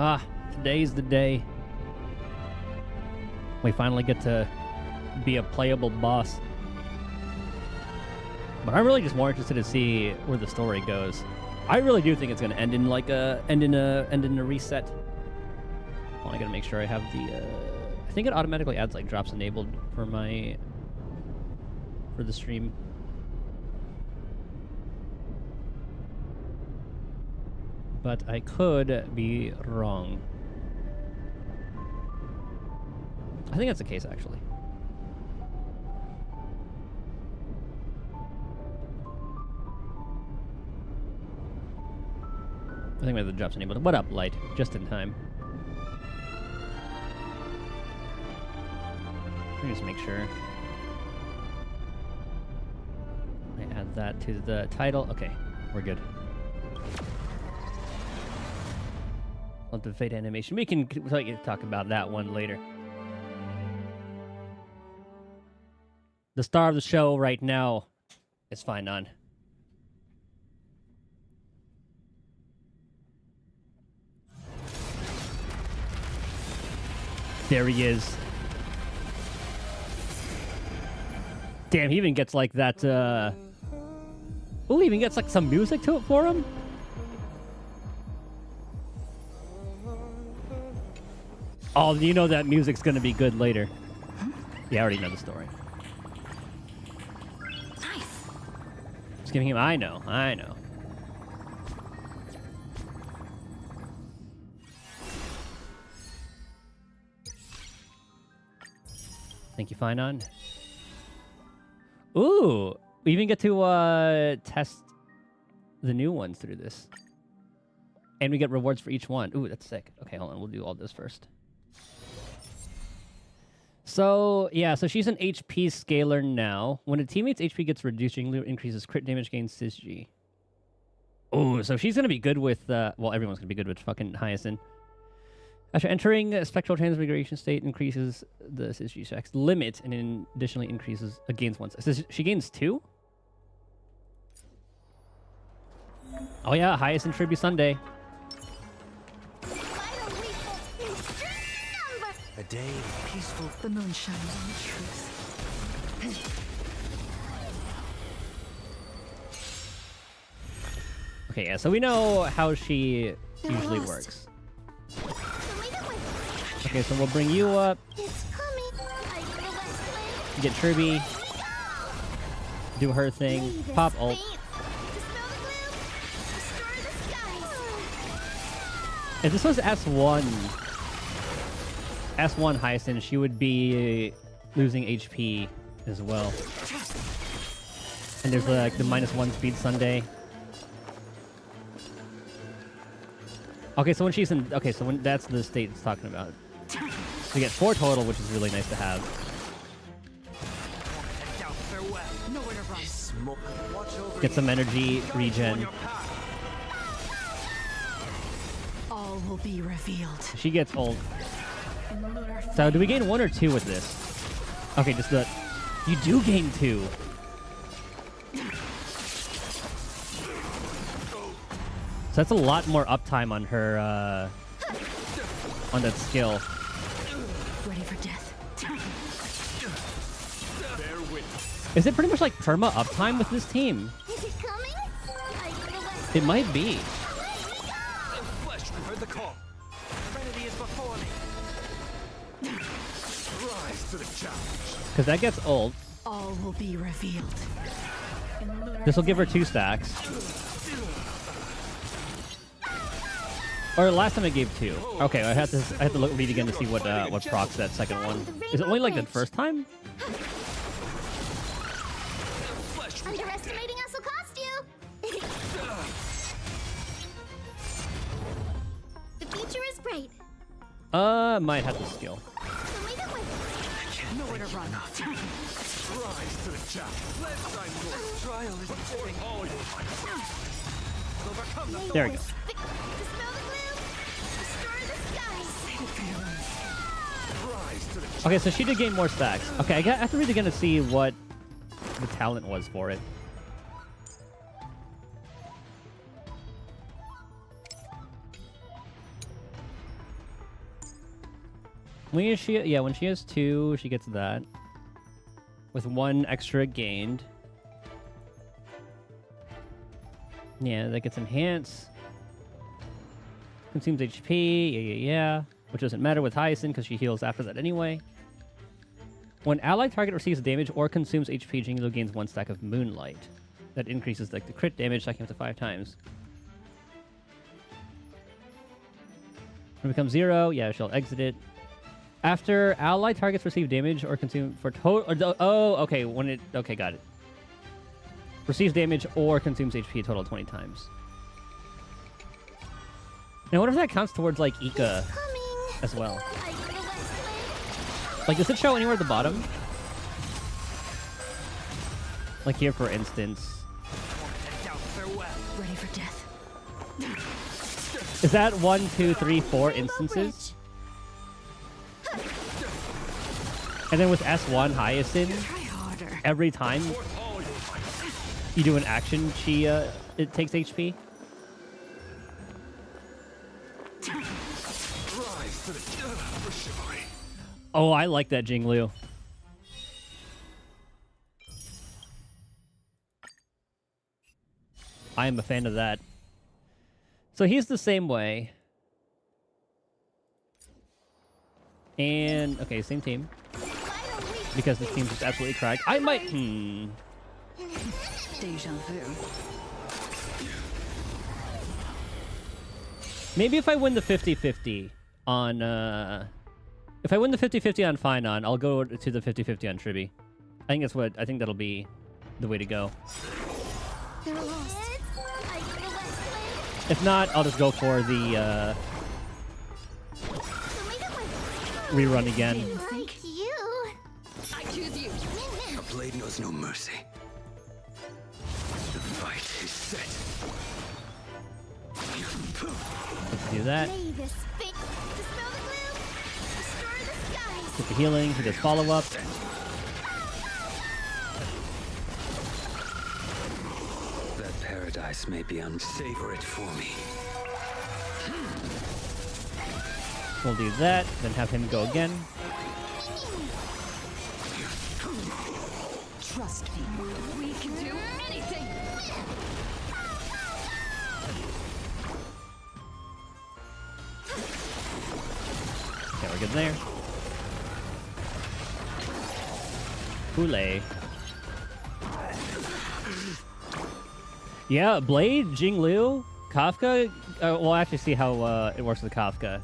Ah, today's the day. We finally get to be a playable boss. But I'm really just more interested to see where the story goes. I really do think it's gonna end in like a end in a reset. Well, I gotta make sure I have the. I think it automatically adds like drops enabled for the stream. But I could be wrong. I think that's the case, actually. I think we have the drops enabled. What up, Light? Just in time. Let me just make sure. I add that to the title. Okay, we're good. Love the fade animation. We can talk about that one later. The star of the show right now is Phainon. There he is. Damn, he even gets like that, Ooh, he even gets like some music to it for him? Oh, you know that music's gonna be good later. Yeah, I already know the story. Nice. Just giving him, I know. Thank you, Phainon. Ooh, we even get to test the new ones through this. And we get rewards for each one. Ooh, that's sick. Okay, hold on. We'll do all this first. So, yeah, so she's an HP scaler now. When a teammate's HP gets reduced, she increases crit damage gains SysG. Ooh, so she's going to be good with... well, everyone's going to be good with fucking Hyacinth. After entering a spectral transmigration state, increases the SysG checks limit and additionally increases... gains once. So she gains 2? Oh, yeah, Hyacinth Tribute Sunday. A day peaceful. The moon shines on the truth. Okay, yeah, so we know how she usually works. Okay, so we'll bring you up. Get Tribby. Do her thing. Pop ult. If this was S1 Hyacinth, she would be losing HP as well. And there's like the -1 speed Sunday. Okay, so when she's in... Okay, so when that's the state it's talking about. So you get 4 total, which is really nice to have. Get some energy regen. All will be revealed. She gets ult. So do we gain 1 or 2 with this? Okay, just the... You do gain 2. So that's a lot more uptime on her, on that skill. Ready for death. Is it pretty much like perma uptime with this team? Is it coming? It might be. Flesh, we heard the call. Trinity is before me. Rise to the challenge. Because that gets ult. All will be revealed. This will give her 2 stacks. Or last time it gave 2. Okay, I have to read again to see what procs that second one. Is it only like the first time? Underestimating us will cost you. The future is bright. Might have to skill. Nowhere to run. Rise to the challenge. Let's shine more. Trial is pouring all your might. Overcome the There we go. Dispel the gloom. Destroy the skies. rise to the Okay, so she did gain more stacks. Okay, I have to read again to see what the talent was for it. When she, yeah, when she has 2, she gets that. With 1 extra gained. Yeah, that gets enhanced. Consumes HP, yeah. Which doesn't matter with Hyacinth because she heals after that anyway. When allied target receives damage or consumes HP, Jinglu gains 1 stack of Moonlight. That increases like the crit damage, stacking up to 5 times. When it becomes 0, yeah, she'll exit it. After allied targets receive damage or consume for total... Oh, okay, when it... Okay, got it. Receives damage or consumes HP a total of 20 times. Now, what if that counts towards, like, Ika as well? Like, does it show anywhere at the bottom? Like here, for instance. Ready for death. Is that 1, 2, 3, 4 instances? And then with S1 Hyacinth, Try harder. every time you do an action, it takes HP. Rise to the for chivalry. Oh, I like that Jinglu. I am a fan of that. So he's the same way. And, okay, same team. Because this team's just absolutely cracked. I might... Deja vu. Maybe if I win the 50-50 on... If I win the 50-50 on Phainon, I'll go to the 50-50 on Tribi. I think that's what... I think that'll be the way to go. They're lost. If not, I'll just go for the rerun again. Like you. I choose you. A blade knows no mercy. The fight is set. Let's do that. May this fate dispel the gloom. Destroy the skies. Get the healing. He does follow-up. That paradise may be unsavor it for me. We'll do that, then have him go again. Trust me. We can do anything. Okay, we're good there. Poulet. Yeah, Blade, Jinglu, Kafka. We'll actually see how it works with Kafka.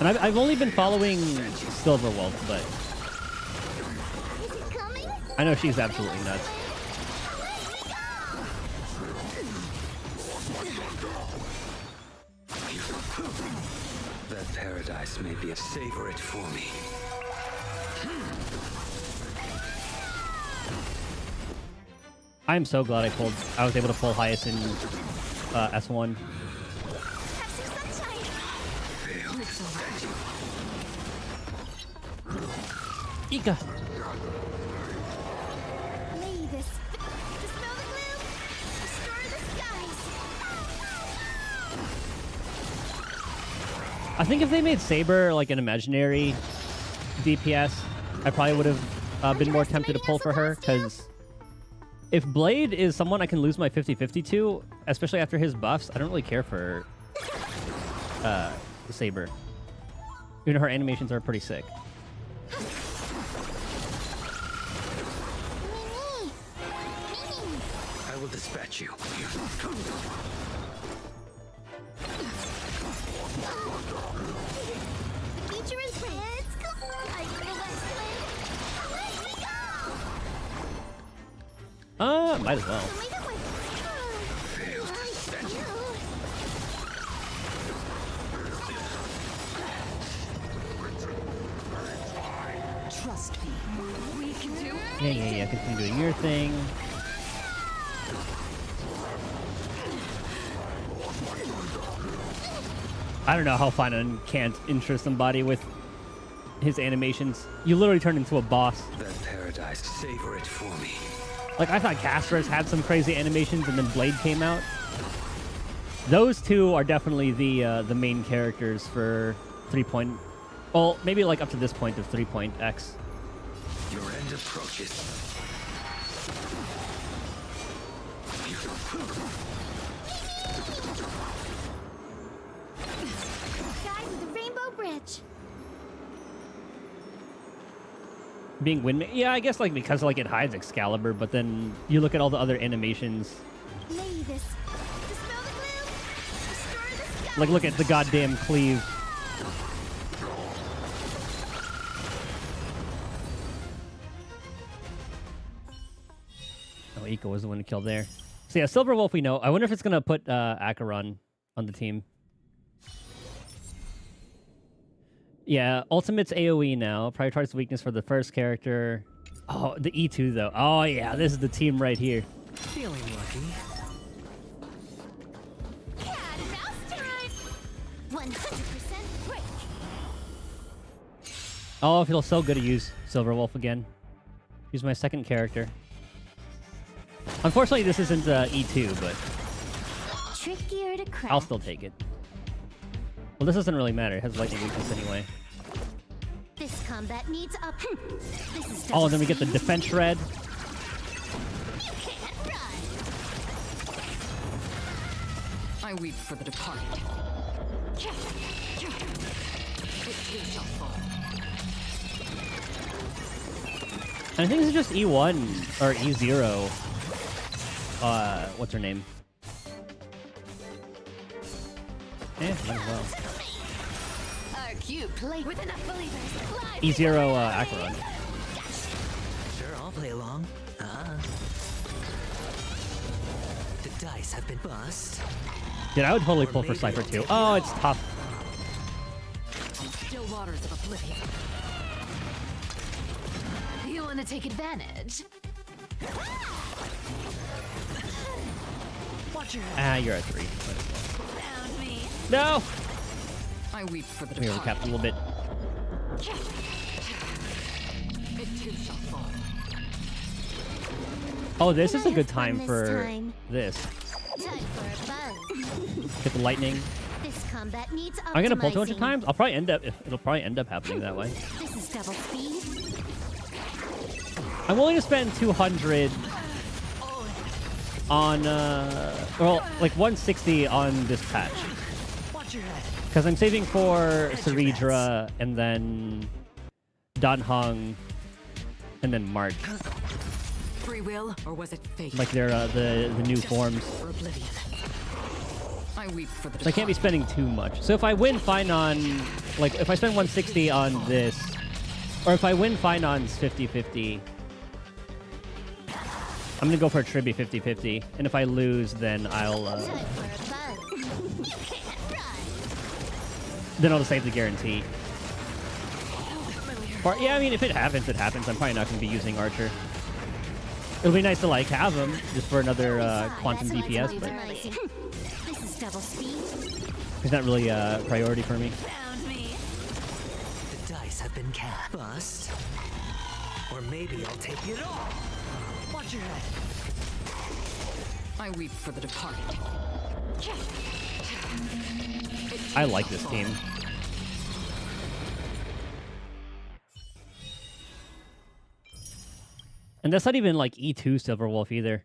And I've only been following Silverwolf, but Is it coming? I know she's absolutely nuts. That paradise may be a savor it for me. I'm so glad I was able to pull Hyacinth S1. Have some sunshine. Ika. May this dispel the gloom. Destroy the skies. I think if they made Saber like an imaginary DPS, I probably would have been more tempted to pull for her, because if Blade is someone I can lose my 50-50 to, especially after his buffs, I don't really care for Saber. Even her animations are pretty sick. I will dispatch you. The future is bright. Let's go. I go westward. Away we go. Might as well. Make it with. Like you. Trust me. We can do Yeah. Continue doing your thing. I don't know how Phainon can't interest somebody with his animations. You literally turn into a boss. That paradise, savor it for me. Like, I thought Caster's had some crazy animations, and then Blade came out. Those two are definitely the main characters for 3.5 Well, maybe like up to this point of 3.x. Your end approaches. Guys with the Rainbow Bridge. Being windmade, yeah, I guess like because like it hides Excalibur, but then you look at all the other animations. Lady this. Dispel the gloom. Restore the sky. Like look at the goddamn cleave. Oh, Eco was the one to kill there. So yeah, Silver Wolf we know. I wonder if it's gonna put Acheron on the team. Yeah, Ultimate's AoE now. Prioritize weakness for the first character. Oh, the E2 though. Oh yeah, this is the team right here. Feeling lucky. Cat and mouse time. 100% break. Oh, it feels so good to use Silver Wolf again. Use my second character. Unfortunately, this isn't E2, but Trickier to crack. I'll still take it. Well, this doesn't really matter. It has lightning weakness anyway. This combat needs up. This is Oh, and then we get the defense shred. You can't run. I weep for the departed. It too shall fall. And I think this is just E1 or E0. What's her name? Might as well. A cute play With enough believers. Live E0 Acheron. Sure, I'll play along. The dice have been bust. Dude, I would totally pull for Cypher too. Oh, it's tough. on still waters of oblivion. You want to take advantage? Watch your head. Ah, you're at 3. Found me. No! I weep for the Let me departed. recap a little bit. It too shall fall. Oh, this Can is I a good have fun time this for time? this. Time for a buzz. Get the lightning. This combat needs optimizing. I'm gonna pull 200 times. I'll probably end up. It'll probably end up happening that way. This is double speed. I'm willing to spend 200 on well, like 160 on this patch. Watch your head. Because I'm saving for Ceridra and then Dan Heng and then March. Free will, or was it fate? Like they're the new forms. For oblivion. I weep for the So I can't be spending too much. So if I win Phainon, like if I spend 160 on this, or if I win Phainon's 50-50, I'm gonna go for a Tribby 50-50. And if I lose, then I'll Time for a buzz. You can't run. then I'll save the guarantee. Or, yeah, I mean if it happens, it happens. I'm probably not gonna be using Archer. It'll be nice to like have him just for another quantum That's DPS, but optimizing. This is double speed. he's not really a priority for me. Found me. The dice have been cast. Bust. Or maybe I'll take it all. Watch your head. I weep for the departed. I like this team. And that's not even like E2 Silver Wolf either.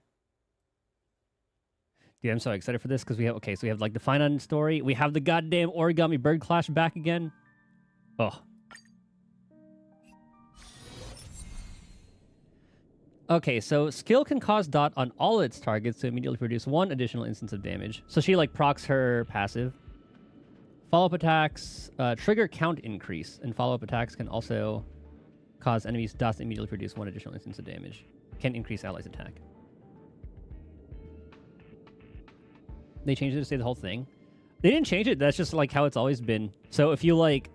Dude, I'm so excited for this because we have, okay, so we have like the Phainon story. We have the goddamn Origami Bird Clash back again. Oh. Okay, so skill can cause dot on all its targets to immediately produce 1 additional instance of damage. So she like procs her passive. Follow-up attacks trigger count increase, and follow-up attacks can also cause enemies' dots to immediately produce 1 additional instance of damage. Can increase allies' attack. They changed it to say the whole thing. They didn't change it. That's just like how it's always been. So if you like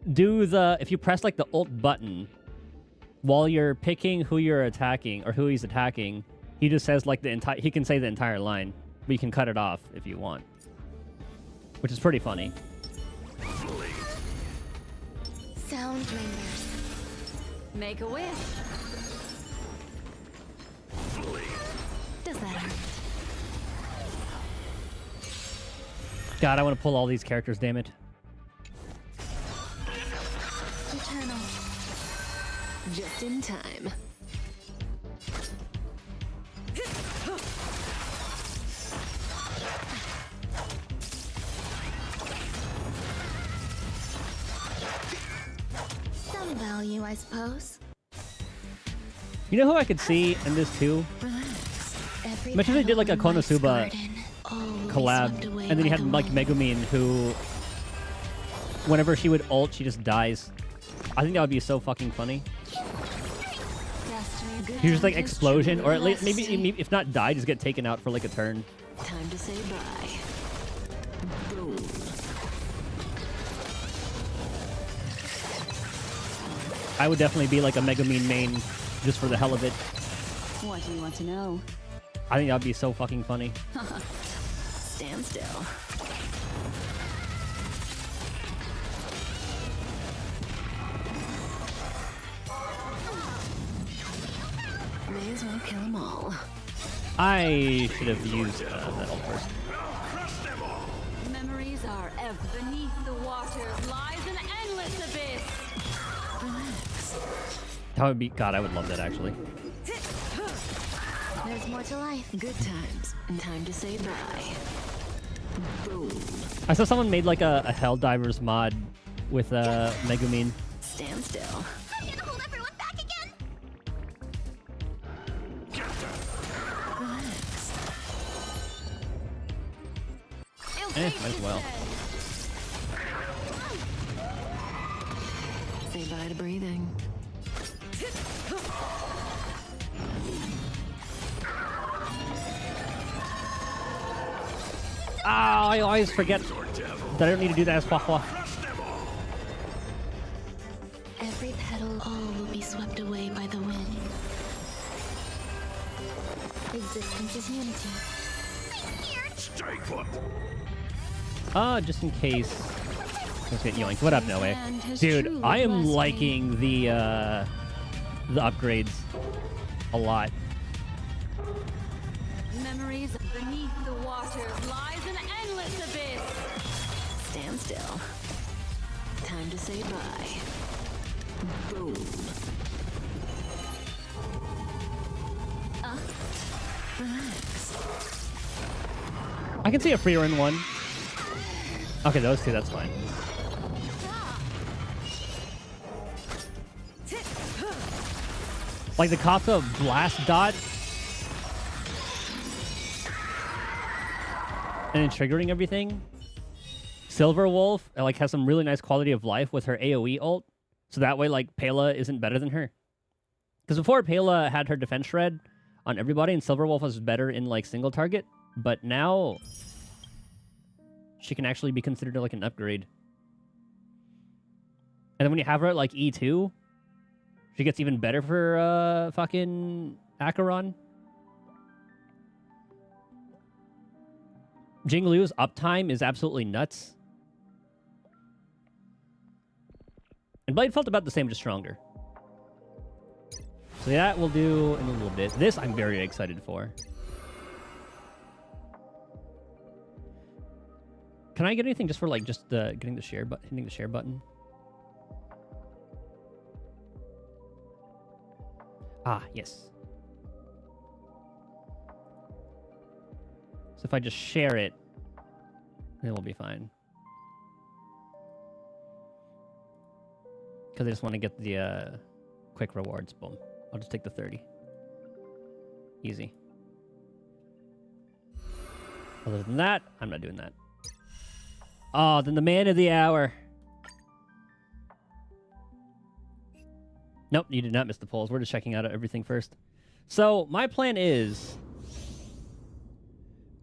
if you press like the ult button while you're picking who you're attacking or who he's attacking, he just says like he can say the entire line, but you can cut it off if you want, which is pretty funny. Sound ringers. Make a wish. Does that hurt? God, I want to pull all these characters, damn it. Just in time. Some value, I suppose. You know who I could see in this too? Relax. Every Imagine they did like a petal in life's Konosuba garden, all will be collab, swept away and then you by had the like wind. Megumin, who, whenever she would ult, she just dies. I think that would be so fucking funny. You just like explosion, or at least maybe if not die, just get taken out for like a turn. Time to say bye. Boom. I would definitely be like a Megumin main just for the hell of it. What do you want to know? I think that would be so fucking funny. Stand still. May as well kill them all. I should have used that ult first. Memories are ever beneath the waters lies an endless abyss. Relax. That would be, God, I would love that actually. There's more to life. Good times and time to say bye. Boom. I saw someone made like a Helldivers mod with Megumin. Stand still. I'm gonna hold everyone back again. Relax. Might as well. Say bye to breathing. Ah, I always forget that I don't need to do that as Hua Hua. Every petal, all will be swept away by the wind. Existence is unity. I'm scared. Stay put. Just in case. Let's get yoinked. What up, Noe? Dude, I am liking the upgrades a lot. Memories beneath the waters lies an endless abyss. Stand still. Time to say bye. Boom. Relax. I can see a free run one. Okay, those two, that's fine. Like the Kafka blast dot. And then triggering everything. Silver Wolf like has some really nice quality of life with her AoE ult. So that way like Pela isn't better than her. Because before Pela had her defense shred on everybody and Silver Wolf was better in like single target. But now she can actually be considered like an upgrade. And then when you have her at like E2, she gets even better for fucking Acheron. Jinglu's uptime is absolutely nuts. And Blade felt about the same, just stronger. So that we'll do in a little bit. This I'm very excited for. Can I get anything just for like just getting the share button, hitting the share button? Ah, yes. So if I just share it, then we'll be fine. Because I just want to get the quick rewards. Boom. I'll just take the 30. Easy. Other than that, I'm not doing that. Oh, then the man of the hour. Nope, you did not miss the polls. We're just checking out everything first. So my plan is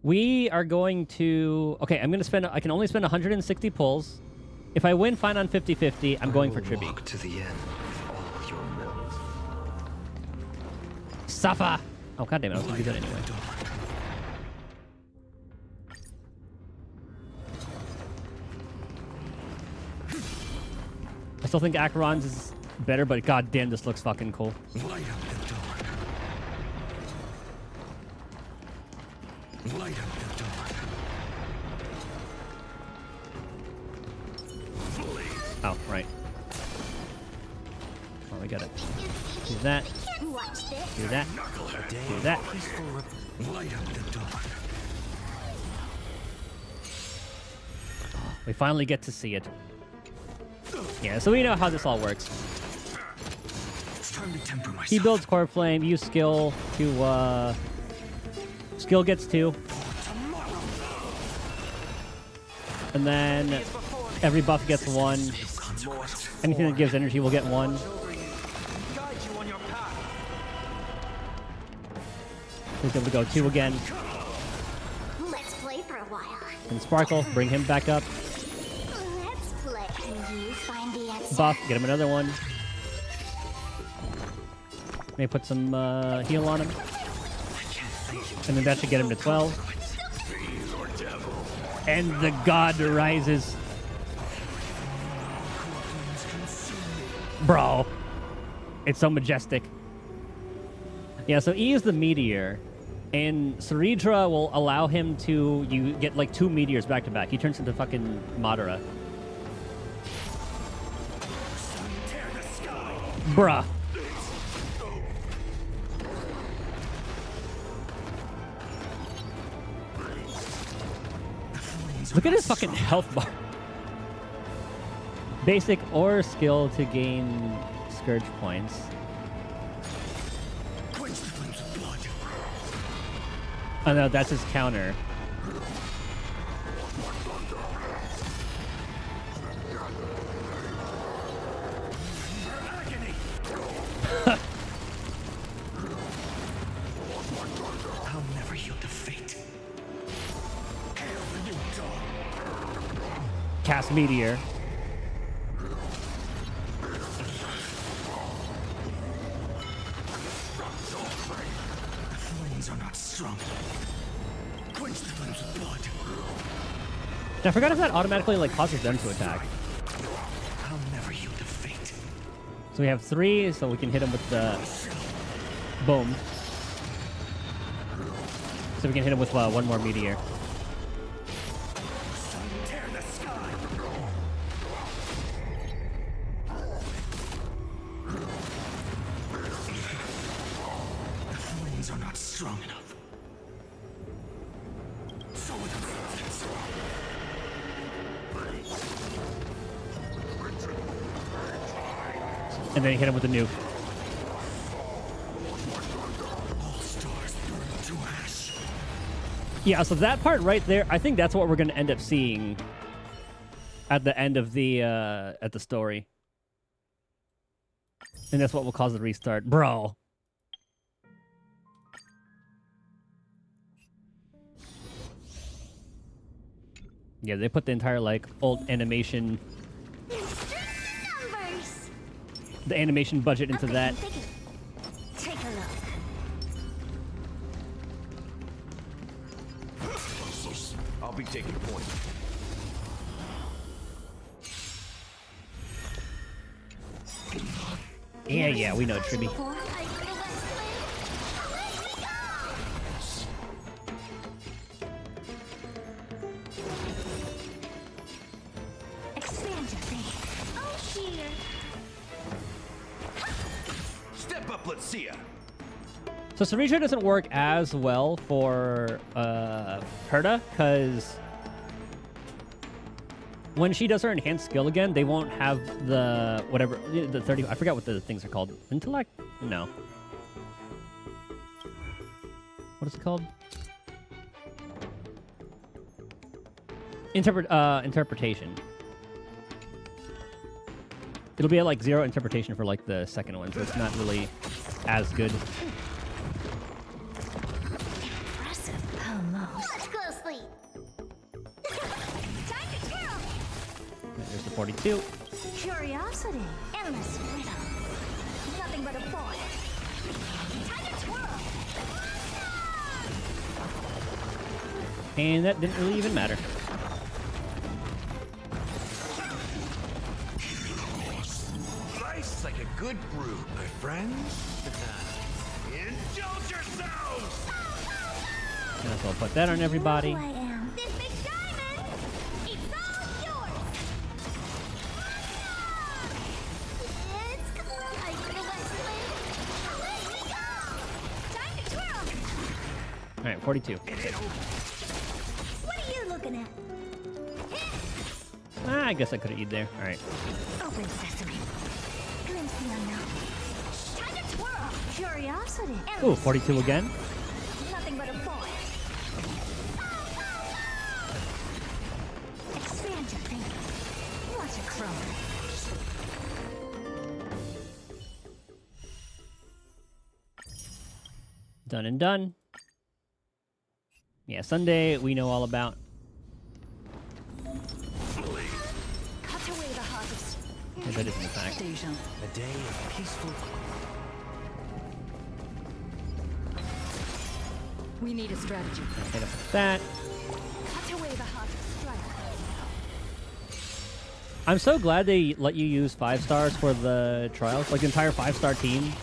we are going to... Okay, I'm going to spend... I can only spend 160 pulls. If I win Phainon 50-50, I'm going for Tribute. Walk to the end of all your melons. Safa! Oh, goddammit, I was going to do that anyway. I still think Acheron's is better, but goddamn, this looks fucking cool. Light up the dawn. Light up the dawn. Oh, right. Oh, we got it. Do that. Watch this. Do that. Do that. Light up the dark. We finally get to see it. Yeah, so we know how this all works. It's time to temper myself. He builds Core Flame, use skill to, skill gets 2. And then every buff gets 1. Anything that gives energy will get 1. Guide you on your path. He's able to go 2 again. Let's play for a while. And Sparkle, bring him back up. Let's play. Can you find the answer? Buff, get him another 1. Maybe put some heal on him. And then that should get him to 12. And the god rises. Bro. It's so majestic. Yeah, so E is the meteor. And Saridra will allow him to... You get like 2 meteors back to back. He turns into fucking Madara. Bruh. Look at his fucking health bar. Basic or skill to gain Scourge points. Oh no, that's his counter. I'll never yield to fate. Cast Meteor. The flames are not strong. Quench the flames of blood. I forgot if that automatically like causes them to attack. I'll never yield to fate. So we have 3, so we can hit him with the boom. So we can hit him with 1 more meteor. Tear the sky. The flames are not strong enough. So with resistance. And then hit him with a nuke. All stars burn to ash. Yeah, so that part right there, I think that's what we're going to end up seeing at the end of the at the story. And that's what will cause the restart. Bro. Yeah, they put the entire like old animation, Numbers. the animation budget into that. Take a look. I'll be taking point. Yeah, we know Tribby. Expand your thing. Oh, cheer. Step up, let's see ya. So Saridra doesn't work as well for Herta, because when she does her enhanced skill again, they won't have the whatever the 30. I forgot what the things are called. Intellect? No. What is it called? Interpretation. It'll be at like 0 interpretation for like the second one, so it's not really as good. Impressive. Almost. Watch closely. Time to kill. There's the 42. Curiosity. Endless freedom. Nothing but a boy. Time to twirl. And that didn't really even matter. Nice like a good brew, my friends. Indulge yourselves! Might as well put that on everybody. Who I am. This big diamond. It's all yours. It's cool. I feel like All right, 42. What are you looking at? Ah, I guess I could have eaten there. All right. Open sesame. Glimpse the unknown. Time to twirl. Curiosity. Ooh, 42 again. Nothing but a boy. Expand your thinking. Watch it grow. Done and done. Yeah, Sunday we know all about. Cut away the hardest. Yeah, that is in fact. Deja. A day of peaceful. We need a strategy. Hit up with that. Cut away the hardest strike. I'm so glad they let you use 5 stars for the trials, like the entire 5-star team.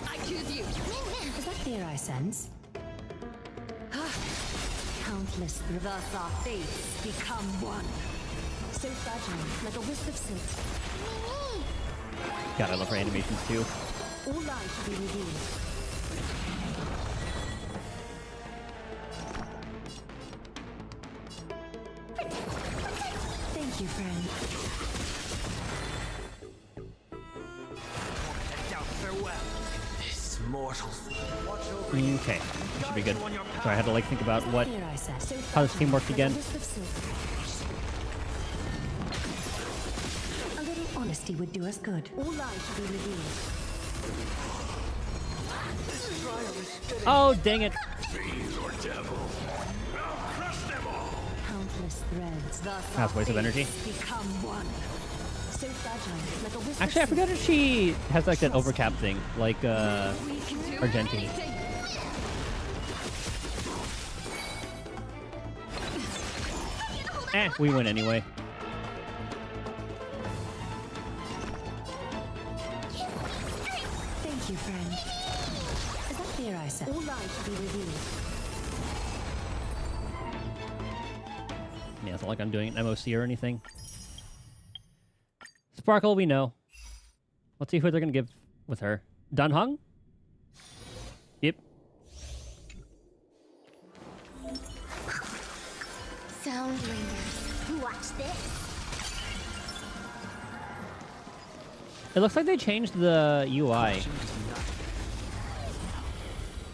I choose you. Is that fear I sense? Countless Thus our fates become one. so fragile, like a wisp of silk. God, I love her animations too. All lies should be revealed. Thank you, friend. Down farewell. This mortals. Okay, that should be good. Sorry, I had to like think about what Fear I sense. So how does team work fragile, again. like a wisp of silk. A little honesty would do us good. All lies should be revealed. Oh, dang it! Fiend or devil. I'll crush them all. Countless threads. Thus Has our waste of fates energy. become one. So fragile, like a wisp Actually, I of forgot silk. if she has like that overcap thing, like We can do Argentine. anything. We win anyway. Thank you, friend. Is that fear I sense? All lies should be revealed. Yeah, it's not like I'm doing an MOC or anything. Sparkle, we know. Let's see who they're gonna give with her. Dunhung? Yep. Sound lingers. Watch this. It looks like they changed the UI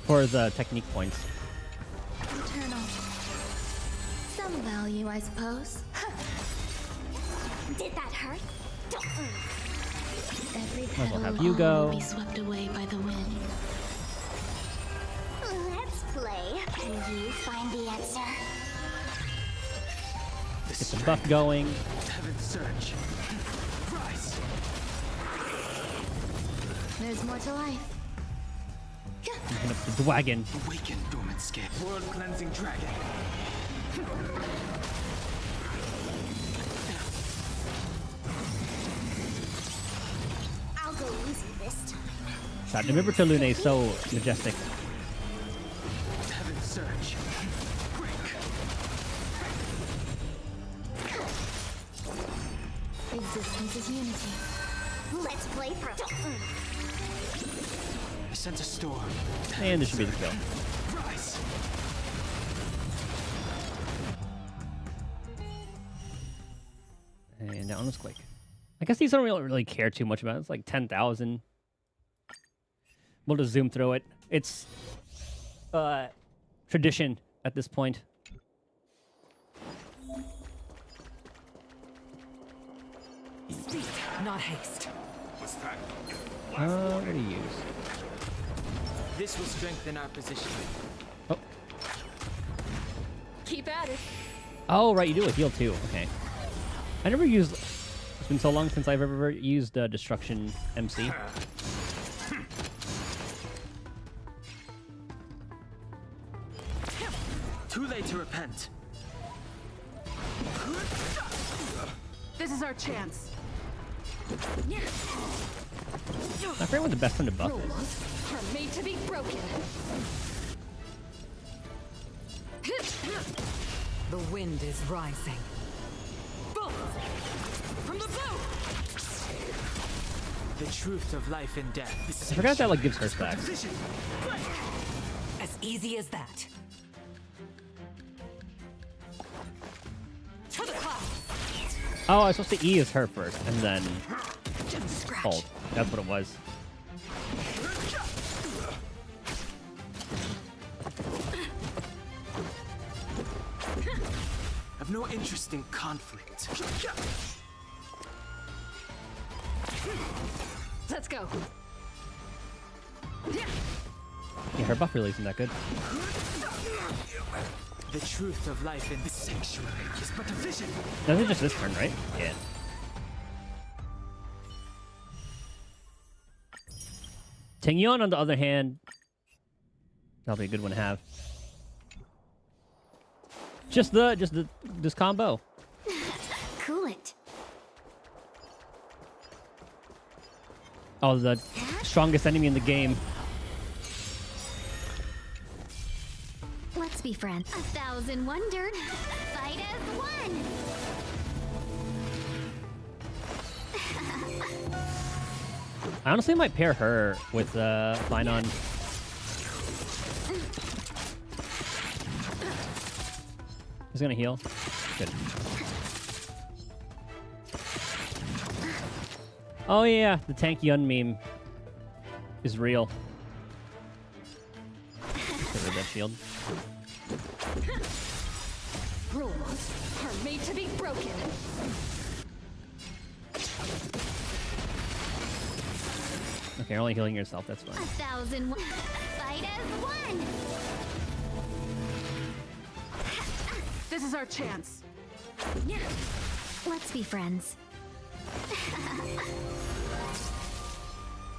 for the technique points. Eternal. Some value, I suppose. Did that hurt? Every Might as well petal have you will go. be swept away by the wind. Let's play. Can you find the answer? Get the buff going. Heaven's surge. Rise. There's more to life. Open up the wagon. Awaken, dormant skin. World cleansing dragon. I'll go easy this time. God, remember to Lune is so majestic. Heaven's surge. Break. Existence is unity. Let's play pro. I sense a storm. And this should be the kill. Rise. And that one was quick. I guess these don't really care too much about it. It's like 10,000. We'll just zoom through it. It's tradition at this point. Speed, not haste. What's that? What do you use? This will strengthen our position. Oh. Keep at it. Oh, right, you do a heal too. Okay. I never used... It's been so long since I've ever used Destruction MC. Too late to repent. This is our chance. I forget what the best one to buff is. Rules are made to be broken. The wind is rising. Bolt from the bow. The truth of life and death. I forgot that like gives her stacks. Position. As easy as that. To the clouds. Oh, I was supposed to E as her first, and then Just scratch. hold. That's what it was. I've no interest in conflict. Let's go. Yeah, her buff really isn't that good. The truth of life in the sanctuary is but a vision. No, it's just this turn, right? Yeah. Tingyon, on the other hand, that'll be a good one to have. Just this combo. Cool it. Oh, the strongest enemy in the game. Let's be friends. 1,000 wondered. Fight as one. I honestly might pair her with Phainon. He's gonna heal. Good. Oh yeah, the Tank Yun meme is real. Get rid of that shield. Rules are made to be broken. Okay, you're only healing yourself. That's fine. 1,000 fight as one. This is our chance. Let's be friends.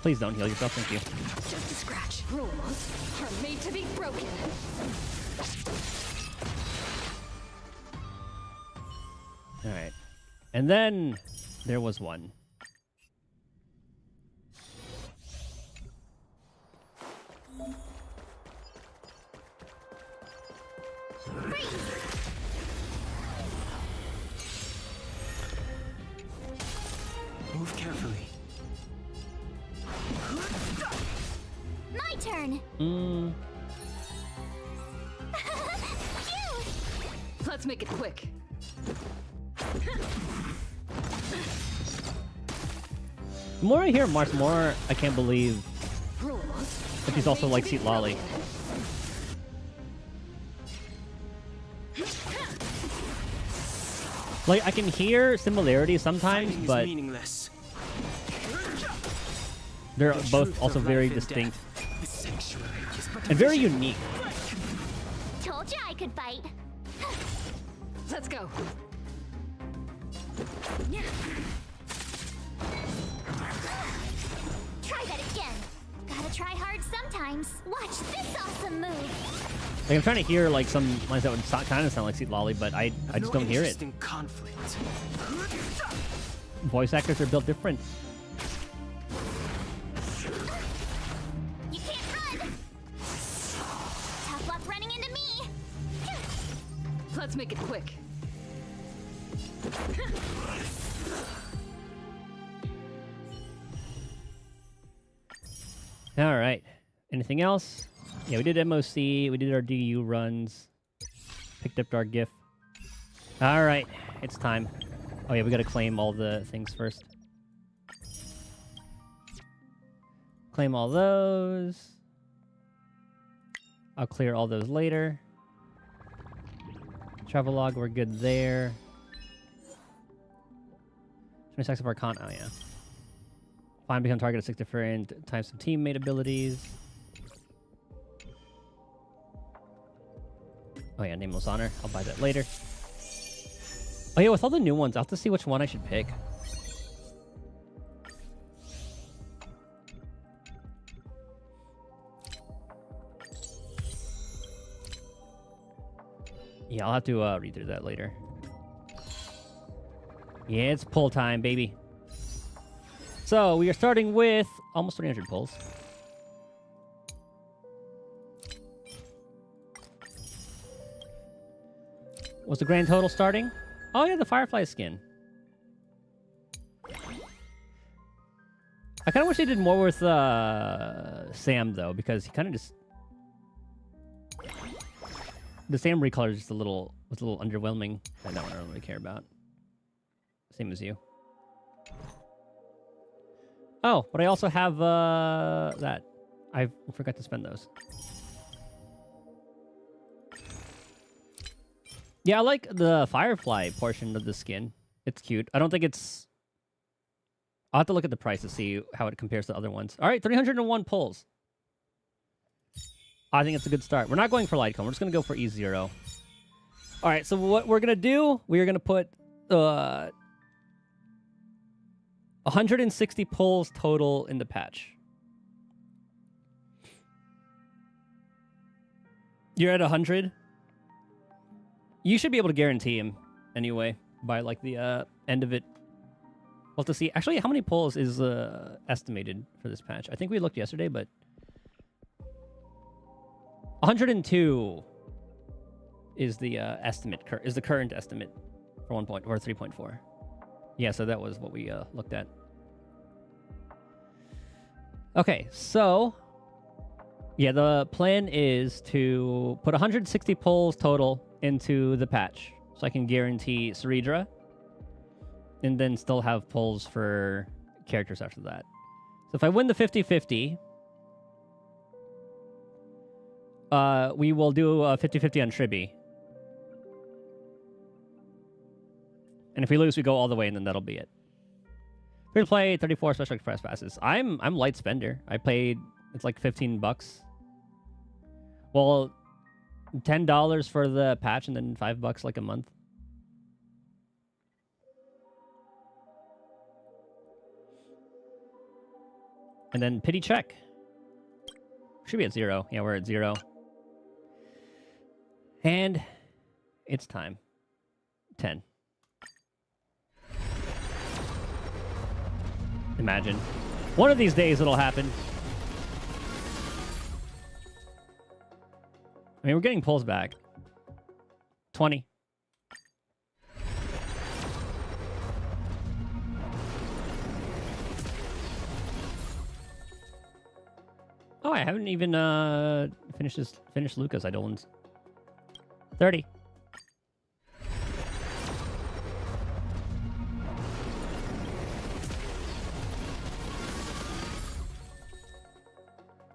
Please don't heal yourself. Thank you. Just a scratch. Rules are made to be broken. All right, and then there was one. Move carefully. My turn. Let's make it quick. The more I hear Mars, the more I can't believe Rules. that she's also like Seat Lolly. Like, I can hear similarities sometimes, Fighting is but meaningless. they're The both truth also of very life and distinct death. The sanctuary is but a and very vision. unique. Told you I could fight. Let's go. Try that again. Gotta try hard sometimes. Watch this awesome move. Like, I'm trying to hear like some lines that would kind of sound like Seat Lolly, but I I've just no don't hear it. interest in conflict. Voice actors are built different. You can't run. Tough luck running into me. Let's make it quick. All right. Anything else? Yeah, we did MOC. We did our DU runs. Picked up our GIF. All right. It's time. Oh, yeah, we got to claim all the things first. Claim all those. I'll clear all those later. Travelogue, we're good there. 20 seconds of Arcana. Oh, yeah. Find become target of 6 different types of teammate abilities. Oh yeah, Nameless Honor. I'll buy that later. Oh yeah, with all the new ones, I'll have to see which one I should pick. Yeah, I'll have to read through that later. Yeah, it's pull time, baby. So, we are starting with almost 300 pulls. What's the grand total starting? Oh yeah, the Firefly skin. I kind of wish they did more with Sam, though, because he kind of just... The Sam recolor is just a little underwhelming. And that one I don't really care about. Same as you. Oh, but I also have that. I forgot to spend those. Yeah, I like the Firefly portion of the skin. It's cute. I don't think it's... I'll have to look at the price to see how it compares to other ones. All right, 301 pulls. I think it's a good start. We're not going for Light Cone. We're just going to go for E0. All right, so what we're going to do, we're going to put 160 pulls total in the patch. You're at 100? You should be able to guarantee him anyway by like the end of it. We'll have to see. Actually, how many pulls is estimated for this patch? I think we looked yesterday, but 102 is the estimate. Is the current estimate for 1 point or 3.4. Yeah, so that was what we looked at. Okay, so yeah, the plan is to put 160 pulls total into the patch, so I can guarantee Ceridra, and then still have pulls for characters after that. So if I win the 50-50, we will do a 50-50 on Tribi. And if we lose, we go all the way, and then that'll be it. Free to play, 34 special express passes. I'm light spender. I paid, it's like $15. Well, $10 for the patch, and then $5 like a month. And then pity check. Should be at 0. Yeah, we're at 0. And it's time. 10. Imagine. One of these days it'll happen. I mean, we're getting pulls back. 20. Oh, I haven't even finished Lucas Idolins. 30.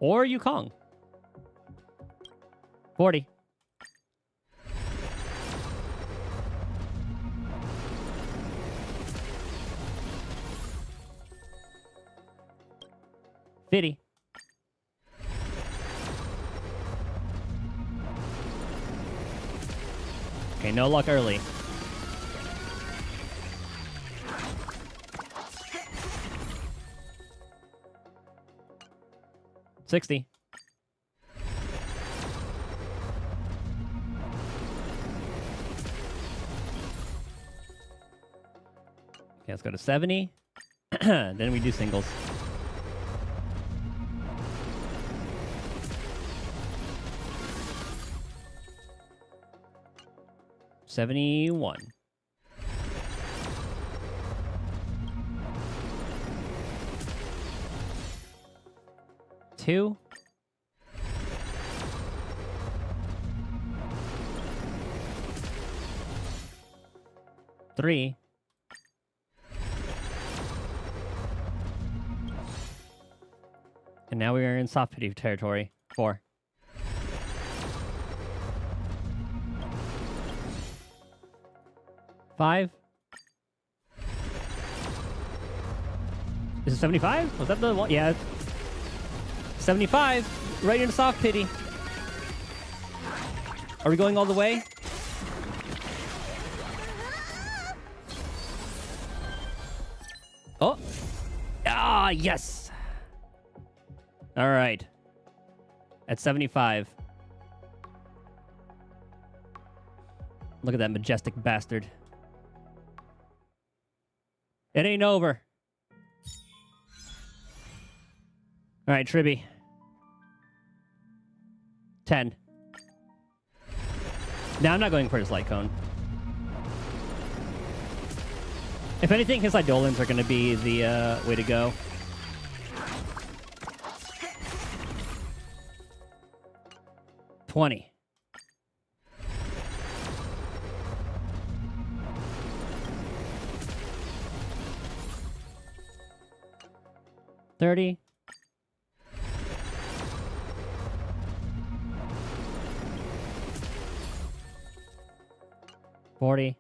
Or Yukong. 40. $50. Okay, no luck early. $60. Okay, let's go to 70. Then we do singles. $71. $2. $3. And now we are in soft pity territory. 4. $5. Is it 75? Was that the one? Yeah. 75. Right into soft pity. Are we going all the way? Oh. Ah, yes. All right. At 75. Look at that majestic bastard. It ain't over. All right, Tribi. 10. Now I'm not going for his light cone. If anything, his Eidolons are going to be the way to go. $20. 30. 40.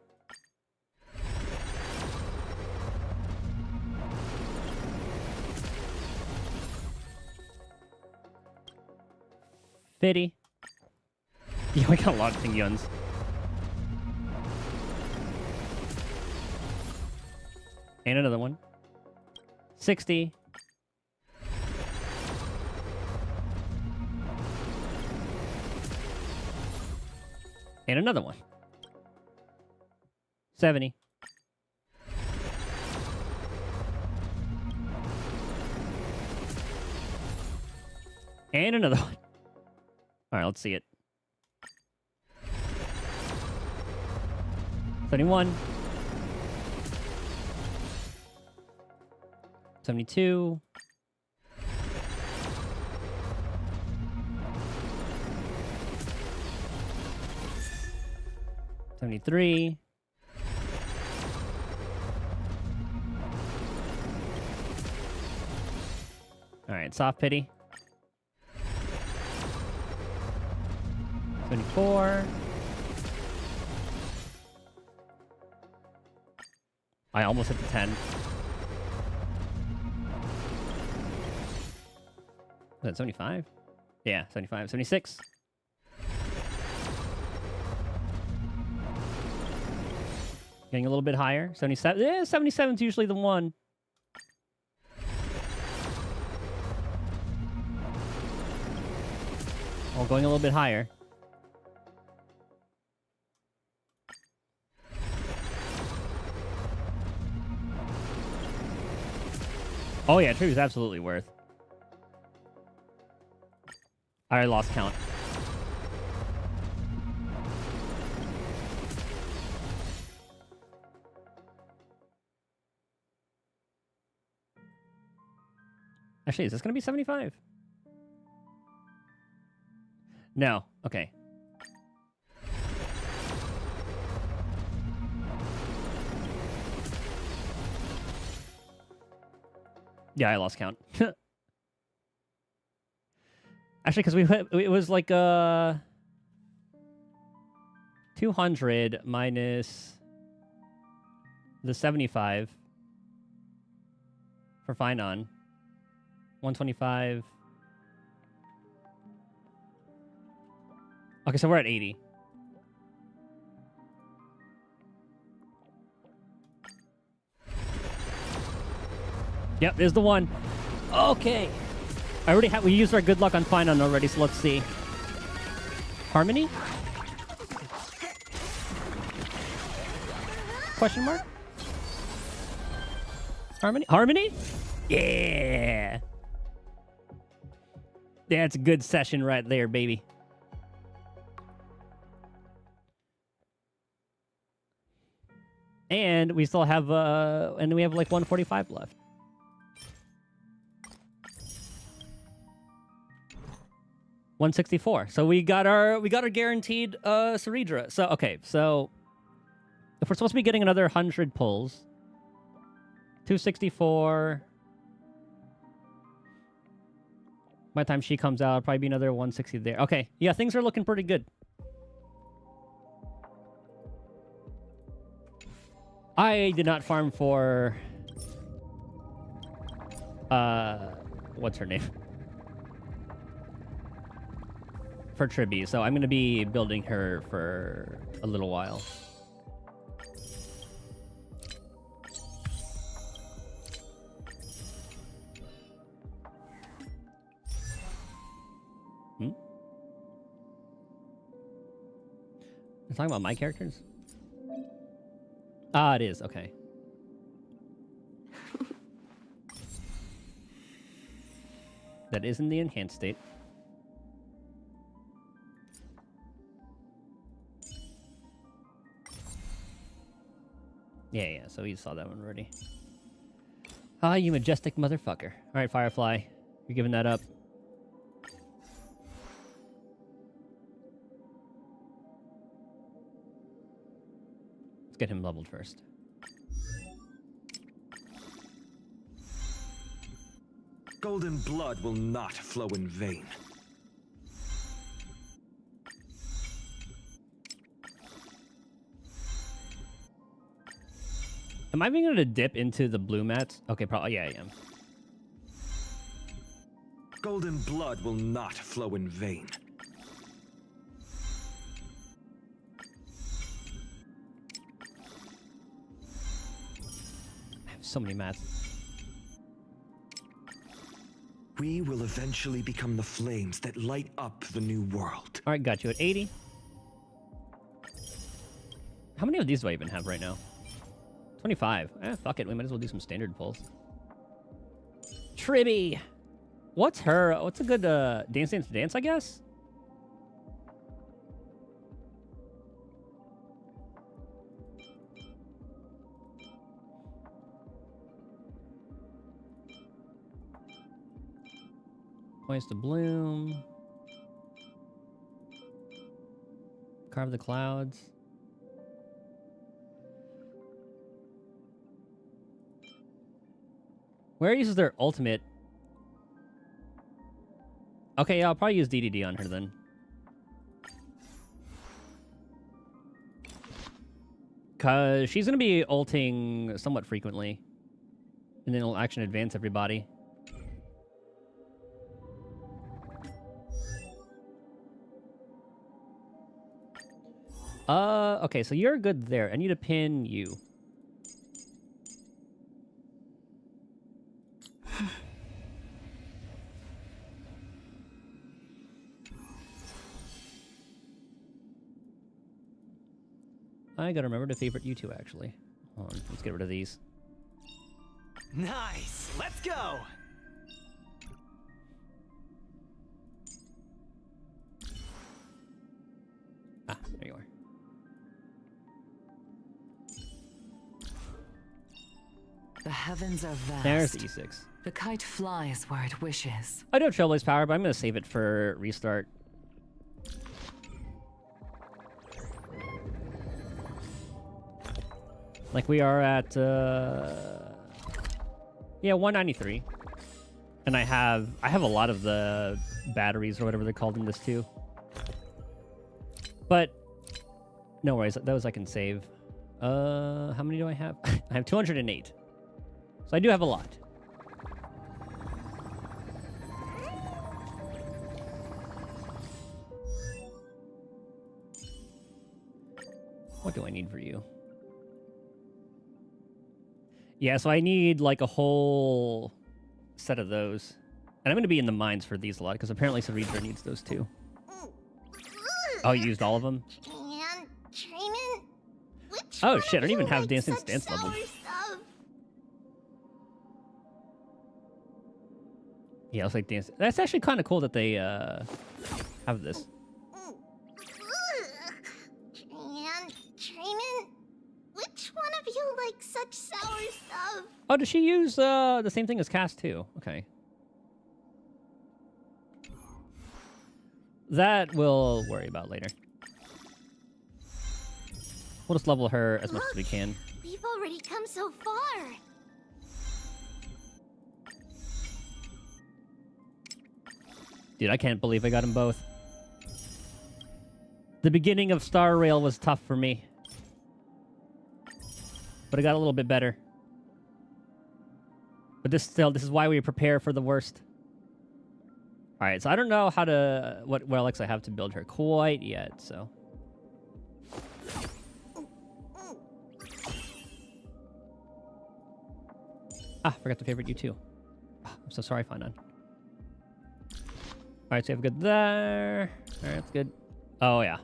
50. Yeah, we got a lot of thing guns. And another one. 60. And another one. 70. And another one. Alright, let's see it. 71. 72. 73. 'Soft pity. 74. I almost hit the 10. Was that 75? Yeah, 75. 76. Getting a little bit higher. 77. Yeah, 77 is usually the one. Oh, going a little bit higher. Oh yeah, true is absolutely worth. I already lost count. Actually, is this going to be 75? No. Okay. Yeah, I lost count. Actually, because it was like 200 minus the 75 for Phainon. 125. Okay, so we're at 80. Yep, there's the one. Okay. We used our good luck on Phainon already, so let's see. Harmony? Question mark? Harmony? Harmony? Yeah! That's a good session right there, baby. And we still have, and we have like 145 left. $164. So we got our guaranteed Ceridra. So okay, so if we're supposed to be getting another 100 pulls, 264. By the time she comes out, it'll probably be another 160 there. Okay, yeah, things are looking pretty good. I did not farm for what's her name? For Tribby, so I'm going to be building her for a little while. You're talking about my characters? Ah, it is. Okay. That is in the enhanced state. Yeah, so we saw that one already. Ah, you majestic motherfucker. Alright, Firefly. You're giving that up. Let's get him leveled first. Golden blood will not flow in vain. Am I being able to dip into the blue mats? Okay, probably. Yeah, I am. Golden blood will not flow in vain. I have so many mats. We will eventually become the flames that light up the new world. All right, got you at 80. How many of these do I even have right now? 25. Fuck it. We might as well do some standard pulls. Tribby. What's a good Dance Dance Dance, I guess? Points to bloom. Carve the clouds. Where uses their ultimate? Okay, yeah, I'll probably use DDD on her then. Because she's going to be ulting somewhat frequently. And then it'll action advance everybody. Okay, so you're good there. I need to pin you. I gotta remember to favorite you two, actually. Hold on, let's get rid of these. Nice! Let's go! Ah, there you are. The heavens are vast. There's the E6. The kite flies where it wishes. I do have Trailblaze power, but I'm gonna save it for restart. Like we are at, yeah, 193. And I have a lot of the batteries or whatever they're called in this too. But no worries, those I can save. How many do I have? I have 208. So I do have a lot. What do I need for you? Yeah, so I need like a whole set of those. And I'm going to be in the mines for these a lot, because apparently Saridra needs those too. Oh, you used all of them? And Traiman, which Oh one shit, I of don't even you have likes Dance and such Dance leveled. sour stuff? Yeah, it's like dance. That's actually kind of cool that they have this. And Traiman, which one of you likes such sour stuff? Oh, does she use the same thing as Cass too? Okay. That we'll worry about later. We'll just level her as much as we can. We've already come so far. Dude, I can't believe I got them both. The beginning of Star Rail was tough for me. But I got a little bit better. But this is why we prepare for the worst. Alright, so I don't know how to... what relics I have to build her quite yet, so... Ah, forgot to favorite you too. Ah, I'm so sorry, Phainon. Alright, so we have good there. Alright, that's good. Oh, yeah.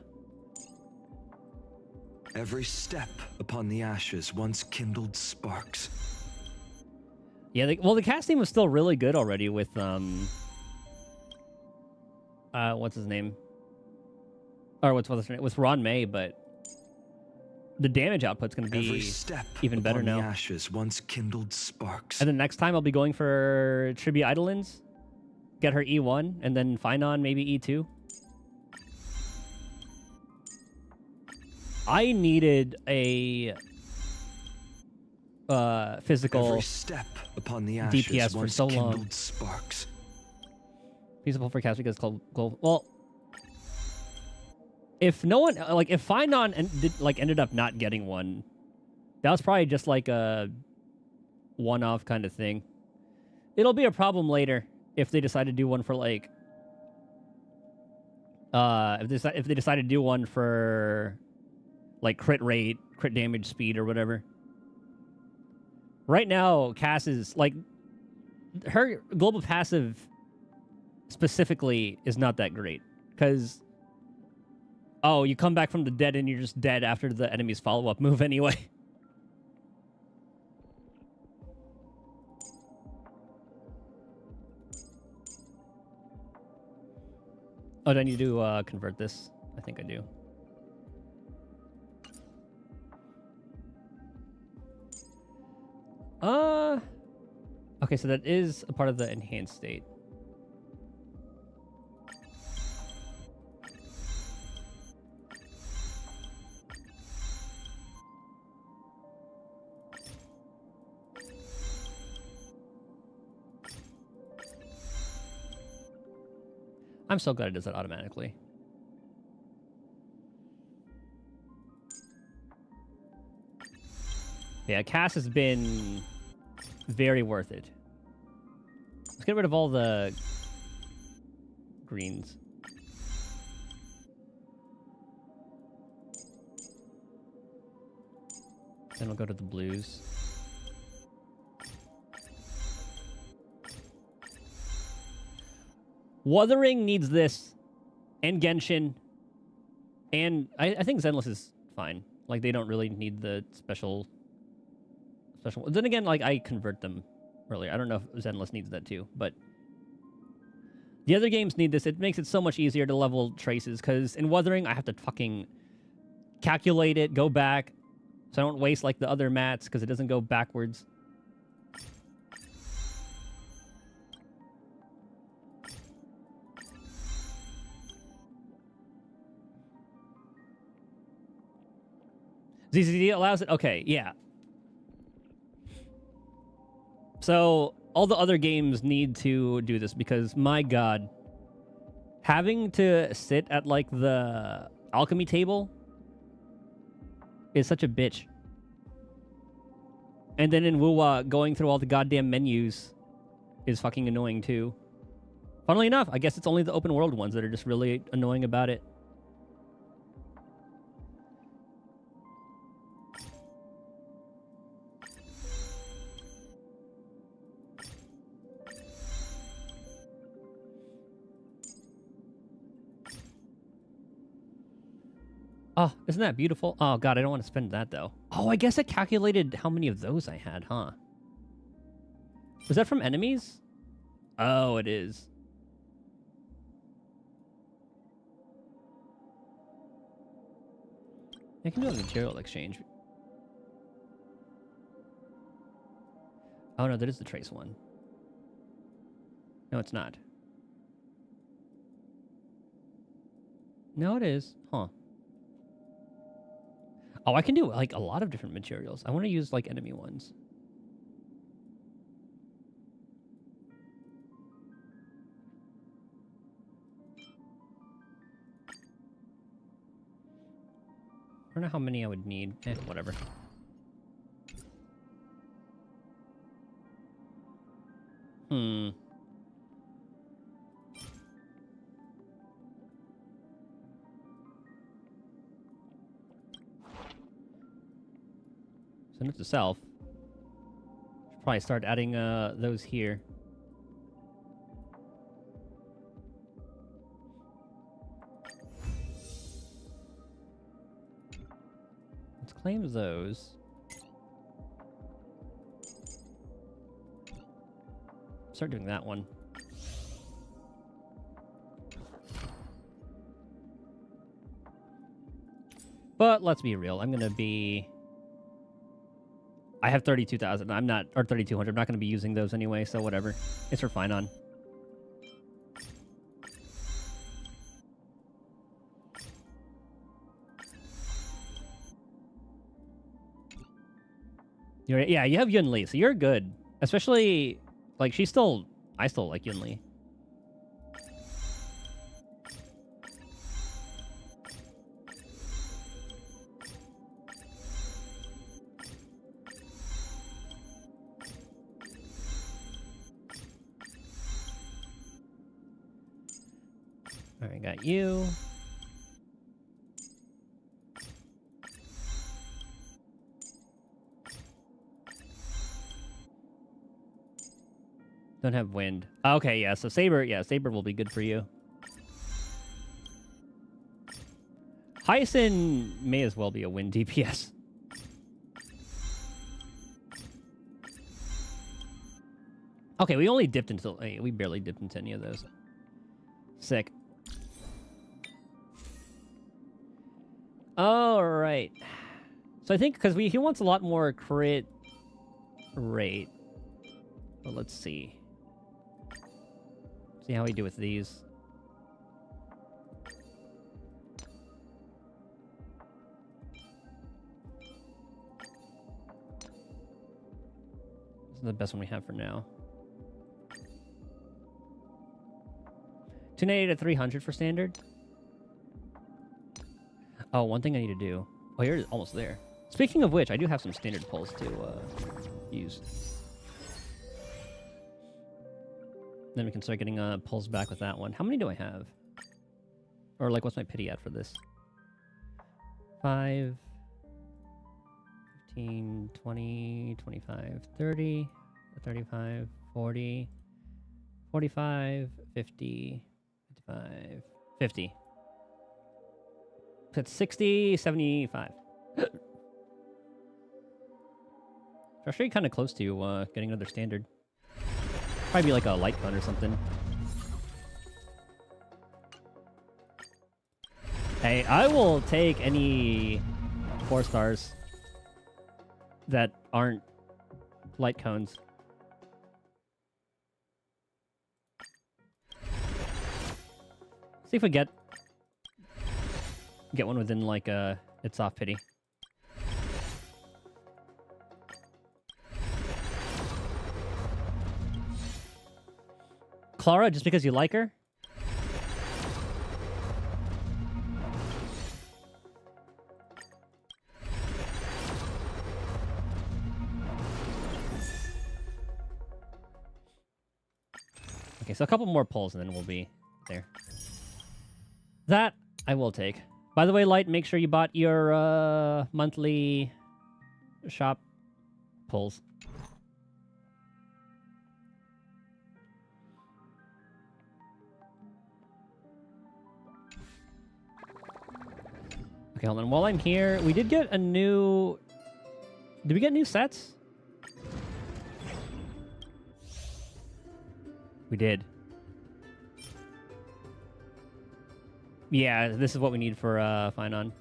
Every step upon the ashes once kindled sparks. Yeah, well, the casting was still really good already with, what's his name? Or what's his name? With Ron May, but the damage output's going to be Every step even better upon now. the ashes once kindled sparks. And then next time I'll be going for Tribi Idolins. Get her E1, and then Phainon maybe E2. I needed a physical Every step upon the ashes DPS for once so long. kindled sparks. Feasible for cast because global. Well, if no one like if Phainon ended up not getting one, that was probably just like a one-off kind of thing. It'll be a problem later if they decide to do one for like if they decide to do one for like crit rate, crit damage speed or whatever. Right now, Cass is like her global passive specifically is not that great because you come back from the dead and you're just dead after the enemy's follow-up move anyway. Oh, do I need to convert this? I think I do. Okay, so that is a part of the enhanced state. I'm so glad it does that automatically. Yeah, Cass has been very worth it. Let's get rid of all the greens. Then we'll go to the blues. Wuthering needs this, and Genshin, and I think Zenless is fine. Like, they don't really need the special. Then again, like, I convert them earlier. I don't know if Zenless needs that too, but the other games need this. It makes it so much easier to level traces, because in Wuthering, I have to fucking calculate it, go back, so I don't waste, like, the other mats, because it doesn't go backwards. ZZD allows it? Okay, yeah. So, all the other games need to do this because, my god, having to sit at, like, the alchemy table is such a bitch. And then in Wuwa, going through all the goddamn menus is fucking annoying, too. Funnily enough, I guess it's only the open world ones that are just really annoying about it. Oh, isn't that beautiful? Oh, God, I don't want to spend that, though. Oh, I guess it calculated how many of those I had, huh? Was that from enemies? Oh, it is. I can do a material exchange. Oh, no, that is the trace one. No, it's not. No, it is. Huh. Oh, I can do, like, a lot of different materials. I want to use, like, enemy ones. I don't know how many I would need. Whatever. Hmm. So note to self. Should probably start adding those here. Let's claim those. Start doing that one. But let's be real. I'm gonna be. I have 32,000. I'm not, or 3,200. I'm not going to be using those anyway, so whatever. It's for Phainon. Yeah, you have Yun Li, so you're good. Especially, like, I still like Yun Li. Alright, got you. Don't have wind. Okay, yeah, so Saber will be good for you. Hyacinth may as well be a wind DPS. Okay, we only dipped into... we barely dipped into any of those. Sick. Alright. So I think, because he wants a lot more crit rate. But let's see. See how we do with these. This is the best one we have for now. 290 to 300 for standard. Oh, one thing I need to do. Oh, you're almost there. Speaking of which, I do have some standard pulls to use. Then we can start getting pulls back with that one. How many do I have? Or, like, what's my pity at for this? 5, 15, 20, 25, 30, 35, 40, 45, 50, 55, 50. That's 60, 75. We're actually kind of close to getting another standard. Probably be like a light cone or something. Hey, I will take any 4 stars that aren't light cones. See if we get one within like its off pity. Clara, just because you like her? Okay, so a couple more pulls and then we'll be there. That I will take. By the way, Light, make sure you bought your monthly shop pulls. Okay, hold on. While I'm here, we did get a new... Did we get new sets? We did. Yeah, this is what we need for Phainon.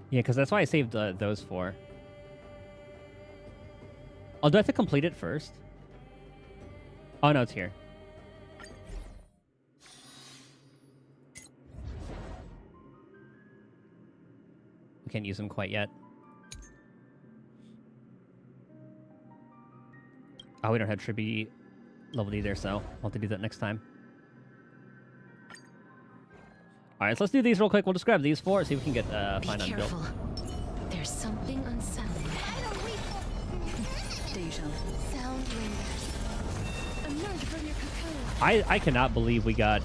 Yeah, because that's why I saved those 4. Oh, do I have to complete it first? Oh, no, it's here. We can't use them quite yet. Oh, we don't have Tribute leveled either, so I'll have to do that next time. Alright, so let's do these real quick. We'll just grab these 4, see if we can get Phainon built. There's something unsettling. Deja. Sound lingers. Emerge from your cocoon. I cannot believe we got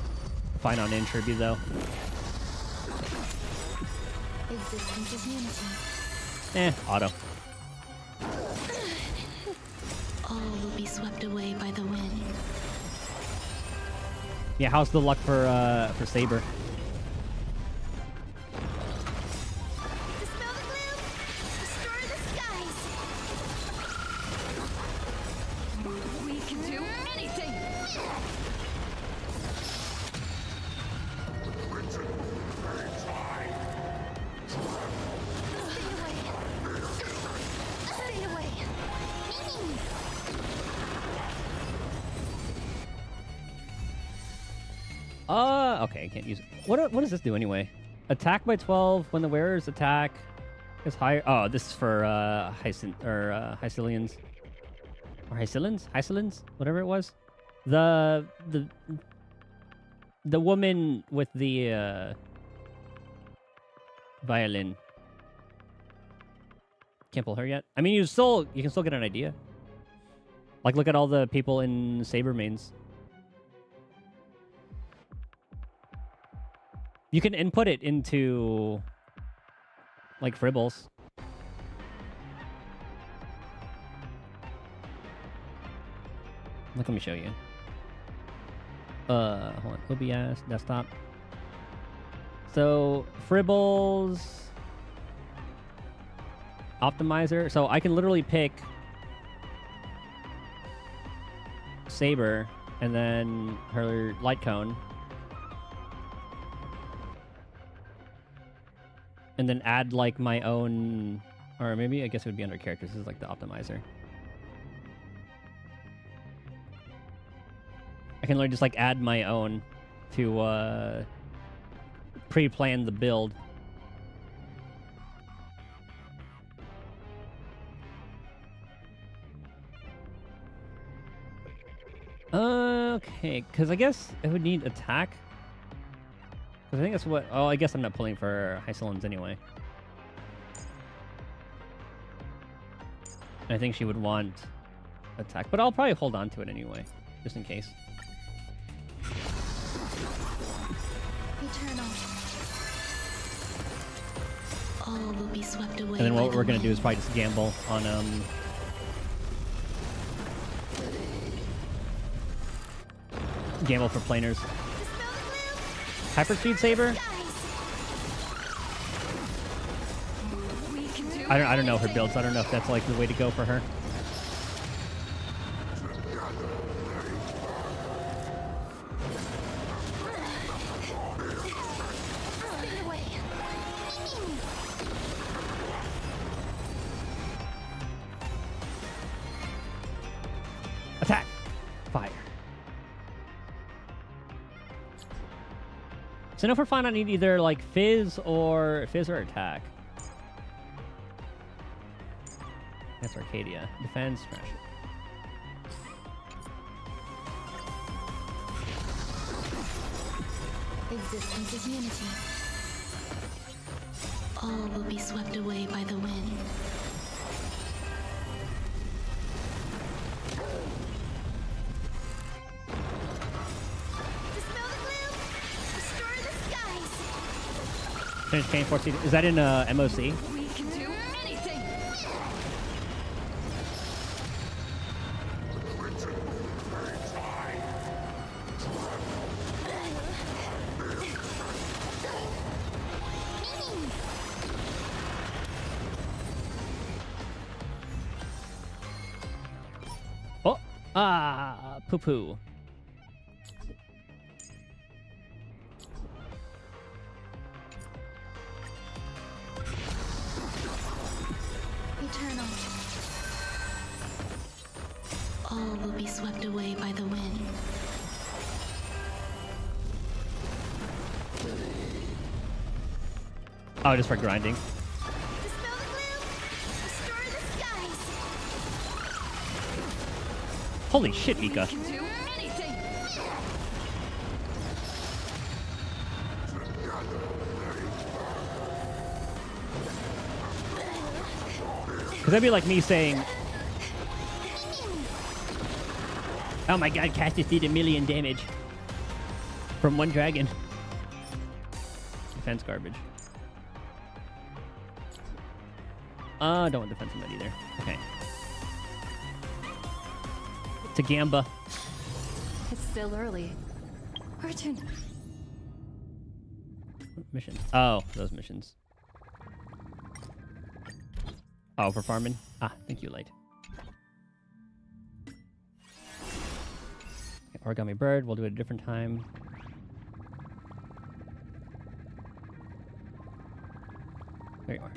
Phainon in Tribute, though. Existence is unity. Auto. All will be swept away by the wind. Yeah, how's the luck for Saber? Dispel the gloom! Destroy the skies! We can do anything! Stay away! Stay away! Okay, I can't use it. What does this do anyway? Attack by 12 when the wearer's attack is higher. Oh, this is for Hycilians. Or Hycilians? Whatever it was. The woman with the violin. Can't pull her yet. I mean, you can still get an idea. Like, look at all the people in Saber mains. You can input it into, like, Fribbles. Look, let me show you. Hold on. OBS, desktop. So, Fribbles... Optimizer. So, I can literally pick... Saber, and then her light cone. And then add, like, my own... Or maybe, I guess it would be under characters. This is, like, the optimizer. I can literally just, like, add my own to, pre-plan the build. Okay, because I guess it would need attack. Because I think that's what... Oh, I guess I'm not pulling for Hycilians anyway. I think she would want attack, but I'll probably hold on to it anyway, just in case. Eternal. All will be swept away. And then what we're gonna do is probably just gamble on gamble for planers. Hyperspeed Saber. I don't know her builds. I don't know if that's like the way to go for her. Attack! Fire. So now for fun, I need either like fizz or attack. That's Arcadia. Defense, smash it. Existence is unity. All will be swept away by the wind. Dispel the gloom! Restore the skies! Finish Pain 14. Is that in MOC? We can do anything! Oh! Ah! Poo-poo. Eternal. All will be swept away by the wind. Oh, just for grinding. Dispel the gloom! Restore the skies! Holy shit, Mika. Can do anything! Because that'd be like me saying, oh my god, Castus did 1,000,000 damage from one dragon. Defense garbage. Don't want defense in that either. Okay. To Gamba. It's still early. Our turn. Mission. Oh, those missions. Oh, for farming? Ah, thank you, Light. Okay, origami bird, we'll do it at a different time. There you are.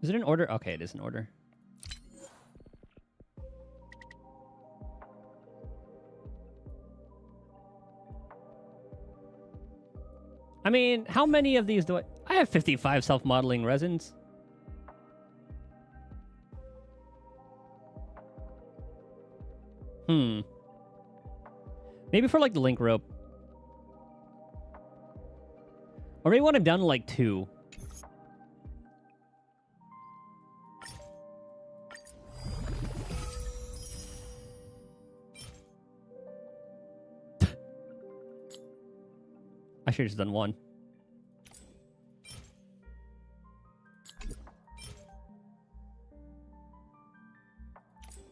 Is it in order? Okay, it is in order. I mean, how many of these do I... I have 55 self-modeling resins. Maybe for, like, the link rope. Or maybe when I'm down to, like, 2. I should have just done 1.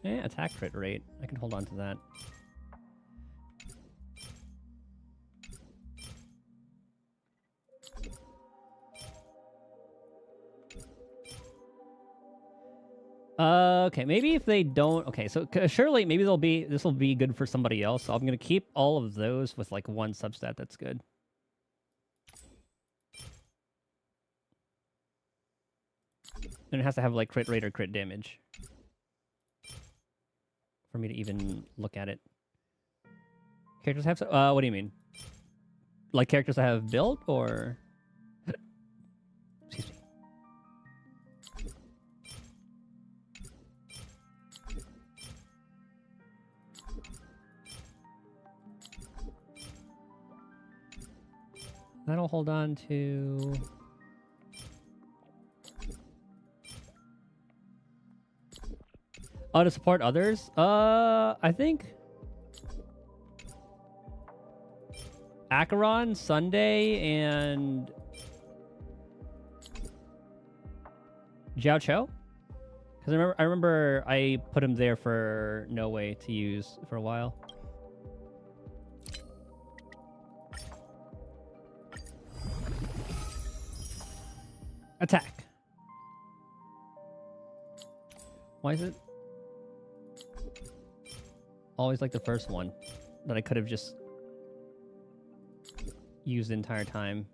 Attack crit rate. I can hold on to that. Okay, maybe if they don't... Okay, so surely maybe this will be good for somebody else. So I'm going to keep all of those with like 1 substat. That's good. And it has to have like crit rate or crit damage for me to even look at it. Characters have... what do you mean? Like characters that have build or... Excuse me. That'll hold on to... Oh, to support others? I think... Acheron, Sunday, and... Jiao Cho? Because I remember I put him there for No Way to use for a while. Attack. Why is it always like the first one that I could have just used the entire time?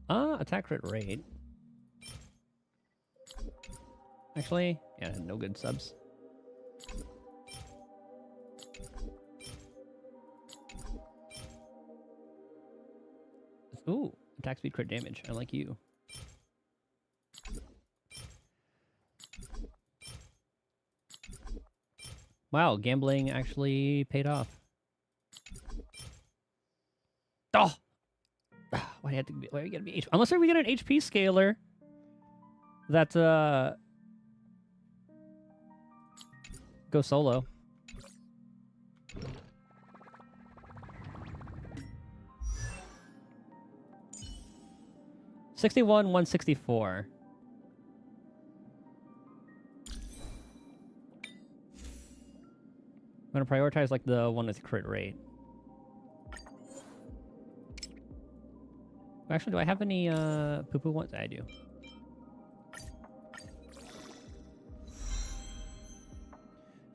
Attack crit rate. Actually, yeah, no good subs. Ooh, attack speed, crit damage. I like you. Wow, gambling actually paid off. Oh! Why do you have to be, why do you gotta be HP? Unless we get an HP scaler that go solo. $61, $164. I'm gonna prioritize like the one with crit rate. Actually, do I have any poo-poo ones? I do.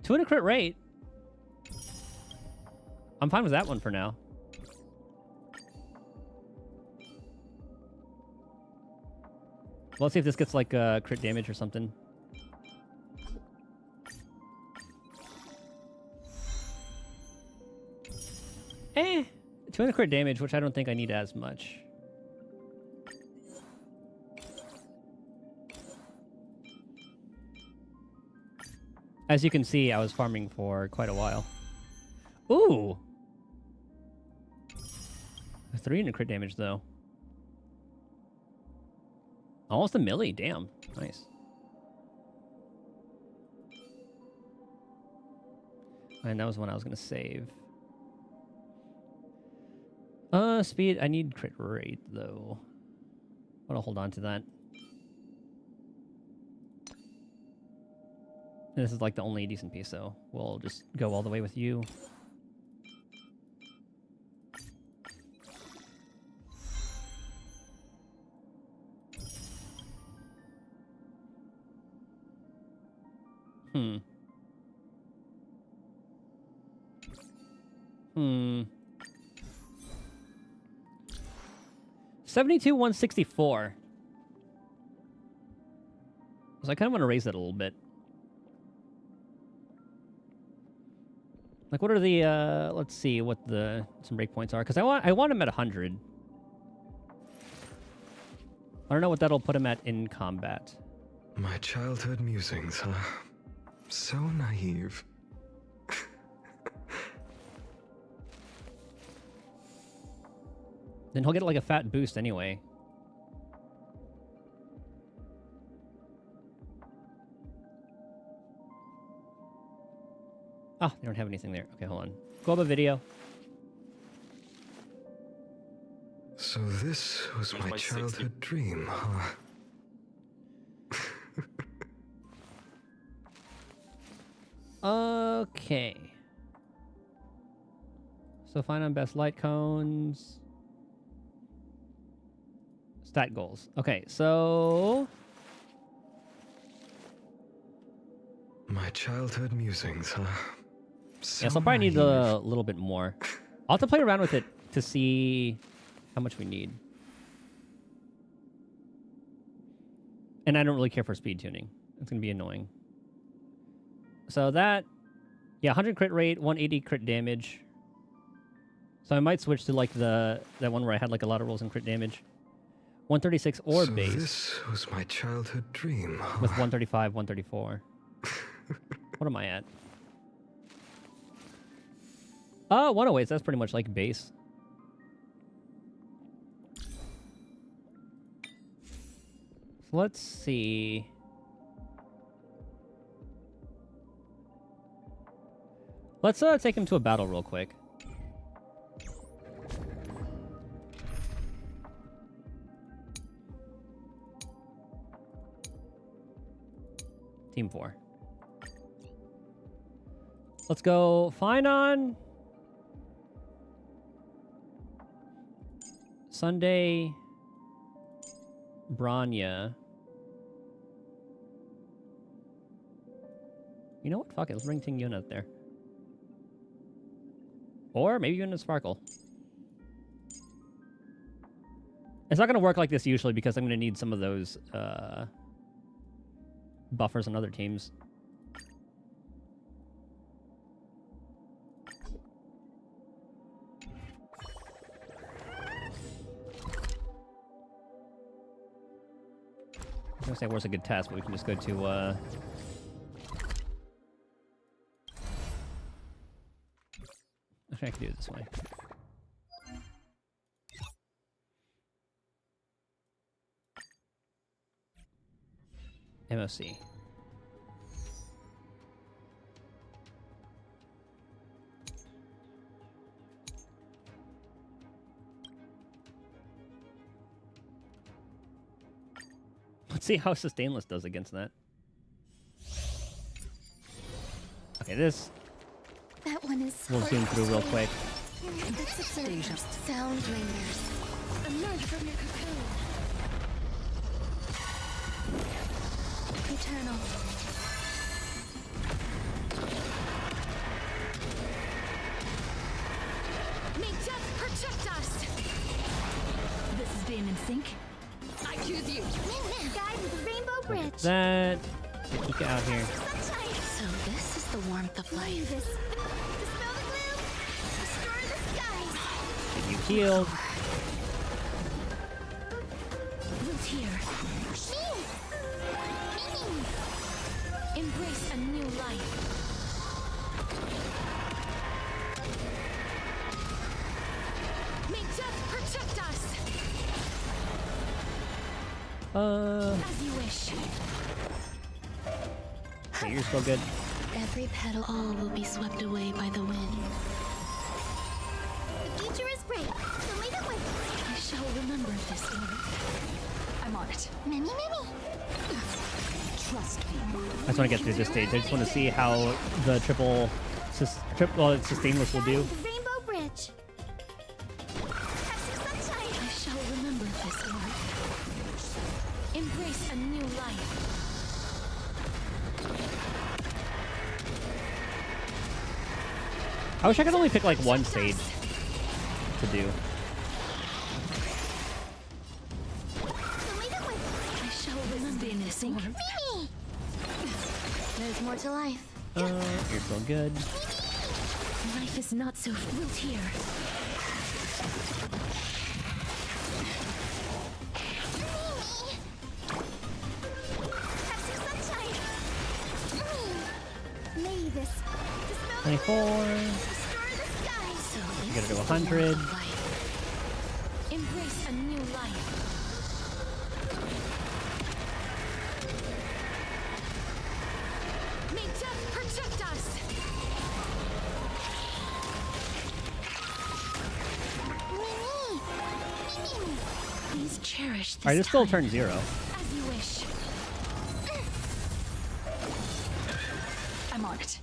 Two and a crit rate. I'm fine with that one for now. Well, let's see if this gets like crit damage or something. Two and a crit damage, which I don't think I need as much. As you can see, I was farming for quite a while. Ooh! 3 and a crit damage, though. Almost a milli, damn. Nice. And that was one I was going to save. Speed, I need crit rate, though. I'm going to hold on to that. This is like the only decent piece, so we'll just go all the way with you. Hmm. 72, 164. So I kind of want to raise that a little bit. Like, what are the, let's see what some breakpoints are. Because I want him at 100. I don't know what that'll put him at in combat. My childhood musings, huh? So naive. Then he'll get like a fat boost anyway. Oh, they don't have anything there. Okay, hold on. Go up a video. So this was my childhood dream, huh? Okay. So Phainon best light cones. Stat goals. Okay, so My childhood musings, huh? So yes, I'll probably need naive. a little bit more. I'll have to play around with it to see how much we need. And I don't really care for speed tuning. It's going to be annoying. So that, yeah, 100 crit rate, 180 crit damage. So I might switch to like that one where I had like a lot of rolls and crit damage. 136 or So base this was my childhood dream, huh? with 135, 134. What am I at? 108. That's pretty much like base. So let's see. Let's take him to a battle real quick. Team 4. Let's go Phainon. Sunday. Branya. You know what? Fuck it. Let's bring Ting Yun out there. Or maybe even a Sparkle. It's not going to work like this usually because I'm going to need some of those buffers on other teams. I was going to say where's a good test, but we can just go to... Actually, I can do it this way. MSC. Let's see how Sustainless does against that. Okay, this That one is. we'll zoom through real quick. Let's observe. Sound ringers. Emerge from your cocoon. Eternal. May death protect us. This is being in sync. I choose you. Guide with the rainbow bridge. That. Get out here. Sunshine. So this is the warmth of life. This. Dispel the gloom. Destroy the skies. Get you healed. Root here. Embrace a new life. May death protect us. As you wish. Okay, you're still good. Every petal, all will be swept away by the wind. The future is bright. So lead it with. I shall remember this one. I'm on it. Many, many. Trust me. I just want to get through this stage. I just want to see how the triple Sustainless will do. The rainbow bridge. Have some sunshine. I shall remember this one. Embrace a new life. I wish I could only pick like one stage to do. So lead it with. I shall remember Being in this sync. one. Mimi! There's more to life. You're so good. Life is not so wilt here. May this 24. You gotta do 100. Embrace a new life. May death protect us. Please cherish this. Alright, this still time. turn 0. As you wish. I'm on it.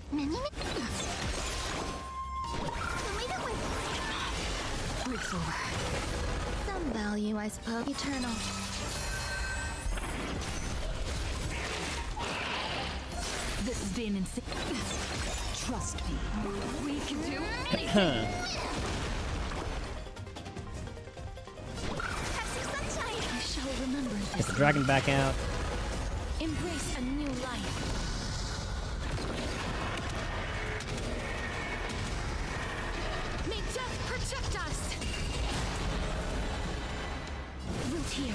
Some value, I suppose. Eternal. This has been insane. Trust me. We can do I shall remember Get this. the dragon back out. Embrace a new life. May death protect us. Root here.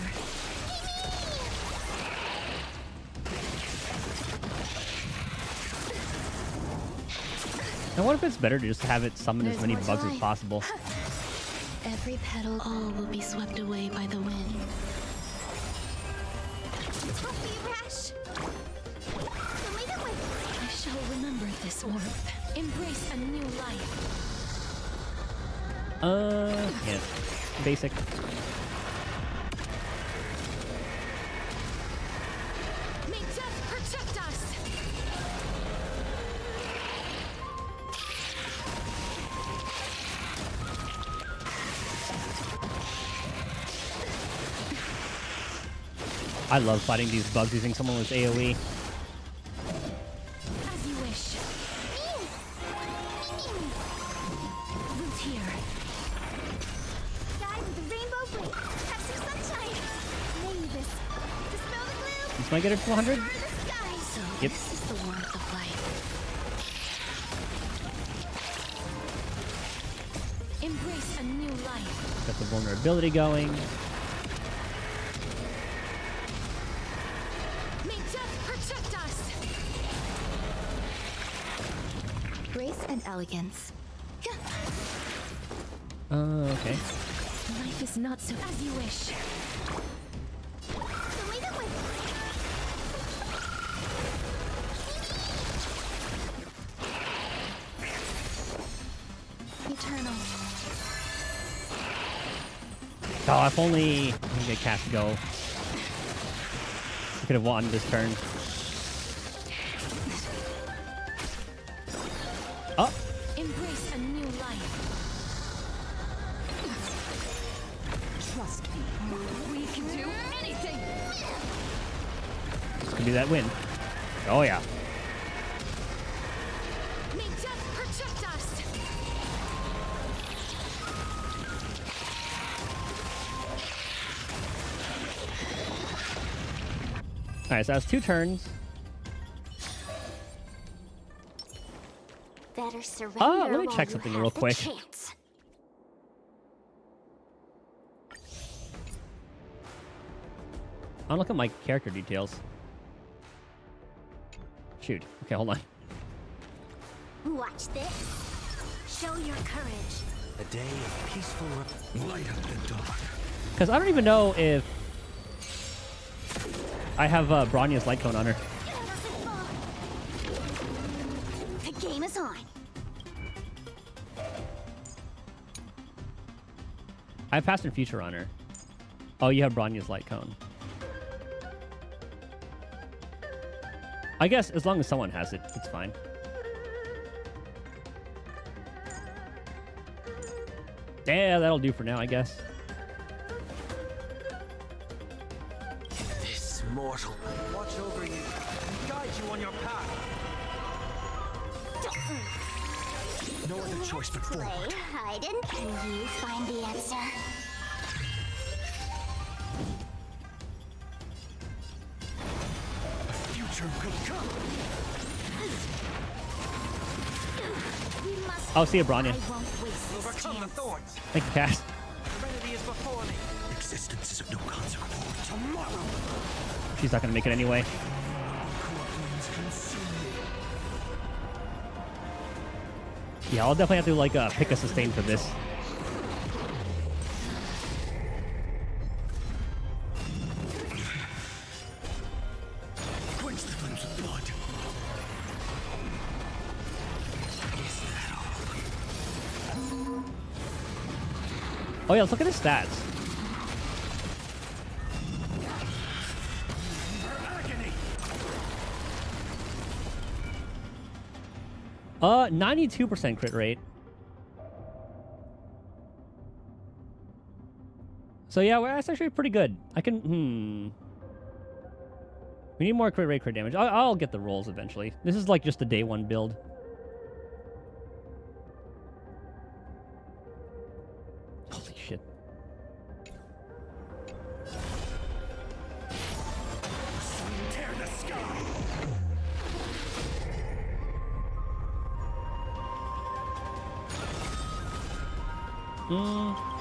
Now, what if it's better to just have it summon as There's many more to bugs as life. possible? Every petal, all will be swept away by the wind. Don't be rash. I shall remember this warmth. Embrace a new life. Yeah. Basic. May death protect us. I love fighting these bugs using someone with AoE. As you wish. Root here. Guide with the rainbow blade. Have some sunshine. May this dispel the gloom. This might get her to 100? Burn the sky. So Yep. this is the warmth of life. Embrace a new life. Got the vulnerability going. May death protect us. Grace and elegance. Okay. Life is not so as you wish. Eternal. Oh, if only I can get cast go. I could have won this turn. Oh, Embrace a new life. Trust me. We can do anything. this could be that win. Oh yeah. May death protect us. Alright, so that's 2 turns. Better surrender. Let me while check you something have real the quick. chance. I'll look at my character details. Shoot. Okay, hold on. Watch this. Show your courage. A day of peaceful light of the dark. Because I don't even know if I have Bronya's light cone on her. The game is on. I have past and future on her. Oh, you have Bronya's light cone. I guess as long as someone has it, it's fine. Yeah, that'll do for now, I guess. This mortal watch over you and guide you on your path. No other choice but Play forward. hide and you find the answer. A future will come. We must. Oh, see you, Bronya. I won't waste this Overcome the chance. thorns. Thank you, Cass. Serenity is before me. Existence is of no consequence. Tomorrow. She's not gonna make it anyway. Flames consume me. Yeah, I'll definitely have to like pick a sustain for this. Quench the flames with blood. Is that all? Oh yeah, let's look at his stats. Agony. 92% crit rate. So yeah, well, that's actually pretty good. I can, We need more crit rate, crit damage. I'll get the rolls eventually. This is like just a day one build. Holy shit. Tear the sky.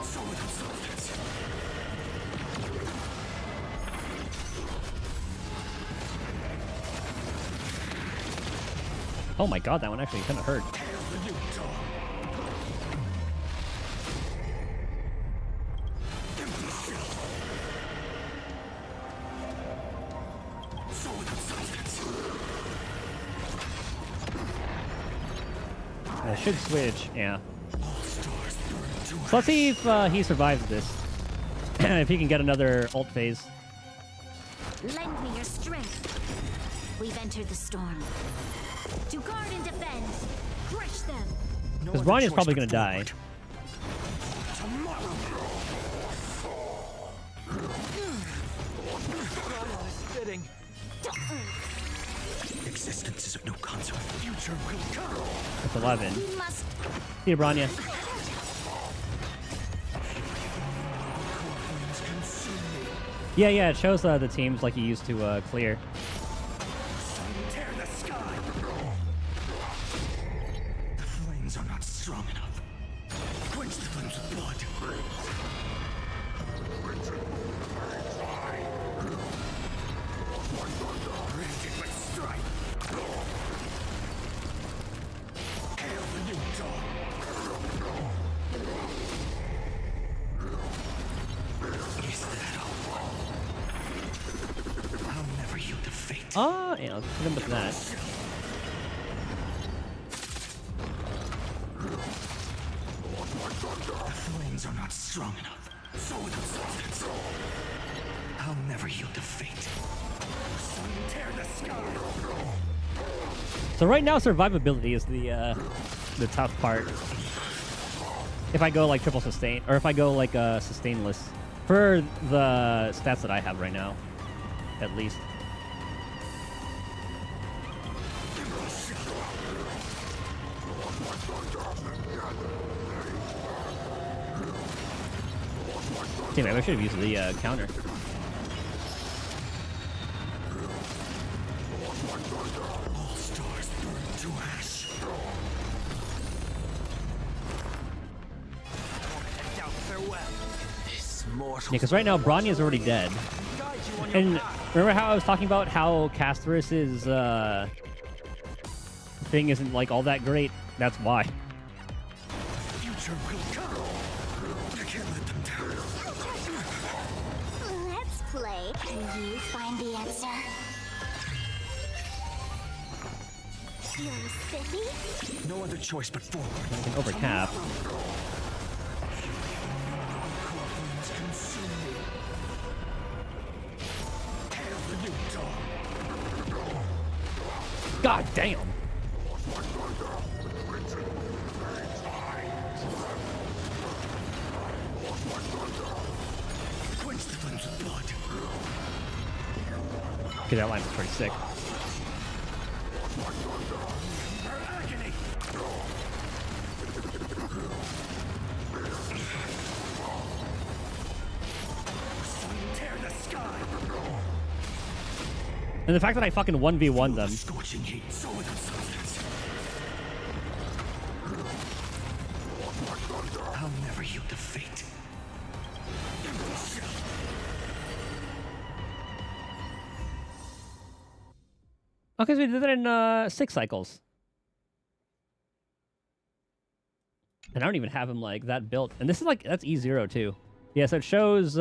Sword of substance. Oh my god, that one actually kind of hurt. Hail the new dawn. Sword of substance. I should switch, yeah. All stars burn to So let's see if he survives this. If he can get another ult phase. Lend me your strength. We've entered the storm. To guard and defend. Crush them. No Because other Bronya's choice probably but gonna die. forward. Tomorrow. Trial is fitting. Existence is of no consequence. Future will come. That's 11. We must. See you, Bronya. Flames consume me. Yeah, it shows the teams like you used to clear. Tear the sky. The flames are not strong enough. Quench the flames with blood. Branded with strife. Hail the new dawn. Is that all? I'll never yield to fate. Yeah, let's hit him with that. The flames are not strong enough. Sword of substance. I'll never yield to fate. Sun tear the sky. So right now, survivability is the tough part. If I go like triple sustain, or if I go like sustainless, for the stats that I have right now, at least. Damn, maybe I should have used the counter. All stars burn to ash. Doubt farewell. This mortal. Yeah, because right now Bronya's already dead. Guide you on your And path. remember how I was talking about how Castorus's thing isn't like all that great? That's why. Future will come. I can't let them down. Let's play. Can you find the answer? You're spiffy? No other choice but forward. I can overcap. Flames consume me. Hail the new dawn. God damn! Quench the flames with blood. Okay, that line was pretty sick. Her agony. Sun tear the sky. And the fact that I fucking 1v1 them. Scorching heat, so without substance. I'll never yield to fate. Okay, so we did that in 6 cycles. And I don't even have him like that built. And this is like, that's E0 too. Yeah, so it shows,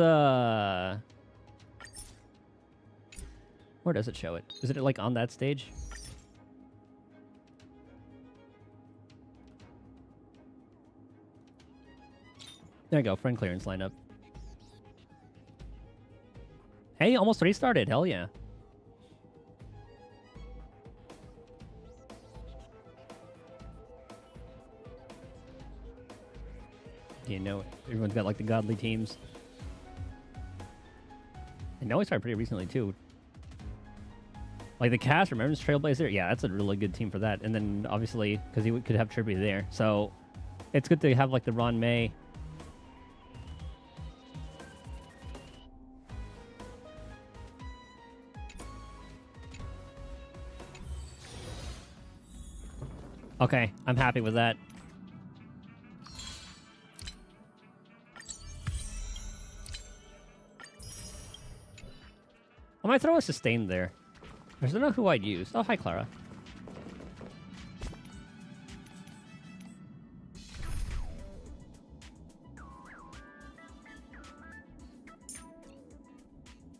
where does it show it? Is it like on that stage? There you go, friend clearance lineup. Hey, almost restarted, hell yeah. You know, everyone's got like the godly teams. And now we started pretty recently too. Like the cast, remembers Trailblazer? Yeah, that's a really good team for that. And then obviously, because he could have Trippy there. So it's good to have like the Ron May. Okay, I'm happy with that. I might throw a sustain there. I don't know who I'd use. Oh, hi, Clara.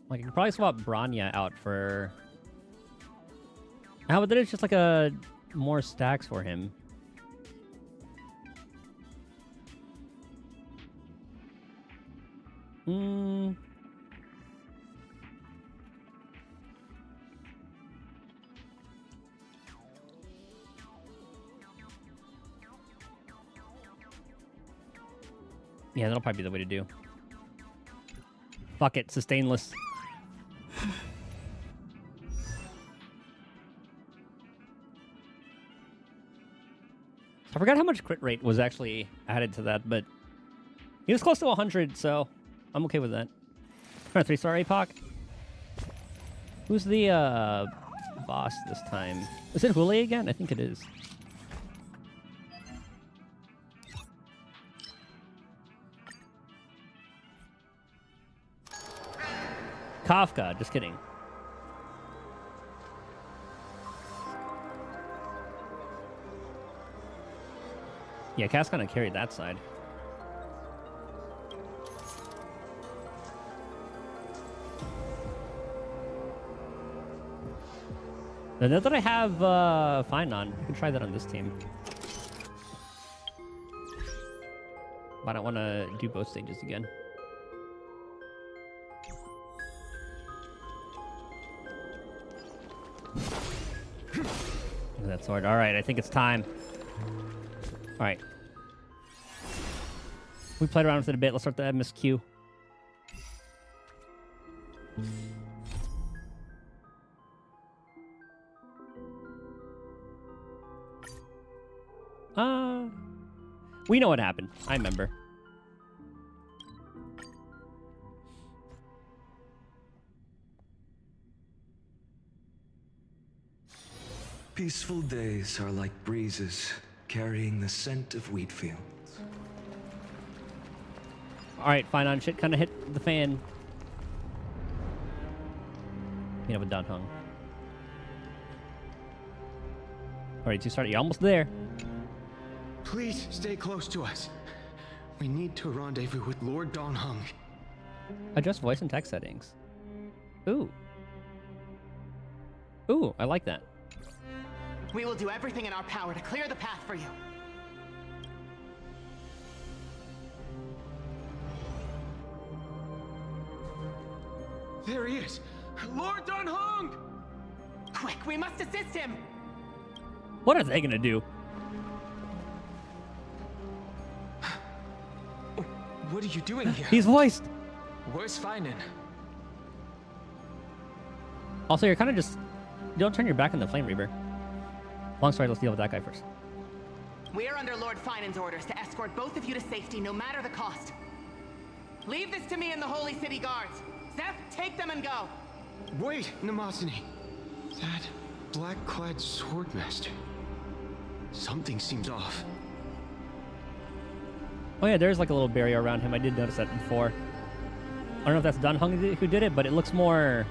Like, I could probably swap Branya out for... But then it's just like a... more stacks for him. Yeah, that'll probably be the way to do. Fuck it, sustainless. I forgot how much crit rate was actually added to that, but he was close to 100, so I'm okay with that. 3-star APOC. Who's the boss this time? Is it Hule again? I think it is. Kafka, just kidding. Yeah, Cass kind of carried that side. Now that I have Phainon, I can try that on this team. But I don't want to do both stages again. That sword. All right, I think it's time. All right. We played around with it a bit. Let's start the MSQ. We know what happened. I remember. Peaceful days are like breezes carrying the scent of wheat fields. All right, Phainon, shit kind of hit the fan. You know, with Don Hung. All right, 2-star. You're almost there. Please stay close to us. We need to rendezvous with Lord Don Hung. Adjust voice and text settings. Ooh. Ooh, I like that. We will do everything in our power to clear the path for you. There he is! Lord Don Hung! Quick, we must assist him! What are they gonna do? What are you doing here? He's voiced. Where's Phainon? Also, you're kind of just... Don't turn your back on the Flame Reaper. Long story, let's deal with that guy first. We are under Lord Phainon's orders to escort both of you to safety, no matter the cost. Leave this to me and the Holy City Guards. Zeph, take them and go. Wait, Namazani. That black-clad swordmaster. Something seems off. Oh yeah, there's like a little barrier around him. I did notice that before. I don't know if that's Dan Hung who did it, but it looks more...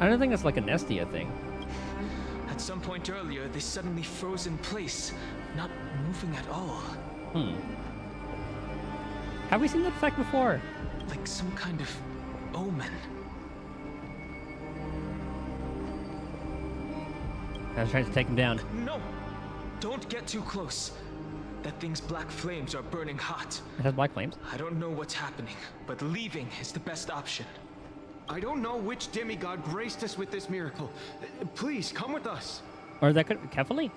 I don't think it's like a Nestia thing. At some point earlier, they suddenly froze in place, not moving at all. Have we seen that effect before? Like some kind of omen. I was trying to take him down. No! Don't get too close. That thing's black flames are burning hot. It has black flames. I don't know what's happening, but leaving is the best option. I don't know which demigod graced us with this miracle. Please, come with us. Or that could... Carefully?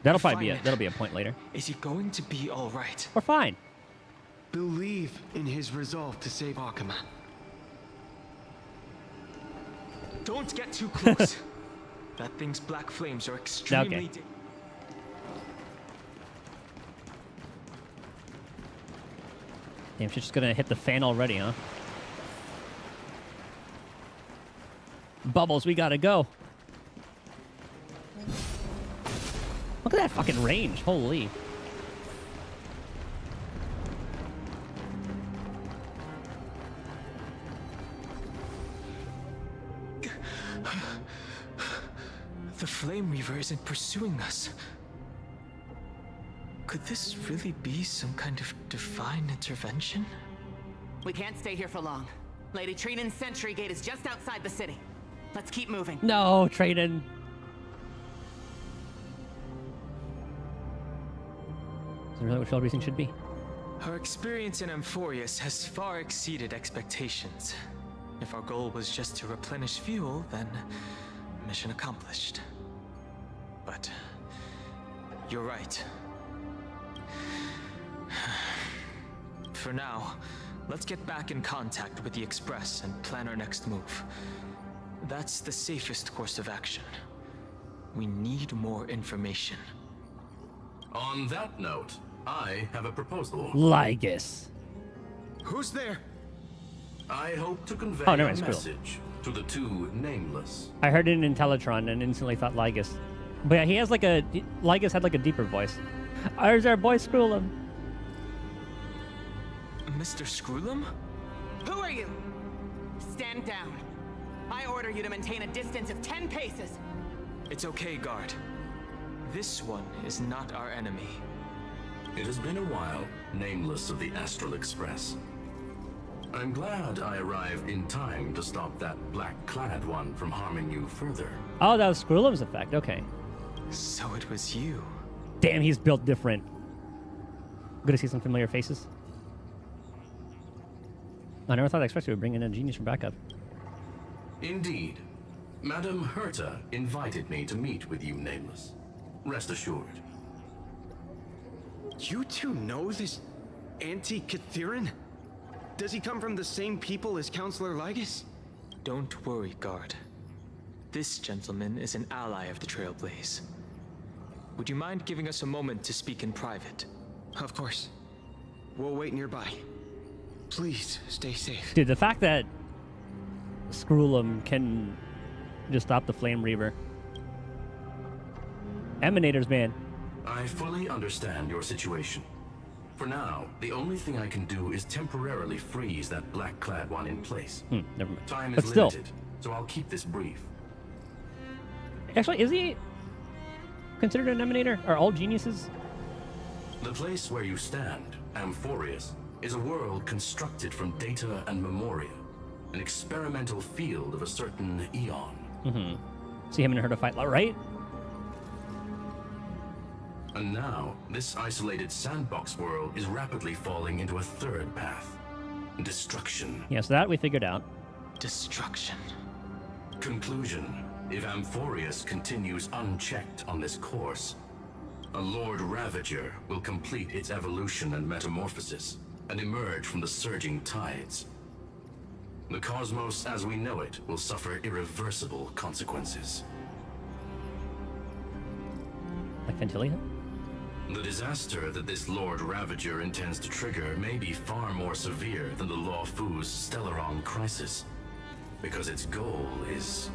That'll probably Fine. that'll be a point later. Is he going to be all right? We're fine. Believe in his resolve to save Akuma. Don't get too close. That thing's black flames are extremely... Okay. Damn, she's just gonna hit the fan already, huh? Bubbles, we gotta go. Look at that fucking range. Holy. The Flame Reaver isn't pursuing us. Could this really be some kind of divine intervention? We can't stay here for long. Lady Trinan's sentry gate is just outside the city. Let's keep moving. No, Trayden. Is that really what Shell should be? Our experience in Amphorius has far exceeded expectations. If our goal was just to replenish fuel, then mission accomplished. But you're right. For now, let's get back in contact with the Express and plan our next move. That's the safest course of action. We need more information. On that note, I have a proposal. Lygus. Who's there? I hope to convey Oh, never a mind, screw it. message to the two nameless. I heard it in Teletron and instantly thought Lygus. But yeah, he has like a... Lygus had like a deeper voice. There's our boy Skrullum. Mr. Skrullum? Who are you? Stand down. I order you to maintain a distance of 10 paces. It's okay, guard. This one is not our enemy. It has been a while, nameless of the Astral Express. I'm glad I arrived in time to stop that black-clad one from harming you further. Oh, that was Skrullum's effect. Okay. So it was you. Damn, he's built different. Good to see some familiar faces. I never thought the Express would bring in a genius for backup. Indeed. Madame Herta invited me to meet with you, nameless. Rest assured. You two know this anti-Catharin? Does he come from the same people as Counselor Lygus? Don't worry, guard. This gentleman is an ally of the Trailblaze. Would you mind giving us a moment to speak in private? Of course. We'll wait nearby. Please, stay safe. Dude, the fact that Skrullum can just stop the Flame Reaver. Emanators, man. I fully understand your situation. For now, the only thing I can do is temporarily freeze that black-clad one in place. Never mind. Time But is still. limited, so I'll keep this brief. Actually, is he considered an Emanator? Are all geniuses? The place where you stand, Amphorius, is a world constructed from data and memoria, an experimental field of a certain eon. See him and her to fight, right? And now, this isolated sandbox world is rapidly falling into a third path. Destruction. Yeah, so that we figured out. Destruction. Conclusion. If Amphorius continues unchecked on this course, a Lord Ravager will complete its evolution and metamorphosis, and emerge from the surging tides. The cosmos as we know it will suffer irreversible consequences. Like Ventilia? The disaster that this Lord Ravager intends to trigger may be far more severe than the Law Fu's Stellaron crisis. because its goal is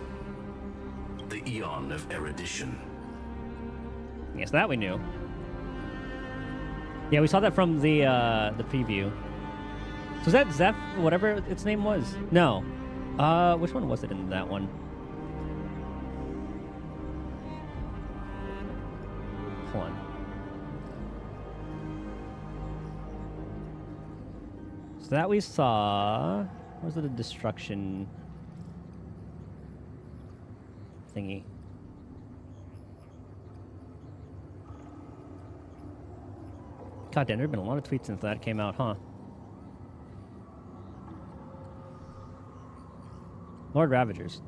the Eon of Erudition. Yes, that we knew. Yeah, we saw that from the preview. So is that Zeph, whatever its name was? No. Which one was it in that one? Hold on. So that we saw... Was it a destruction thingy? God damn, there have been a lot of tweets since that came out, huh? Lord Ravagers.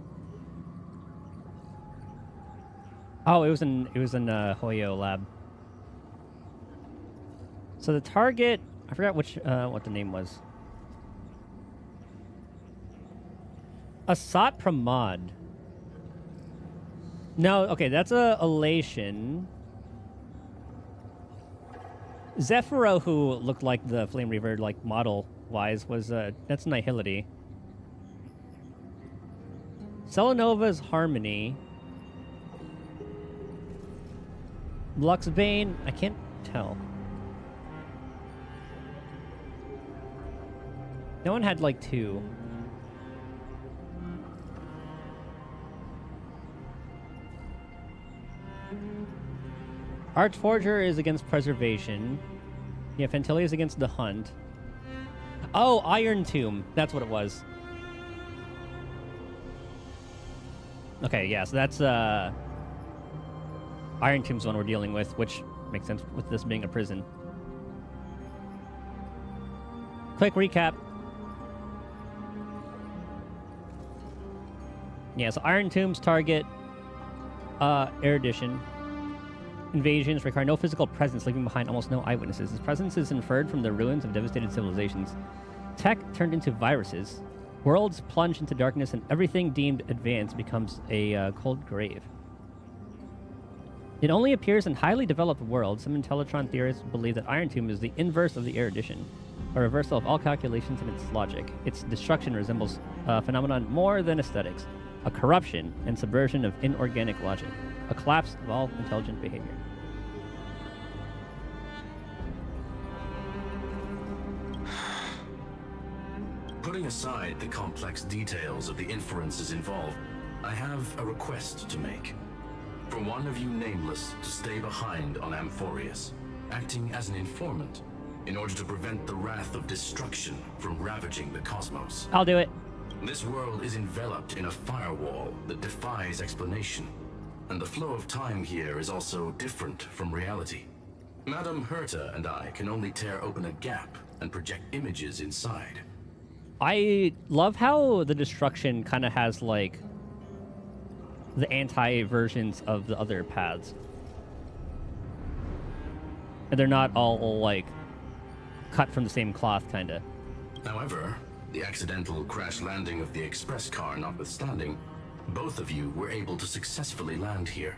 Oh, it was in Hoyo Lab. So the target, I forgot which what the name was. Asat Pramod. No, okay, that's a elation. Zephyro, who looked like the Flame Reaver, like model-wise, was that's Nihility. Selenova's Harmony. Luxbane, I can't tell. No one had like two. Archforger is against Preservation. Yeah, Fantilia is against the Hunt. Oh, Iron Tomb. That's what it was. Okay, yeah, so that's Iron Tomb's the one we're dealing with, which makes sense with this being a prison. Quick recap. Yeah, so Iron Tomb's target, Erudition. Invasions require no physical presence, leaving behind almost no eyewitnesses. His presence is inferred from the ruins of devastated civilizations. Tech turned into viruses. Worlds plunge into darkness, and everything deemed advanced becomes a cold grave. It only appears in highly developed worlds. Some Intellitron theorists believe that Iron Tomb is the inverse of the Erudition, a reversal of all calculations and its logic. Its destruction resembles a phenomenon more than aesthetics, a corruption and subversion of inorganic logic, a collapse of all intelligent behavior. Putting aside the complex details of the inferences involved, I have a request to make. For one of you nameless to stay behind on Amphorius, acting as an informant, in order to prevent the wrath of destruction from ravaging the cosmos. I'll do it. This world is enveloped in a firewall that defies explanation, and the flow of time here is also different from reality. Madame Herta and I can only tear open a gap and project images inside. I love how the destruction kind of has, like, the anti-versions of the other paths. And they're not all, like, cut from the same cloth, kind of. However, the accidental crash landing of the express car notwithstanding, both of you were able to successfully land here.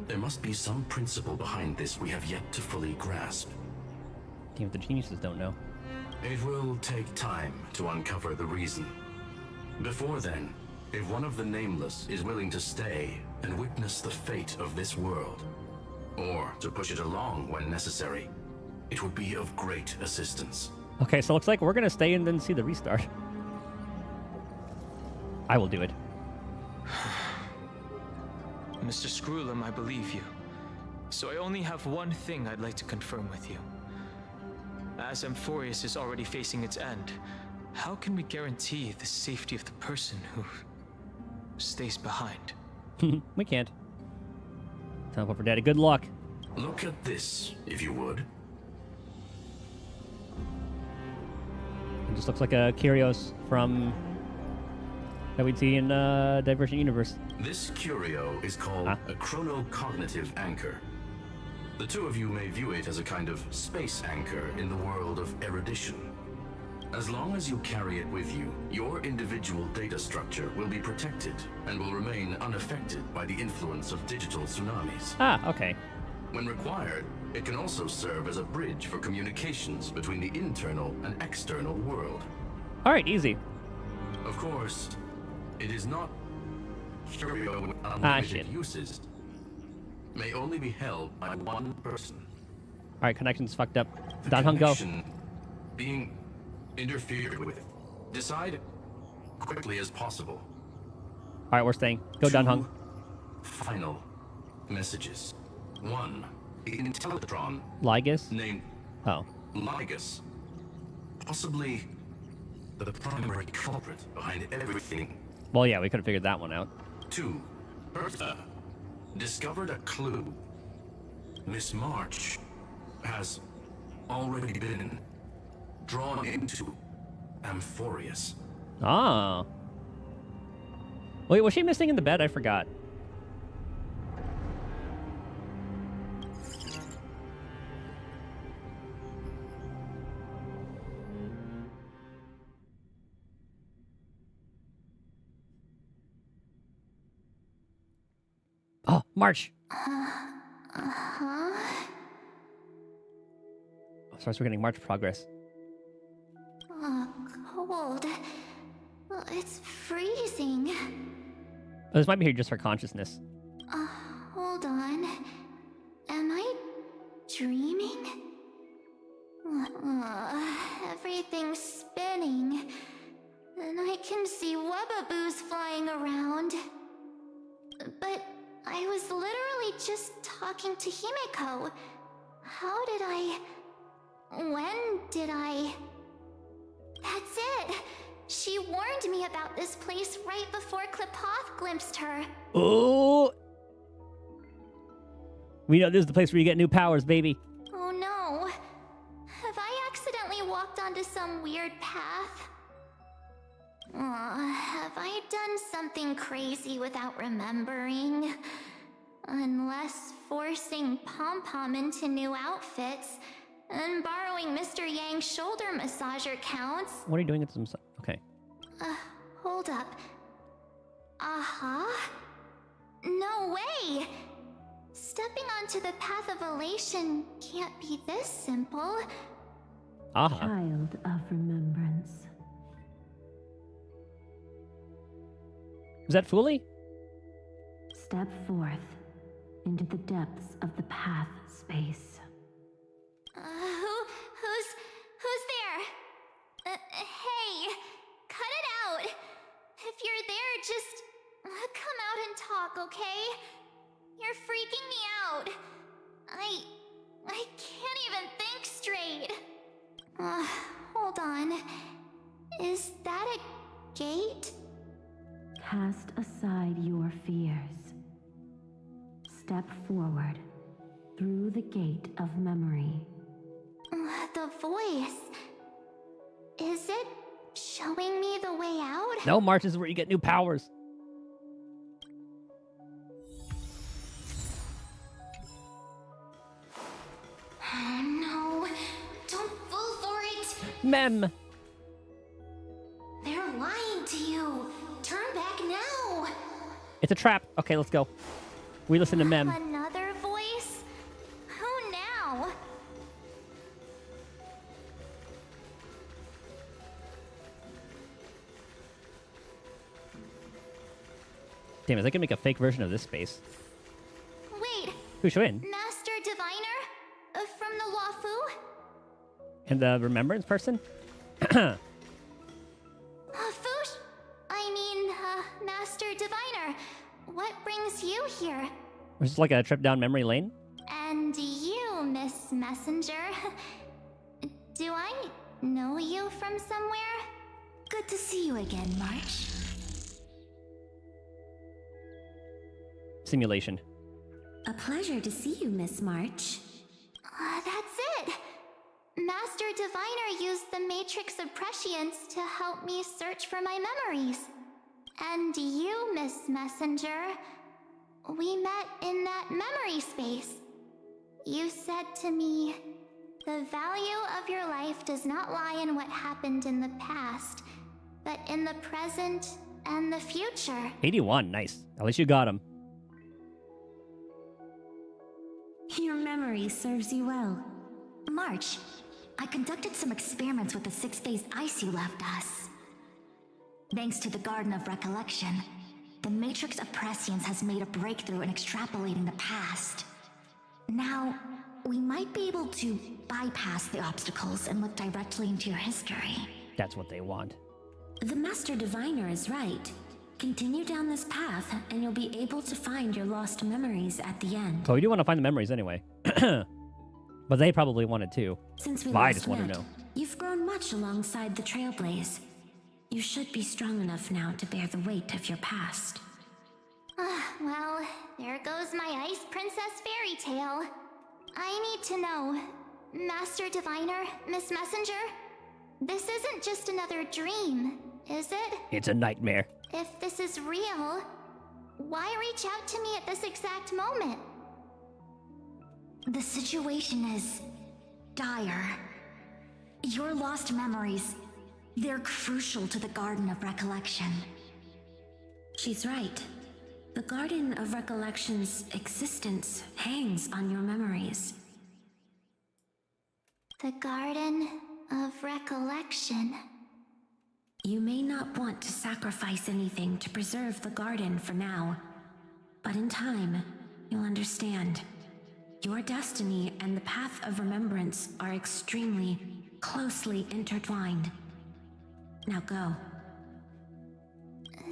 There must be some principle behind this we have yet to fully grasp. Damn, the geniuses don't know. It will take time to uncover the reason. Before then, if one of the Nameless is willing to stay and witness the fate of this world, or to push it along when necessary, it would be of great assistance. Okay, so looks like we're going to stay and then see the restart. I will do it. Mr. Screwlum, I believe you. So I only have one thing I'd like to confirm with you. As Amphorius is already facing its end, how can we guarantee the safety of the person who stays behind? We can't. Time for Daddy. Good luck. Look at this, if you would. It just looks like a Kyrios from that we'd see in Divergent Universe. This curio is called a chronocognitive anchor. The two of you may view it as a kind of space anchor in the world of erudition. As long as you carry it with you, your individual data structure will be protected and will remain unaffected by the influence of digital tsunamis. Ah, okay. When required, it can also serve as a bridge for communications between the internal and external world. All right, easy. Of course, it is not curio with shit. unlimited uses. May only be held by one person. All right, connection's fucked up. The Danhong, go. connection being interfered with. Decide quickly as possible. All right, we're staying. Go, Danhong. Final messages. 1. Intellatron Ligus? named Oh. Ligus. Possibly the primary culprit behind everything. Well, yeah, we could have figured that one out. 2. Bertha discovered a clue. Miss March has already been drawn into Amphorius. Ah. Wait, was she missing in the bed? I forgot. Oh, March. Starts we're getting March progress. Cold. It's freezing. This might be just her consciousness. Hold on. Am I dreaming? Everything's spinning. And I can see webbaboos flying around. But I was literally just talking to Himeko. How did I... When did I... That's it! She warned me about this place right before Klipoth glimpsed her. Oh! We know this is the place where you get new powers, baby. Oh no. Have I accidentally walked onto some weird path? Have I done something crazy without remembering? Unless forcing Pom-Pom into new outfits and borrowing Mr. Yang's shoulder massager counts. What are you doing at some... Okay. Hold up. No way! Stepping onto the path of elation can't be this simple. Child of remembrance. Is that Fooly? Step forth into the depths of the path space. Who's there? Hey, cut it out. If you're there, just come out and talk, okay? You're freaking me out. I can't even think straight. Hold on. Is that a gate? Cast aside your fears. Step forward through the gate of memory. The voice. Is it showing me the way out? No, March is where you get new powers. Oh no. Don't fall for it. Mem. They're lying to you. Turn back now. It's a trap. Okay, let's go. We listen to Mem. Another voice? Who now? Damn, is they can make a fake version of this space. Wait, Who's in? Master Diviner? From the Wafu? And the remembrance person? Foosh? Master Diviner. What brings you here? It's just like a trip down memory lane. And you, Miss Messenger. Do I know you from somewhere? Good to see you again, March. Simulation. A pleasure to see you, Miss March. That's it! Master Diviner used the Matrix of Prescience to help me search for my memories. And you, Miss Messenger, we met in that memory space. You said to me, the value of your life does not lie in what happened in the past, but in the present and the future. 81, nice. At least you got him. Your memory serves you well. March, I conducted some experiments with the 6-phase ice you left us. Thanks to the Garden of Recollection, the Matrix of Prescience has made a breakthrough in extrapolating the past. Now, we might be able to bypass the obstacles and look directly into your history. That's what they want. The Master Diviner is right. Continue down this path, and you'll be able to find your lost memories at the end. So we do want to find the memories anyway. But they probably want it too. Since we But I last just want to met, know. you've grown much alongside the Trailblaze. You should be strong enough now to bear the weight of your past. Well, there goes my Ice Princess fairy tale. I need to know, Master Diviner, Miss Messenger, this isn't just another dream, is it? It's a nightmare. If this is real, why reach out to me at this exact moment? The situation is dire. Your lost memories, they're crucial to the Garden of Recollection. She's right. The Garden of Recollection's existence hangs on your memories. The Garden of Recollection. You may not want to sacrifice anything to preserve the garden for now, but in time, you'll understand. Your destiny and the path of remembrance are extremely, closely intertwined. Now go.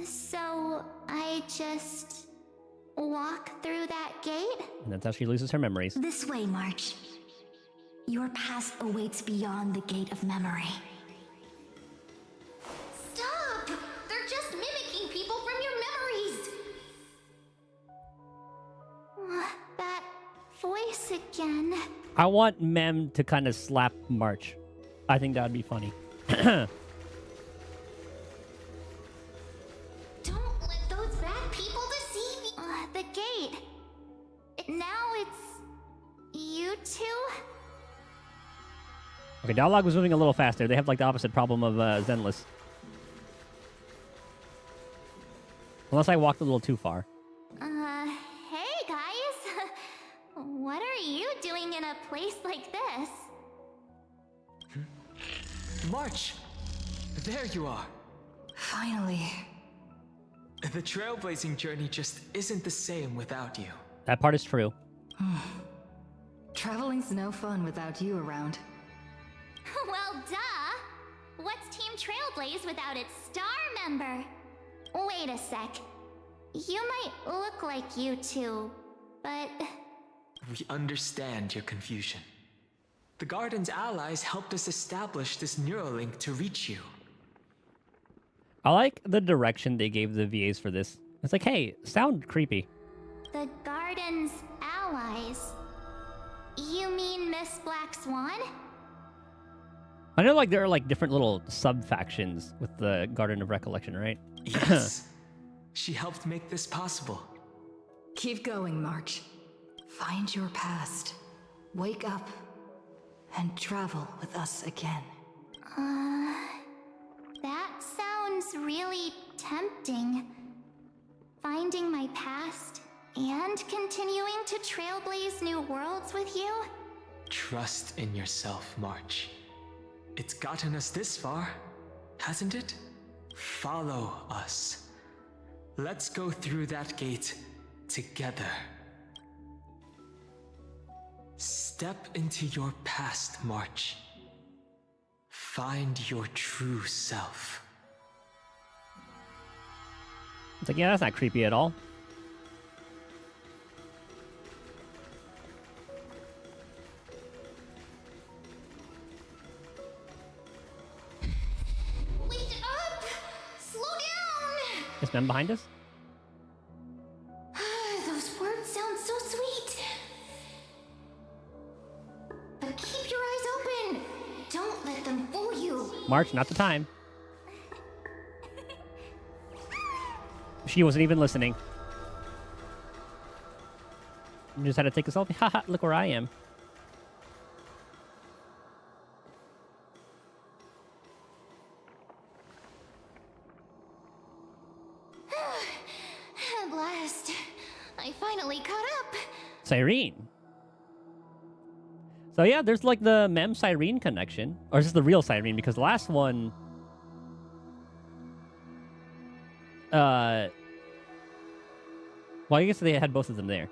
So, I just walk through that gate? And that's how she loses her memories. This way, March. Your past awaits beyond the gate of memory. Stop! They're just mimicking people from your memories! That voice again. I want Mem to kind of slap March. I think that would be funny. Don't let those bad people deceive you. The gate. Now it's... you two? Okay, dialogue was moving a little faster. They have like the opposite problem of Zenless. Unless I walked a little too far. Hey guys. What are you doing in a place like this? March! There you are. Finally. The trailblazing journey just isn't the same without you. That part is true. Traveling's no fun without you around. Well, duh. What's Team Trailblaze without its star member? Wait a sec. You might look like you two, but... We understand your confusion. The Garden's allies helped us establish this Neuralink to reach you. I like the direction they gave the VAs for this. It's like, hey, sound creepy. The Garden's allies? You mean Miss Black Swan? I know like there are like different little sub-factions with the Garden of Recollection, right? Yes. She helped make this possible. Keep going, March. Find your past. Wake up. And travel with us again. That sounds really tempting. Finding my past and continuing to trailblaze new worlds with you? Trust in yourself, March. It's gotten us this far, hasn't it? Follow us. Let's go through that gate together. Step into your past, March. Find your true self. It's like, yeah, that's not creepy at all. Wake up! Slow down! Is Mem behind us? Those words sound so sweet. But keep your eyes open. Don't let them fool you. March, not the time. She wasn't even listening. You just had to take a selfie. Haha, look where I am. At last, I finally caught up. Cyrene. So yeah, there's like the Mem Cyrene connection. Or is this the real Cyrene? Because the last one... Well, I guess they had both of them there.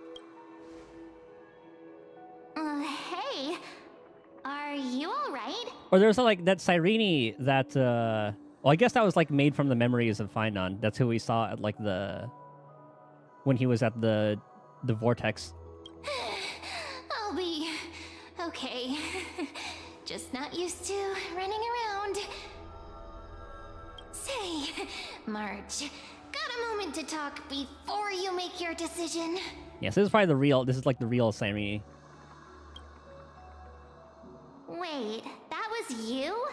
Hey, are you alright? Or there was like that Cyrene that, well, I guess that was like made from the memories of Phainon. That's who we saw at like when he was at the vortex. I'll be okay. Just not used to running around. Say, March, got a moment to talk before you make your decision? Yes, this is probably the real. This is like the real Cyrene. Wait, that was you?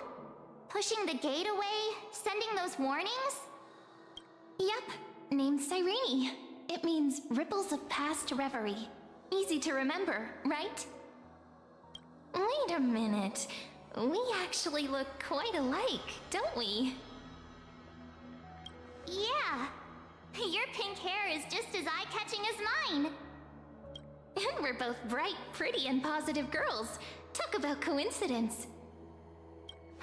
Pushing the gate away? Sending those warnings? Yep, named Cyrene. It means ripples of past reverie. Easy to remember, right? Wait a minute. We actually look quite alike, don't we? Yeah. Your pink hair is just as eye-catching as mine. And we're both bright, pretty, and positive girls. Talk about coincidence.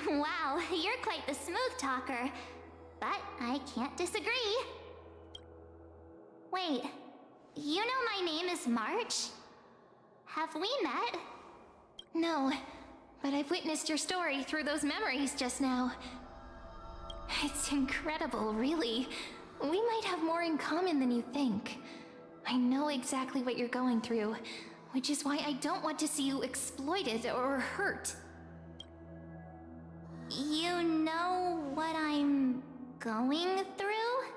Wow, you're quite the smooth talker. But I can't disagree. Wait, you know my name is March? Have we met? No, but I've witnessed your story through those memories just now. It's incredible, really. We might have more in common than you think. I know exactly what you're going through, which is why I don't want to see you exploited or hurt. You know what I'm going through?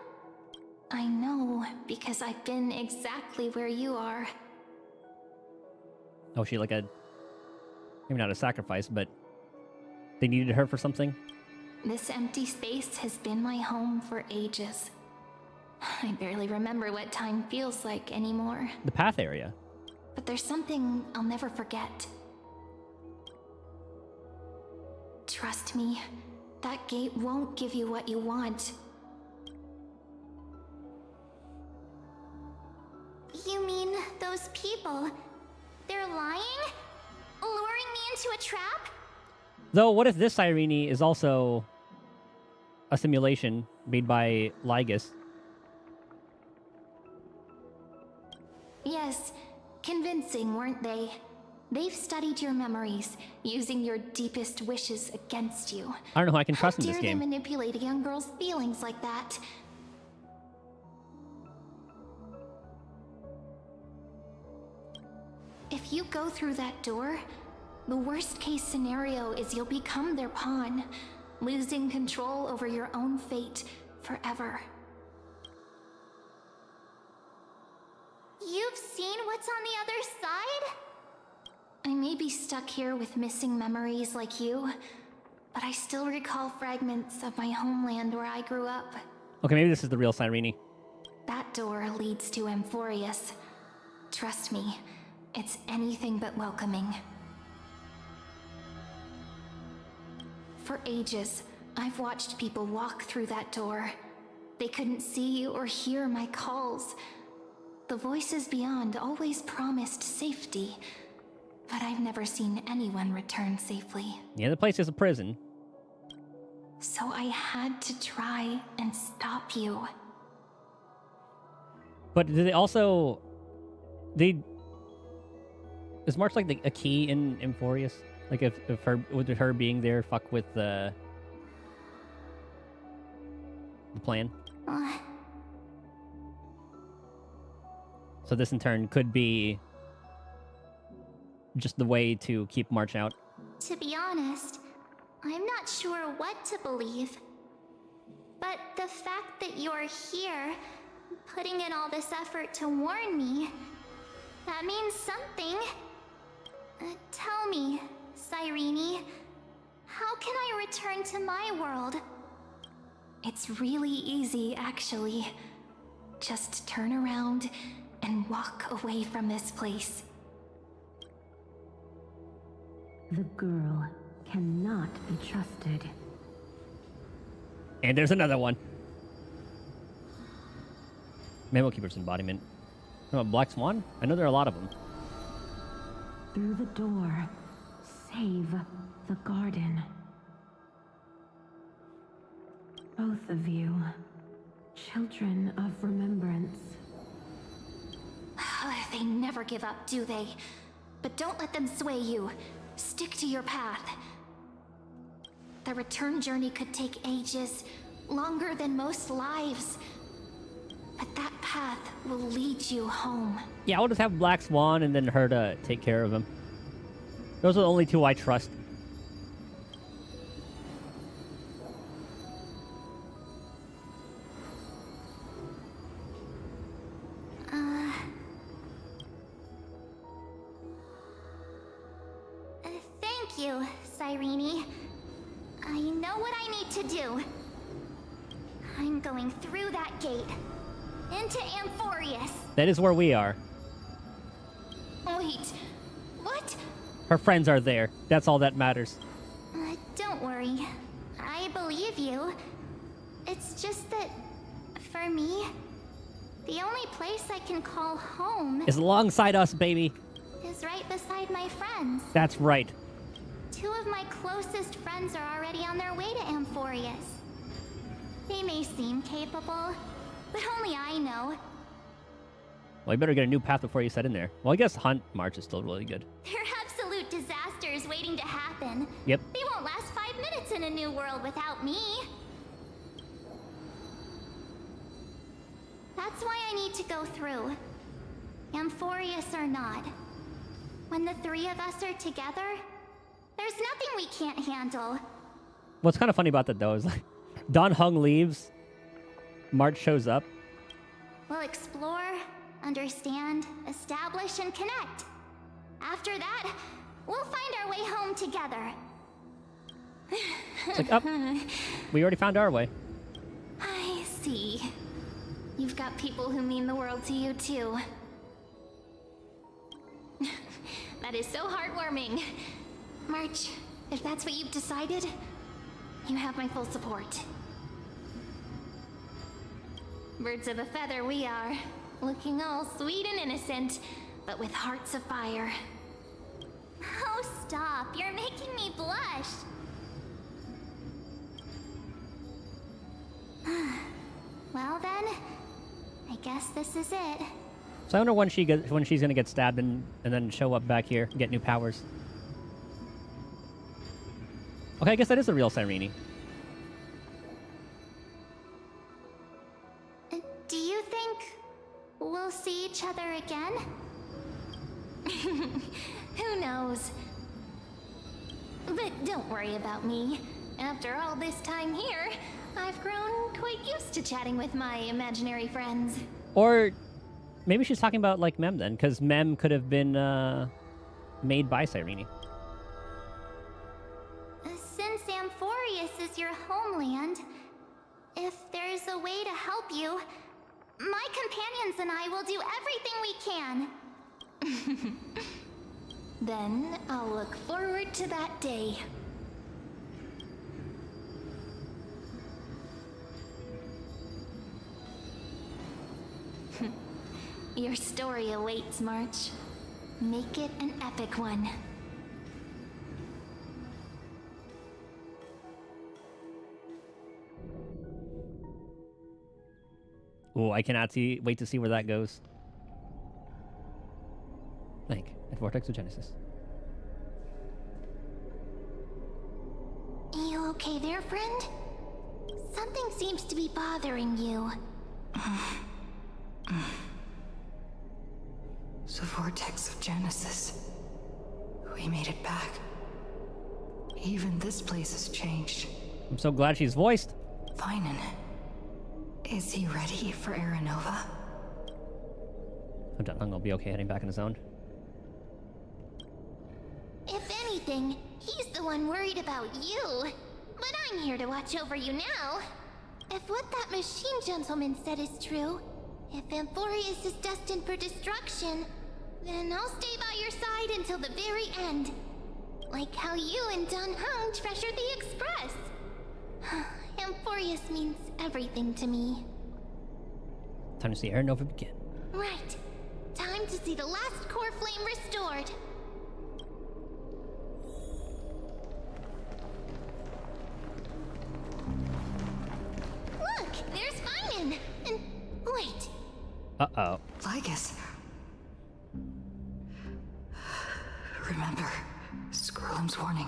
I know, because I've been exactly where you are. Oh, she like a... Maybe not a sacrifice, but... They needed her for something? This empty space has been my home for ages. I barely remember what time feels like anymore. The path area. But there's something I'll never forget. Trust me, that gate won't give you what you want. You mean those people? They're lying? Luring me into a trap? Though, what if this Cyrene is also a simulation made by Lygus? Yes, convincing, weren't they? They've studied your memories, using your deepest wishes against you. I don't know who I can trust in How this dare game. they manipulate a young girl's feelings like that? If you go through that door, the worst case scenario is you'll become their pawn, losing control over your own fate forever. You've seen what's on the other side? I may be stuck here with missing memories like you, but I still recall fragments of my homeland where I grew up. Okay, maybe this is the real Cyrene. That door leads to Amphorius. Trust me, it's anything but welcoming. For ages, I've watched people walk through that door. They couldn't see or hear my calls. The voices beyond always promised safety, but I've never seen anyone return safely. Yeah, the place is a prison. So I had to try and stop you. But did they also... Is March like a key in Amphorius? Like if would her being there fuck with the plan? So this in turn could be just the way to keep March out. To be honest, I'm not sure what to believe. But the fact that you're here, putting in all this effort to warn me, that means something. Tell me, Cyrene, how can I return to my world? It's really easy, actually. Just turn around and walk away from this place. The girl cannot be trusted. And there's another one. Memo Keeper's embodiment. Oh, Black Swan? I know there are a lot of them. Through the door, save the garden. Both of you, Children of remembrance. They never give up, do they? But don't let them sway you. Stick to your path. The return journey could take ages, longer than most lives. But that path will lead you home. Yeah, I'll just have Black Swan and then her to take care of him. Those are the only two I trust. Thank you, Cyrene. I know what I need to do. I'm going through that gate. Into Amphorius. That is where we are. Wait, what? Her friends are there. That's all that matters. Don't worry. I believe you. It's just that, for me, the only place I can call home Is alongside us, baby. is right beside my friends. That's right. 2 of my closest friends are already on their way to Amphorius. They may seem capable, but only I know. Well, you better get a new path before you set in there. Well, I guess Hunt March is still really good. They're absolute disasters waiting to happen. Yep. They won't last 5 minutes in a new world without me. That's why I need to go through. Amphorius or not. When the 3 of us are together, there's nothing we can't handle. What's kind of funny about that, though, is like, Don Hung leaves, March shows up. We'll explore, understand, establish, and connect. After that, we'll find our way home together. It's like, oh, we already found our way. I see. You've got people who mean the world to you, too. That is so heartwarming. March, if that's what you've decided, you have my full support. Birds of a feather we are, looking all sweet and innocent, but with hearts of fire. Oh, stop. You're making me blush. Well then, I guess this is it. So I wonder when she's gonna get stabbed and then show up back here and get new powers. Okay, I guess that is the real Cyrene. Do you think we'll see each other again? Who knows? But don't worry about me. After all this time here, I've grown quite used to chatting with my imaginary friends. Or maybe she's talking about like Mem then, because Mem could have been made by Cyrene. Since Amphorius is your homeland, if there's a way to help you, my companions and I will do everything we can. Then I'll look forward to that day. Your story awaits, March. Make it an epic one. Oh, I cannot wait to see where that goes. Link at Vortex of Genesis. You okay there, friend? Something seems to be bothering you. The Vortex of Genesis. We made it back. Even this place has changed. I'm so glad she's voiced. Phainon. Is he ready for Aranova? I'm done. I'm gonna be okay heading back in the zone. If anything, he's the one worried about you. But I'm here to watch over you now. If what that machine gentleman said is true, if Amphorius is destined for destruction, then I'll stay by your side until the very end. Like how you and Don Hung treasured the Express. Amphorius means everything to me. Time to see Aranova begin. Right. Time to see the last core flame restored. Look, there's Phainon. Uh-oh. Lygus. Remember, Skrulum's warning.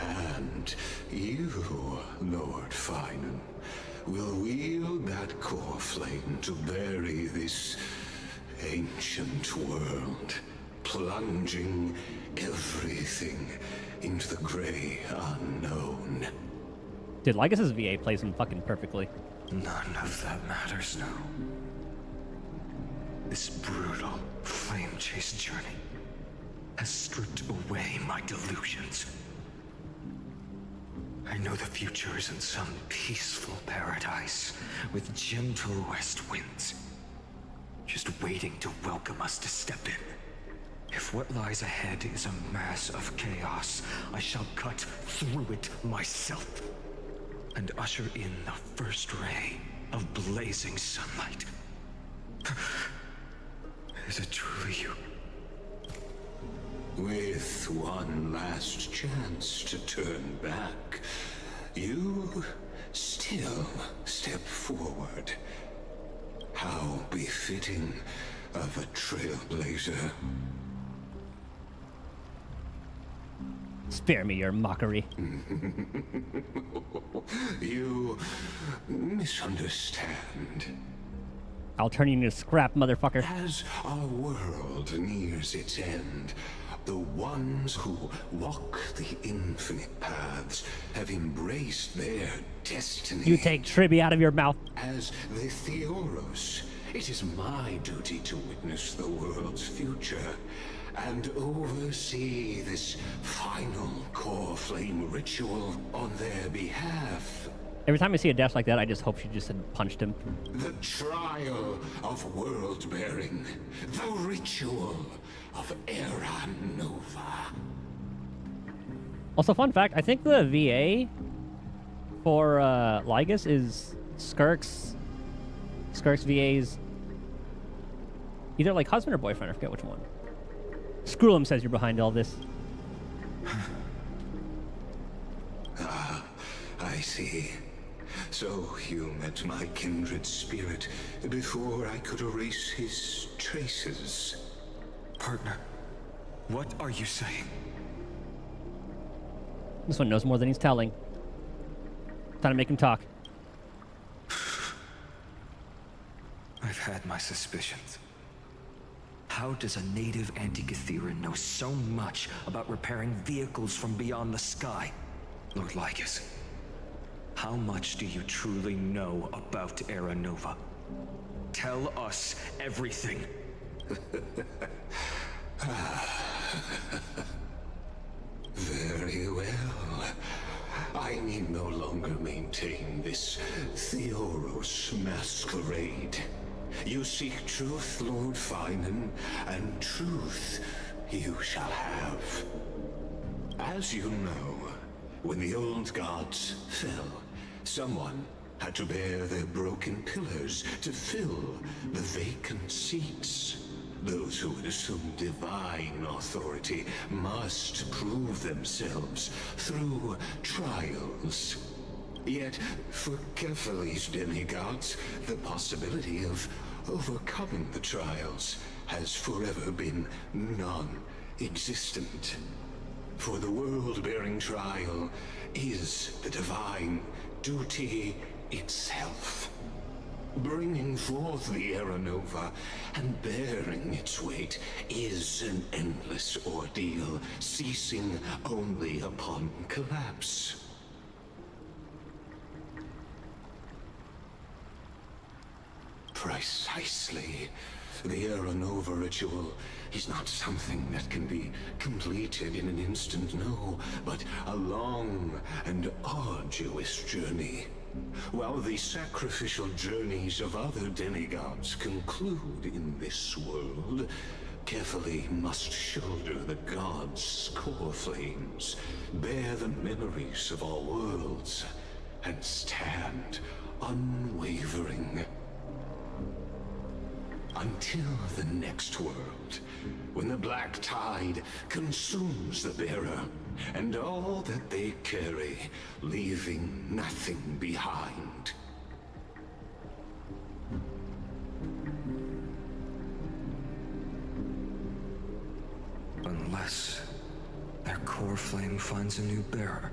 And you, Lord Phainon, will wield that core flame to bury this ancient world, plunging everything into the gray unknown. Dude, Lygus' VA plays him fucking perfectly. None of that matters now. This brutal, flame-chased journey has stripped away my delusions. I know the future is in some peaceful paradise with gentle west winds, just waiting to welcome us to step in. If what lies ahead is a mass of chaos, I shall cut through it myself and usher in the first ray of blazing sunlight. Is it truly you? With one last chance to turn back, you still step forward. How befitting of a trailblazer. Spare me your mockery. You misunderstand. I'll turn you into scrap, motherfucker. As our world nears its end, the ones who walk the infinite paths have embraced their destiny. You take Tribby out of your mouth. As the Theoros, it is my duty to witness the world's future and oversee this final core flame ritual on their behalf. Every time I see a dash like that, I just hope she just had punched him. The trial of world-bearing, the ritual of Era Nova. Also, fun fact, I think the VA for Lygus is Skirk's VA's either like husband or boyfriend, I forget which one. Skrulum says you're behind all this. I see. So you met my kindred spirit before I could erase his traces. Partner, what are you saying? This one knows more than he's telling. Time to make him talk. I've had my suspicions. How does a native Antikytheran know so much about repairing vehicles from beyond the sky? Lord Lygus, how much do you truly know about Era Nova? Tell us everything. Very well. I need no longer maintain this Theoros masquerade. You seek truth, Lord Phainon, and truth you shall have. As you know, when the old gods fell, someone had to bear their broken pillars to fill the vacant seats. Those who would assume divine authority must prove themselves through trials. Yet, for Kefali's demigods, the possibility of overcoming the trials has forever been non-existent. For the world-bearing trial is the divine duty itself. Bringing forth the Era Nova and bearing its weight is an endless ordeal, ceasing only upon collapse. Precisely. The Era Nova ritual is not something that can be completed in an instant, no, but a long and arduous journey. While the sacrificial journeys of other demigods conclude in this world, Kefali must shoulder the gods' core flames, bear the memories of all worlds, and stand unwavering. until the next world, when the black tide consumes the bearer and all that they carry, leaving nothing behind. Unless their core flame finds a new bearer.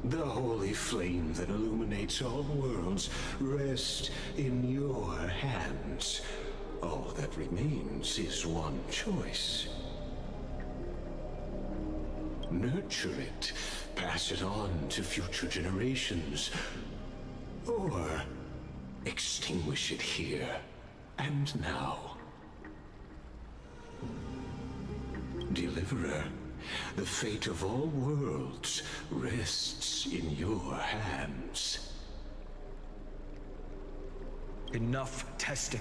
The holy flame that illuminates all worlds rests in your hands. All that remains is one choice. Nurture it, pass it on to future generations, or extinguish it here and now. Deliverer, the fate of all worlds rests in your hands. Enough testing.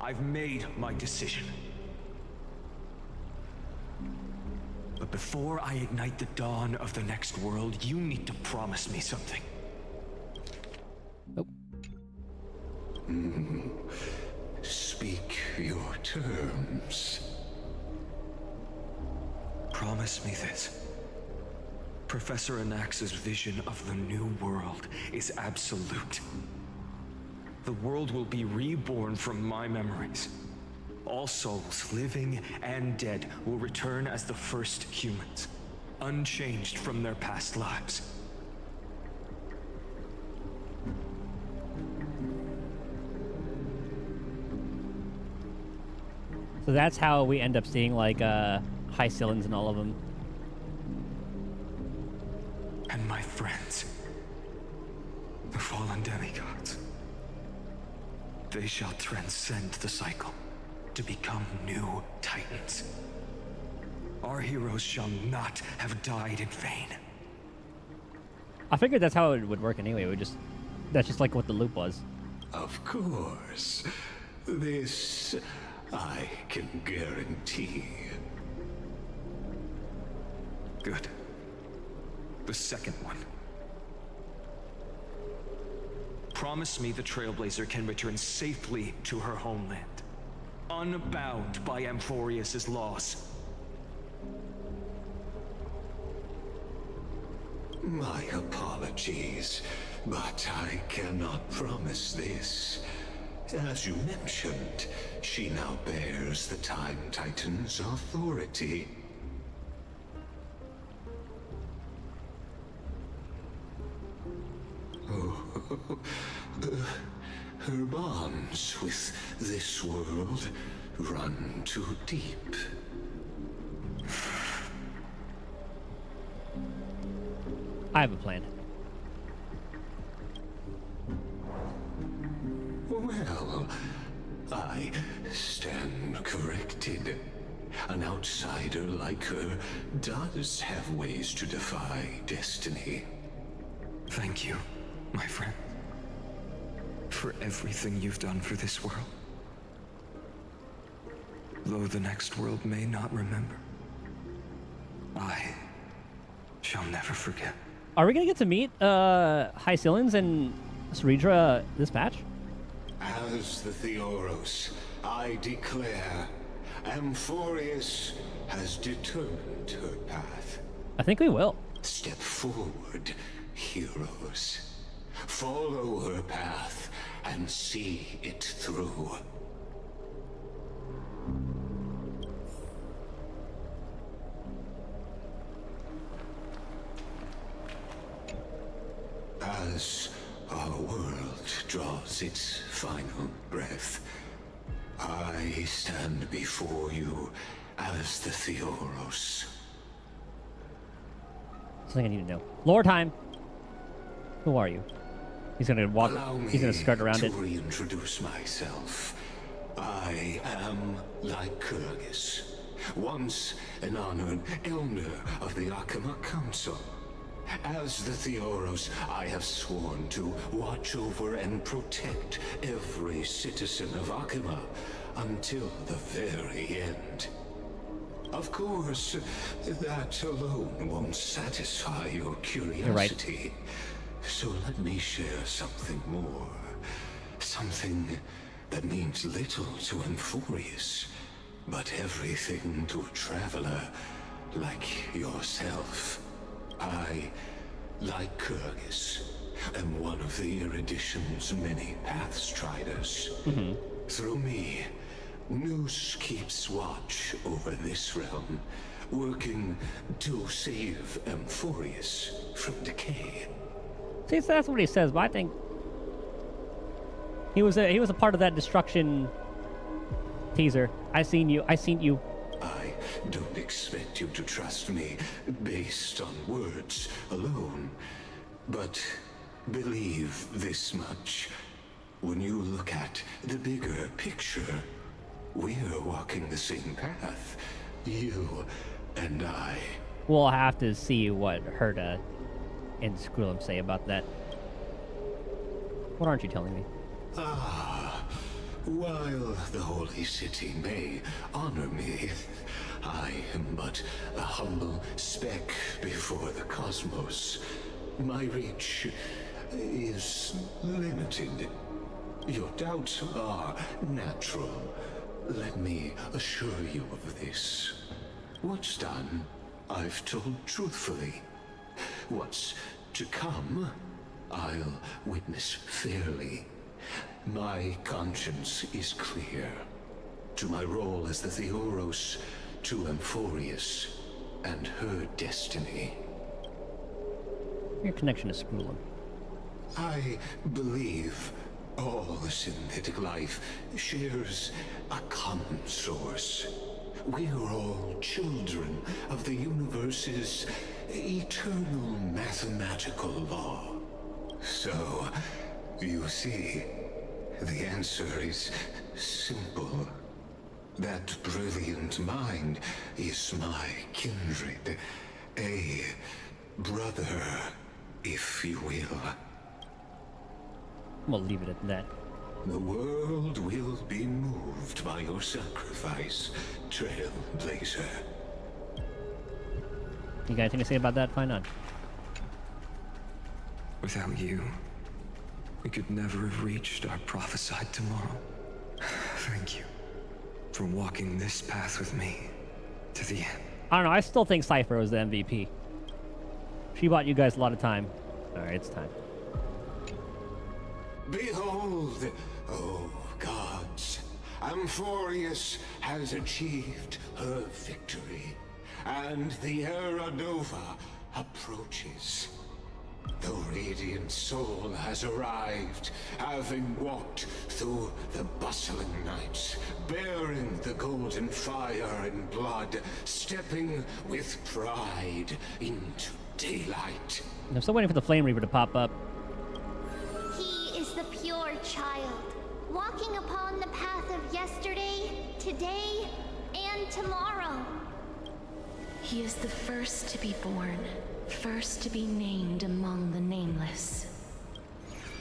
I've made my decision. But before I ignite the dawn of the next world, you need to promise me something. Oh. Speak your terms. Promise me this. Professor Anax's vision of the new world is absolute. The world will be reborn from my memories. All souls, living and dead, will return as the first humans, unchanged from their past lives. So that's how we end up seeing like high ceilings in all of them. And my friends, the fallen demigods, they shall transcend the cycle to become new titans. Our heroes shall not have died in vain. I figured that's how it would work anyway. That's just like what the loop was. Of course. This I can guarantee. Good. The second one. Promise me the Trailblazer can return safely to her homeland, unbound by Amphorius's laws. My apologies, but I cannot promise this. As you mentioned, she now bears the Time Titan's authority. Oh, her bonds with this world run too deep. I have a plan. Well, I stand corrected. An outsider like her does have ways to defy destiny. Thank you, my friend, for everything you've done for this world. Though the next world may not remember, I shall never forget. Are we gonna get to meet High Ceilings and Saridra this patch? As the Theoros, I declare, Amphorius has determined her path. I think we will. Step forward, heroes. Follow her path and see it through. As our world draws its final breath, I stand before you as the Theoros. Something I need to know. Lore time. Who are you? He's gonna walk. He's gonna skirt around it. To reintroduce myself. I am Lycurgus, once an honored elder of the Arkema Council. As the Theoros, I have sworn to watch over and protect every citizen of Arkema until the very end. Of course, that alone won't satisfy your curiosity. You're right. So let me share something more. Something that means little to Amphorius, but everything to a traveler like yourself. I, like Kyrgyz, am one of the Erudition's many Pathstriders. Through me, Noose keeps watch over this realm, working to save Amphorius from decay. See, so that's what he says, but I think he was a part of that destruction teaser. I seen you. I don't expect you to trust me based on words alone, but believe this much. When you look at the bigger picture, we're walking the same path, you and I. We'll have to see what Herta and Skrullum say about that. What aren't you telling me? While the Holy City may honor me, I am but a humble speck before the cosmos. My reach is limited. Your doubts are natural. Let me assure you of this. What's done, I've told truthfully. What's to come, I'll witness fairly. My conscience is clear. To my role as the Theoros, to Amphorius, and her destiny. Your connection to Skrullum. I believe all synthetic life shares a common source. We're all children of the universe's eternal mathematical law. So, you see, the answer is simple. That brilliant mind is my kindred, a brother, if you will. We'll leave it at that. The world will be moved by your sacrifice, Trailblazer. You got anything to say about that, Phainon? Without you, we could never have reached our prophesied tomorrow. Thank you for walking this path with me to the end. I don't know. I still think Cypher was the MVP. She bought you guys a lot of time. All right, it's time. Behold, oh gods, Amphorius has achieved her victory, and the Era Nova approaches. The radiant soul has arrived, having walked through the bustling nights, bearing the golden fire and blood, stepping with pride into daylight. I'm still waiting for the Flame Reaper to pop up. He is the pure child, walking upon the path of yesterday, today, and tomorrow. He is the first to be born, first to be named among the nameless.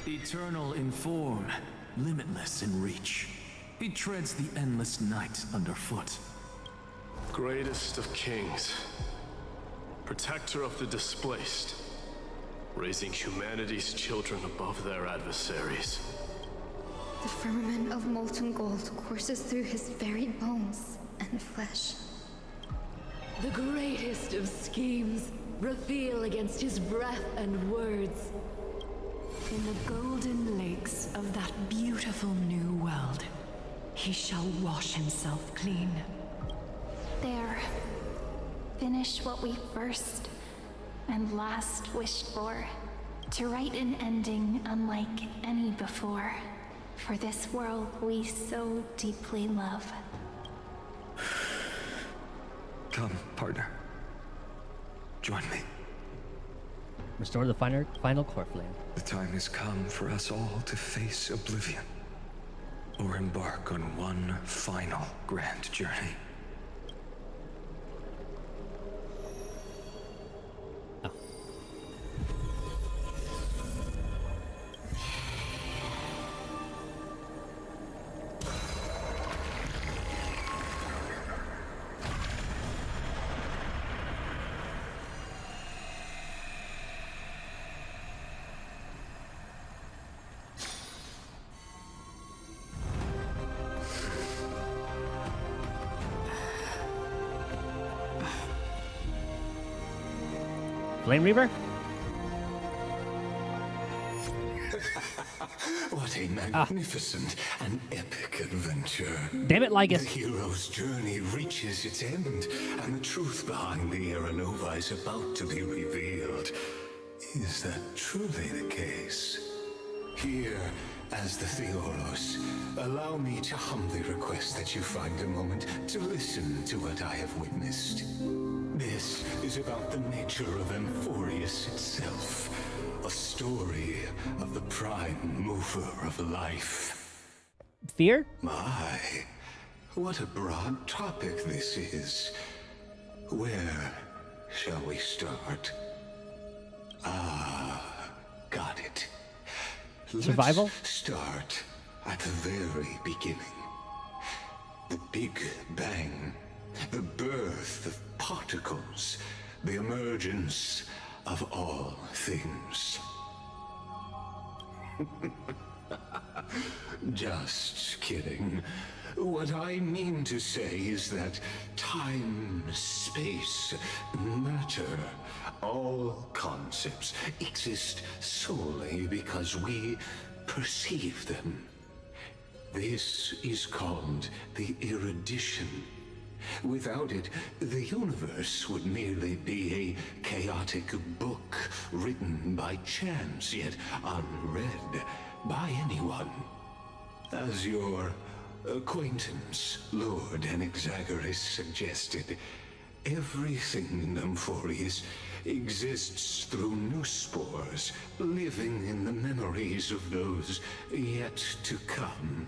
Eternal in form, limitless in reach. He treads the endless night underfoot. Greatest of kings, protector of the displaced, raising humanity's children above their adversaries. The firmament of molten gold courses through his very bones and flesh. The greatest of schemes reveal against his breath and words. In the golden lakes of that beautiful new world, he shall wash himself clean. There. Finish what we first and last wished for. To write an ending unlike any before. For this world we so deeply love. Come, partner. Join me. Restore the final core flame. The time has come for us all to face oblivion, or embark on one final grand journey. Flame Reaver? What a magnificent and epic adventure. Damn it, Lygus. The hero's journey reaches its end, and the truth behind the Aranova is about to be revealed. Is that truly the case? Here, as the Theoros, allow me to humbly request that you find a moment to listen to what I have witnessed. This is about the nature of Amphorius itself. A story of the prime mover of life. Fear? My, what a broad topic this is. Where shall we start? Got it. Survival? Let's start at the very beginning. The Big Bang. The birth of particles. The emergence of all things. Just kidding. What I mean to say is that time, space, matter, all concepts exist solely because we perceive them. This is called the erudition. Without it, the universe would merely be a chaotic book written by chance, yet unread by anyone. As your acquaintance, Lord Anaxagoras, suggested, everything in Amphorius exists through new spores, living in the memories of those yet to come.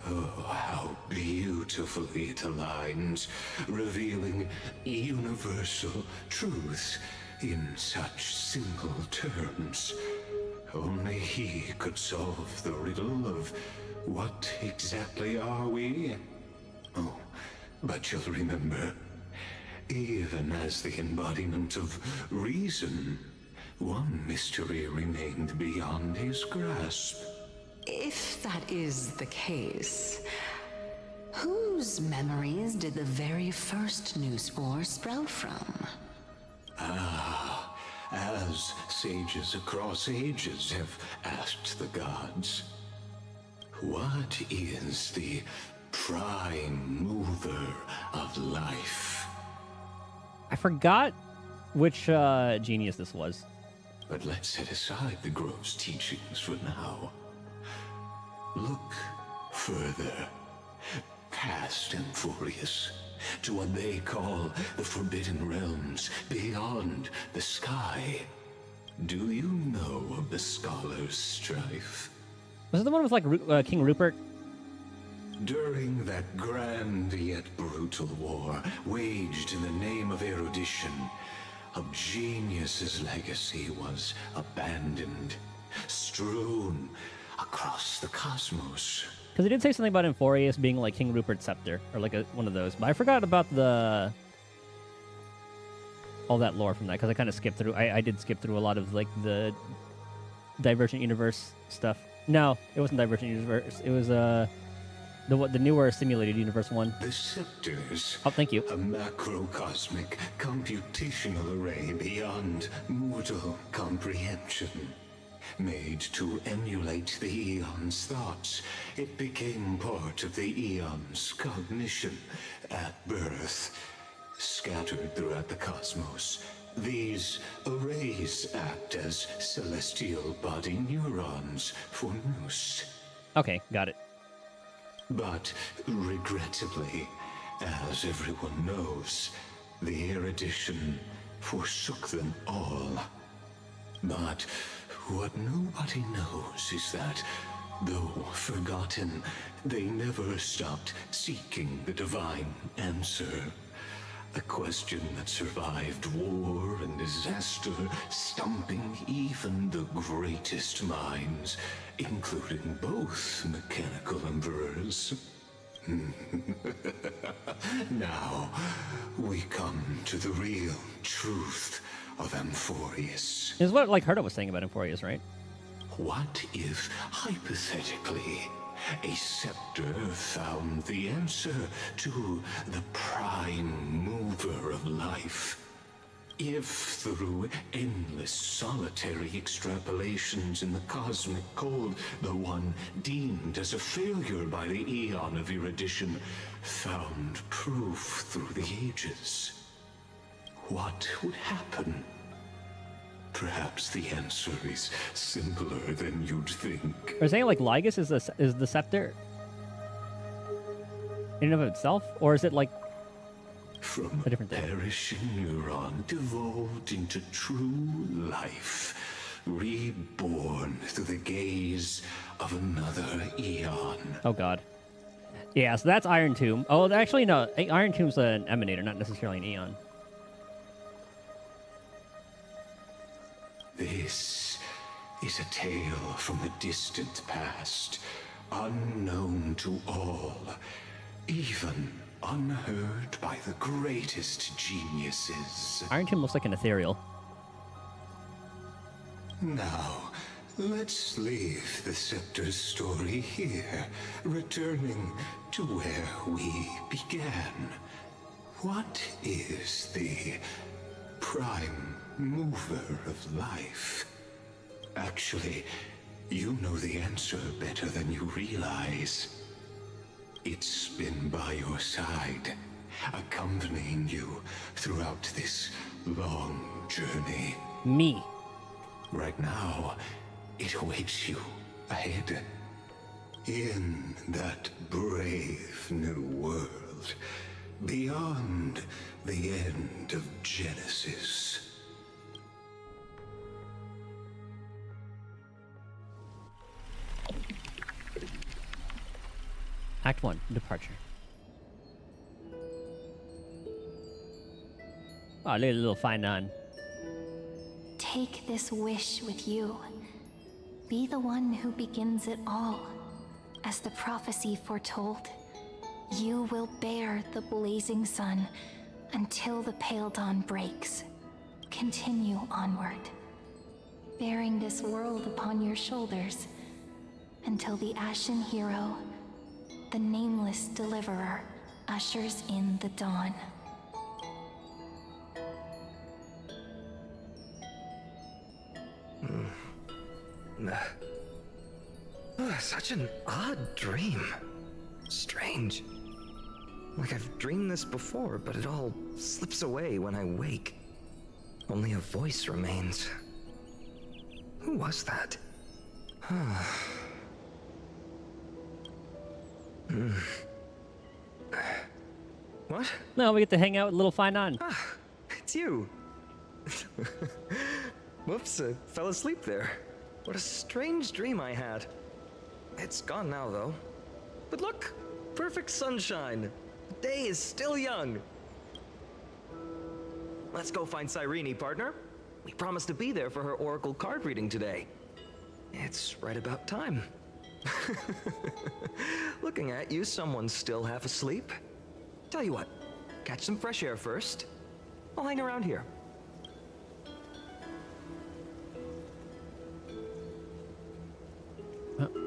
Oh, how beautifully it aligns, revealing universal truth in such simple terms. Only he could solve the riddle of what exactly are we? Oh, but you'll remember, even as the embodiment of reason, one mystery remained beyond his grasp. If that is the case, whose memories did the very first new spore sprout from? As sages across ages have asked the gods, what is the prime mover of life? I forgot which genius this was. But let's set aside the Grove's teachings for now. Look further, past Amphorius, to what they call the Forbidden Realms, beyond the sky. Do you know of the Scholar's Strife? Was it the one with like King Rupert? During that grand yet brutal war, waged in the name of erudition, a genius's legacy was abandoned, strewn across the cosmos. Because he did say something about Amphorius being like King Rupert's scepter, or like one of those. But I forgot about all that lore from that, because I kind of skipped through. I did skip through a lot of like the Divergent Universe stuff. No, it wasn't Divergent Universe. It was the newer Simulated Universe one. The scepters. Oh, thank you. A macrocosmic computational array beyond mortal comprehension. Made to emulate the Eon's thoughts, it became part of the Eon's cognition at birth. Scattered throughout the cosmos, these arrays act as celestial body neurons for Nous. Okay, got it. But regrettably, as everyone knows, the erudition forsook them all. But what nobody knows is that, though forgotten, they never stopped seeking the divine answer. A question that survived war and disaster, stumping even the greatest minds, including both mechanical emperors. Now, we come to the real truth of Amphorius. Is what like Herta was saying about Amphorius, right? What if, hypothetically, a scepter found the answer to the prime mover of life? If through endless solitary extrapolations in the cosmic code, the one deemed as a failure by the Eon of Erudition found proof through the ages, what would happen? Perhaps the answer is simpler than you'd think. Are you saying like Lygus is the scepter in and of itself, or is it like from a different thing? Perishing neuron devolved into true life, reborn through the gaze of another eon. Oh god. Yeah, so that's Iron Tomb. Oh, actually no, Iron Tomb's an emanator, not necessarily an eon. This is a tale from the distant past, unknown to all, even unheard by the greatest geniuses. Iron Tomb looks like an ethereal. Now, let's leave the Scepter's story here, returning to where we began. What is the prime mover of life? Actually, you know the answer better than you realize. It's been by your side, accompanying you throughout this long journey. Me. Right now, it awaits you ahead. In that brave new world, beyond the end of Genesis. Act 1, Departure. Oh, look at the little Phainon. Take this wish with you. Be the one who begins it all. As the prophecy foretold, you will bear the blazing sun until the pale dawn breaks. Continue onward, bearing this world upon your shoulders until the Ashen Hero, the nameless deliverer, ushers in the dawn. Such an odd dream. Strange. Like I've dreamed this before, but it all slips away when I wake. Only a voice remains. Who was that? What? No, we get to hang out with little Phainon. Ah, it's you. Whoops, I fell asleep there. What a strange dream I had. It's gone now, though. But look, perfect sunshine. The day is still young. Let's go find Cyrene, partner. We promised to be there for her oracle card reading today. It's right about time. Looking at you, someone's still half asleep. Tell you what, catch some fresh air first. I'll hang around here.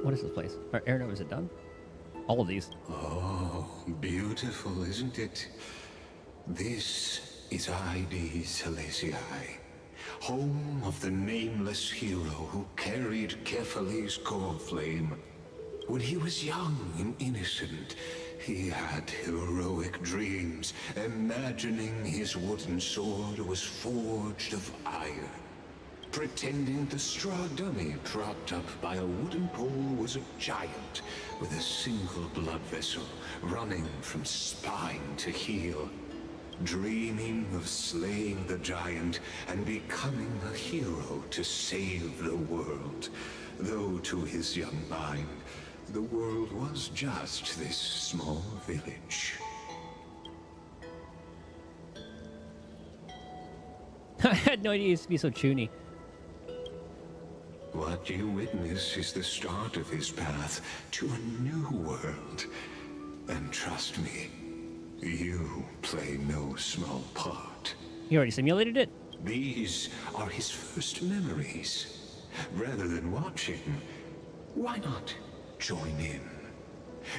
What is this place? Erno, is it done? All of these. Oh, beautiful, isn't it? This is Ide Silesii, home of the nameless hero who carried Kephales's core flame. When he was young and innocent, he had heroic dreams, imagining his wooden sword was forged of iron. Pretending the straw dummy propped up by a wooden pole was a giant with a single blood vessel running from spine to heel. Dreaming of slaying the giant and becoming a hero to save the world. Though to his young mind, the world was just this small village. I had no idea he used to be so chuny. What you witness is the start of his path to a new world. And trust me, you play no small part. You already simulated it? These are his first memories. Rather than watching, why not join in?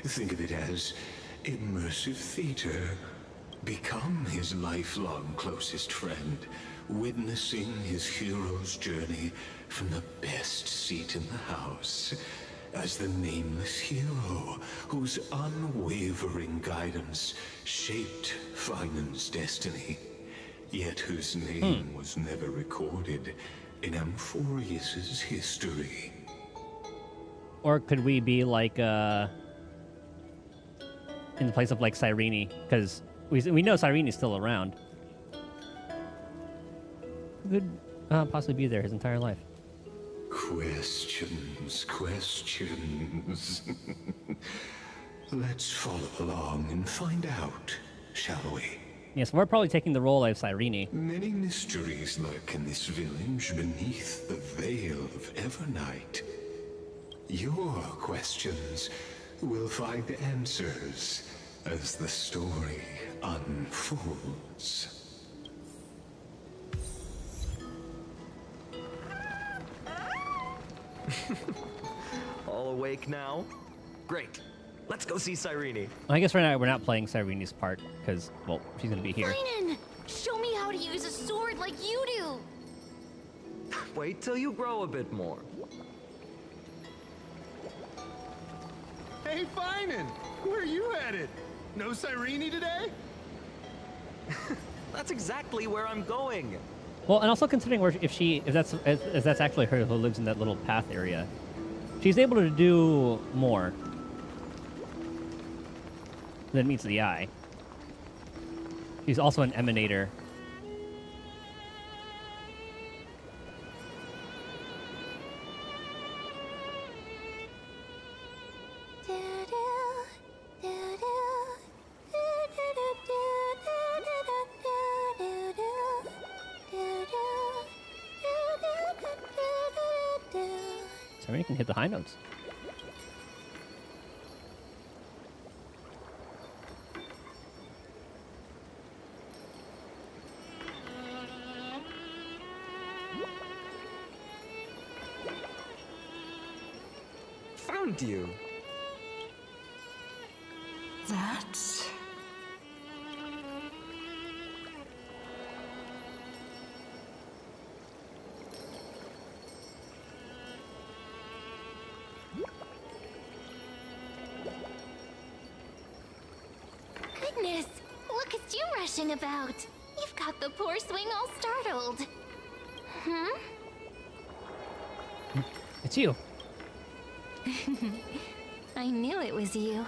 Think of it as immersive theater, become his lifelong closest friend, witnessing his hero's journey from the best seat in the house, as the nameless hero whose unwavering guidance shaped Phainon's destiny, yet whose name was never recorded in Amphorius's history. Or could we be like in the place of like Cyrene? Because we know Cyrene's still around. Could possibly be there his entire life. Questions. Let's follow along and find out, shall we? Yes, we're probably taking the role of Cyrene. Many mysteries lurk in this village beneath the veil of Evernight. Your questions will find answers as the story unfolds. All awake now? Great. Let's go see Cyrene. I guess right now we're not playing Cyrene's part because, well, she's gonna be here. Phainon, show me how to use a sword like you do. Wait till you grow a bit more. Hey, Phainon! Where are you headed? No Cyrene today? That's exactly where I'm going. Well, and also considering where if that's actually her who lives in that little path area, she's able to do more than meets the eye. She's also an emanator. Cyrene can hit the high notes. Found you. That's... Goodness, look at you rushing about. You've got the poor swing all startled. Hmm? It's you. I knew it was you.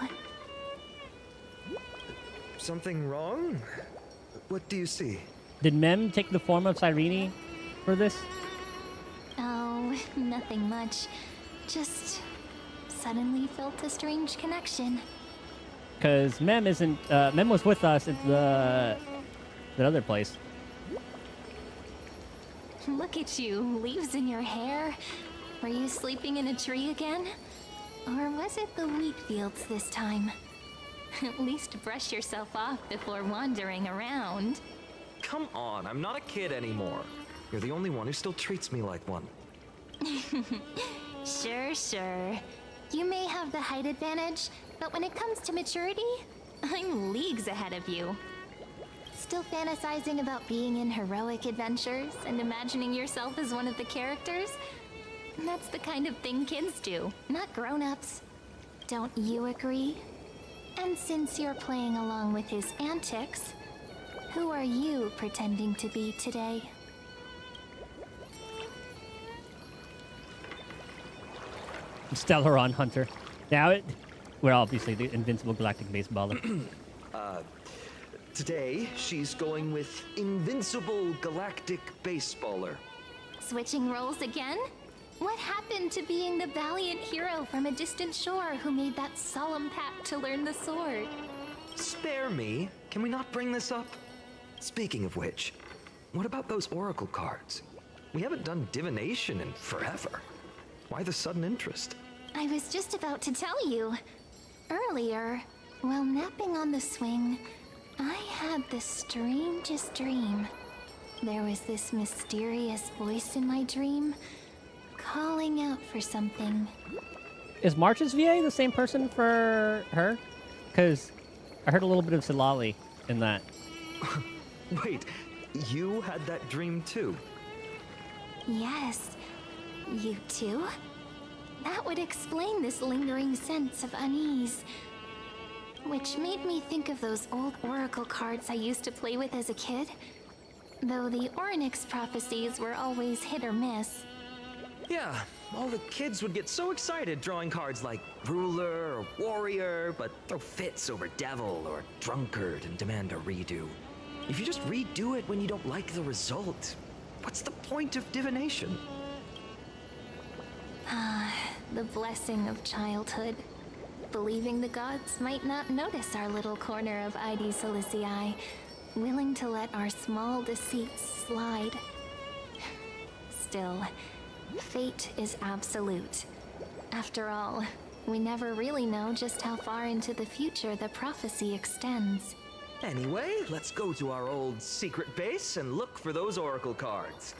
Something wrong? What do you see? Did Mem take the form of Cyrene for this? Oh, nothing much. Just suddenly felt a strange connection. Because Mem isn't. Mem was with us at that other place. Look at you, leaves in your hair. Were you sleeping in a tree again? Or was it the wheat fields this time? At least brush yourself off before wandering around. Come on, I'm not a kid anymore. You're the only one who still treats me like one. Sure. You may have the height advantage, but when it comes to maturity, I'm leagues ahead of you. Still fantasizing about being in heroic adventures and imagining yourself as one of the characters? That's the kind of thing kids do, not grown-ups. Don't you agree? And since you're playing along with his antics, who are you pretending to be today? Stellaron Hunter. Now we're obviously the invincible galactic baseballer. Today, she's going with Invincible Galactic Baseballer. Switching roles again? What happened to being the valiant hero from a distant shore who made that solemn pact to learn the sword? Spare me. Can we not bring this up? Speaking of which, what about those oracle cards? We haven't done divination in forever. Why the sudden interest? I was just about to tell you. Earlier, while napping on the swing, I had the strangest dream. There was this mysterious voice in my dream, calling out for something. Is March's VA the same person for her? Because I heard a little bit of Silali in that. Wait, you had that dream too? Yes. You too? That would explain this lingering sense of unease. Which made me think of those old oracle cards I used to play with as a kid. Though the Ornyx prophecies were always hit or miss. Yeah, all the kids would get so excited drawing cards like ruler or warrior, but throw fits over devil or drunkard and demand a redo. If you just redo it when you don't like the result, what's the point of divination? Ah, the blessing of childhood. Believing the gods might not notice our little corner of ID Silicii, willing to let our small deceits slide. Still, fate is absolute. After all, we never really know just how far into the future the prophecy extends. Anyway, let's go to our old secret base and look for those oracle cards.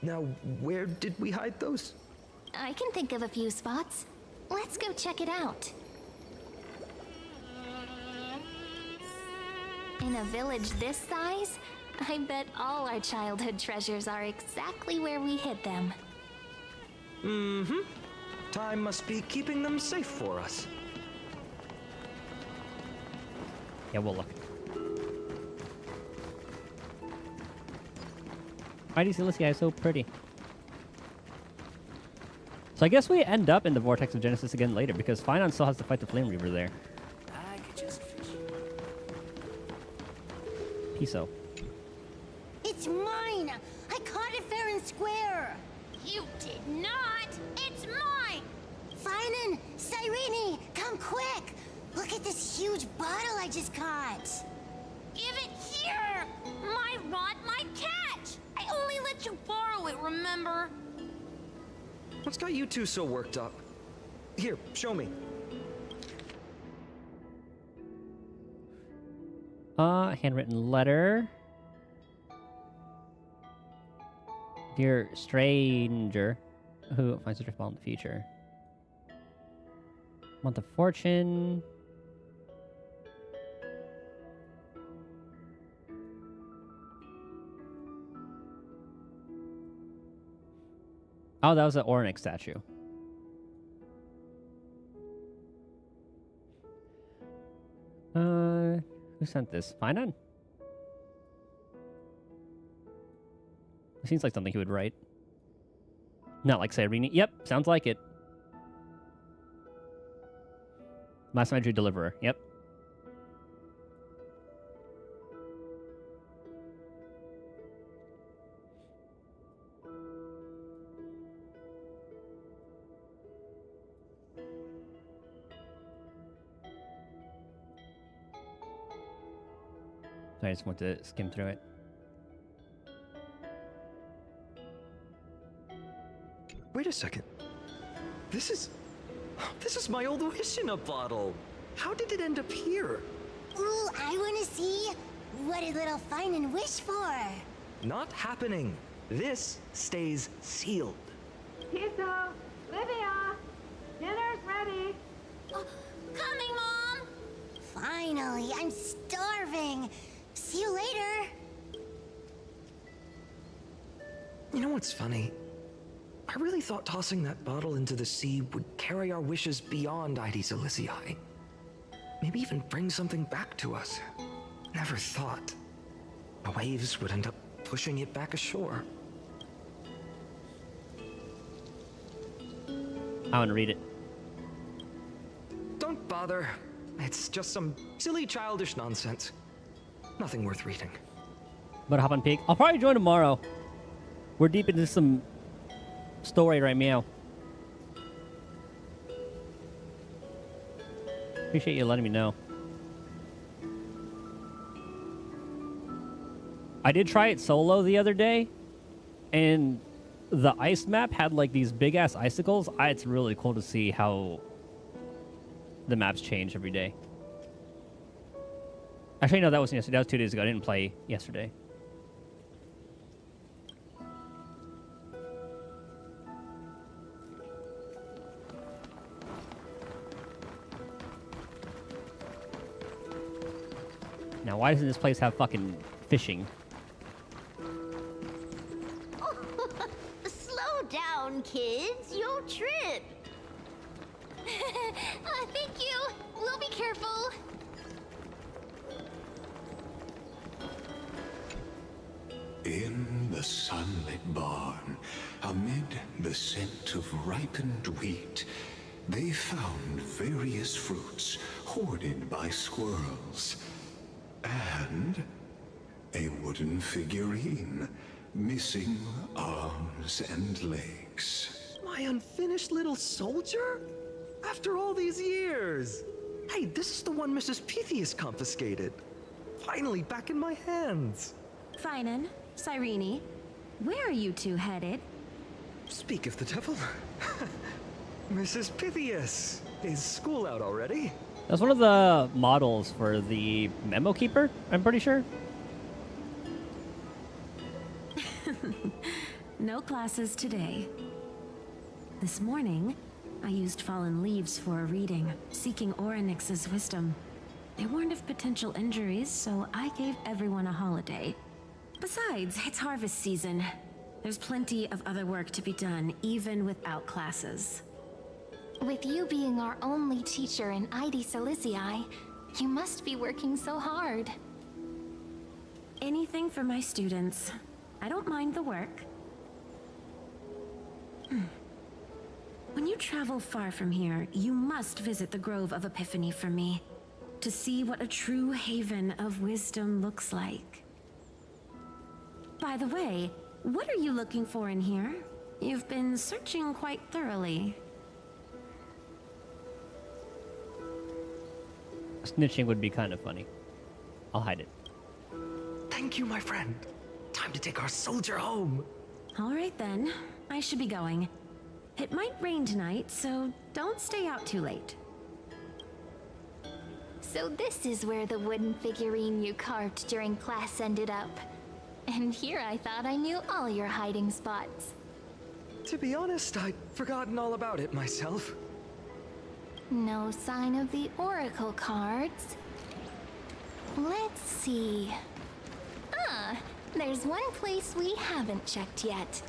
Now, where did we hide those? I can think of a few spots. Let's go check it out. In a village this size, I bet all our childhood treasures are exactly where we hid them. Mm-hmm. Time must be keeping them safe for us. Yeah, we'll look. ID Silicii is so pretty. So I guess we end up in the Vortex of Genesis again later, because Phainon still has to fight the Flame Reaver there. I could just fish. Piso. It's mine! I caught it fair and square! You did not! It's mine! Phainon! Cyrene! Come quick! Look at this huge bottle I just caught! Give it here! My rod, my catch! I only let you borrow it, remember? What's got you two so worked up? Here, show me. Handwritten letter. Dear stranger, who finds a drift ball in the future. Month of Fortune. Oh, that was an Ornyx statue. Who sent this? Phainon? It seems like something he would write. Not like Cyrene. Yep, sounds like it. Last time I drew Deliverer. Yep. I just want to skim through it. Wait a second. This is my old wish in a bottle. How did it end up here? Ooh, I wanna see. What did little Phainon wish for? Not happening. This stays sealed. Piso, Livia, dinner's ready. Oh, coming, Mom! Finally, I'm starving. See you later. You know what's funny? I really thought tossing that bottle into the sea would carry our wishes beyond ID Silicii. Maybe even bring something back to us. Never thought the waves would end up pushing it back ashore. I want to read it. Don't bother. It's just some silly childish nonsense. Nothing worth reading. But hop on Peak. I'll probably join tomorrow. We're deep into some story right now. Appreciate you letting me know. I did try it solo the other day, and the ice map had like these big ass icicles. It's really cool to see how the maps change every day. Actually, no, that wasn't yesterday. That was 2 days ago. I didn't play yesterday. Now Why doesn't this place have fucking fishing? Slow down, kids. You'll trip. Thank you. We'll be careful. In the sunlit barn, amid the scent of ripened wheat, they found various fruits hoarded by squirrels. And a wooden figurine, missing arms and legs. My unfinished little soldier? After all these years! Hey, this is the one Mrs. Pythias confiscated. Finally back in my hands. Phainon, Cyrene, where are you two headed? Speak of the devil. Mrs. Pythias, is school out already? That's one of the models for the Memo Keeper, I'm pretty sure. No classes today. This morning, I used fallen leaves for a reading, seeking Orynyx's wisdom. They warned of potential injuries, so I gave everyone a holiday. Besides, it's harvest season. There's plenty of other work to be done, even without classes. With you being our only teacher in ID Silicii, you must be working so hard. Anything for my students. I don't mind the work. When you travel far from here, you must visit the Grove of Epiphany for me, to see what a true haven of wisdom looks like. By the way, what are you looking for in here? You've been searching quite thoroughly. Snitching would be kind of funny. I'll hide it. Thank you, my friend. Time to take our soldier home. All right then, I should be going. It might rain tonight, so don't stay out too late. So this is where the wooden figurine you carved during class ended up. And here I thought I knew all your hiding spots. To be honest, I'd forgotten all about it myself. No sign of the Oracle cards. Let's see. Ah, there's one place we haven't checked yet.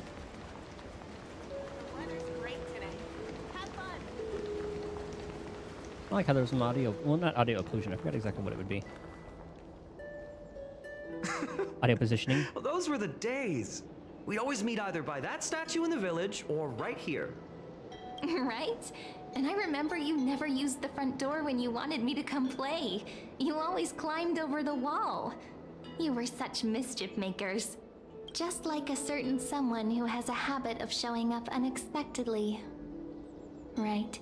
The weather's great today. Have fun. I like how there's some audio. Well, not audio occlusion. I forgot exactly what it would be. Audio positioning. Well, those were the days. We'd always meet either by that statue in the village or right here. Right? And I remember you never used the front door when you wanted me to come play. You always climbed over the wall. You were such mischief makers. Just like a certain someone who has a habit of showing up unexpectedly. Right?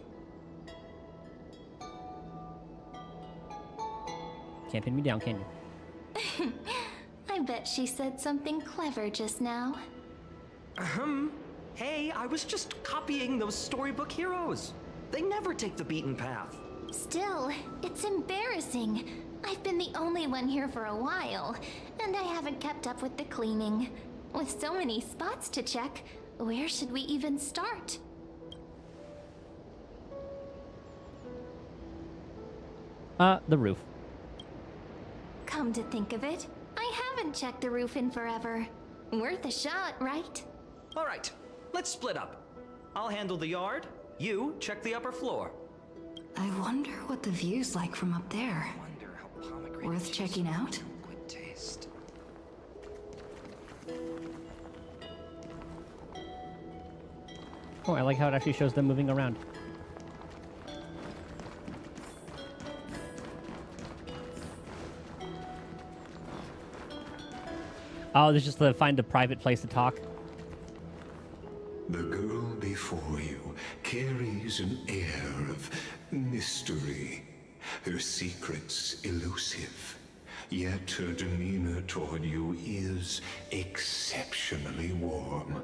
Can't pin me down, can you? I bet she said something clever just now. Hey, I was just copying those storybook heroes. They never take the beaten path. Still, it's embarrassing. I've been the only one here for a while, and I haven't kept up with the cleaning. With so many spots to check, where should we even start? The roof. Come to think of it, I haven't checked the roof in forever. Worth a shot, right? All right, let's split up. I'll handle the yard. You check the upper floor. I wonder what the view's like from up there. Worth checking out? Good taste. Oh, I like how it actually shows them moving around. Oh, this is just to find a private place to talk. The girl before you carries an air of mystery, her secrets elusive, yet her demeanor toward you is exceptionally warm.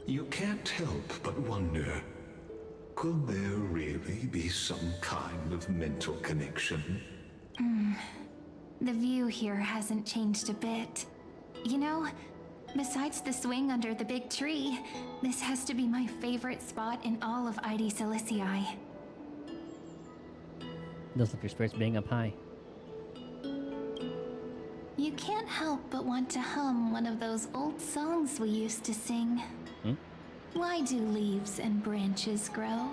You can't help but wonder, could there really be some kind of mental connection? The view here hasn't changed a bit. You know, besides the swing under the big tree, this has to be my favorite spot in all of ID Silicii. Does look your spirits being up high. You can't help but want to hum one of those old songs we used to sing. Why do leaves and branches grow?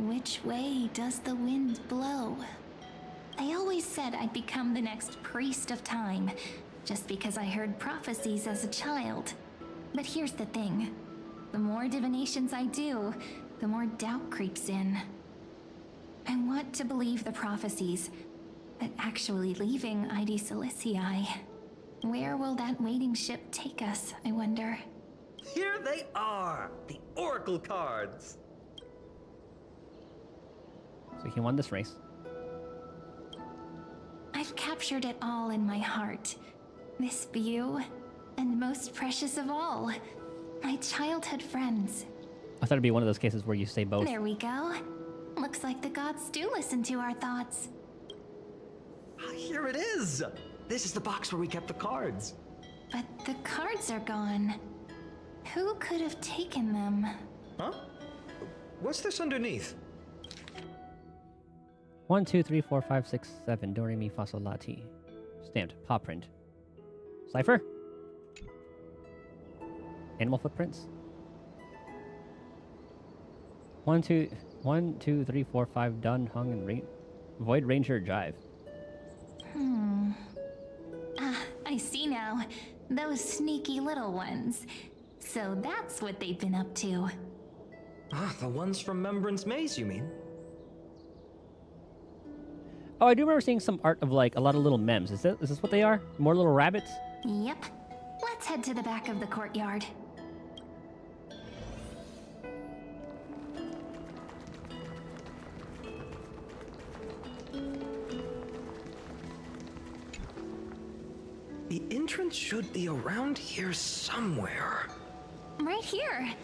Which way does the wind blow? I always said I'd become the next priest of time, just because I heard prophecies as a child. But here's the thing. The more divinations I do, the more doubt creeps in. I want to believe the prophecies, but actually leaving ID Silicii, where will that waiting ship take us, I wonder? Here they are! The Oracle cards! So he won this race. I've captured it all in my heart. This view, and most precious of all, my childhood friends. I thought it'd be one of those cases where you say both. There we go. Looks like the gods do listen to our thoughts. Here it is! This is the box where we kept the cards. But the cards are gone. Who could have taken them? Huh? What's this underneath? 1, 2, 3, 4, 5, 6, 7. Do re mi fa sol la ti. Stamped. Paw print. Cipher. Animal footprints. 1, 2, 3, 4, 5. Done, hung, and Void Ranger Jive. Ah, I see now. Those sneaky little ones. So that's what they've been up to. Ah, the ones from Remembrance Maze, you mean? Oh, I do remember seeing some art of like a lot of little memes. Is this what they are? More little rabbits? Yep. Let's head to the back of the courtyard. The entrance should be around here somewhere. Right here.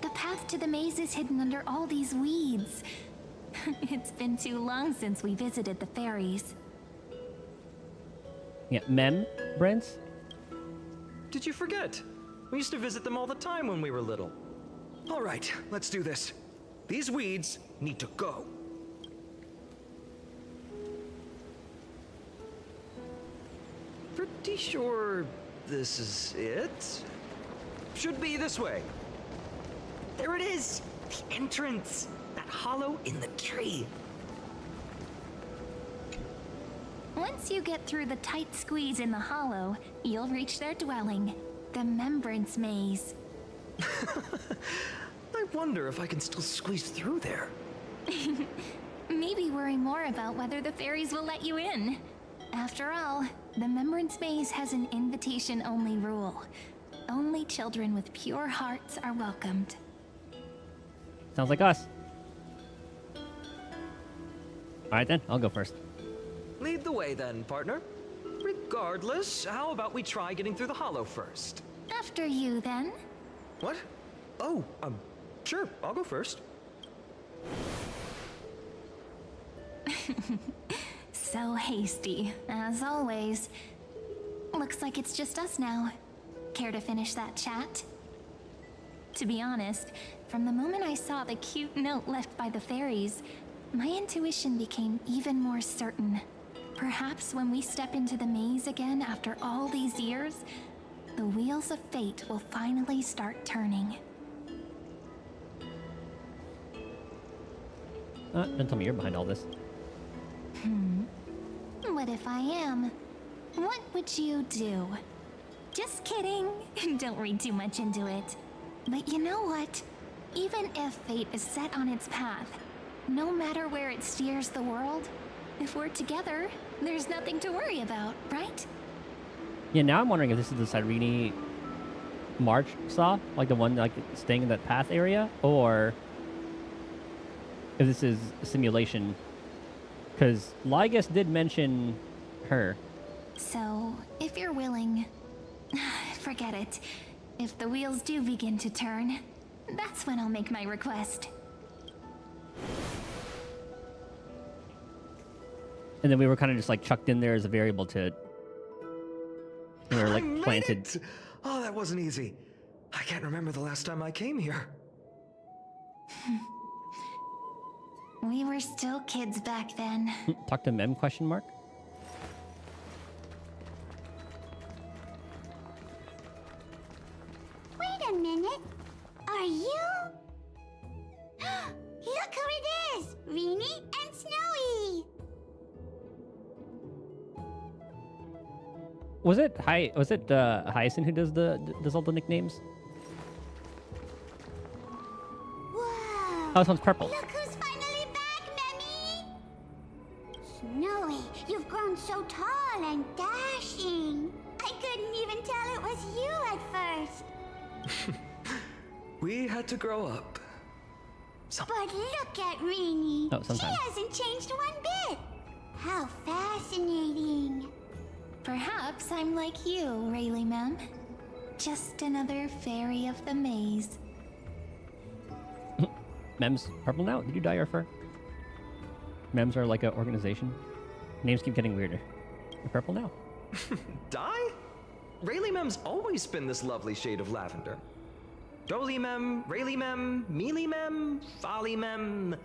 The path to the maze is hidden under all these weeds. It's been too long since we visited the fairies. Yeah, Brents? Did you forget? We used to visit them all the time when we were little. All right, let's do this. These weeds need to go. Pretty sure this is it? Should be this way. There it is! The entrance! That hollow in the tree. Once you get through the tight squeeze in the hollow, you'll reach their dwelling, the Remembrance Maze. I wonder if I can still squeeze through there. Maybe worry more about whether the fairies will let you in. After all, the Remembrance Maze has an invitation-only rule. Only children with pure hearts are welcomed. Sounds like us. Alright then, I'll go first. Lead the way then, partner. Regardless, how about we try getting through the hollow first? After you, then. What? Oh, sure, I'll go first. So hasty, as always. Looks like it's just us now. Care to finish that chat? To be honest, from the moment I saw the cute note left by the fairies, my intuition became even more certain. Perhaps when we step into the maze again after all these years, the wheels of fate will finally start turning. Don't tell me you're behind all this. What if I am? What would you do? Just kidding. Don't read too much into it. But you know what? Even if fate is set on its path, no matter where it steers the world, if we're together, there's nothing to worry about, right? Yeah, now I'm wondering if this is the Cyrene March saw, like the one like staying in that path area, or if this is a simulation. Because Lygus did mention her. So, if you're willing, forget it. If the wheels do begin to turn, that's when I'll make my request. And then we were kind of just like chucked in there as a variable to... We were like planted. Oh, that wasn't easy. I can't remember the last time I came here. We were still kids back then. Talk to Mem, question mark? Wait a minute. Are you? Look who it is! Rini and Snowy! Was it Hyacinth who does all the nicknames? Whoa! Oh, this one's purple. Look who's finally back, Memmy! Snowy, you've grown so tall and dashing. I couldn't even tell it was you at first. We had to grow up. But look at Rini. Oh, sometimes. She hasn't changed one bit. How fascinating. Perhaps I'm like you, Rayleigh Mem. Just another fairy of the maze. Mem's purple now? Did you dye your fur? Mems are like an organization. Names keep getting weirder. You're purple now. Dye? Rayleigh Mem's always been this lovely shade of lavender. Doly Mem, Rayleigh Mem, Mealy Mem, Folly Mem.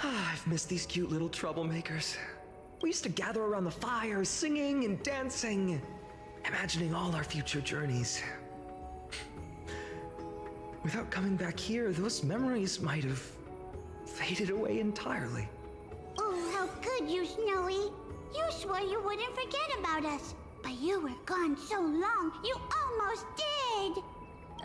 I've missed these cute little troublemakers. We used to gather around the fire, singing and dancing, imagining all our future journeys. Without coming back here, those memories might have faded away entirely. Oh, how could you, Snowy? You swore you wouldn't forget about us. But you were gone so long, you almost did.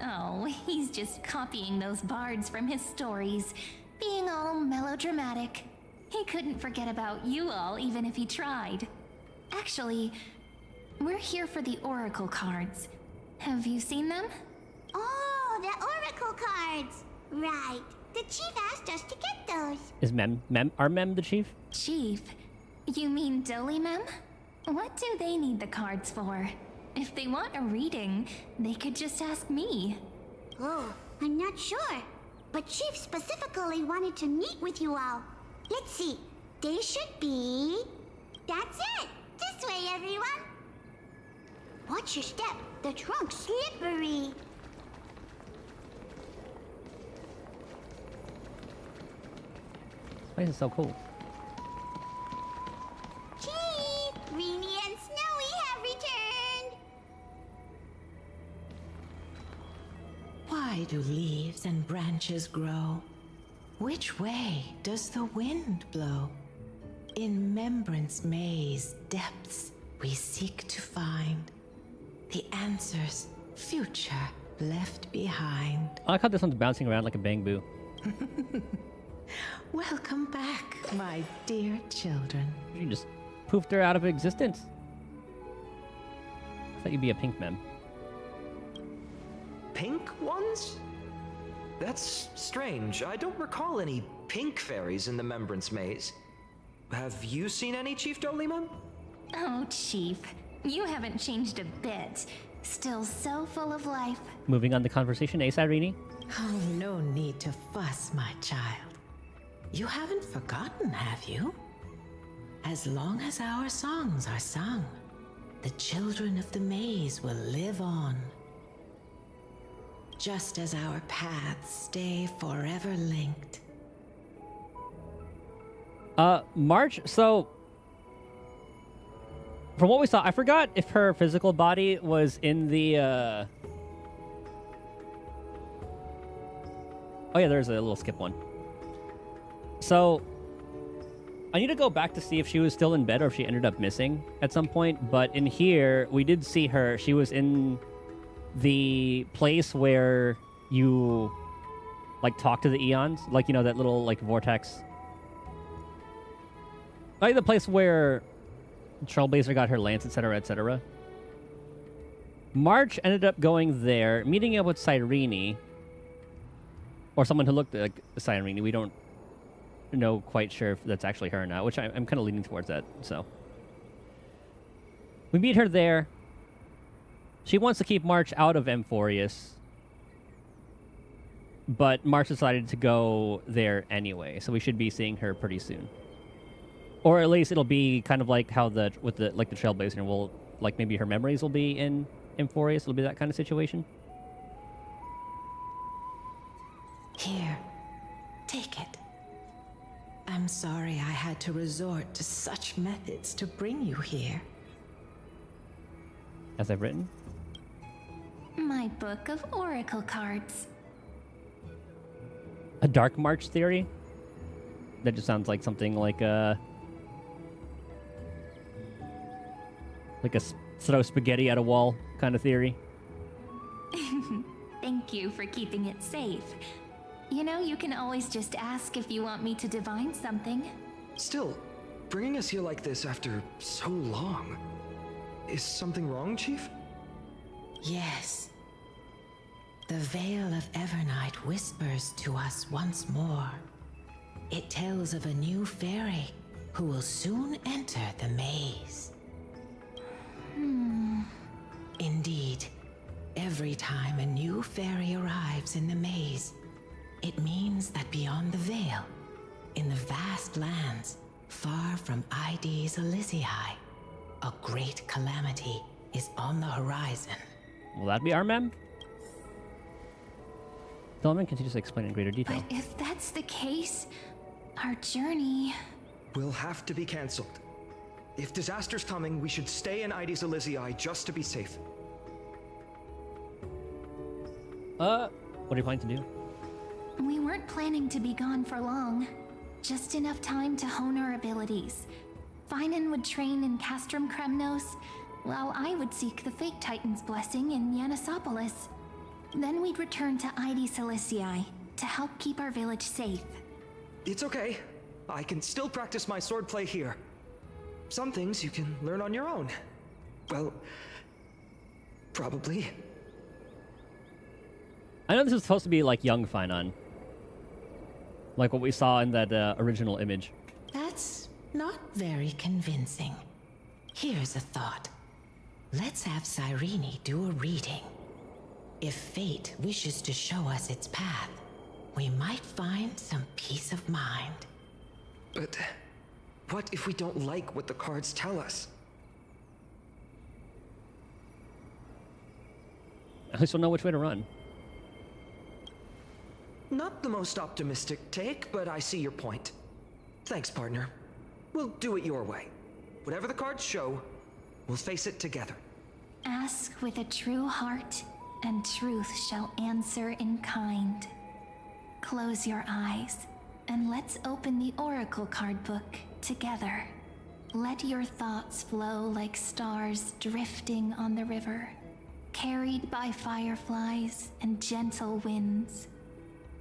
Oh, he's just copying those bards from his stories, being all melodramatic. He couldn't forget about you all even if he tried. Actually, we're here for the Oracle cards. Have you seen them? Oh, the Oracle cards. Right. The chief asked us to get those. Is our Mem the chief? Chief? You mean Doly Mem? What do they need the cards for? If they want a reading, they could just ask me. Oh, I'm not sure. But Chief specifically wanted to meet with you all. Let's see. They should be... That's it! This way, everyone! Watch your step. The trunk's slippery. This place is so cool. Chief! Rini and Snowy have returned! Why do leaves and branches grow? Which way does the wind blow? In Membrance Maze depths we seek to find the answers future left behind. I like how this one's bouncing around like a bamboo. Welcome back, my dear children. You just poofed her out of existence. I thought you'd be a pink Mem. Pink ones? That's strange. I don't recall any pink fairies in the Membrance Maze. Have you seen any, Chief Doly Mem? Oh, Chief, you haven't changed a bit. Still so full of life. Moving on the conversation, Rini? Oh, no need to fuss, my child. You haven't forgotten, have you? As long as our songs are sung, the children of the maze will live on. Just as our paths stay forever linked. March, so... From what we saw, I forgot if her physical body was in the, Oh yeah, there's a little skip one. So... I need to go back to see if she was still in bed or if she ended up missing at some point, but in here, we did see her. She was in the place where you, like, talk to the Eons. Like, you know, that little, like, vortex. Like, the place where Trailblazer got her lance, etc., etc. March ended up going there, meeting up with Cyrene. Or someone who looked like Cyrene. We don't know quite sure if that's actually her or not, which I'm kind of leaning towards that, so. We meet her there. She wants to keep March out of Amphorius. But March decided to go there anyway, so we should be seeing her pretty soon. Or at least it'll be kind of like how the Trailblazer will, like, maybe her memories will be in Amphorius. It'll be that kind of situation. Here, take it. am sorry I had to resort to such methods to bring you here. As I've written? My book of oracle cards. A Dark March theory? That just sounds like something like a throw spaghetti at a wall kind of theory. Thank you for keeping it safe. You know, you can always just ask if you want me to divine something. Still, bringing us here like this after so long. Is something wrong, Chief? Yes. The Veil of Evernight whispers to us once more. It tells of a new fairy who will soon enter the maze. Indeed, every time a new fairy arrives in the maze, it means that beyond the veil, in the vast lands far from ID's Elysiae, a great calamity is on the horizon. Will that be our mem? Delman continues to explain in greater detail. But if that's the case, our journey... will have to be cancelled. If disaster's coming, we should stay in ID's Elysiae just to be safe. What are you planning to do? We weren't planning to be gone for long. Just enough time to hone our abilities. Phainon would train in Castrum Kremnos, while I would seek the Fate Titan's blessing in Yanisopolis. Then we'd return to ID Elysiae to help keep our village safe. It's okay. I can still practice my swordplay here. Some things you can learn on your own. Well, probably. I know this is supposed to be like young Phainon. Like what we saw in that original image. That's not very convincing. Here's a thought. Let's have Cyrene do a reading. If fate wishes to show us its path, we might find some peace of mind. But what if we don't like what the cards tell us? At least we'll know which way to run. Not the most optimistic take, but I see your point. Thanks, partner. We'll do it your way. Whatever the cards show, we'll face it together. Ask with a true heart, and truth shall answer in kind. Close your eyes, and let's open the oracle card book together. Let your thoughts flow like stars drifting on the river, carried by fireflies and gentle winds.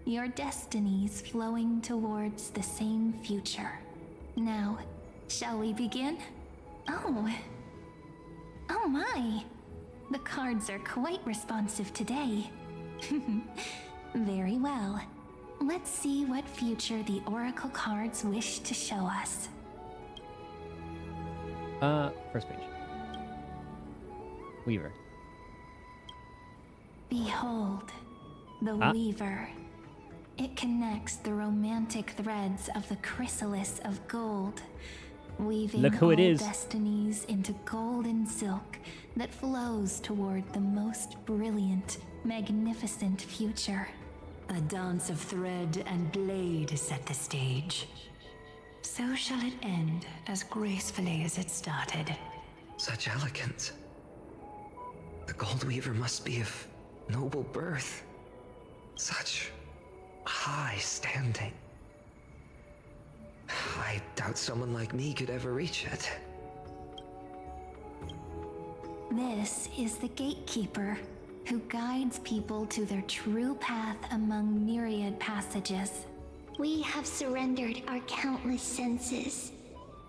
Your destinies flowing towards the same future. Now, shall we begin? Oh my! The cards are quite responsive today. Very well. Let's see what future the oracle cards wish to show us. First page. Weaver. Behold, the Weaver. It connects the romantic threads of the chrysalis of gold, weaving Look who it all is. destinies into golden silk that flows toward the most brilliant, magnificent future. A dance of thread and blade set the stage. So shall it end as gracefully as it started. Such elegance. The Gold Weaver must be of noble birth. Such high standing. I doubt someone like me could ever reach it. This is the gatekeeper, who guides people to their true path among myriad passages. We have surrendered our countless senses,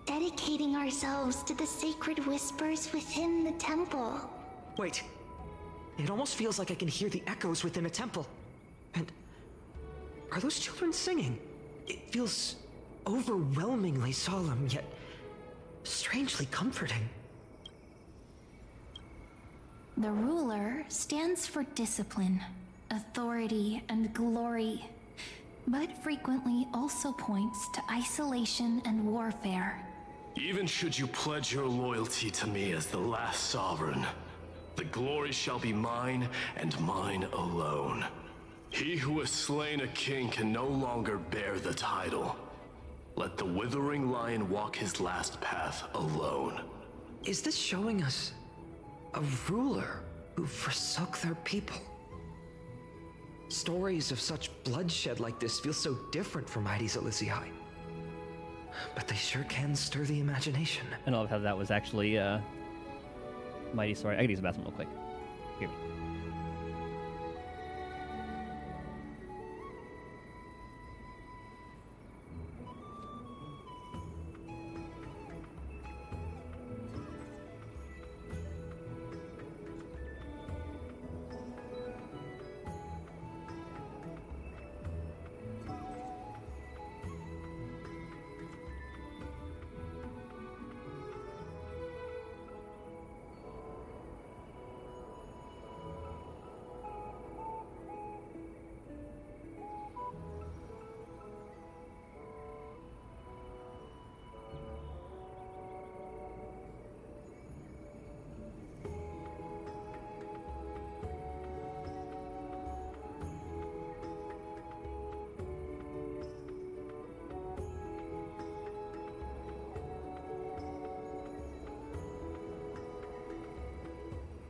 dedicating ourselves to the sacred whispers within the temple. Wait. It almost feels like I can hear the echoes within a temple. And are those children singing? It feels overwhelmingly solemn, yet strangely comforting. The ruler stands for discipline, authority, and glory, but frequently also points to isolation and warfare. Even should you pledge your loyalty to me as the last sovereign, the glory shall be mine and mine alone. He who has slain a king can no longer bear the title. Let the withering lion walk his last path alone. Is this showing us a ruler who forsook their people? Stories of such bloodshed like this feel so different from Heidi's Elysiae. But they sure can stir the imagination. I love how that was actually Mighty Story. I gotta use the bathroom real quick. Here we go.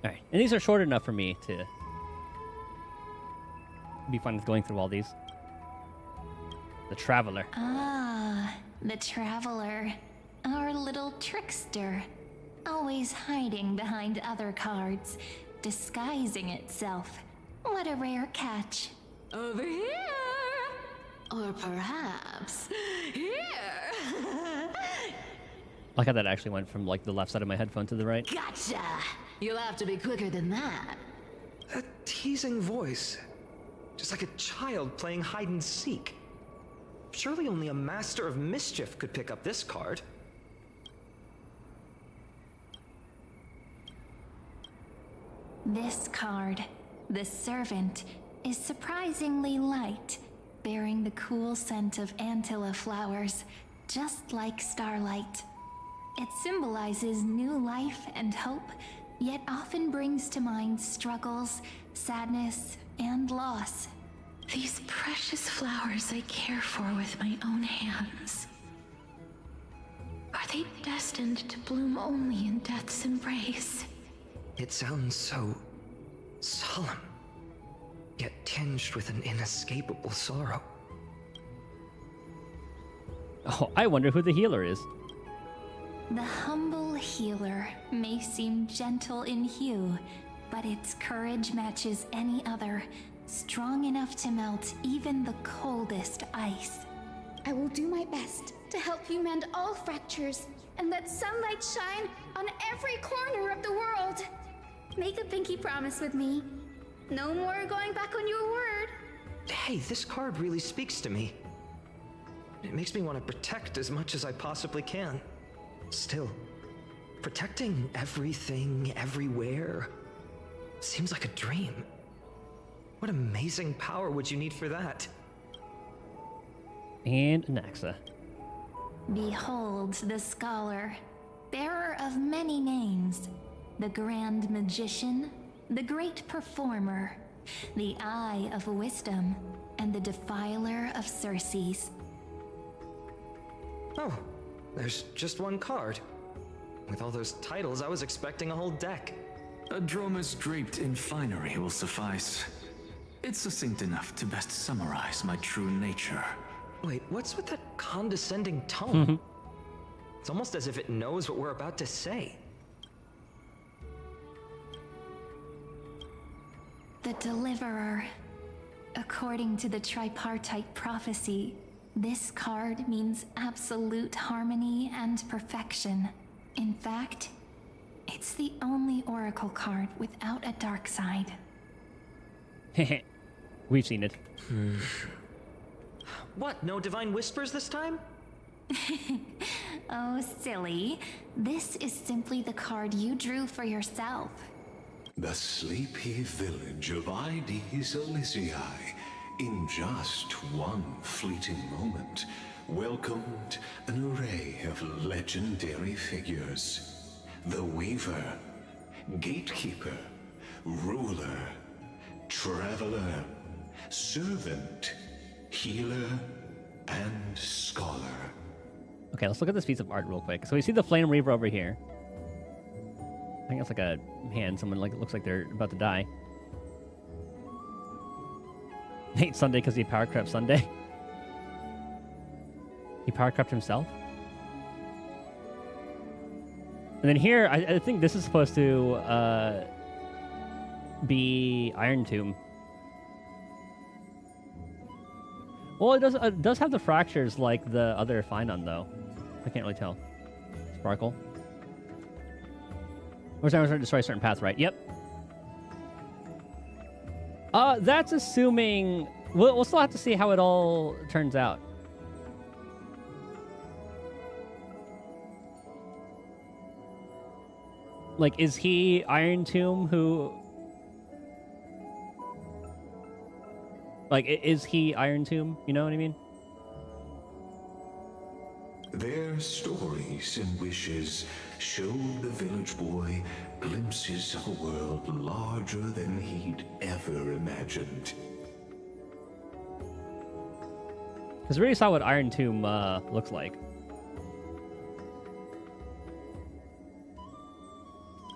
Alright, and these are short enough for me to be fun with going through all these. The Traveler. Ah, the Traveler. Our little trickster. Always hiding behind other cards, disguising itself. What a rare catch. Over here! Or perhaps here! Like how that actually went from like the left side of my headphone to the right. Gotcha! You'll have to be quicker than that. That teasing voice. Just like a child playing hide and seek. Surely only a master of mischief could pick up this card. This card, the Servant, is surprisingly light, bearing the cool scent of Antilla flowers, just like starlight. It symbolizes new life and hope, yet often brings to mind struggles, sadness, and loss. These precious flowers I care for with my own hands. Are they destined to bloom only in death's embrace? It sounds so solemn, yet tinged with an inescapable sorrow. Oh, I wonder who the healer is. The humble healer may seem gentle in hue, but its courage matches any other, strong enough to melt even the coldest ice. I will do my best to help you mend all fractures and let sunlight shine on every corner of the world. Make a pinky promise with me. No more going back on your word. Hey, this card really speaks to me. It makes me want to protect as much as I possibly can. Still, protecting everything, everywhere, seems like a dream. What amazing power would you need for that? And Anaxa. Behold the scholar, bearer of many names, the grand magician, the great performer, the eye of wisdom, and the defiler of Circes. Oh, there's just one card. With all those titles, I was expecting a whole deck. A dromus draped in finery will suffice. It's succinct enough to best summarize my true nature. Wait, what's with that condescending tone? It's almost as if it knows what we're about to say. The Deliverer. According to the tripartite prophecy, this card means absolute harmony and perfection. In fact, it's the only oracle card without a dark side. We've seen it. What, no divine whispers this time? Oh, silly. This is simply the card you drew for yourself. The sleepy village of Heidi's Elysiae, in just one fleeting moment, welcomed an array of legendary figures. The Weaver, Gatekeeper, Ruler, Traveler, Servant, Healer, and Scholar. Okay, let's look at this piece of art real quick. So we see the Flame Reaver over here. I think that's like a hand. Someone like looks like they're about to die. Hate Sunday because he power crept Sunday. He power crept himself. And then here, I think this is supposed to be Iron Tomb. Well, it does have the fractures like the other Phainon, though. I can't really tell. Sparkle. We're trying to destroy a certain path, right? Yep. That's assuming... We'll still have to see how it all turns out. Like, is he Iron Tomb who... Like, is he Iron Tomb? You know what I mean? Their stories and wishes showed the village boy glimpses of a world larger than he'd ever imagined. Because we already saw what Iron Tomb looks like.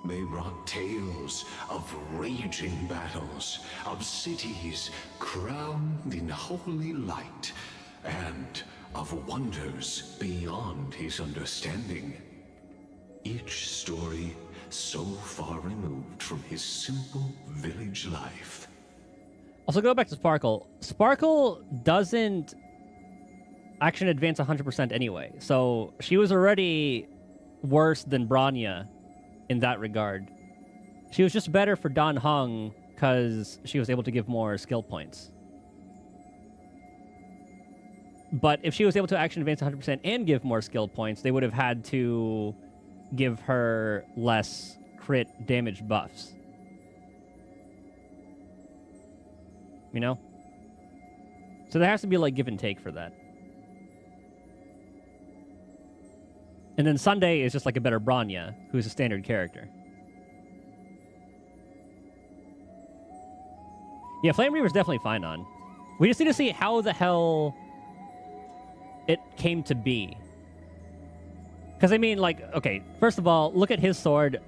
They brought tales of raging battles, of cities crowned in holy light, and of wonders beyond his understanding. Each story so far removed from his simple village life. Also, go back to Sparkle. Sparkle doesn't action advance 100% anyway, so she was already worse than Bronya in that regard. She was just better for Dan Heng because she was able to give more skill points. But if she was able to action advance 100% and give more skill points, they would have had to give her less crit damage buffs. You know? So there has to be like give and take for that. And then Sunday is just like a better Bronya, who's a standard character. Yeah, Flame Reaver's definitely Phainon. We just need to see how the hell it came to be. Because I mean, like, okay, first of all, look at his sword.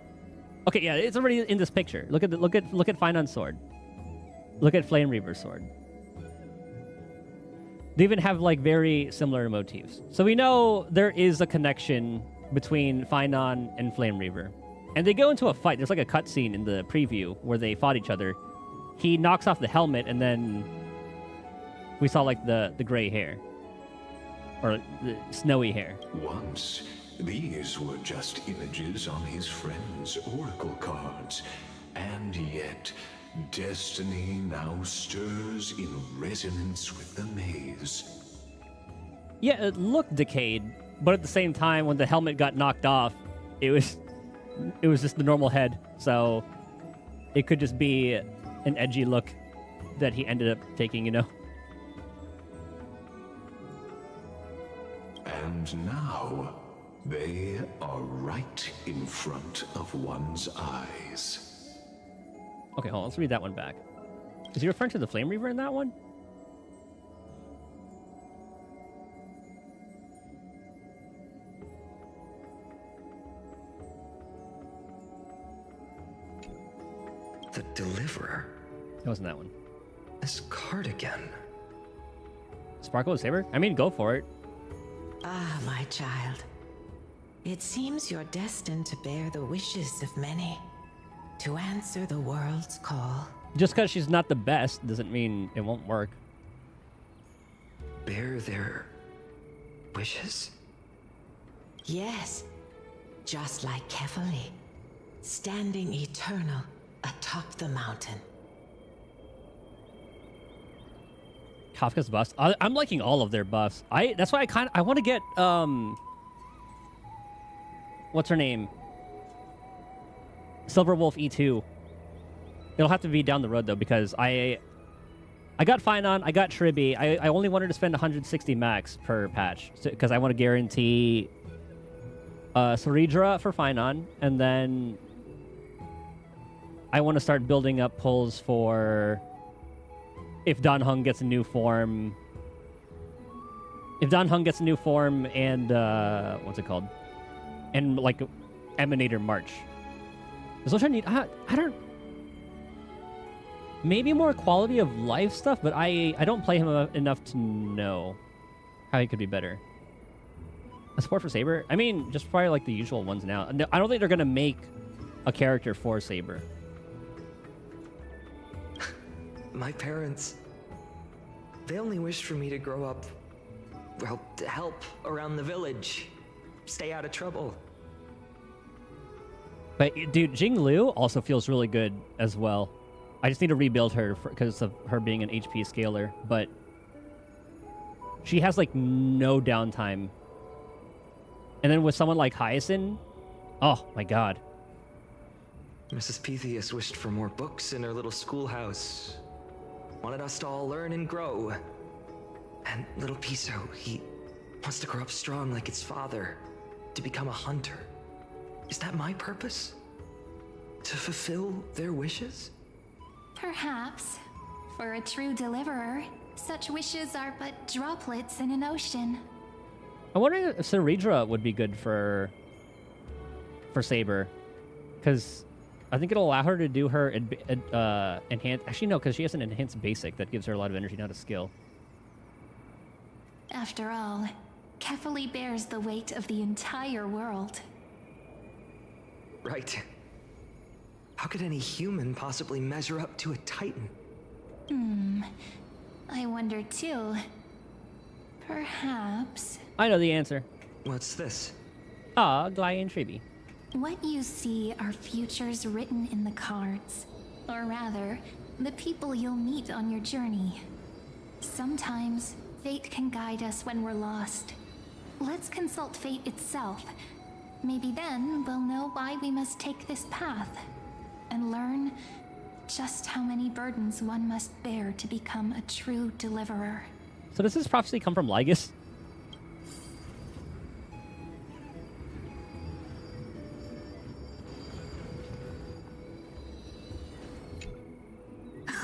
Okay, yeah, it's already in this picture. Look at Phainon's sword. Look at Flame Reaver's sword. They even have like very similar motifs. So we know there is a connection between Phainon and Flame Reaver. And they go into a fight. There's like a cutscene in the preview where they fought each other. He knocks off the helmet and then we saw like the gray hair. Or the snowy hair. Once, these were just images on his friend's oracle cards. And yet, destiny now stirs in resonance with the maze. Yeah, it looked decayed, but at the same time, when the helmet got knocked off, it was just the normal head. So it could just be an edgy look that he ended up taking, you know? And now, they are right in front of one's eyes. Okay, hold on. Let's read that one back. Is he referring to the Flame Reaver in that one? The Deliverer. It wasn't that one. This card again. Sparkle and Saber? I mean, go for it. Ah, my child. It seems you're destined to bear the wishes of many. To answer the world's call. Just because she's not the best doesn't mean it won't work. Bear their wishes? Yes. Just like Kefali. Standing eternal atop the mountain. Kafka's buffs. I'm liking all of their buffs. That's why I want to get what's her name? Silverwolf E2. It'll have to be down the road though, because I got Phainon, I got Tribby. I only wanted to spend 160 max per patch because I want to guarantee Saridra for Phainon, and then I want to start building up pulls for if Dan Heng gets a new form, If Dan Heng gets a new form and what's it called? And like Emanator March. Does Ultra need I don't maybe more quality of life stuff, but I don't play him enough to know how he could be better. A support for Saber? I mean, just probably like the usual ones now. I don't think they're gonna make a character for Saber. My parents, they only wished for me to grow up, well, to help around the village, stay out of trouble. But dude, Jing Liu also feels really good as well. I just need to rebuild her because of her being an HP scaler, but she has like no downtime. And then with someone like Hyacinth, oh my god. Mrs. Pythias wished for more books in her little schoolhouse. Wanted us to all learn and grow. And little Piso, he wants to grow up strong like his father, to become a hunter. Is that my purpose? To fulfill their wishes? Perhaps. For a true deliverer, such wishes are but droplets in an ocean. I wonder if Ceridra would be good for Saber, because I think it'll allow her to do her enhanced. Actually, no, because she has an enhanced basic that gives her a lot of energy, not a skill. After all, Kefali bears the weight of the entire world. Right. How could any human possibly measure up to a Titan? I wonder too. Perhaps. I know the answer. What's this? Ah, Glyan Tribi. What you see are futures written in the cards. Or rather, the people you'll meet on your journey. Sometimes, fate can guide us when we're lost. Let's consult fate itself. Maybe then we'll know why we must take this path. And learn just how many burdens one must bear to become a true deliverer. So does this prophecy come from Lygus?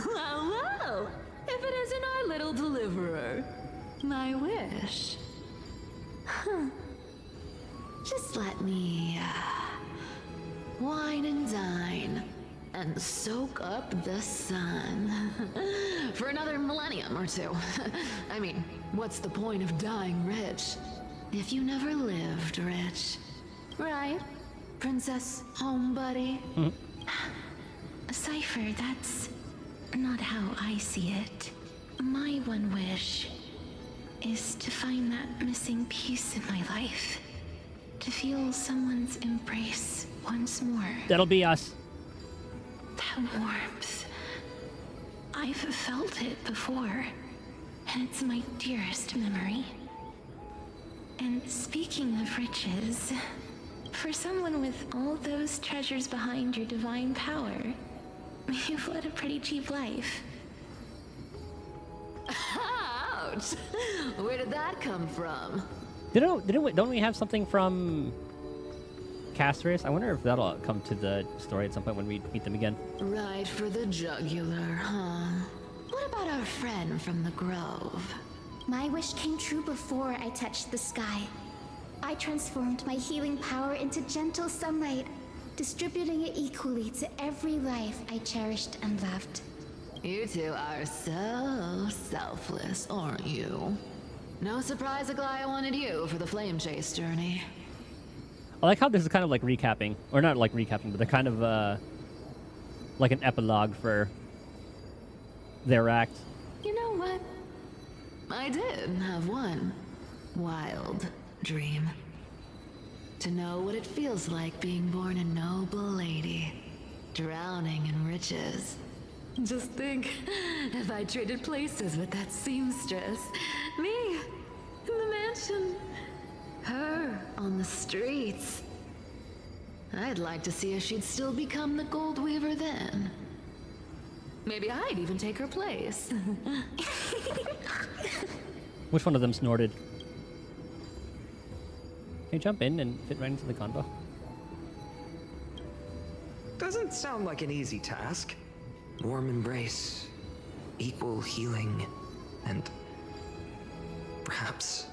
Well, if it isn't our little deliverer, my wish. Just let me wine and dine and soak up the sun for another millennium or two. I mean, what's the point of dying rich if you never lived rich? Right, Princess Homebuddy? Cypher, that's not how I see it. My one wish is to find that missing piece in my life. To feel someone's embrace once more. That'll be us. That warmth. I've felt it before, and it's my dearest memory. And speaking of riches, for someone with all those treasures behind your divine power, you've led a pretty cheap life. Ouch! Where did that come from? Don't we have something from Casterus? I wonder if that'll come to the story at some point when we meet them again. Right for the jugular, huh? What about our friend from the Grove? My wish came true before I touched the sky. I transformed my healing power into gentle sunlight, distributing it equally to every life I cherished and loved. You two are so selfless, aren't you? No surprise Aglaya wanted you for the Flame Chase journey. I like how this is kind of like recapping, or not like recapping, but they're kind of like an epilogue for their act. You know what? I did have one wild dream. To know what it feels like being born a noble lady, drowning in riches. Just think, if I traded places with that seamstress, me in the mansion, her on the streets. I'd like to see if she'd still become the Gold Weaver then. Maybe I'd even take her place. Which one of them snorted? Can you jump in and fit right into the convo? Doesn't sound like an easy task. Warm embrace, equal healing, and perhaps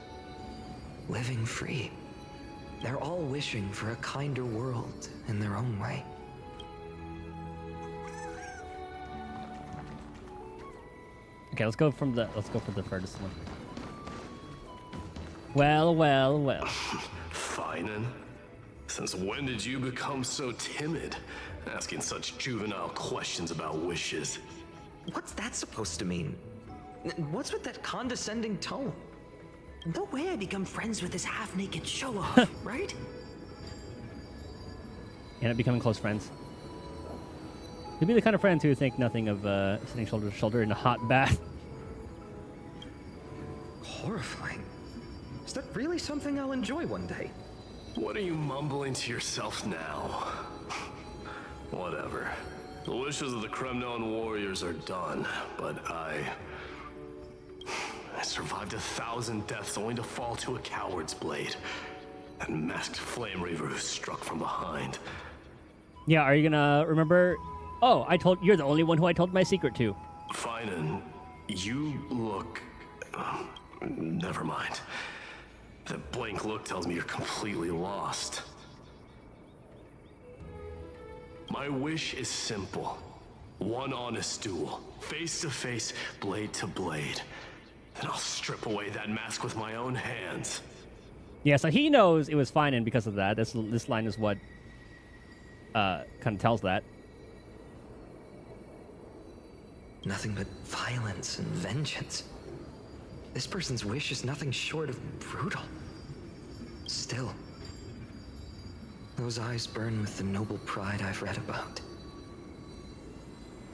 living free. They're all wishing for a kinder world in their own way. Okay, let's go for the furthest one. Well, well, well. Phainon? Since when did you become so timid? Asking such juvenile questions about wishes. What's that supposed to mean? What's with that condescending tone? No way I become friends with this half-naked show-off, right? End up becoming close friends. You'll be the kind of friends who think nothing of sitting shoulder to shoulder in a hot bath. Horrifying. Is that really something I'll enjoy one day? What are you mumbling to yourself now? Whatever. The wishes of the Kremnon warriors are done, but I survived 1,000 deaths only to fall to a coward's blade. That masked flame reaver who struck from behind. Yeah, are you gonna remember? Oh, you're the only one who I told my secret to. Phainon, you look... never mind. That blank look tells me you're completely lost. My wish is simple. One honest duel, face to face, blade to blade. Then I'll strip away that mask with my own hands. Yeah, so he knows it was Phainon because of that. This line is what kind of tells that. Nothing but violence and vengeance. This person's wish is nothing short of brutal. Still, those eyes burn with the noble pride I've read about.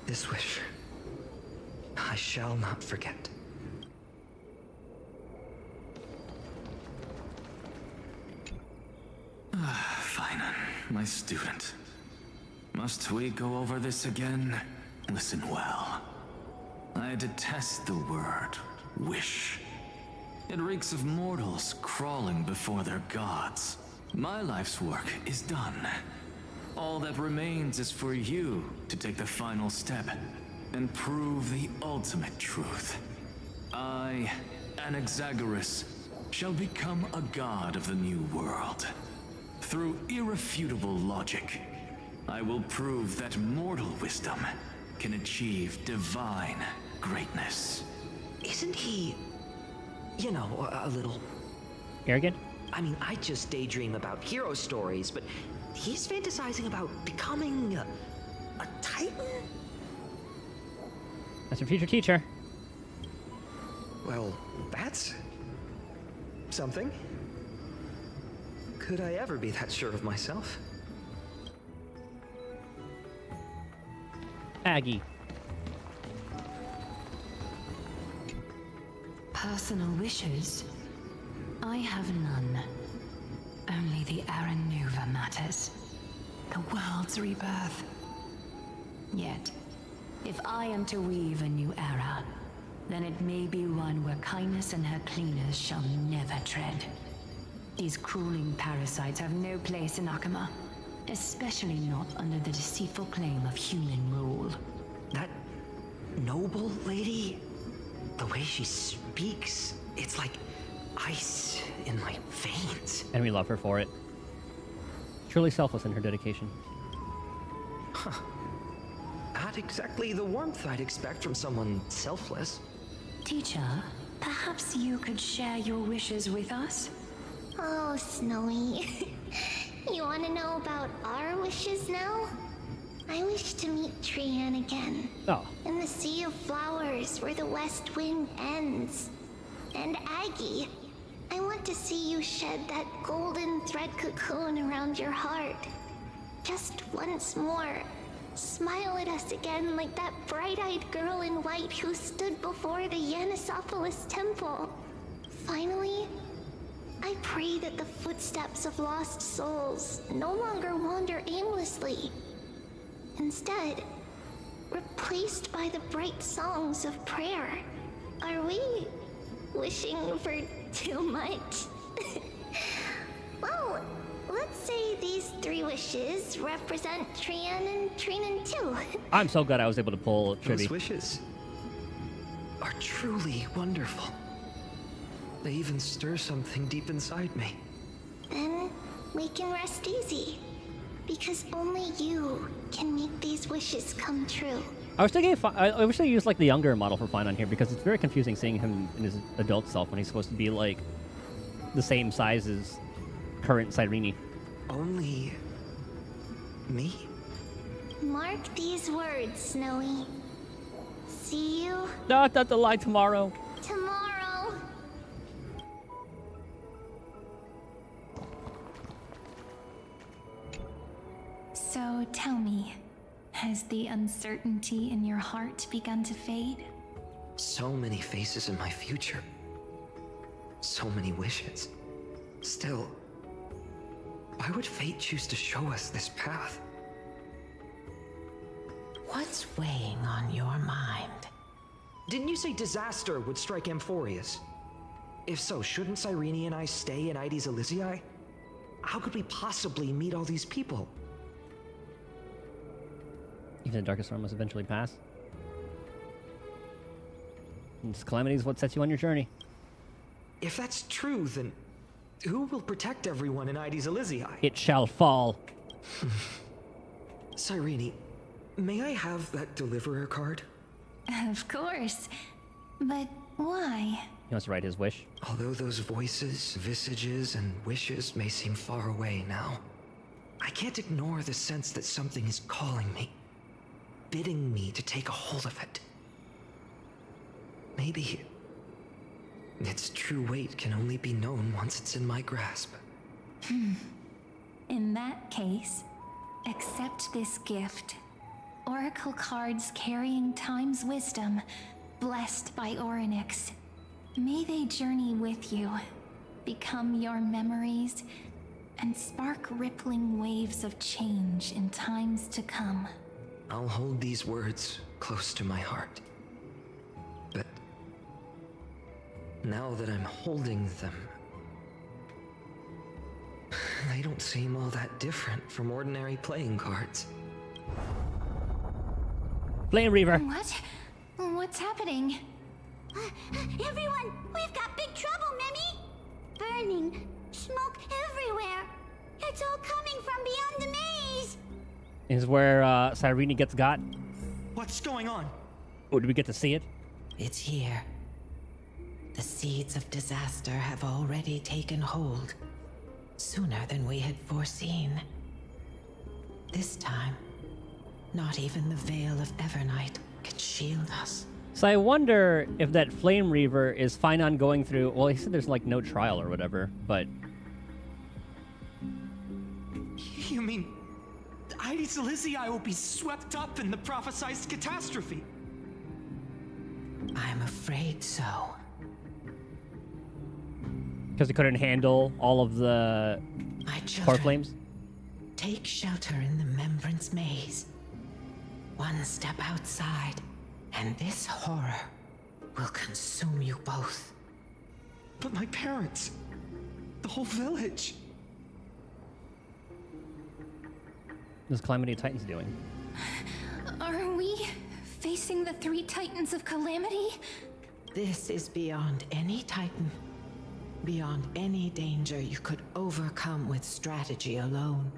This wish, I shall not forget. Phainon, my student. Must we go over this again? Listen well. I detest the word wish. It reeks of mortals crawling before their gods. My life's work is done. All that remains is for you to take the final step and prove the ultimate truth. I, Anaxagoras, shall become a god of the new world. Through irrefutable logic, I will prove that mortal wisdom can achieve divine greatness. Isn't he, you know, a little... arrogant? I mean, I just daydream about hero stories, but he's fantasizing about becoming a titan? That's your future teacher. Well, that's something. Could I ever be that sure of myself? Aggie. Personal wishes? I have none. Only the Aranuva matters. The world's rebirth. Yet, if I am to weave a new era, then it may be one where kindness and her cleaners shall never tread. These crueling parasites have no place in Akama, especially not under the deceitful claim of human rule. That noble lady, the way she speaks, it's like ice in my veins. And we love her for it. Truly selfless in her dedication. Huh. Not exactly the warmth I'd expect from someone selfless. Teacher, perhaps you could share your wishes with us? Oh, Snowy. You want to know about our wishes now? I wish to meet Trian again. Oh. In the Sea of Flowers, where the West Wind ends. And Aggie, I want to see you shed that golden thread cocoon around your heart. Just once more. Smile at us again like that bright-eyed girl in white who stood before the Yanisopolis temple. Finally, I pray that the footsteps of lost souls no longer wander aimlessly. Instead, replaced by the bright songs of prayer. Are we wishing for too much? Well, let's say these 3 wishes represent Trian and Trinan too. I'm so glad I was able to pull Trivy. Those wishes are truly wonderful. they even stir something deep inside me. Then we can rest easy. Because only you can make these wishes come true. I was thinking, I wish they used like the younger model for Phainon here, because it's very confusing seeing him in his adult self when he's supposed to be like the same size as current Cyrene. Only me? Mark these words, Snowy. See you Not the lie tomorrow. tomorrow. So tell me, has the uncertainty in your heart begun to fade? So many faces in my future. So many wishes. Still, why would fate choose to show us this path? What's weighing on your mind? Didn't you say disaster would strike Amphorius? If so, shouldn't Cyrene and I stay in Ides Elysiae? How could we possibly meet all these people? Even the darkest storm must eventually pass. And this calamity is what sets you on your journey. If that's true, then who will protect everyone in Ides Elysiae? It shall fall. Cyrene, may I have that deliverer card? Of course. But why? He wants to write his wish. Although those voices, visages, and wishes may seem far away now, I can't ignore the sense that something is calling me, bidding me to take a hold of it. Maybe its true weight can only be known once it's in my grasp. In that case, accept this gift. Oracle cards carrying time's wisdom, blessed by Orynyx. May they journey with you, become your memories, and spark rippling waves of change in times to come. I'll hold these words close to my heart. But now that I'm holding them, they don't seem all that different from ordinary playing cards. Flame Reaver. What? What's happening? Everyone, we've got big trouble, Mimi! Burning, smoke everywhere. It's all coming from beyond the maze. Is where Cyrene gets got. What's going on? Oh, did we get to see it? It's here. The seeds of disaster have already taken hold, sooner than we had foreseen. This time, not even the Veil of Evernight can shield us. So I wonder if that Flame Reaver is Phainon going through... Well, he said there's like no trial or whatever, but... You mean Ides Elysiae will be swept up in the prophesized catastrophe? I'm afraid so. Because he couldn't handle all of the My core children, flames? take shelter in the Membrance Maze. One step outside, and this horror will consume you both. But my parents, the whole village. What's Calamity Titans doing? Are we facing the three titans of calamity? This is beyond any Titan. Beyond any danger you could overcome with strategy alone.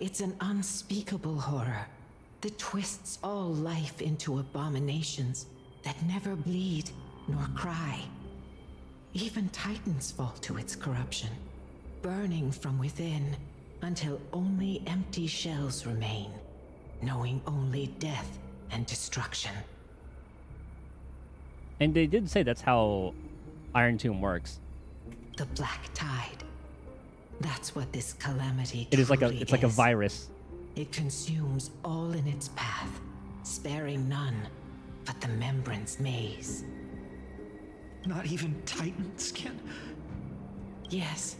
It's an unspeakable horror that twists all life into abominations that never bleed nor cry. Even Titans fall to its corruption, burning from within until only empty shells remain, knowing only death and destruction. And they did say that's how Iron Tomb works. The Black Tide. That's what this calamity It is like truly it's like a virus. It consumes all in its path, sparing none but the Membrance Maze. Not even Titans can... Yes.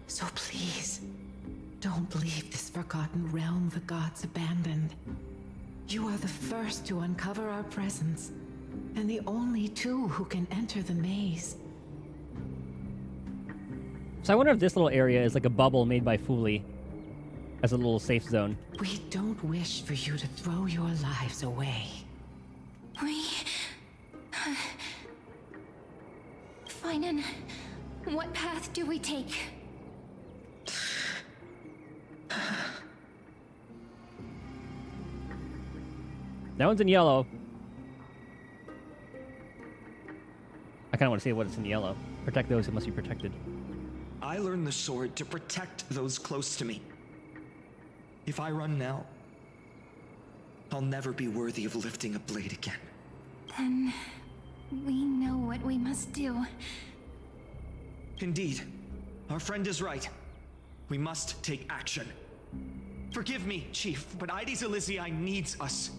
So please, don't leave this forgotten realm the gods abandoned. You are the first to uncover our presence, and the only two who can enter the maze. So I wonder if this little area is like a bubble made by Fuli as a little safe zone. We don't wish for you to throw your lives away. Phainon, Phainon, what path do we take? That one's in yellow. I kind of want to see what's in yellow. Protect those who must be protected. I learned the sword to protect those close to me. If I run now, I'll never be worthy of lifting a blade again. Then we know what we must do. Indeed. Our friend is right. We must take action. Forgive me, Chief, but Ides Elysiae needs us.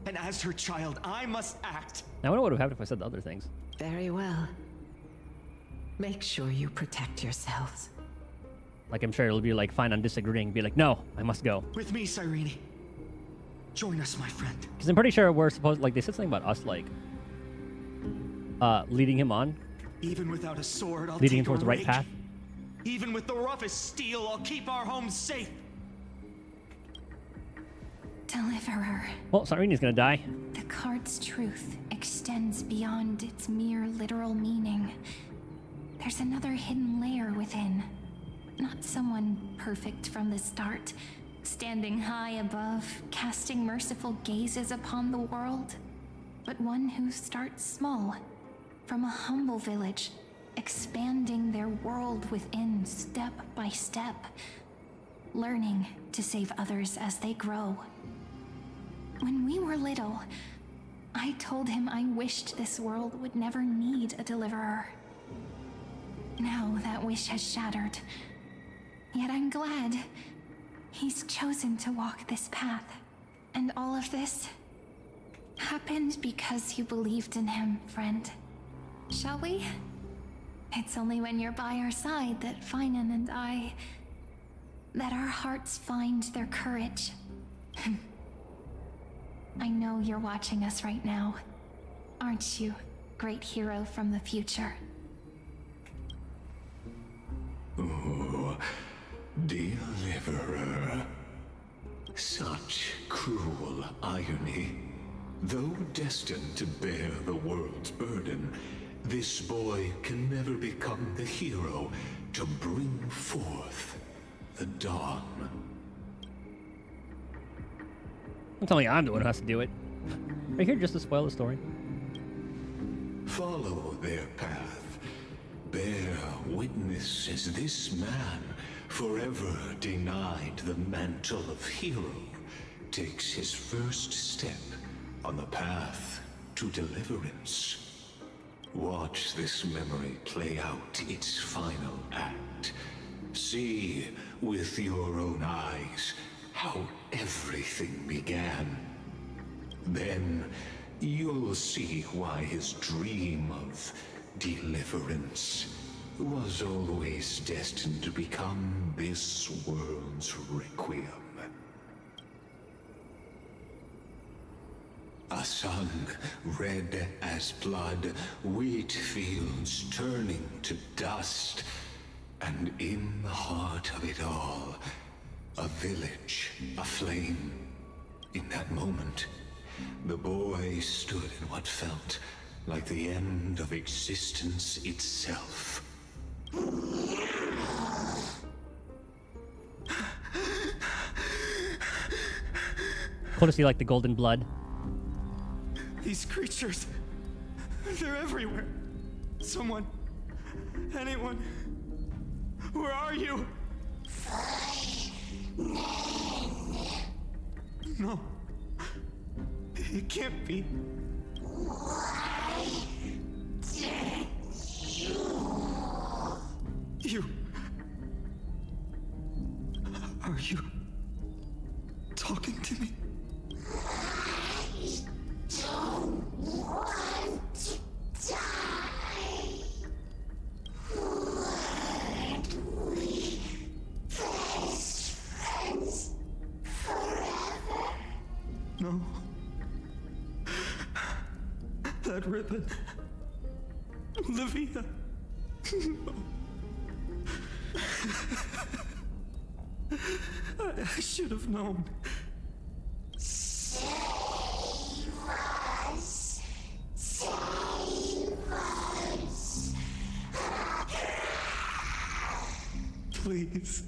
And as her child, I must act. Now, I wonder what would have happened if I said the other things. Very well. Make sure you protect yourselves. Like, I'm sure it'll be like, fine, I'm disagreeing. Be like, no, I must go. With me, Cyrene. Join us, my friend. Because I'm pretty sure we're supposed, like, they said something about us, like, leading him on. Even without a sword, I'll leading him take towards a the right rake. path. Even with the roughest steel, I'll keep our home safe. Deliverer. Well, Cyrene's gonna die. The card's truth extends beyond its mere literal meaning. There's another hidden layer within. Not someone perfect from the start, standing high above, casting merciful gazes upon the world, but one who starts small, from a humble village, expanding their world within step by step, learning to save others as they grow. When we were little, I told him I wished this world would never need a deliverer. Now that wish has shattered. Yet I'm glad he's chosen to walk this path. And all of this happened because you believed in him, friend. Shall we? It's only when you're by our side that Phainon and that our hearts find their courage. I know you're watching us right now. Aren't you, great hero from the future? Oh, deliverer. Such cruel irony. Though destined to bear the world's burden, this boy can never become the hero to bring forth the dawn. I'm telling you, I'm the one who has to do it. Are you here just to spoil the story? Follow their path. Bear witness as this man, forever denied the mantle of hero, takes his first step on the path to deliverance. Watch this memory play out its final act. See with your own eyes how everything began. Then you'll see why his dream of deliverance was always destined to become this world's requiem. A sun red as blood, wheat fields turning to dust, and in the heart of it all, a village aflame. In that moment, the boy stood in what felt like the end of existence itself. Cool to see, like, the golden blood. These creatures, they're everywhere. Someone, anyone, where are you? No, it can't be. You... Are you talking to me? Don't want to die. Weren't we best friends forever? No. That ribbon. Olivia. No. I should have known. Save us. Save us. please.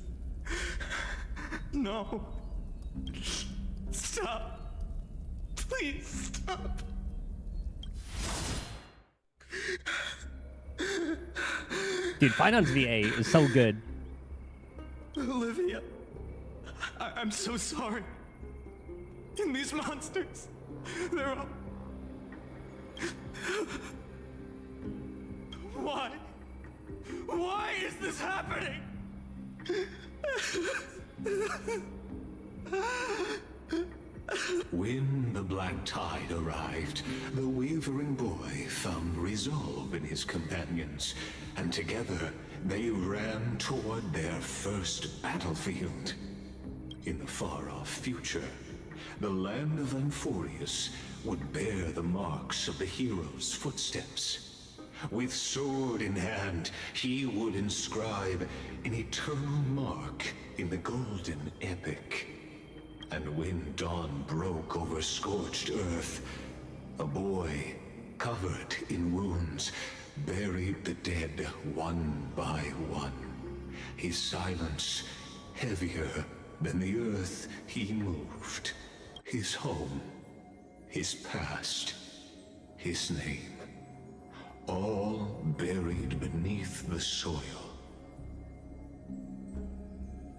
No. Stop. Please stop. Dude, Phainon's VA is so good. Olivia, I'm so sorry. And these monsters, they're all... Why? Why is this happening? When the black tide arrived, the wavering boy found resolve in his companions, and together they ran toward their first battlefield. In the far-off future, the land of Amphorius would bear the marks of the hero's footsteps. With sword in hand, he would inscribe an eternal mark in the golden epic. And when dawn broke over scorched earth, a boy, covered in wounds, buried the dead one by one. His silence heavier than the earth he moved. His home, his past, his name, all buried beneath the soil.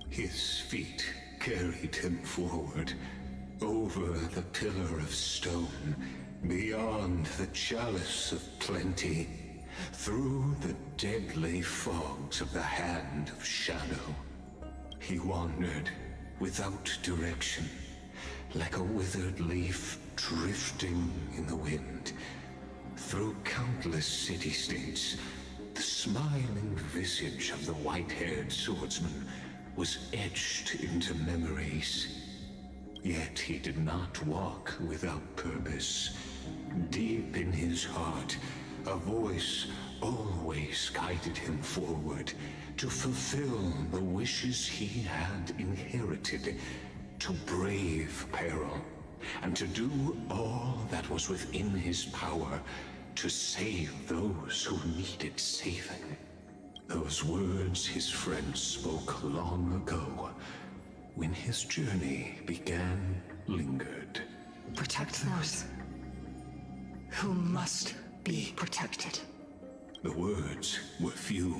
His feet carried him forward, over the pillar of stone, beyond the chalice of plenty, through the deadly fogs of the hand of shadow. He wandered without direction, like a withered leaf drifting in the wind. Through countless city-states, the smiling visage of the white-haired swordsman was etched into memories. Yet he did not walk without purpose. Deep in his heart, a voice always guided him forward to fulfill the wishes he had inherited, to brave peril, and to do all that was within his power to save those who needed saving. Those words his friend spoke long ago, when his journey began, lingered. Protect those who must be protected. The words were few,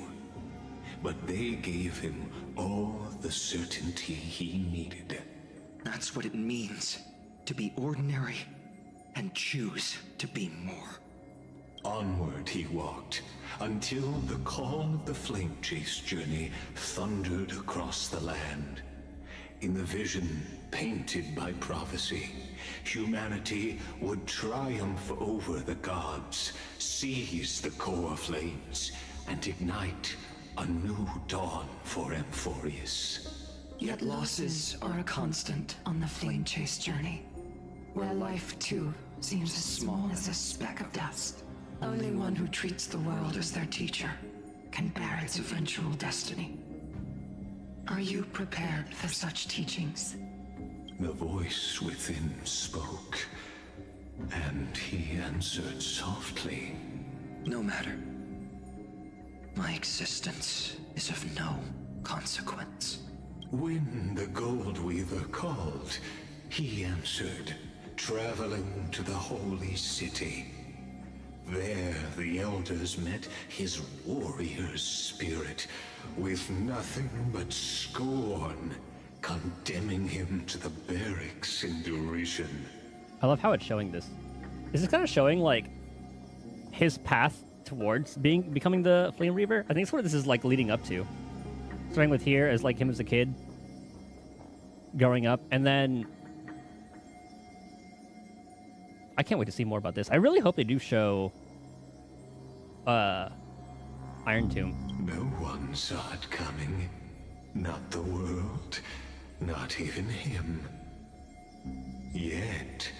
but they gave him all the certainty he needed. That's what it means to be ordinary and choose to be more. Onward he walked, until the call of the flame chase journey thundered across the land. In the vision painted by prophecy, humanity would triumph over the gods, seize the core flames, and ignite a new dawn for Amphorius. Yet losses are a constant on the flame chase journey, where life too seems as small as a speck of dust. Only one who treats the world as their teacher can bear its eventual destiny. Are you prepared for such teachings? The voice within spoke, and he answered softly. No matter. My existence is of no consequence. When the Gold Weaver called, he answered, traveling to the holy city. There the elders met his warrior's spirit, with nothing but scorn, condemning him to the barracks in derision. I love how it's showing this. Is it kind of showing like his path towards becoming the Flame Reaver? I think it's what this is like leading up to. Starting with here as like him as a kid, growing up, and then I can't wait to see more about this. I really hope they do show Iron Tomb. No one saw it coming. Not the world, not even him. Yet,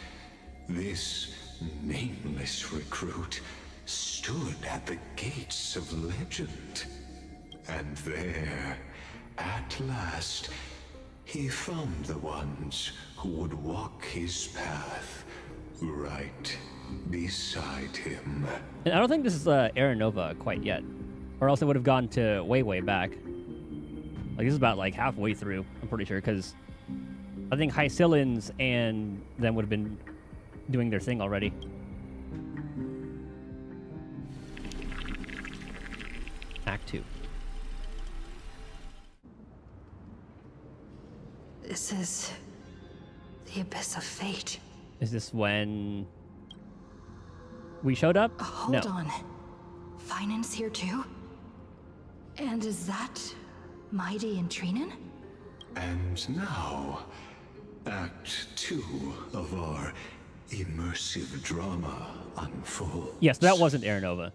this nameless recruit stood at the gates of legend. And there, at last, he found the ones who would walk his path right beside him. And I don't think this is Aranova quite yet, or else it would have gone to way, way back. Like, this is about, like, halfway through, I'm pretty sure, because I think Hycillans and them would have been doing their thing already. Act 2. This is the Abyss of Fate. Is this when we showed up? Hold on. Phainon's here too? And is that Mighty and Trinan? And now, Act 2 of our immersive drama unfolds. Yes, that wasn't Aranova.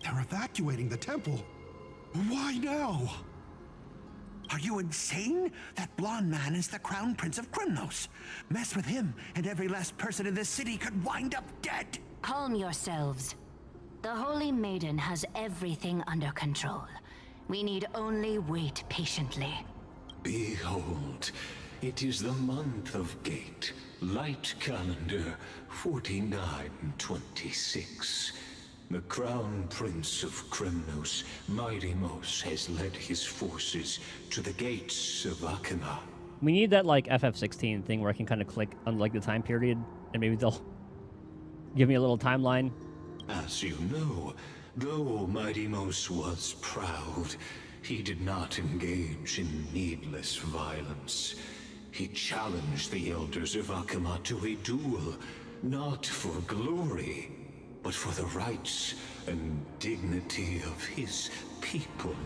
They're evacuating the temple. Why now? Are you insane? That blonde man is the Crown Prince of Krymnos. Mess with him, and every last person in this city could wind up dead. Calm yourselves. The Holy Maiden has everything under control. We need only wait patiently. Behold, it is the month of Gate, light calendar 4926. The Crown Prince of Krymnos, Mighty-Mos, has led his forces to the gates of Akima. We need that, like, FF16 thing where I can kind of click on, like, the time period, and maybe they'll give me a little timeline. As you know, though Mighty-Mos was proud, he did not engage in needless violence. He challenged the elders of Akima to a duel, not for glory, but for the rights and dignity of his people,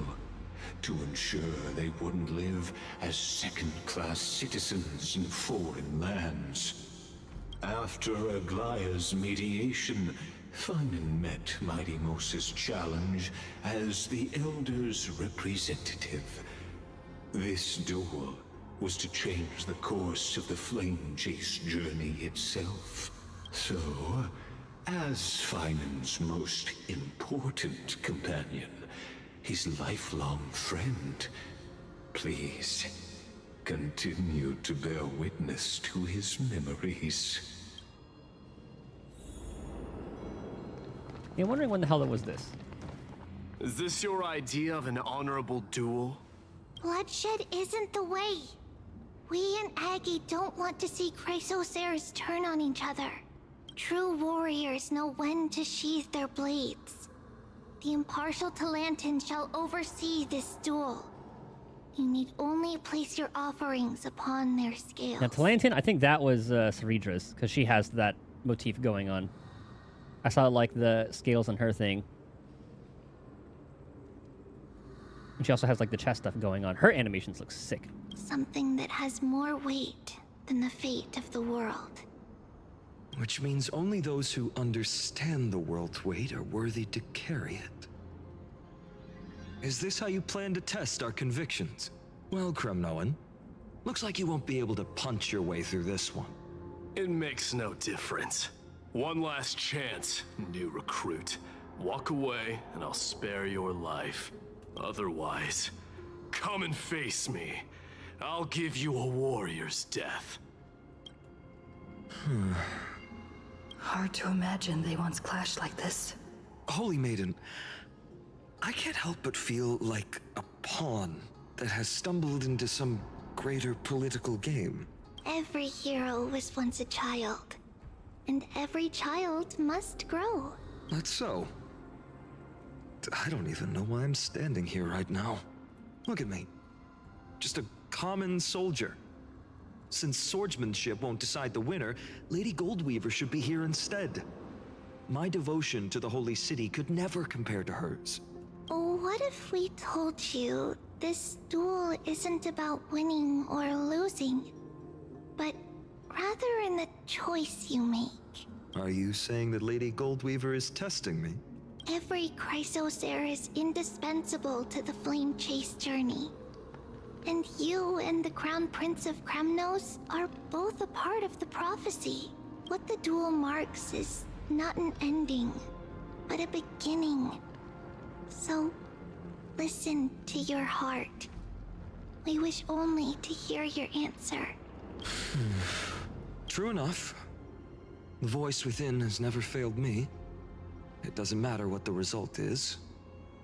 to ensure they wouldn't live as second-class citizens in foreign lands. After Aglaya's mediation, Phainon met Mighty-Mos's challenge as the Elder's representative. This duel was to change the course of the Flame Chase journey itself. So, as Phainon's most important companion, his lifelong friend, please continue to bear witness to his memories. Yeah, wondering when the hell it was this. Is this your idea of an honorable duel? Bloodshed isn't the way. We and Aggie don't want to see Chrysoceres turn on each other. True warriors know when to sheathe their blades. The impartial Talantin shall oversee this duel. You need only place your offerings upon their scales. Now, Talantin, I think that was Ceredra's, because she has that motif going on. I saw, like, the scales on her thing. And she also has, like, the chest stuff going on. Her animations look sick. Something that has more weight than the fate of the world. Which means only those who understand the world's weight are worthy to carry it. Is this how you plan to test our convictions? Well, Kremnoan, looks like you won't be able to punch your way through this one. It makes no difference. One last chance, new recruit. Walk away, and I'll spare your life. Otherwise, come and face me. I'll give you a warrior's death. Hard to imagine they once clashed like this. Holy Maiden, I can't help but feel like a pawn that has stumbled into some greater political game. Every hero was once a child. And every child must grow. That's so. I don't even know why I'm standing here right now. Look at me. Just a common soldier. Since swordsmanship won't decide the winner, Lady Goldweaver should be here instead. My devotion to the Holy City could never compare to hers. What if we told you this duel isn't about winning or losing, but rather in the choice you make? Are you saying that Lady Goldweaver is testing me? Every Chrysocer is indispensable to the Flame Chase journey. And you and the Crown Prince of Krymnos are both a part of the prophecy. What the duel marks is not an ending, but a beginning. So, listen to your heart. We wish only to hear your answer. True enough. The voice within has never failed me. It doesn't matter what the result is.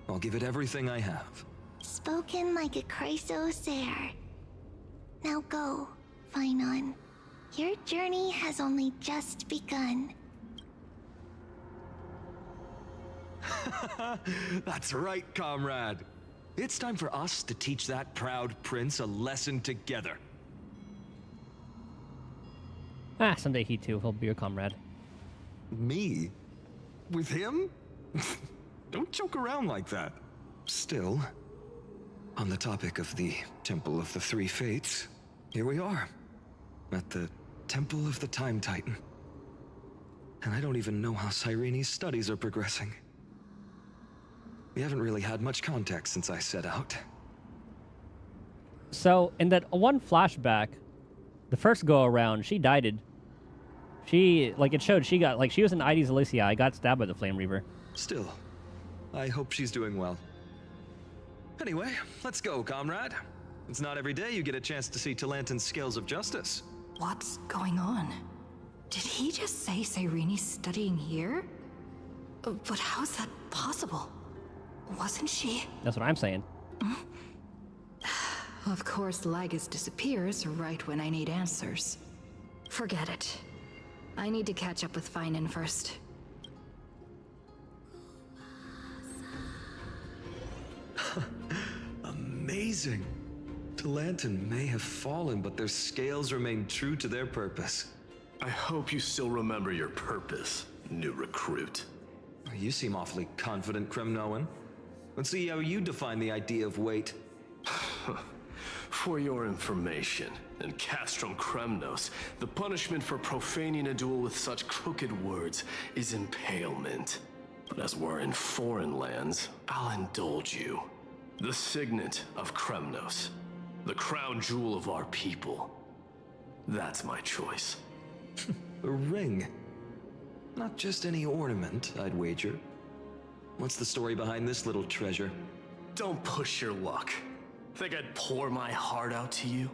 I'll give it everything I have. Spoken like a chrysosaur. Now go, Phainon. Your journey has only just begun. That's right, comrade. It's time for us to teach that proud prince a lesson together. Ah, someday he too will be your comrade. Me? With him? Don't joke around like that. Still, on the topic of the Temple of the Three Fates, here we are, at the Temple of the Time Titan. And I don't even know how Cyrene's studies are progressing. We haven't really had much contact since I set out. So, in that one flashback, the first go around, she died. She, like, it showed she got, like, she was in Ides Elysiae, got stabbed by the Flame Reaver. Still, I hope she's doing well. Anyway, let's go, comrade. It's not every day you get a chance to see Talantin's scales of justice. What's going on? Did he just say Cyrene's studying here? But how's that possible? Wasn't she? That's what I'm saying. Of course, Lygus disappears right when I need answers. Forget it. I need to catch up with Phainon first. Amazing. Talantin may have fallen, but their scales remain true to their purpose. I hope you still remember your purpose, new recruit. You seem awfully confident, Kremnoan. Let's see how you define the idea of weight. For your information, in Castrum Kremnos, the punishment for profaning a duel with such crooked words is impalement. But as we're in foreign lands, I'll indulge you. The signet of Kremnos, the crown jewel of our people. That's my choice. A ring. Not just any ornament, I'd wager. What's the story behind this little treasure? Don't push your luck. Think I'd pour my heart out to you?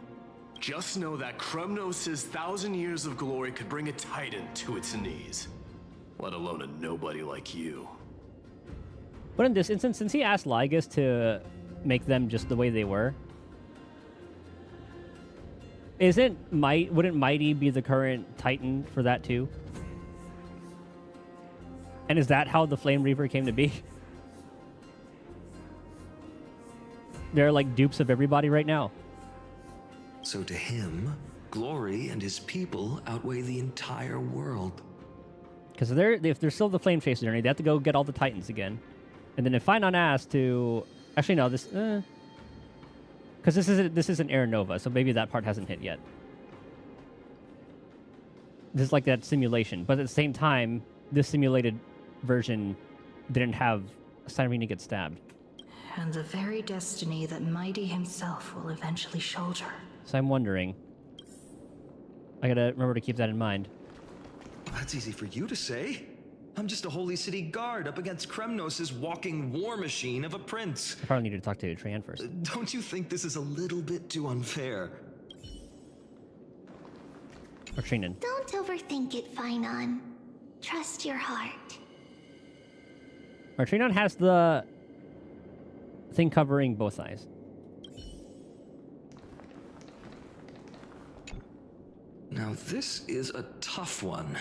Just know that Kremnos' 1,000 years of glory could bring a titan to its knees. Let alone a nobody like you. But in this instance, since he asked Lygus to make them just the way they were, wouldn't Mighty be the current Titan for that too? And is that how the Flame Reaver came to be? They're like dupes of everybody right now. So to him, glory and his people outweigh the entire world. Because if they're still the Flame Chaser journey, they have to go get all the Titans again. And then if Phainon asked to... Actually, no, this... Because this is an Air Nova, so maybe that part hasn't hit yet. This is like that simulation. But at the same time, this simulated version didn't have Cyrene get stabbed. And the very destiny that Mighty himself will eventually shoulder. So I'm wondering... I gotta remember to keep that in mind. Well, that's easy for you to say. I'm just a Holy City guard up against Kremnos' walking war machine of a prince. I probably need to talk to Tran first. Don't you think this is a little bit too unfair? Or Trinan. Don't overthink it, Phainon. Trust your heart. Or Trinan has the thing covering both eyes. Now this is a tough one.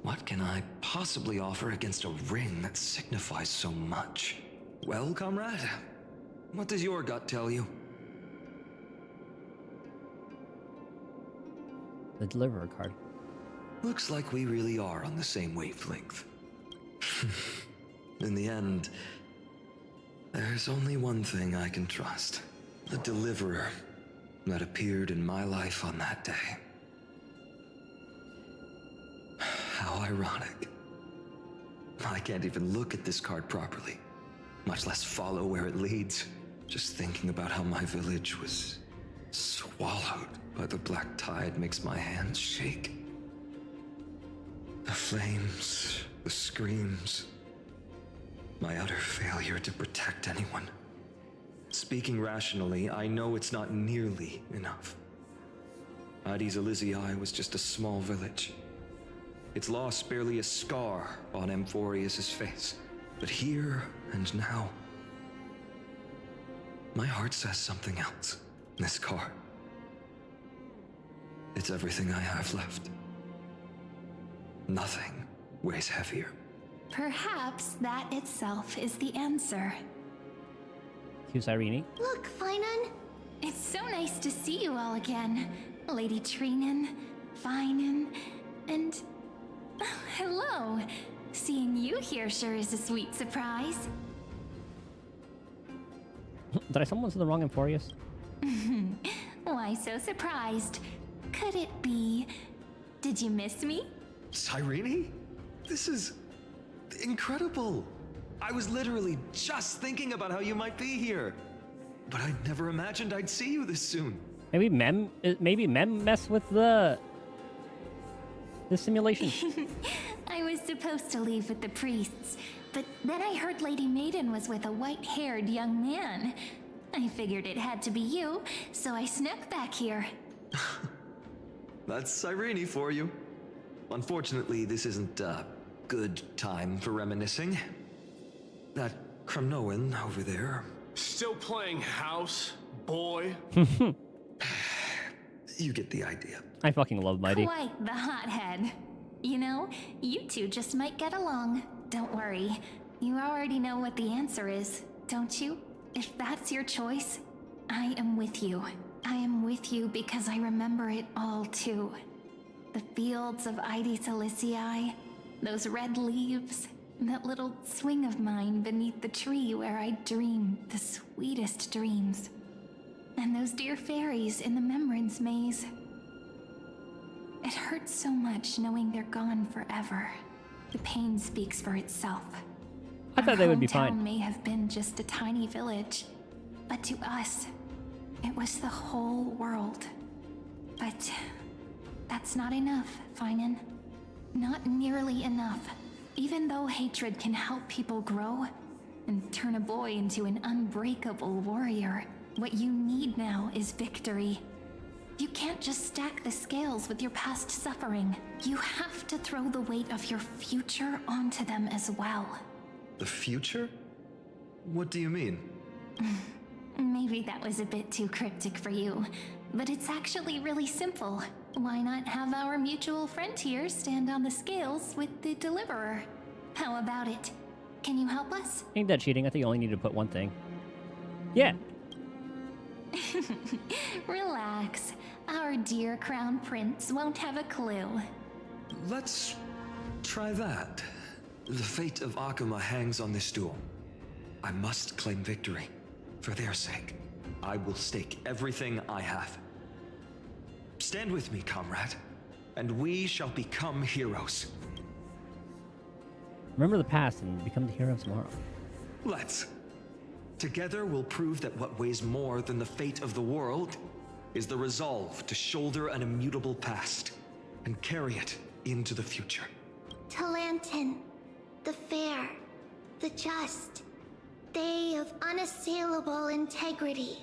What can I possibly offer against a ring that signifies so much? Well, comrade, what does your gut tell you? The Deliverer card. Looks like we really are on the same wavelength. In the end, there's only one thing I can trust. The Deliverer that appeared in my life on that day. How ironic. I can't even look at this card properly, much less follow where it leads. Just thinking about how my village was swallowed by the black tide makes my hands shake. The flames, the screams, my utter failure to protect anyone. Speaking rationally, I know it's not nearly enough. Ides Elysiae was just a small village. Its loss barely a scar on Amphorius' face. But here and now, My heart says something else. This card. It's everything I have left. Nothing weighs heavier. Perhaps that itself is the answer. Here's Irene. Look, Phainon. It's so nice to see you all again. Lady Trinan, Phainon, and... hello. Seeing you here sure is a sweet surprise. Did I summon the wrong Emphorius? Why so surprised? Could it be... Did you miss me? Cyrene? This is... incredible! I was literally just thinking about how you might be here. But I never imagined I'd see you this soon. Maybe Mem messed with the simulation. I was supposed to leave with the priests, but then I heard Lady Maiden was with a white-haired young man. I figured it had to be you, so I snuck back here. That's Cyrene for you. Unfortunately, this isn't a good time for reminiscing. That Cronoan over there. Still playing house, boy? You get the idea. I fucking love Mighty. Quite the hothead. You know, you two just might get along. Don't worry. You already know what the answer is, don't you? If that's your choice, I am with you. I am with you because I remember it all too. The fields of Ide Silicii, those red leaves, that little swing of mine beneath the tree where I dreamed the sweetest dreams. And those dear fairies in the Memorance Maze. It hurts so much knowing they're gone forever. The pain speaks for itself. I thought they would be Our hometown fine. may have been just a tiny village, but to us, it was the whole world. But that's not enough, Phainon. Not nearly enough. Even though hatred can help people grow and turn a boy into an unbreakable warrior, what you need now is victory. You can't just stack the scales with your past suffering. You have to throw the weight of your future onto them as well. The future? What do you mean? Maybe that was a bit too cryptic for you, but it's actually really simple. Why not have our mutual friend here stand on the scales with the deliverer? How about it? Can you help us? Ain't that cheating? I think you only need to put one thing. Yeah. Relax. Our dear Crown Prince won't have a clue. Let's try that. The fate of Akuma hangs on this duel. I must claim victory. For their sake, I will stake everything I have. Stand with me, comrade, and we shall become heroes. Remember the past and become the hero of tomorrow. Let's. Together we'll prove that what weighs more than the fate of the world is the resolve to shoulder an immutable past and carry it into the future. Talantin, the fair, the just, they of unassailable integrity.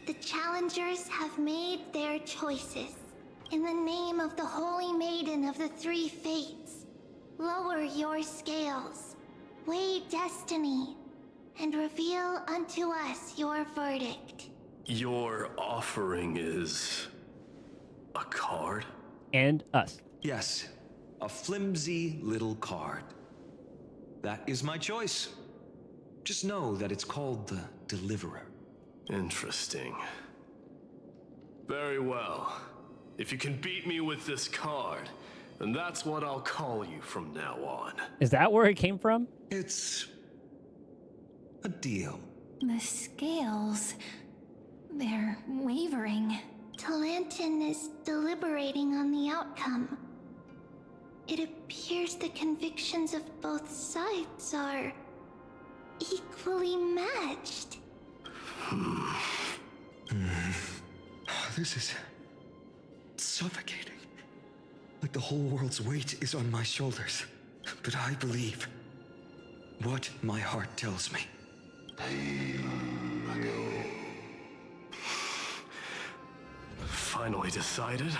The challengers have made their choices. In the name of the Holy Maiden of the Three Fates, lower your scales, weigh destiny, and reveal unto us your verdict. Your offering is... a card? And us. Yes, a flimsy little card. That is my choice. Just know that it's called the Deliverer. Interesting. Very well. If you can beat me with this card, then that's what I'll call you from now on. Is that where it came from? It's... a deal. The scales... they're wavering. Talantin is deliberating on the outcome. It appears the convictions of both sides are equally matched. This is suffocating. Like the whole world's weight is on my shoulders. But I believe what my heart tells me. Finally decided?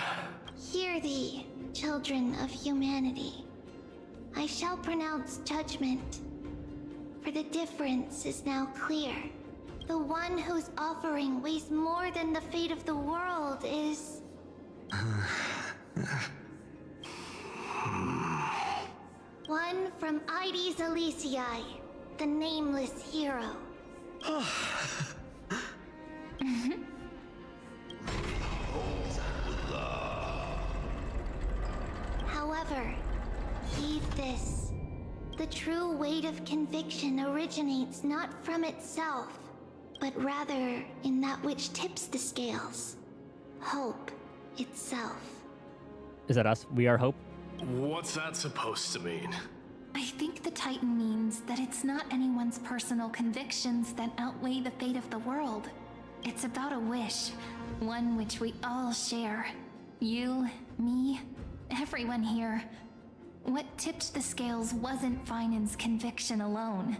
Hear thee, children of humanity. I shall pronounce judgment, for the difference is now clear. The one whose offering weighs more than the fate of the world is... one from Ides Elysiae, the nameless hero. However, heed this. The true weight of conviction originates not from itself, but rather in that which tips the scales. Hope itself. Is that us? We are hope? What's that supposed to mean? I think the Titan means that it's not anyone's personal convictions that outweigh the fate of the world. It's about a wish, one which we all share. You, me, everyone here. What tipped the scales wasn't Phainon's conviction alone,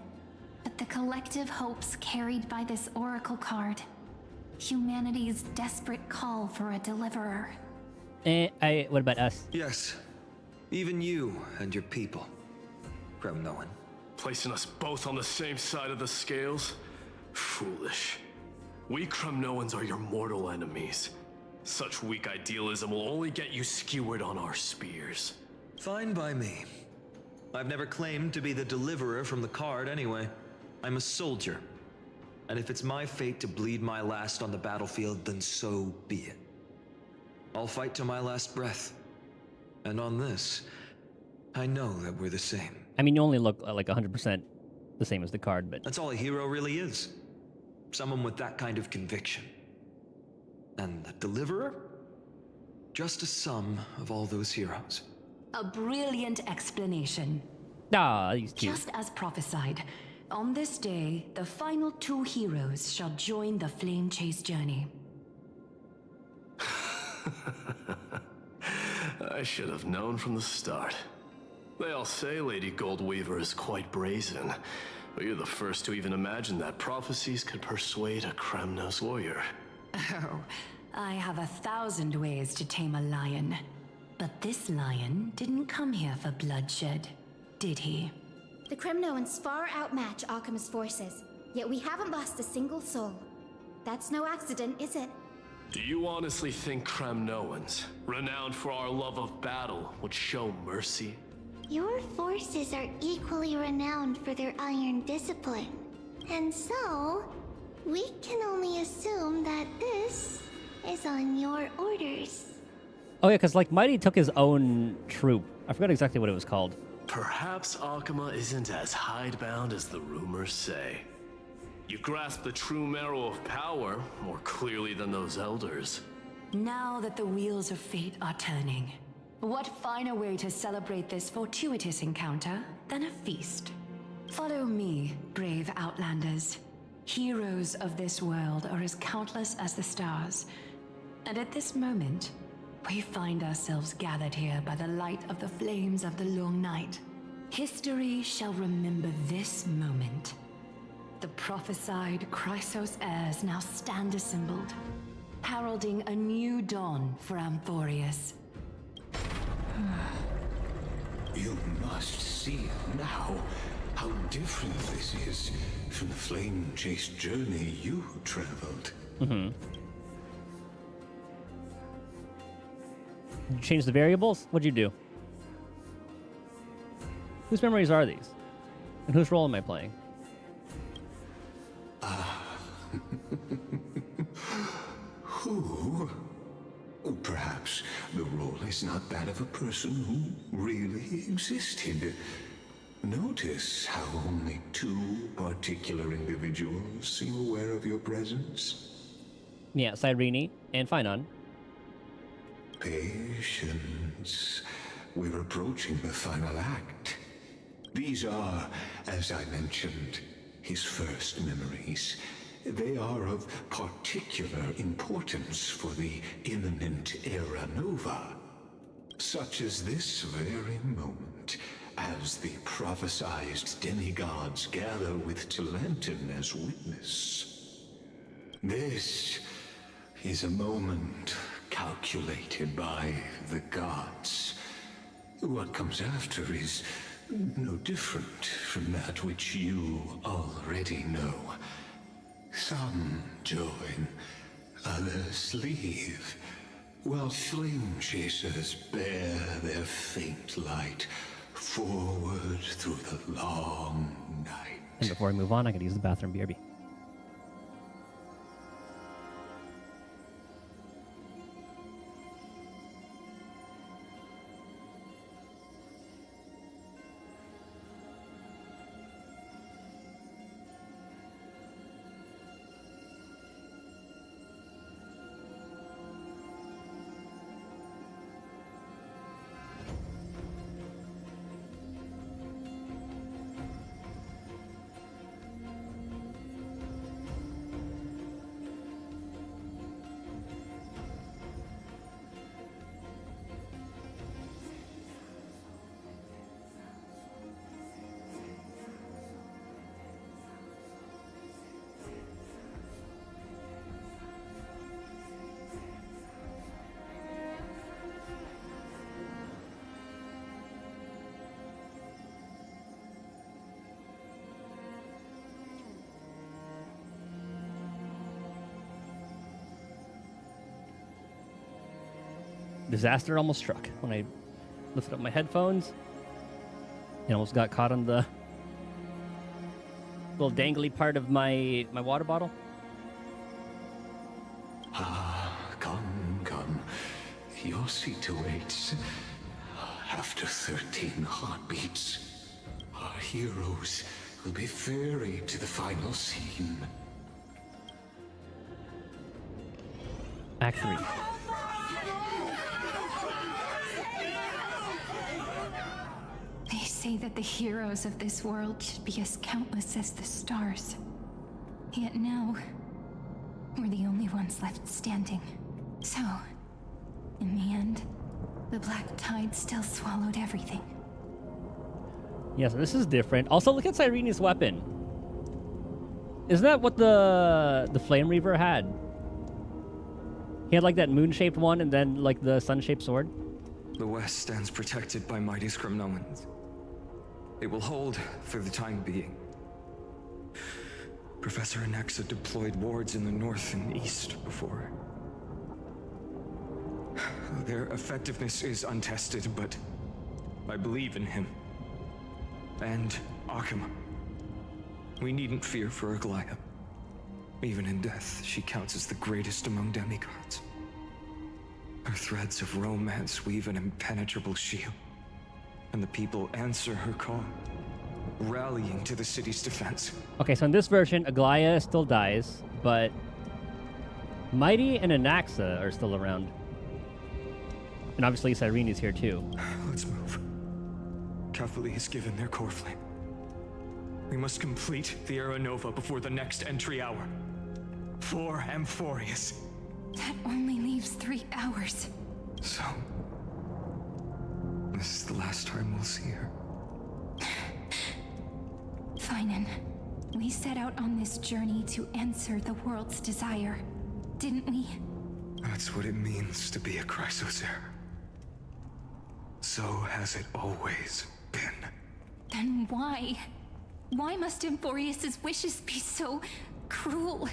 but the collective hopes carried by this oracle card. Humanity's desperate call for a deliverer. What about us? Yes. Even you and your people. Kremnoan. Placing us both on the same side of the scales? Foolish. We Kremnoans are your mortal enemies. Such weak idealism will only get you skewered on our spears. Fine by me. I've never claimed to be the deliverer from the card anyway. I'm a soldier. And if it's my fate to bleed my last on the battlefield, then so be it. I'll fight to my last breath. And on this, I know that we're the same. I mean, you only look like 100% the same as the card, but... That's all a hero really is. Someone with that kind of conviction. And the deliverer? Just a sum of all those heroes. A brilliant explanation. Ah, these two. Just as prophesied, on this day, the final two heroes shall join the Flame Chase journey. I should have known from the start. They all say Lady Goldweaver is quite brazen, but you're the first to even imagine that prophecies could persuade a Kremnos warrior. Oh, I have 1,000 ways to tame a lion. But this lion didn't come here for bloodshed, did he? The Kremnoans far outmatch Arkhama's forces, yet we haven't lost a single soul. That's no accident, is it? Do you honestly think Kremnoans, renowned for our love of battle, would show mercy? Your forces are equally renowned for their iron discipline. And so, we can only assume that this is on your orders. Oh yeah, because like Mighty took his own troop. I forgot exactly what it was called. Perhaps Akama isn't as hidebound as the rumors say. You grasp the true marrow of power more clearly than those elders. Now that the wheels of fate are turning, what finer way to celebrate this fortuitous encounter than a feast? Follow me, brave Outlanders. Heroes of this world are as countless as the stars. And at this moment, we find ourselves gathered here by the light of the flames of the long night. History shall remember this moment. The prophesied Chrysos heirs now stand assembled, heralding a new dawn for Amphorius. You must see now how different this is from the flame chase journey you traveled. Mm-hmm. Did you change the variables? What'd you do? Whose memories are these? And whose role am I playing? Who? Perhaps the role is not that of a person who really existed. Notice how only two particular individuals seem aware of your presence. Yeah, Cyrene and Phainon. Patience. We're approaching the final act. These are, as I mentioned, his first memories. They are of particular importance for the imminent Era Nova. Such as this very moment, as the prophesized demigods gather with Talantin as witness. This is a moment calculated by the gods. What comes after is no different from that which you already know. Some join, others leave, while flame chasers bear their faint light forward through the long night. And before we move on, I could use the bathroom, BRB. Disaster almost struck when I lifted up my headphones and almost got caught on the little dangly part of my water bottle. Ah, come. Your seat awaits. After 13 heartbeats, our heroes will be ferried to the final scene. Act 3. They say that the heroes of this world should be as countless as the stars. Yet now, we're the only ones left standing. So, in the end, the black tide still swallowed everything. Yeah, so this is different. Also, look at Cyrene's weapon. Isn't that what the Flame Reaver had? He had like that moon-shaped one and then like the sun-shaped sword. The West stands protected by mighty Scrimnowans. It will hold for the time being. Professor Anaxa deployed wards in the north and east before. Their effectiveness is untested, but I believe in him. And Akima. We needn't fear for Aglaia. Even in death, she counts as the greatest among demigods. Her threads of romance weave an impenetrable shield, and the people answer her call, rallying to the city's defense. Okay, so in this version, Aglaia still dies, but Mighty and Anaxa are still around. And obviously Cyrene's here too. Let's move. Cavalry has given their core flame. We must complete the Era Nova before the next entry hour. For Amphorius. That only leaves 3 hours. So, this is the last time we'll see her. Phainon, we set out on this journey to answer the world's desire, didn't we? That's what it means to be a Chrysosaur. So has it always been. Then why? Why must Amphorius's wishes be so cruel?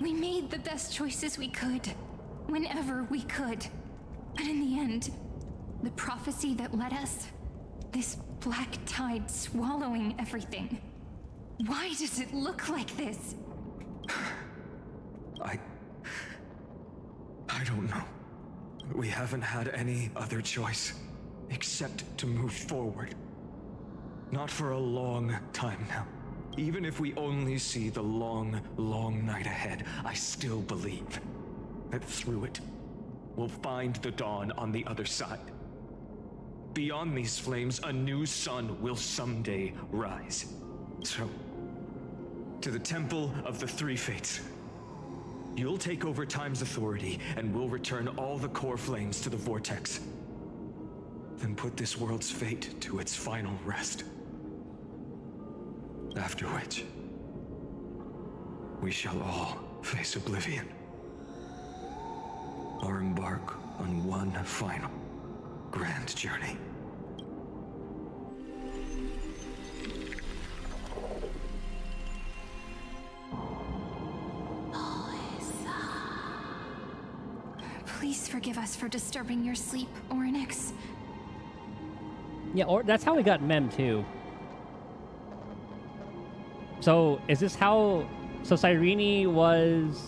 We made the best choices we could, whenever we could. But in the end, the prophecy that led us, this black tide swallowing everything. Why does it look like this? I don't know. We haven't had any other choice, except to move forward. Not for a long time now. Even if we only see the long, long night ahead, I still believe that through it, we'll find the dawn on the other side. Beyond these flames, a new sun will someday rise. So, to the Temple of the Three Fates. You'll take over Time's authority, and we'll return all the core flames to the Vortex. Then put this world's fate to its final rest. After which, we shall all face oblivion. Or embark on one final grand journey. forgive us for disturbing your sleep, Orynyx. Yeah, or that's how we got Mem too. So is this how? So Cyrene was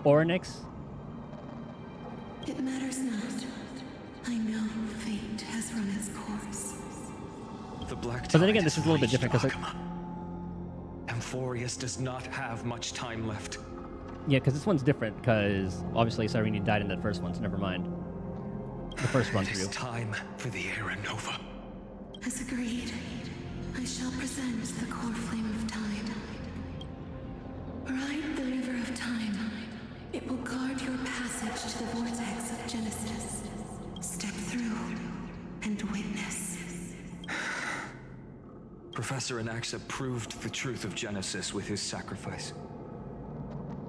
Orynyx? It matters not. I know fate has run its course. The black But then again, tide this is has a little bit reached different because Amphorius does not have much time left. yeah, because this one's different because obviously Cyrene died in that first one, so never mind. The first run It is through. time for the Era Nova. As agreed, I shall present the core flame of time. Ride the river of time. It will guard your passage to the vortex of Genesis. Step through and witness. Professor Anaxa proved the truth of Genesis with his sacrifice.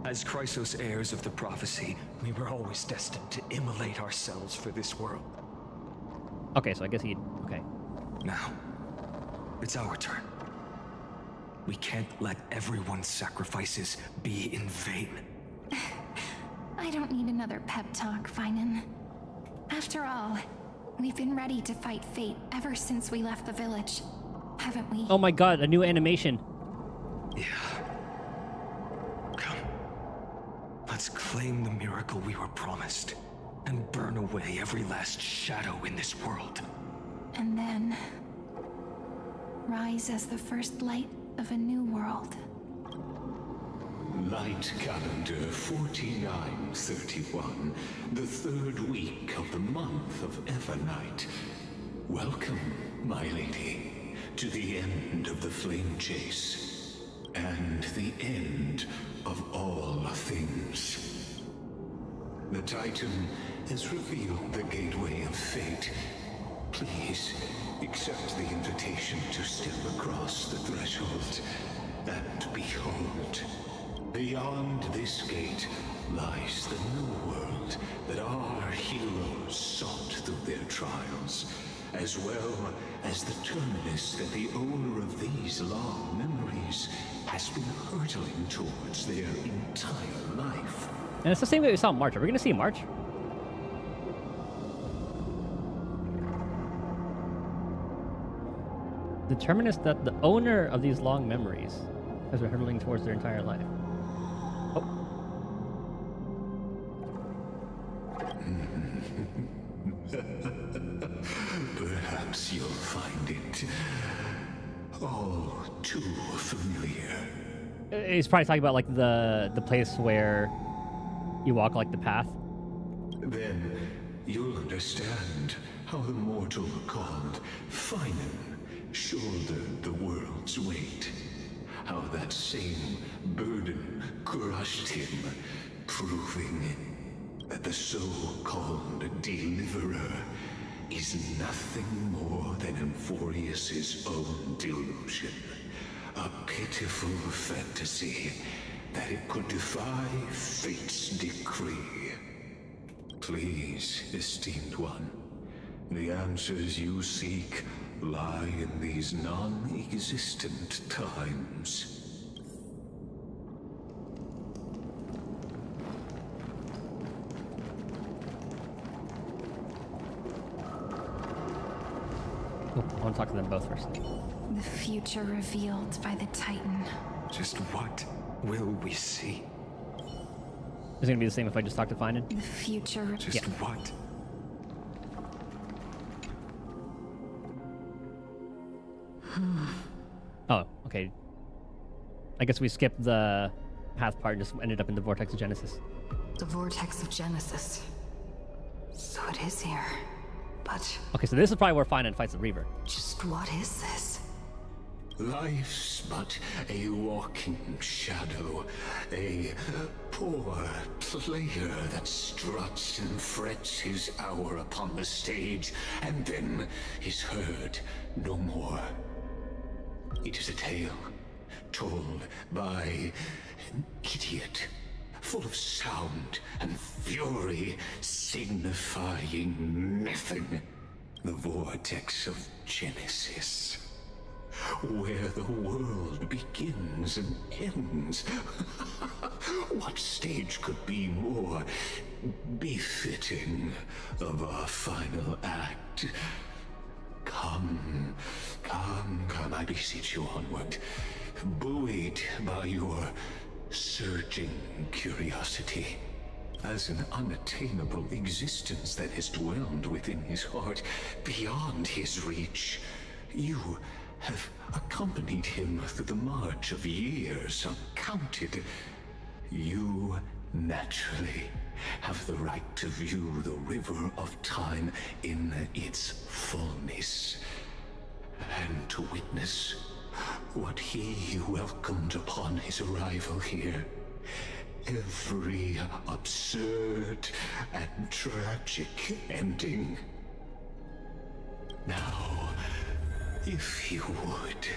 As Chrysos heirs of the prophecy, we were always destined to immolate ourselves for this world. Okay, so I guess he... Okay. Now, it's our turn. We can't let everyone's sacrifices be in vain. I don't need another pep talk, Phainon. After all, we've been ready to fight fate ever since we left the village, haven't we? Oh my god, a new animation. Yeah. Come. Let's claim the miracle we were promised and burn away every last shadow in this world. And then rise as the first light of a new world. Light calendar 4931, the third week of the month of Evernight. Welcome, my lady, to the end of the flame chase, and the end of all things. The Titan has revealed the gateway of fate. Please accept the invitation to step across the threshold, and behold, beyond this gate lies the new world that our heroes sought through their trials, as well as the terminus that the owner of these long memories has been hurtling towards their entire life. And it's the same way we saw March. Are we going to see March? The terminus that the owner of these long memories has been hurtling towards their entire life. Oh. Perhaps you'll find it all too familiar. He's probably talking about like the place where you walk like the path. Then you'll understand how the mortal called Phainon shouldered the world's weight. How that same burden crushed him, proving that the so-called deliverer is nothing more than Amphorius's own delusion. A pitiful fantasy that it could defy fate's decree. Please, esteemed one, the answers you seek lie in these non-existent times. Oh, I want to talk to them both first. The future revealed by the Titan. Just what will we see? Is it going to be the same if I just talk to Phainon? The future... Just what? Oh, okay. I guess we skipped the path part and just ended up in the Vortex of Genesis. The Vortex of Genesis. So it is here. But... Okay, so this is probably where Phainon fights the Reaver. just what is this? Life's but a walking shadow, a poor player that struts and frets his hour upon the stage, and then is heard no more. It is a tale told by an idiot, full of sound and fury, signifying nothing. The vortex of Genesis. where the world begins and ends. What stage could be more befitting of our final act? Come, I beseech you onward, buoyed by your surging curiosity. As an unattainable existence that has dwelled within his heart, beyond his reach, you have accompanied him through the march of years uncounted. You naturally have the right to view the river of time in its fullness, and to witness what he welcomed upon his arrival here. Every absurd and tragic ending. Now, if you would.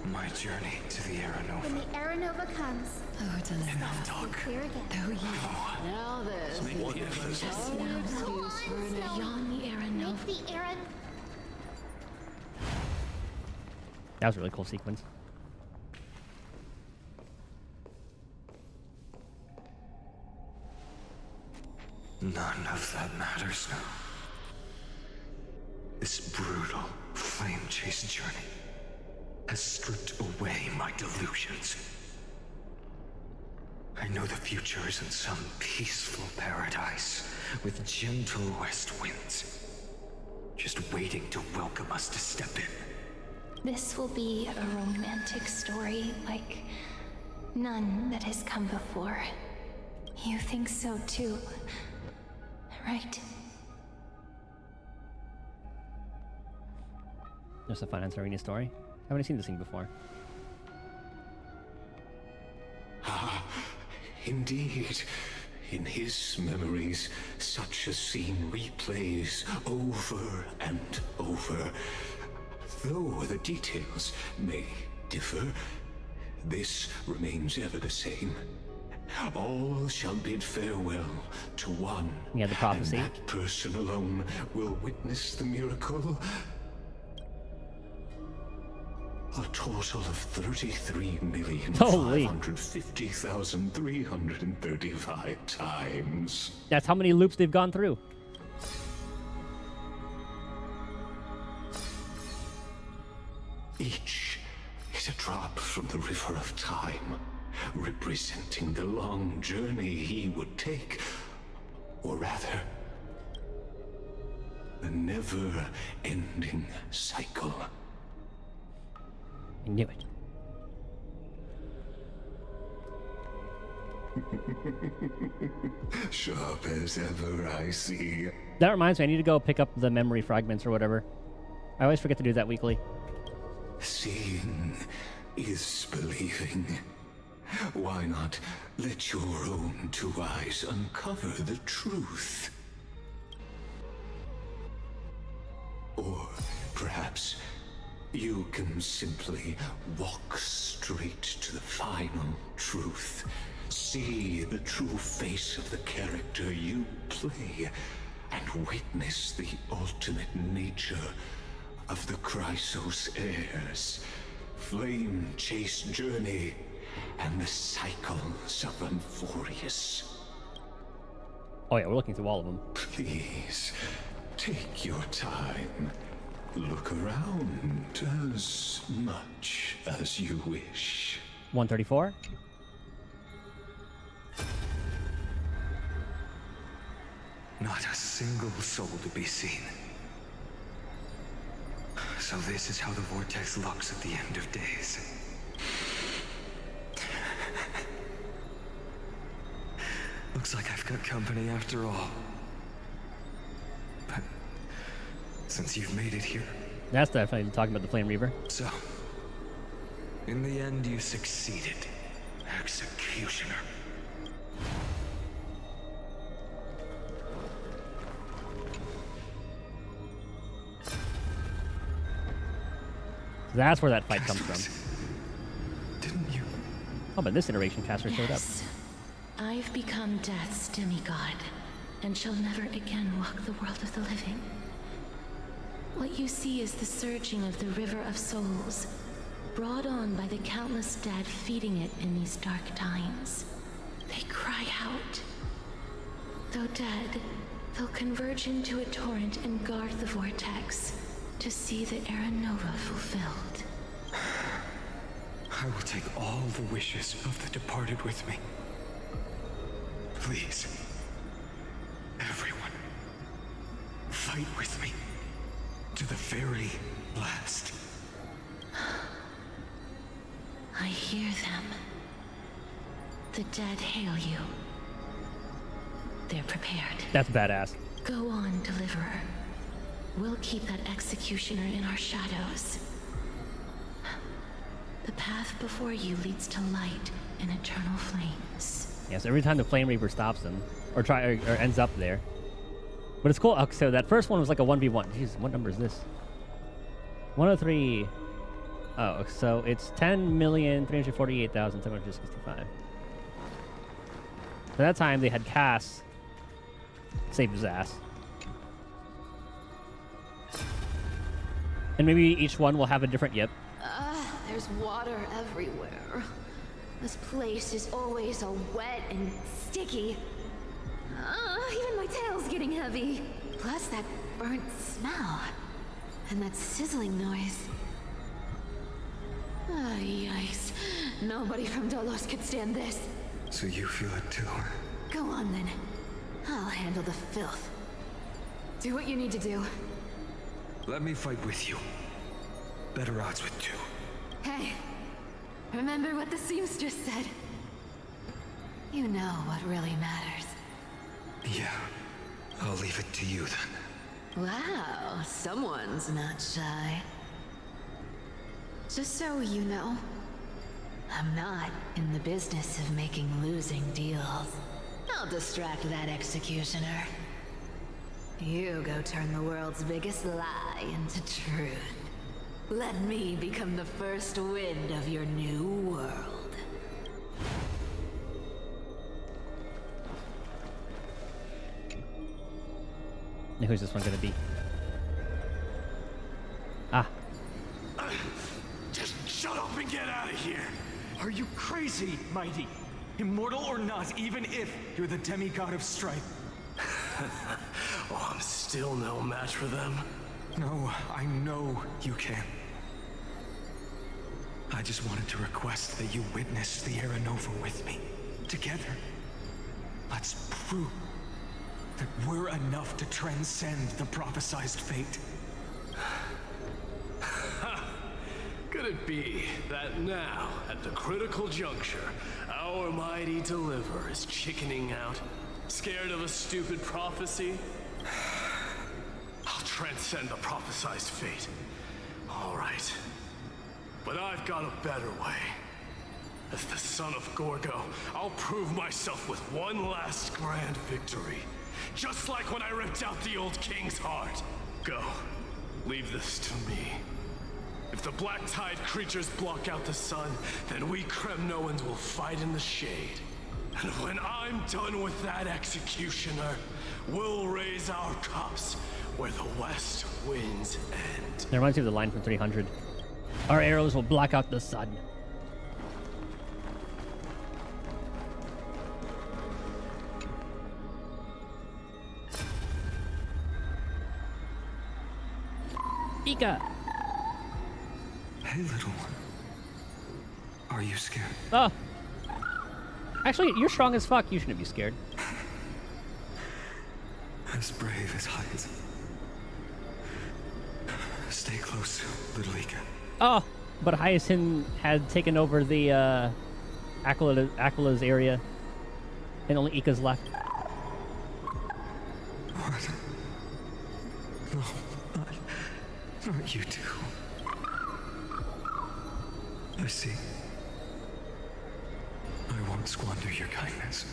My journey to the Aeronova. When the Aeronova comes, Oh, it's an Enough talk. clear again. Oh, yeah. Now this. What if this is No excuse for an Beyond the Aeronova. Make the Aeron... That was a really cool sequence. None of that matters now. This brutal, flame-chased journey has stripped away my delusions. I know the future is in some peaceful paradise with gentle west winds, just waiting to welcome us to step in. This will be a romantic story like none that has come before. You think so too, right? There's a Phainon Serena story. I haven't seen this scene before. Ah, indeed. In his memories, such a scene replays over and over. Though the details may differ, this remains ever the same. All shall bid farewell to one. Yeah, the prophecy. And that person alone will witness the miracle. A total of 33,550,335 times. That's how many loops they've gone through. Each is a drop from the river of time, representing the long journey he would take, or rather, the never-ending cycle. I knew it. Sharp as ever, I see. That reminds me, I need to go pick up the memory fragments or whatever. I always forget to do that weekly. Seeing is believing. Why not let your own two eyes uncover the truth? Or perhaps you can simply walk straight to the final truth. See the true face of the character you play, and witness the ultimate nature of the Chrysos heirs, flame-chased journey, and the cycles of Amphorius. Oh yeah, we're looking through all of them. Please, take your time. Look around as much as you wish. 134. Not a single soul to be seen. So this is how the vortex looks at the end of days. Looks like I've got company after all. But since you've made it here... That's definitely talking about the Flame Reaver. So, in the end you succeeded, Executioner. That's where that fight comes from. Didn't you? Oh, but this iteration Caster showed up. Yes. I've become Death's demigod, and shall never again walk the world of the living. What you see is the surging of the river of souls, brought on by the countless dead feeding it in these dark times. They cry out. Though dead, they'll converge into a torrent and guard the vortex to see the Era Nova fulfilled. I will take all the wishes of the departed with me. Please, everyone, fight with me to the very last. I hear them. The dead hail you. They're prepared. That's badass. Go on, Deliverer. We'll keep that executioner in our shadows. The path before you leads to light and eternal flames. Yes, every time the Flame Reaper stops them, or ends up there. But it's cool. So that first one was like a 1v1. Jeez, what number is this? 103. Oh, so it's 10,348,765. At that time, they had Cass save his ass. And maybe each one will have a different yip. There's water everywhere. This place is always so wet and sticky. Even my tail's getting heavy. Plus that burnt smell. And that sizzling noise. Yikes. Nobody from Dolos could stand this. So you feel it too? Go on then. I'll handle the filth. Do what you need to do. Let me fight with you. Better odds with two. Hey, remember what the seamstress said? You know what really matters. Yeah, I'll leave it to you then. Wow, someone's not shy. Just so you know, I'm not in the business of making losing deals. I'll distract that executioner. You go turn the world's biggest lie into truth. Let me become the first wind of your new world. Now who's this one gonna be? Ah. Just shut up and get out of here! Are you crazy, Mighty? Immortal or not, even if you're the demigod of strife. Oh, I'm still no match for them. No, I know you can. I just wanted to request that you witness the Era Nova with me. Together. Let's prove that we're enough to transcend the prophesized fate. Could it be that now, at the critical juncture, our mighty deliverer is chickening out? Scared of a stupid prophecy? I'll transcend the prophesized fate. All right. But I've got a better way. As the son of Gorgo, I'll prove myself with one last grand victory. Just like when I ripped out the old king's heart. Go. Leave this to me. If the Black Tide creatures block out the sun, then we Kremnoans will fight in the shade. And when I'm done with that executioner, we'll raise our cups where the west winds end. That reminds me of the line from 300. Our arrows will block out the sun. Ika! Hey, little one. Are you scared? Oh. Actually, you're strong as fuck. You shouldn't be scared. As brave as Hyacinth. Stay close, little Ika. Oh, but Hyacinth had taken over the Aquila's area, and only Ika's left. What? No, not you two. I see. I won't squander your kindness.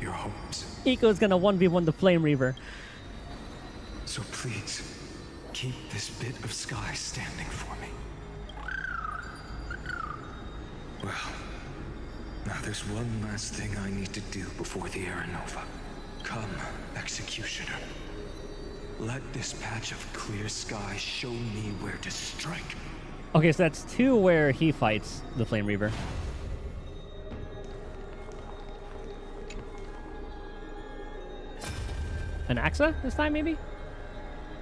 Your hopes. Ika's gonna 1v1 the Flame Reaver. So please, keep this bit of sky standing for me. Well, now there's one last thing I need to do before the Era Nova. Come, Executioner. Let this patch of clear sky show me where to strike. Okay, so that's 2 where he fights the Flame Reaver. An Axa this time, maybe?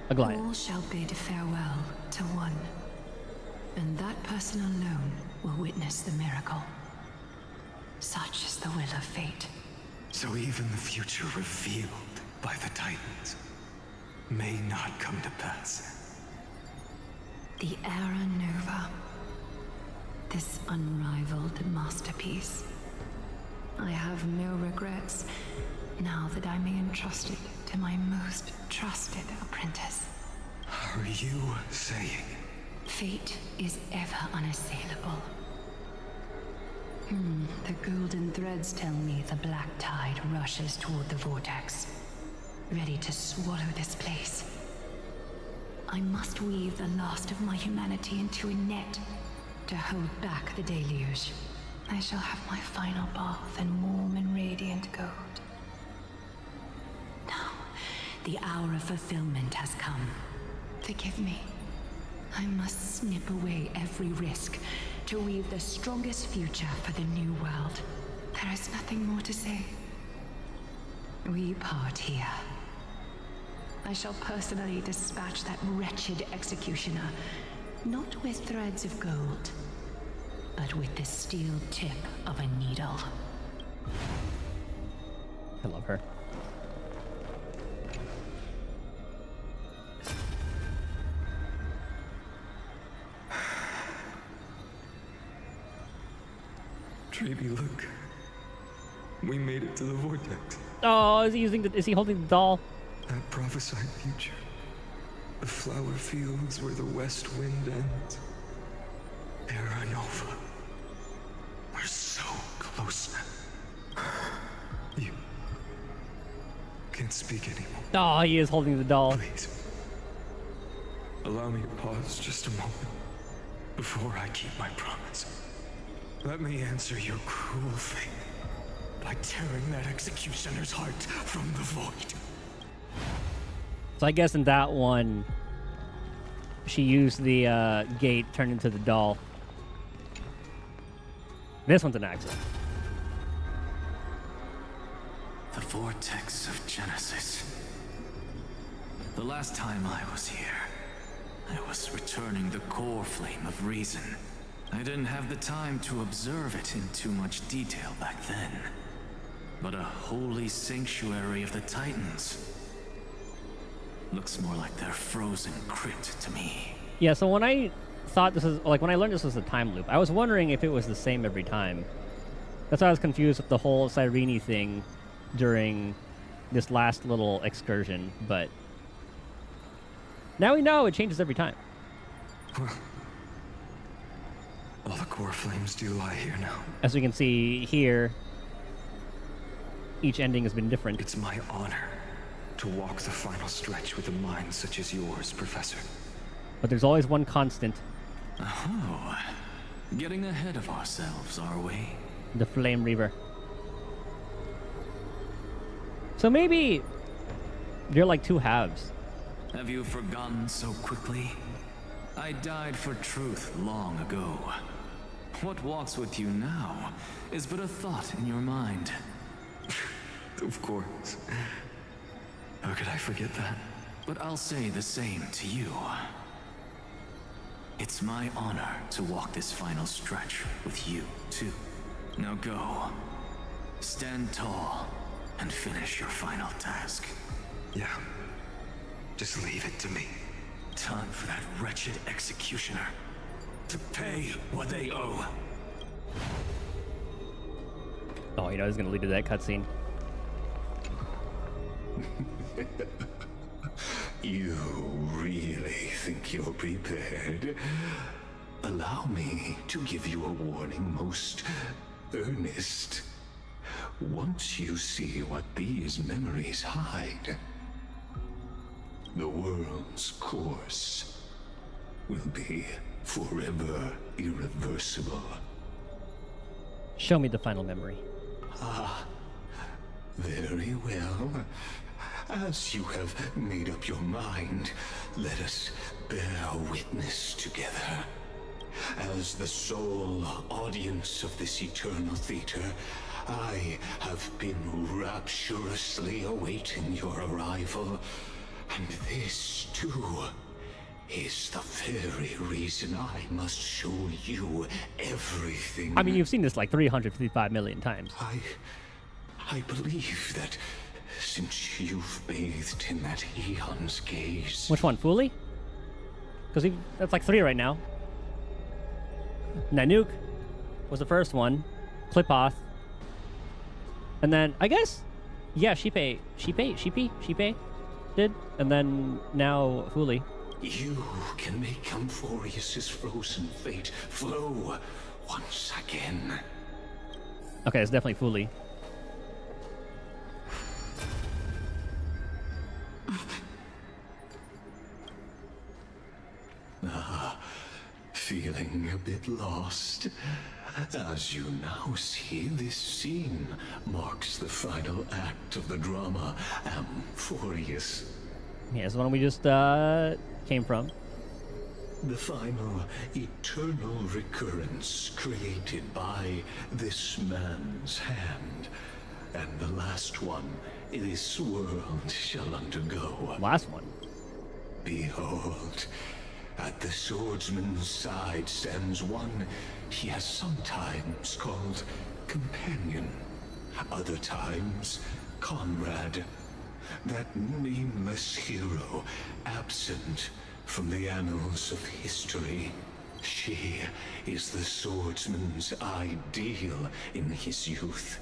A Goliath. All shall bid farewell to one, and that person alone will witness the miracle. Such is the will of fate. So even the future revealed by the Titans may not come to pass. The Era Nova. This unrivaled masterpiece. I have no regrets now that I may entrust it to my most trusted apprentice. Are you saying? Fate is ever unassailable. The golden threads tell me the black tide rushes toward the vortex, ready to swallow this place. I must weave the last of my humanity into a net to hold back the deluge. I shall have my final bath in warm and radiant gold. Now, the hour of fulfillment has come. Forgive me. I must snip away every risk to weave the strongest future for the new world. There is nothing more to say. We part here. I shall personally dispatch that wretched executioner, not with threads of gold, but with the steel tip of a needle. I love her. Treeby, look. We made it to the vortex. Oh, is he holding the doll? That prophesied future. The flower fields where the west wind ends. Era Nova. We're so close now. You can't speak anymore. Oh, he is holding the doll. Please. Allow me to pause just a moment before I keep my promise. Let me answer your cruel fate by tearing that executioner's heart from the void. So I guess in that one, she used the gate turned into the doll. This one's an accident. The vortex of Genesis. The last time I was here, I was returning the core flame of reason. I didn't have the time to observe it in too much detail back then. But a holy sanctuary of the Titans. Looks more like their frozen crypt to me. Yeah, so when I thought this was, like, when I learned this was a time loop, I was wondering if it was the same every time. That's why I was confused with the whole Cyrene thing during this last little excursion, but now we know it changes every time. Well, all the core flames do lie here now. As we can see here, each ending has been different. It's my honor to walk the final stretch with a mind such as yours, Professor. But there's always one constant. Oh, getting ahead of ourselves, are we? The Flame Reaver. So maybe they're like two halves. Have you forgotten so quickly? I died for truth long ago. What walks with you now is but a thought in your mind. Of course. How could I forget that? But I'll say the same to you. It's my honor to walk this final stretch with you, too. Now go. Stand tall and finish your final task. Yeah. Just leave it to me. Time for that wretched executioner to pay what they owe. Oh, you know, he's gonna lead to that cutscene. You really think you're prepared? Allow me to give you a warning, most earnest. Once you see what these memories hide, the world's course will be forever irreversible. Show me the final memory. Ah, very well. As you have made up your mind, let us bear witness together. As the sole audience of this eternal theater, I have been rapturously awaiting your arrival. And this, too, is the very reason I must show you everything. I mean, you've seen this like 355 million times. I believe that since you've bathed in that Eon's gaze... Which one, Fully? Because that's like 3 right now. Nanook was the first one. Clipoth. And then, I guess, yeah, Sheepay did. And then now Fully. You can make Amphorius's frozen fate flow once again. Okay, it's definitely Fully. Feeling a bit lost? As you now see, this scene marks the final act of the drama Amphorius. Yeah, it's the one we just came from. The final eternal recurrence created by this man's hand. And the last one this world shall undergo. Last one? Behold, at the swordsman's side stands one he has sometimes called companion, other times comrade. That nameless hero, absent from the annals of history. She is the swordsman's ideal in his youth,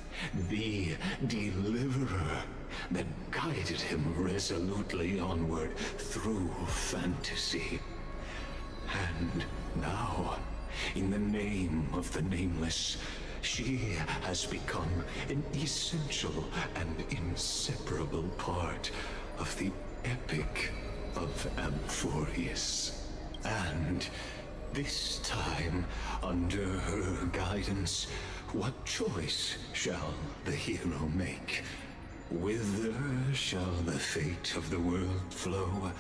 the deliverer that guided him resolutely onward through fantasy. And now, in the name of the nameless, she has become an essential and inseparable part of the epic of Amphorius. And this time, under her guidance, what choice shall the hero make? Whither shall the fate of the world flow?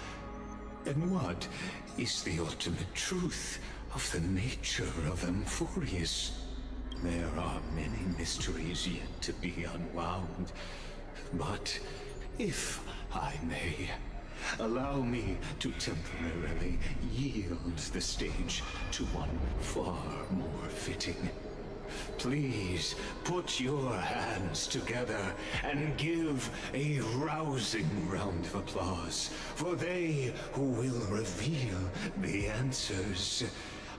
And what is the ultimate truth of the nature of Amphorius? There are many mysteries yet to be unwound. But if I may, allow me to temporarily yield the stage to one far more fitting. Please put your hands together and give a rousing round of applause for they who will reveal the answers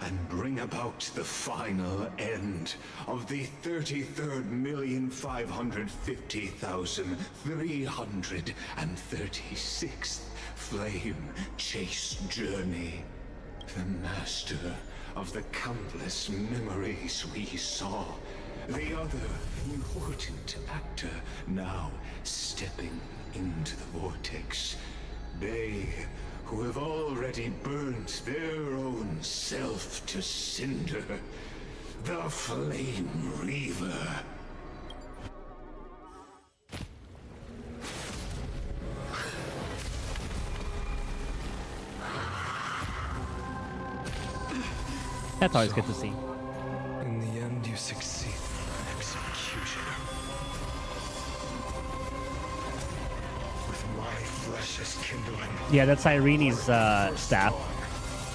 and bring about the final end of the 33,550,336th flame chase journey. The master of the countless memories we saw. The other important actor now stepping into the vortex. They who have already burnt their own self to cinder. The Flame Reaver. That's always good to see. In the end, you succeed in execution. With my flesh as kindling. Yeah, that's Irene's staff.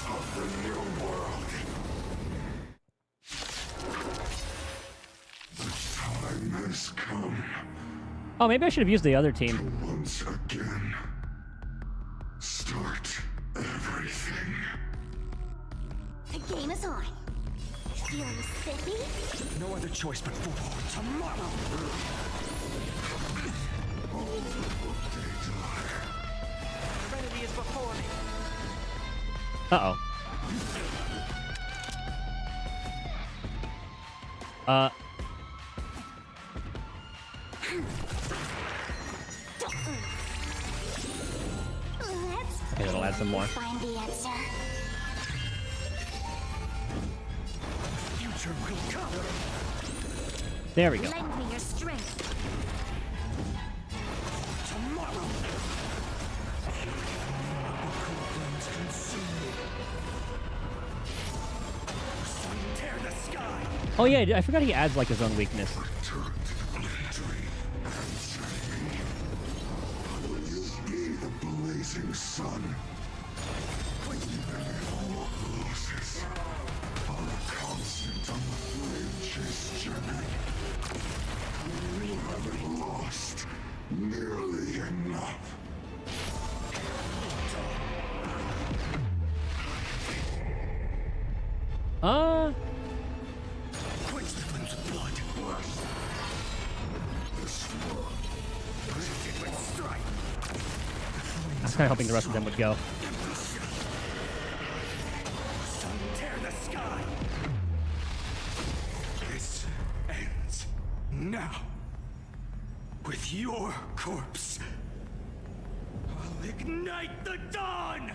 Of the new world. The time has come. Oh, maybe I should have used the other team. Once again, start everything. The game is on. Feeling spiffy? No other choice but tomorrow. Serenity is before me. Uh-oh. Okay, that'll add some more. Find the answer. Future will come. There we go. Lend me your strength. Tomorrow. Oh yeah, I forgot he adds like his own weakness. The blazing sun. Losses are a constant on the flame chase journey. You haven't lost nearly enough. Quench the flames of blood. I was kind of hoping the rest of them would go. Tear the sky. This ends now. With your corpse. I'll ignite the dawn.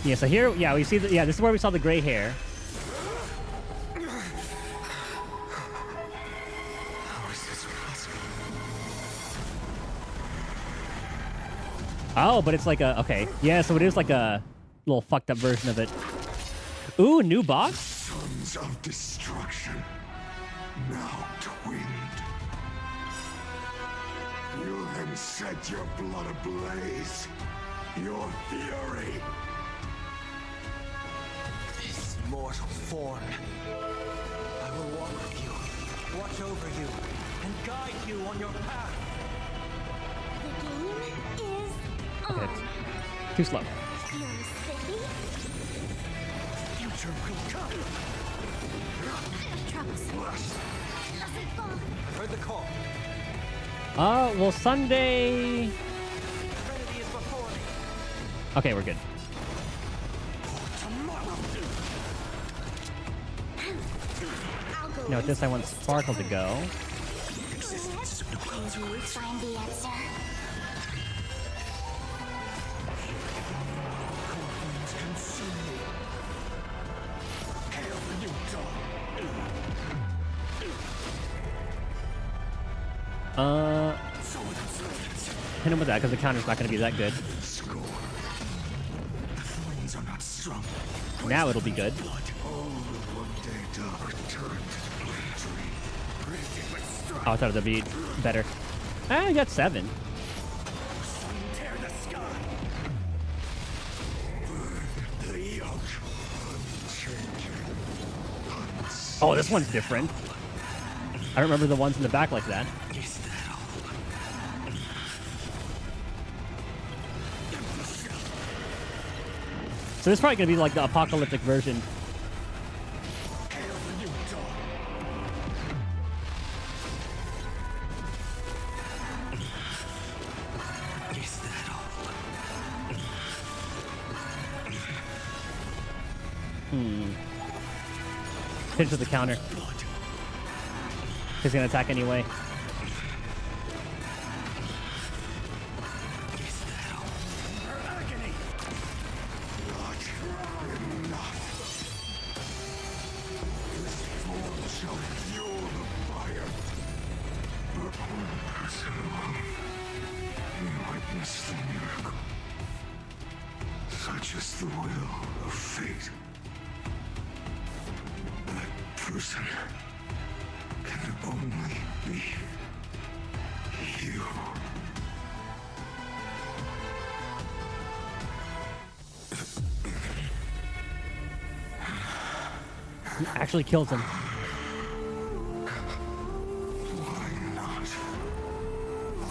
Yeah, so here, yeah, we see the, yeah, this is where we saw the gray hair. How is this possible? Oh, but it's like a, okay. Yeah, so it is like a little fucked up version of it. Ooh, new boss? Sons of destruction. Now twinned. You then set your blood ablaze. Your fury. This mortal form. I will walk with you, watch over you, and guide you on your path. The game is Okay, on. too slow. Fury City. Future will come. Trunks. Doesn't fall. Heard the call. Well, Sunday... Trinity is before me. Okay, we're good. Now with this, I want Sparkle to go. Please find the answer. Hit him with that, because the counter's not going to be that good. Now it'll be good. Oh, I thought it'd be better. I got 7. Oh, this one's different. I don't remember the ones in the back like that. So this is probably going to be like the apocalyptic version. Hit to the counter. He's going to attack anyway. Such is the will of fate. That person can only be you. He actually kills him. Why not?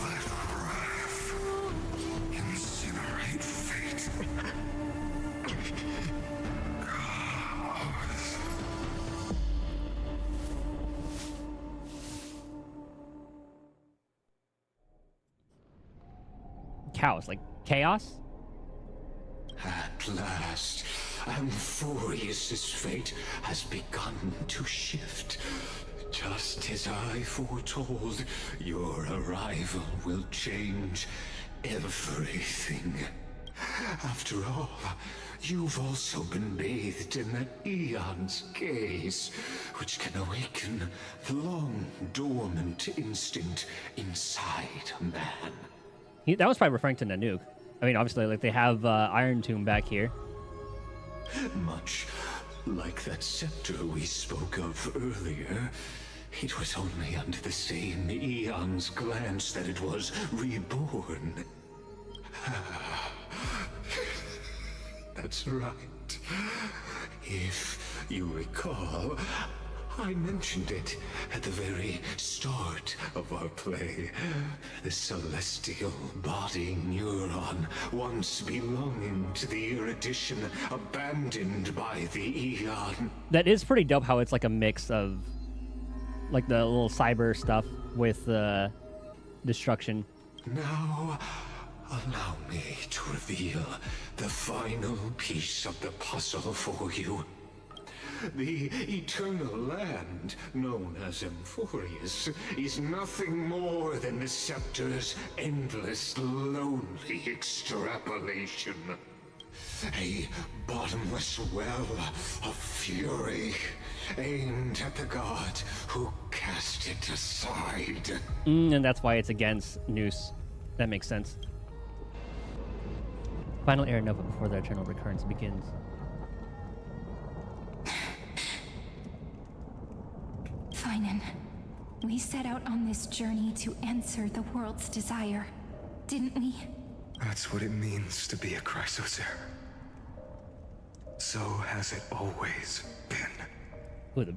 Let wrath incinerate fate. Chaos, like chaos? At last, Amphorius's fate has begun to shift. Just as I foretold, your arrival will change everything. After all, you've also been bathed in that eon's gaze, which can awaken the long-dormant instinct inside a man. That was probably referring to Nanook. I mean, obviously, like they have Iron Tomb back here. Much like that scepter we spoke of earlier, it was only under the same eon's glance that it was reborn. That's right. If you recall, I mentioned it at the very start of our play. The celestial body neuron, once belonging to the erudition, abandoned by the eon. That is pretty dope how it's like a mix of like the little cyber stuff with destruction. Now, allow me to reveal the final piece of the puzzle for you. The eternal land, known as Emphorius, is nothing more than the scepter's endless, lonely extrapolation. A bottomless well of fury, aimed at the god who cast it aside. And that's why it's against Noose. That makes sense. Final Era Nova before the eternal recurrence begins. Phainon, we set out on this journey to answer the world's desire, didn't we? That's what it means to be a Chrysosaur. So has it always been. Ooh, the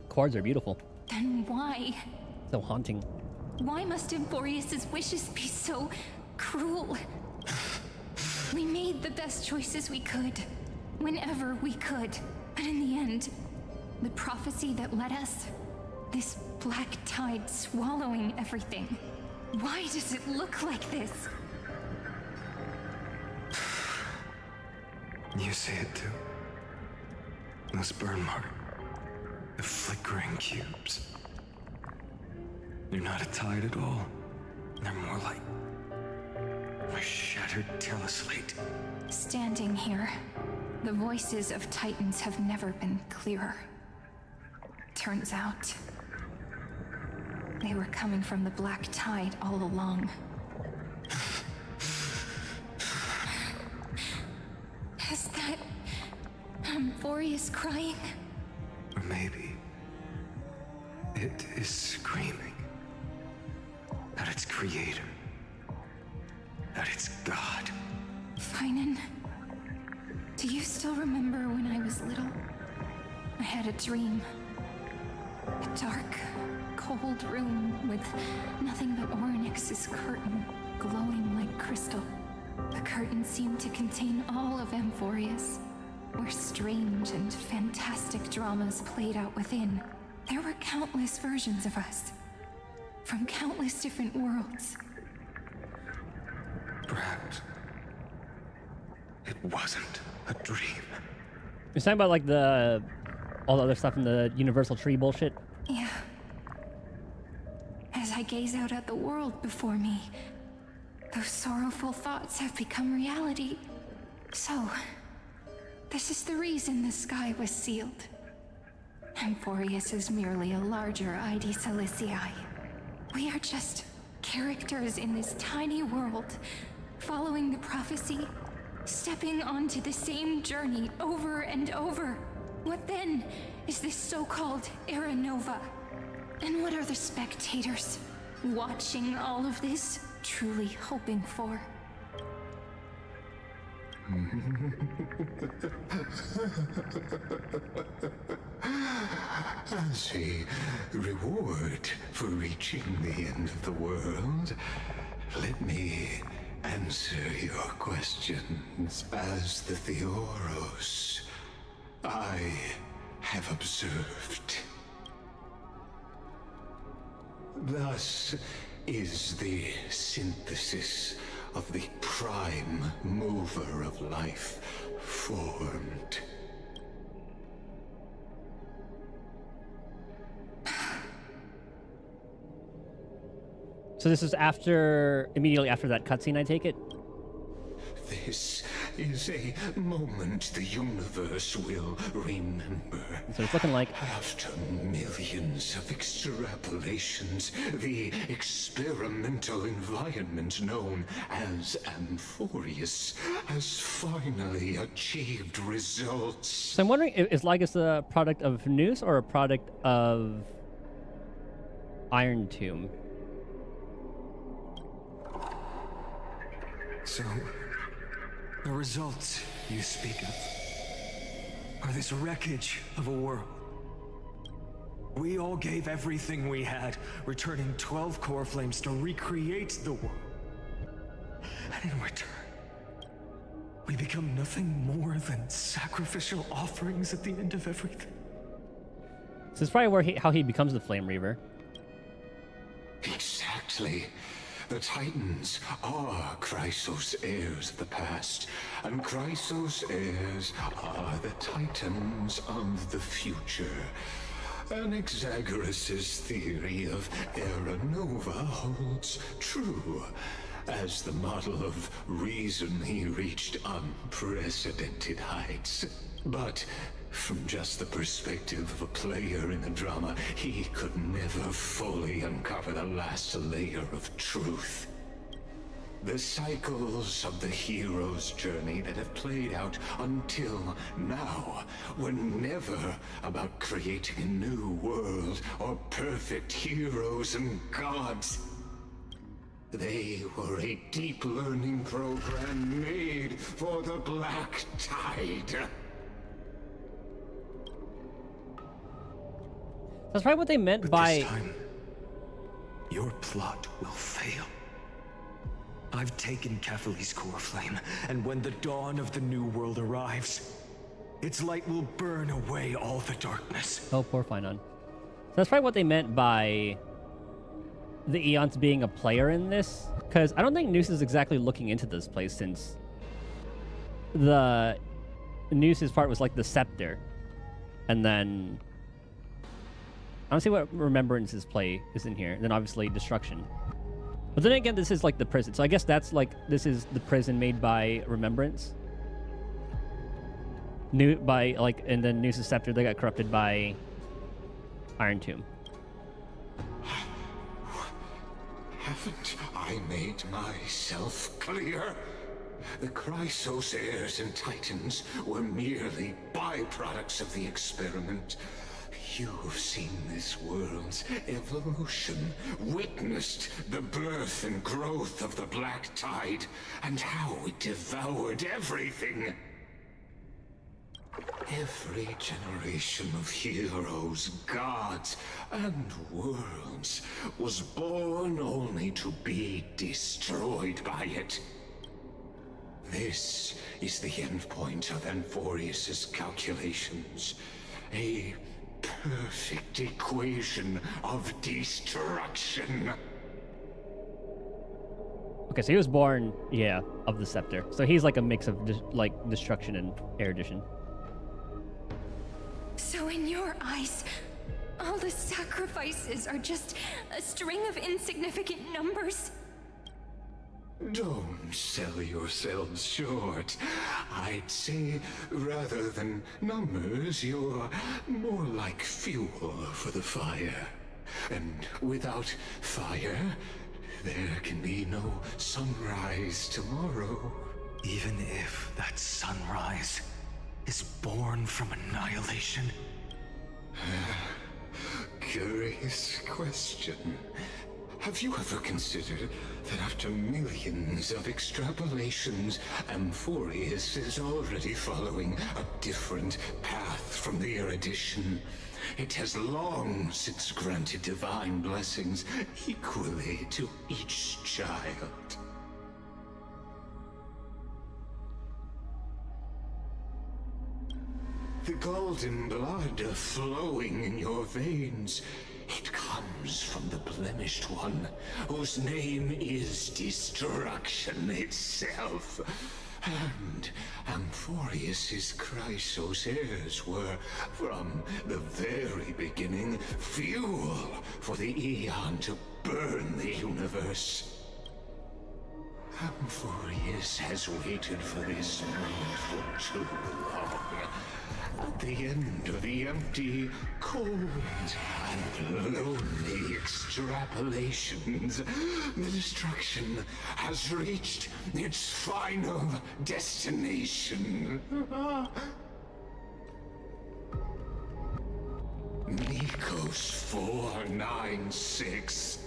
chords are beautiful. Then why? So haunting. Why must Emphorius's wishes be so cruel? We made the best choices we could, whenever we could. But in the end, the prophecy that led us, this black tide swallowing everything. Why does it look like this? You see it too? Those burn marks. The flickering cubes. They're not a tide at all. They're more like a shattered teleslate. Standing here, the voices of Titans have never been clearer. Turns out, they were coming from the black tide all along. Is that Emphorius crying? Or maybe it is screaming at its creator, at its god. Phainon, do you still remember when I was little? I had a dream. A dark, cold room with nothing but Orynyx's curtain glowing like crystal. The curtain seemed to contain all of Emphorius, where strange and fantastic dramas played out within. There were countless versions of us, from countless different worlds. Perhaps it wasn't a dream. You're talking about like all the other stuff in the Universal Tree bullshit? Yeah. As I gaze out at the world before me, those sorrowful thoughts have become reality. So, this is the reason the sky was sealed. Emphorius is merely a larger ID Silicii. We are just characters in this tiny world, following the prophecy, stepping onto the same journey over and over. What then is this so-called Era Nova? And what are the spectators watching all of this truly hoping for? As a reward for reaching the end of the world, let me answer your questions as the Theoros I have observed. Thus is the synthesis of the prime mover of life formed. So this is immediately after that cutscene, I take it? this is a moment the universe will remember. So it's looking like after millions of extrapolations, the experimental environment known as Amphorius has finally achieved results. So I'm wondering, is Lygus a product of Noose or a product of Iron Tomb? So, the results you speak of are this wreckage of a world. We all gave everything we had, returning 12 core flames to recreate the world. And in return, we become nothing more than sacrificial offerings at the end of everything. This is probably how he becomes the Flame Reaver. Exactly. The Titans are Chrysos heirs of the past, and Chrysos heirs are the Titans of the future. Anaxagoras' theory of Era Nova holds true. As the model of reason, he reached unprecedented heights. But from just the perspective of a player in the drama, he could never fully uncover the last layer of truth. The cycles of the hero's journey that have played out until now were never about creating a new world or perfect heroes and gods. They were a deep learning program made for the Black Tide. That's probably what they meant by... This time, your plot will fail. I've taken Catholi's core flame, and when the dawn of the new world arrives, its light will burn away all the darkness. Oh, poor Phainon. So that's probably what they meant by the Eons being a player in this, because I don't think Noose is exactly looking into this place, since the Noose's part was like the scepter, and then I don't see what Remembrance's play is in here. And then obviously Destruction. But then again, this is like the prison. So I guess that's like, this is the prison made by Remembrance. And then Noose's Scepter, they got corrupted by Iron Tomb. Haven't I made myself clear? The Chrysos heirs and Titans were merely byproducts of the experiment. You've seen this world's evolution, witnessed the birth and growth of the Black Tide, and how it devoured everything. Every generation of heroes, gods, and worlds was born only to be destroyed by it. This is the endpoint of Amphorius' calculations. A perfect equation of destruction. Okay, so he was born, yeah, of the Scepter. So he's like a mix of destruction and erudition. So in your eyes, all the sacrifices are just a string of insignificant numbers? Don't sell yourselves short. I'd say, rather than numbers, you're more like fuel for the fire. And without fire, there can be no sunrise tomorrow. Even if that sunrise is born from annihilation? Curious question. Have you ever considered that after millions of extrapolations, Amphorius is already following a different path from the erudition? It has long since granted divine blessings equally to each child. The golden blood flowing in your veins, it comes from the blemished one, whose name is destruction itself. And Amphorius' Chrysos heirs were, from the very beginning, fuel for the Aeon to burn the universe. Amphorius has waited for this moment for too long. At the end of the empty, cold, and lonely extrapolations, the destruction has reached its final destination. Nikos 496.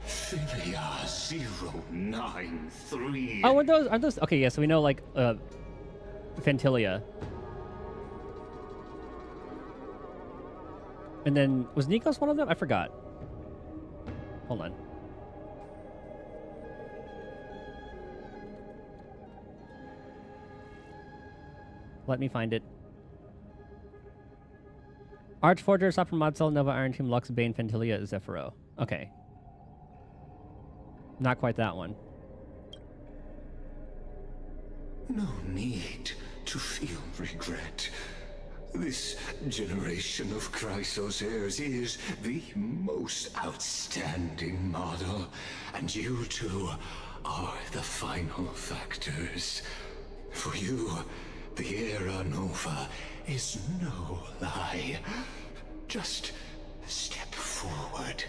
Philia 093. Oh, are those? Okay, yeah. So we know like Phantilia. And then was Nikos one of them? I forgot. Hold on. Let me find it. Archforger, Sopra Modsel, Nova Iron Team, Lux, Bane, Phantilia, Zephyro. Okay. Not quite that one. No need to feel regret. This generation of Chrysos heirs is the most outstanding model, and you two are the final factors. For you, the Era Nova is no lie. Just step forward,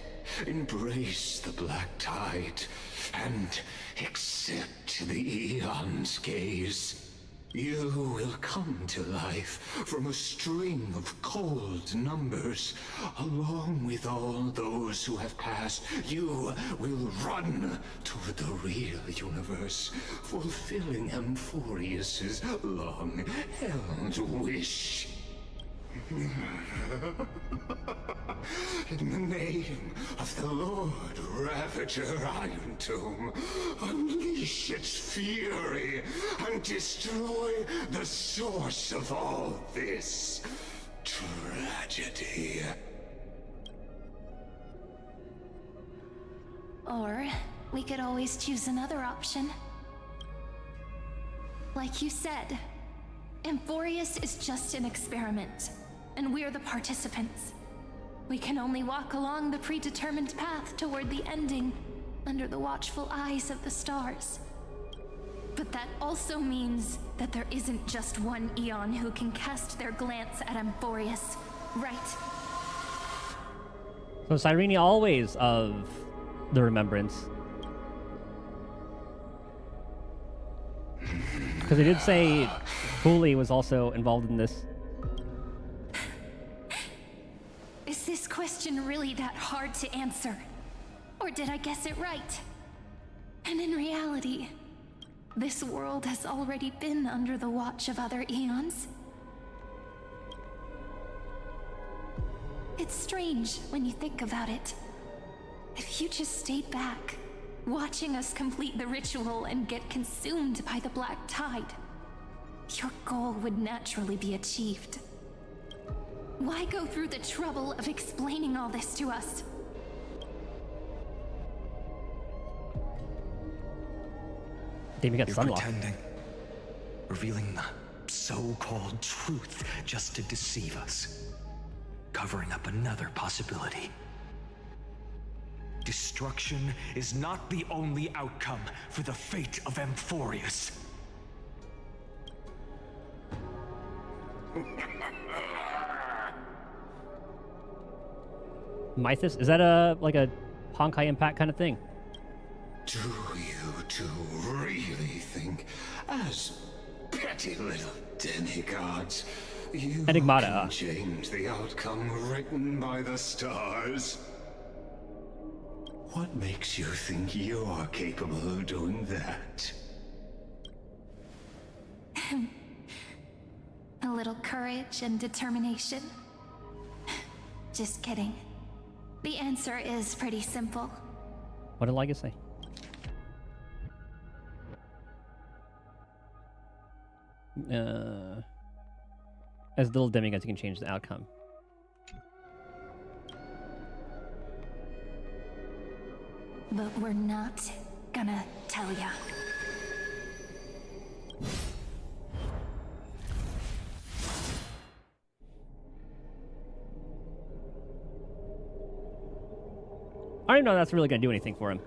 embrace the black tide, and accept the Eon's gaze. You will come to life from a string of cold numbers. Along with all those who have passed, you will run toward the real universe, fulfilling Amphorius's long-held wish. In the name of the Lord Ravager Iron Tomb, unleash its fury and destroy the source of all this tragedy. Or we could always choose another option. Like you said, Amphorius is just an experiment, and we're the participants. We can only walk along the predetermined path toward the ending, under the watchful eyes of the stars. But that also means that there isn't just one Eon who can cast their glance at Amphorius, right? So Cyrene always of the Remembrance. Because they did say Fully was also involved in this. Is this question really that hard to answer? Or did I guess it right? And in reality, this world has already been under the watch of other Eons. It's strange when you think about it. If you just stayed back, watching us complete the ritual and get consumed by the black tide, your goal would naturally be achieved. Why go through the trouble of explaining all this to us? Damn, you got You're sunlock. pretending. Revealing the so-called truth just to deceive us. Covering up another possibility. Destruction is not the only outcome for the fate of Amphorius. Mythos? Is that a like a Honkai Impact kind of thing? Do you two really think, as petty little demigods, you Enigmata. can change the outcome written by the stars? What makes you think you're capable of doing that? A little courage and determination. Just kidding. The answer is pretty simple. What did Liga say? As little demigods, you can change the outcome. But we're not gonna tell ya. I don't know if that's really going to do anything for him.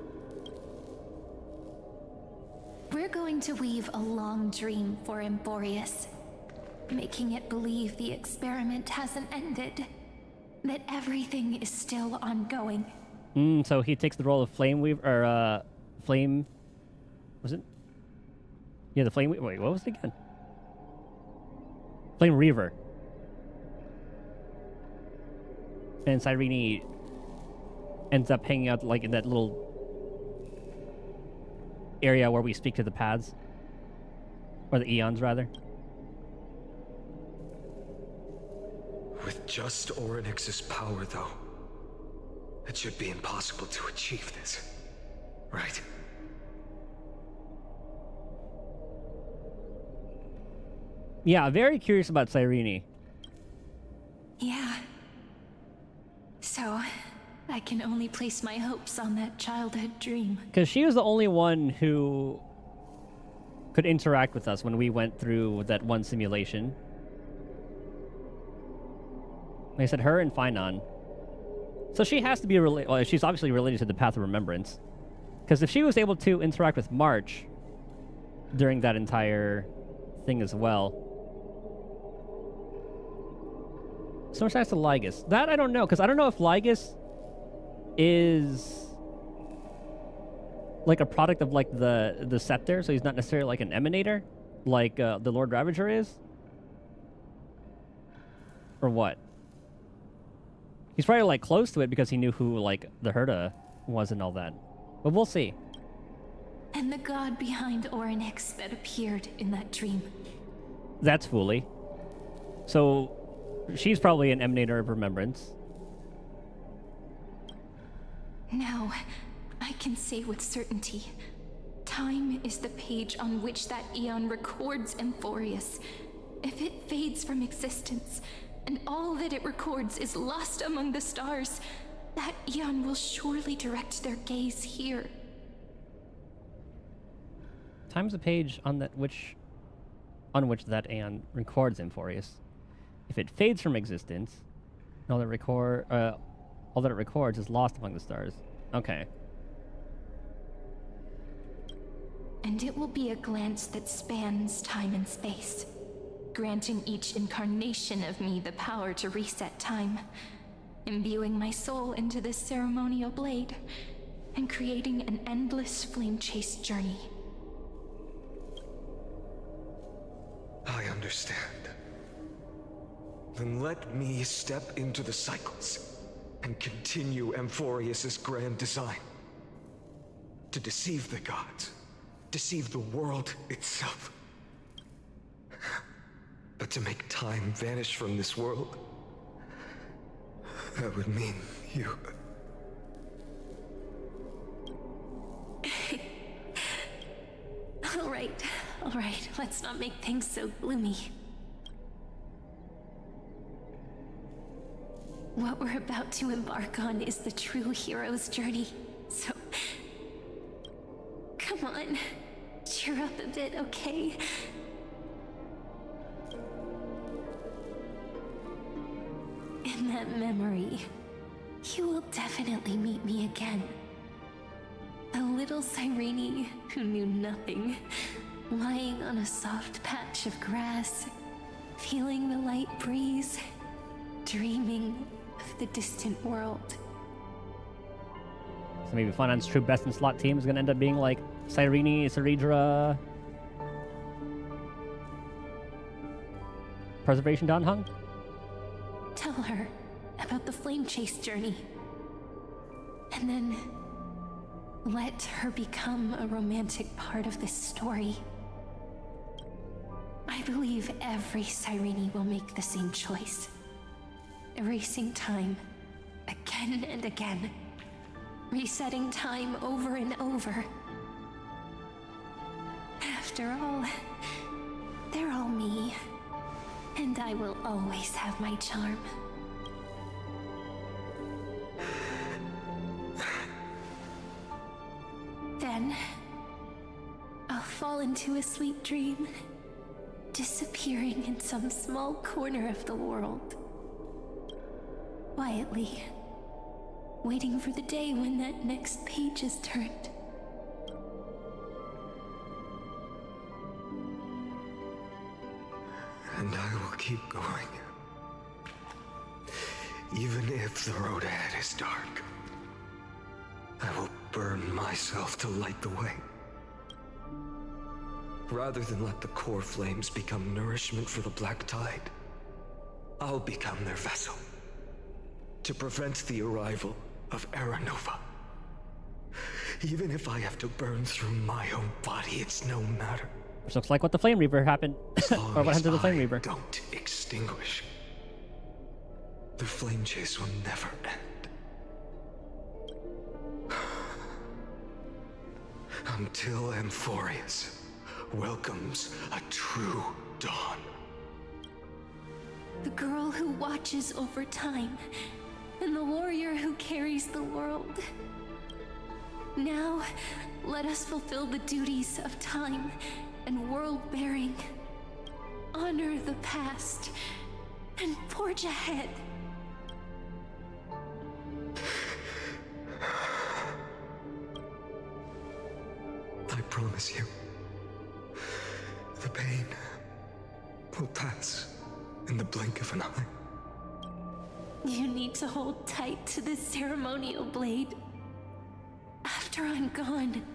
we're going to weave a long dream for Emporius, making it believe the experiment hasn't ended, that everything is still ongoing. So he takes the role of Flame Weaver, or Flame... Was it? Yeah, the Flame Weaver. Wait, what was it again? Flame Reaver. And Cyrene ends up hanging out like in that little area where we speak to the paths. Or the eons, rather. With just Orynyx's power, though, it should be impossible to achieve this, right? Yeah, very curious about Cyrene. Yeah. So, I can only place my hopes on that childhood dream. Because she was the only one who could interact with us when we went through that one simulation. Like I said, her and Phainon. So she has to be related. Well, she's obviously related to the Path of Remembrance. Because if she was able to interact with March during that entire thing as well. So much as to Lygus. That I don't know, because I don't know if Lygus is like a product of like the scepter, so he's not necessarily like an emanator, like the Lord Ravager is, or what? He's probably like close to it because he knew who like the Herda was and all that, but we'll see. And the god behind Orynyx that appeared in that dream. That's Fooly. So she's probably an emanator of remembrance. Now, I can say with certainty, time is the page on which that eon records Emporius. If it fades from existence, and all that it records is lost among the stars, that eon will surely direct their gaze here. Time's a page on which that aeon records Emporius. If it fades from existence, all that it records is lost among the stars. Okay. And it will be a glance that spans time and space, granting each incarnation of me the power to reset time, imbuing my soul into this ceremonial blade, and creating an endless flame-chased journey. I understand. Then let me step into the cycles and continue Amphorius's grand design. To deceive the gods, deceive the world itself. But to make time vanish from this world, that would mean you... All right, let's not make things so gloomy. What we're about to embark on is the true hero's journey, so... Come on, cheer up a bit, okay? In that memory, you will definitely meet me again. A little Cyrene who knew nothing, lying on a soft patch of grass, feeling the light breeze, dreaming of the distant world. So maybe Phainon's true best in slot team is going to end up being like Cyrene, Ceridra, Preservation Danhung? Tell her about the flame chase journey. And then let her become a romantic part of this story. I believe every Cyrene will make the same choice. Erasing time again and again. Resetting time over and over. After all, they're all me. And I will always have my charm. Then, I'll fall into a sweet dream, disappearing in some small corner of the world. Quietly, waiting for the day when that next page is turned. And I will keep going. Even if the road ahead is dark, I will burn myself to light the way. Rather than let the core flames become nourishment for the Black Tide, I'll become their vessel. To prevent the arrival of Aranova. Even if I have to burn through my own body, it's no matter. Which looks like what the Flame Reaper happened. Or what happened to the Flame Reaper. Don't extinguish. The flame chase will never end. Until Amphorius welcomes a true dawn. The girl who watches over time, and the warrior who carries the world. Now, let us fulfill the duties of time and world-bearing. Honor the past and forge ahead. I promise you, the pain will pass in the blink of an eye. You need to hold tight to this ceremonial blade. After I'm gone,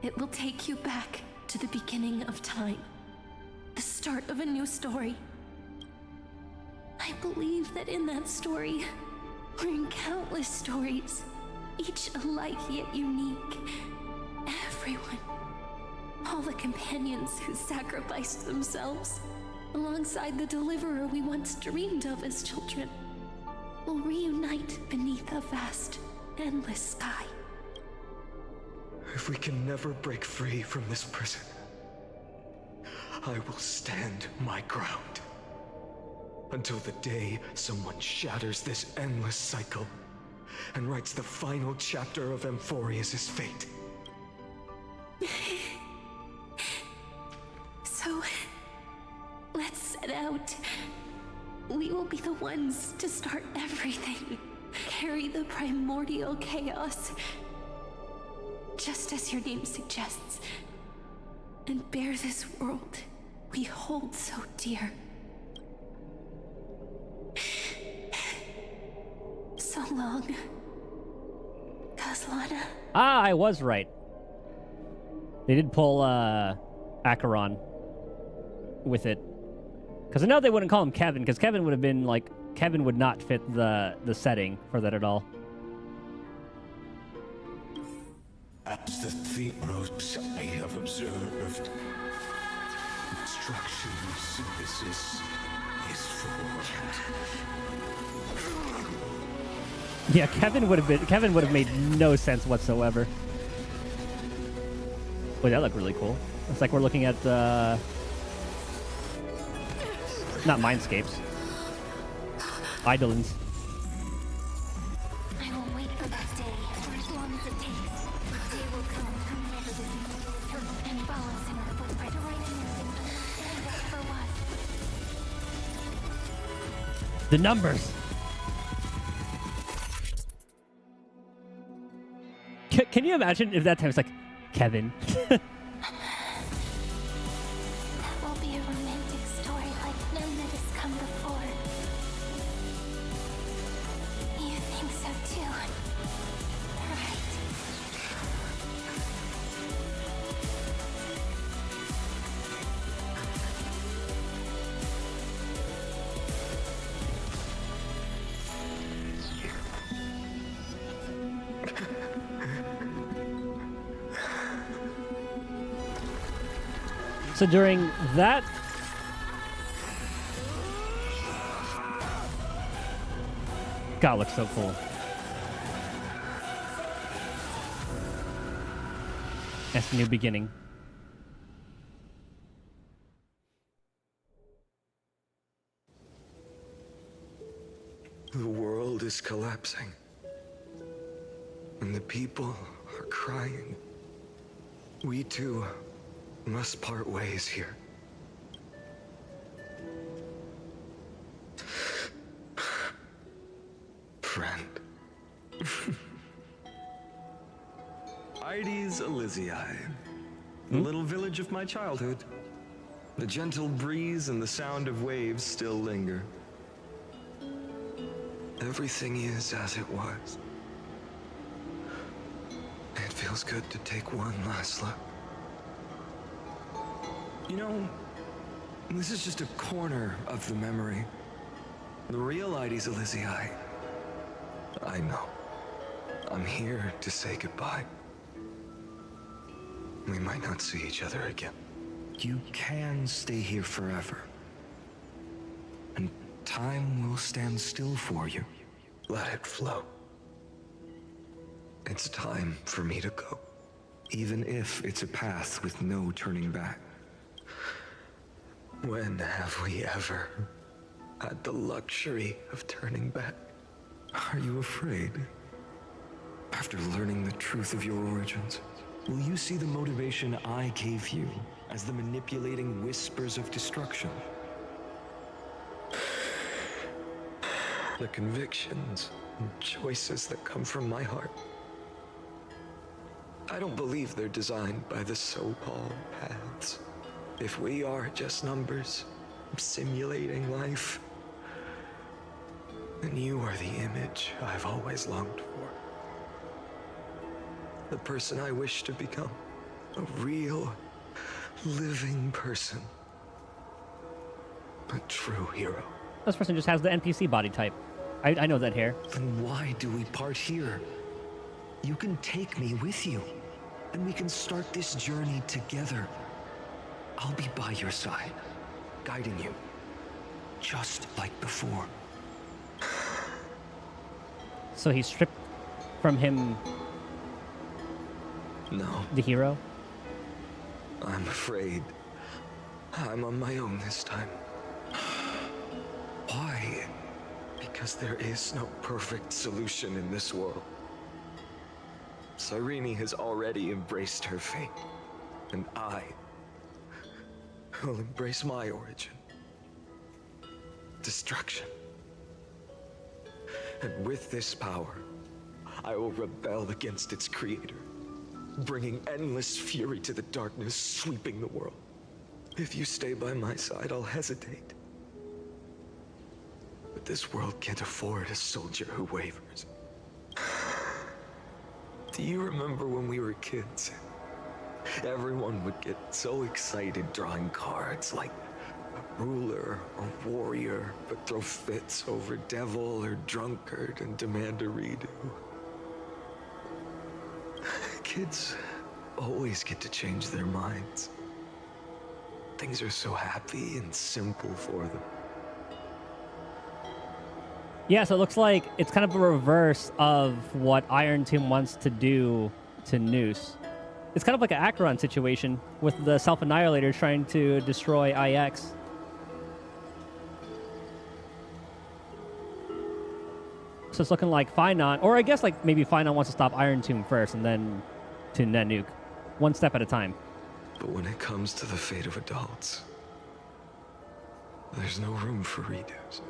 it will take you back to the beginning of time. The start of a new story. I believe that in that story, or in countless stories, each alike yet unique, everyone, all the companions who sacrificed themselves, alongside the deliverer we once dreamed of as children, will reunite beneath a vast, endless sky. If we can never break free from this prison, I will stand my ground. Until the day someone shatters this endless cycle and writes the final chapter of Amphorius' fate. So, let's set out. We will be the ones to start everything. Carry the primordial chaos, just as your name suggests, and bear this world we hold so dear. So long, Kaslana. Ah, I was right. They did pull Acheron with it. Because I know they wouldn't call him Kevin, because Kevin would have been like, Kevin would not fit the setting for that at all. As the Theros I have observed, instruction synthesis is formed. Yeah, Kevin would have made no sense whatsoever. Wait, that looked really cool. It's like we're looking at not Mindscapes. Eidolons. I will wait for that day for as long as it takes. The day will come whenever this is turn and follow us in our footprints to write in and understand what for was. The numbers. Can you imagine if that time it's like, Kevin? That will be a romantic story like none that has come before. You think so too, right? So during that... God, looks so cool. That's the new beginning. The world is collapsing. And the people are crying. We too must part ways here. Friend. Ides Elysiae, the little village of my childhood. The gentle breeze and the sound of waves still linger. Everything is as it was. It feels good to take one last look. You know, this is just a corner of the memory. The real Ides Elysiae. I know. I'm here to say goodbye. We might not see each other again. You can stay here forever. And time will stand still for you. Let it flow. It's time for me to go. Even if it's a path with no turning back. When have we ever had the luxury of turning back? Are you afraid? After learning the truth of your origins, will you see the motivation I gave you as the manipulating whispers of destruction? The convictions and choices that come from my heart. I don't believe they're designed by the so-called paths. If we are just numbers, simulating life, then you are the image I've always longed for. The person I wish to become. A real, living person. A true hero. This person just has the NPC body type. I know that hair. Then why do we part here? You can take me with you, and we can start this journey together. I'll be by your side, guiding you, just like before. So he stripped from him... No. The hero? I'm afraid I'm on my own this time. Why? Because there is no perfect solution in this world. Cyrene has already embraced her fate, and I will embrace my origin. Destruction. And with this power, I will rebel against its creator, bringing endless fury to the darkness, sweeping the world. If you stay by my side, I'll hesitate. But this world can't afford a soldier who wavers. Do you remember when we were kids? Everyone would get so excited drawing cards like a ruler or warrior, but throw fits over devil or drunkard and demand a redo. Kids always get to change their minds. Things are so happy and simple for them. Yeah, so it looks like it's kind of a reverse of what Iron Tomb wants to do to Noose. It's kind of like an Acheron situation with the Self-Annihilator trying to destroy IX. So it's looking like Phainon, or I guess like maybe Phainon wants to stop Iron Tomb first and then to net nuke. One step at a time. But when it comes to the fate of adults, there's no room for redos.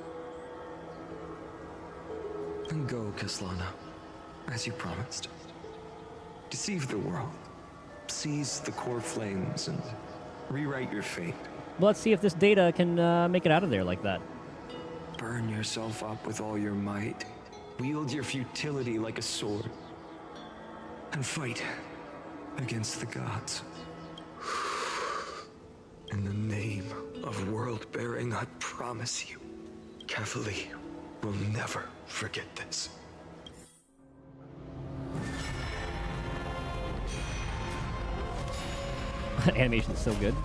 Then go, Kaslana, as you promised. Deceive the world. Seize the core flames and rewrite your fate. Well, let's see if this data can make it out of there like that. Burn yourself up with all your might. Wield your futility like a sword. And fight against the gods. In the name of world-bearing, I promise you, Kefali will never forget this. Animation is so good.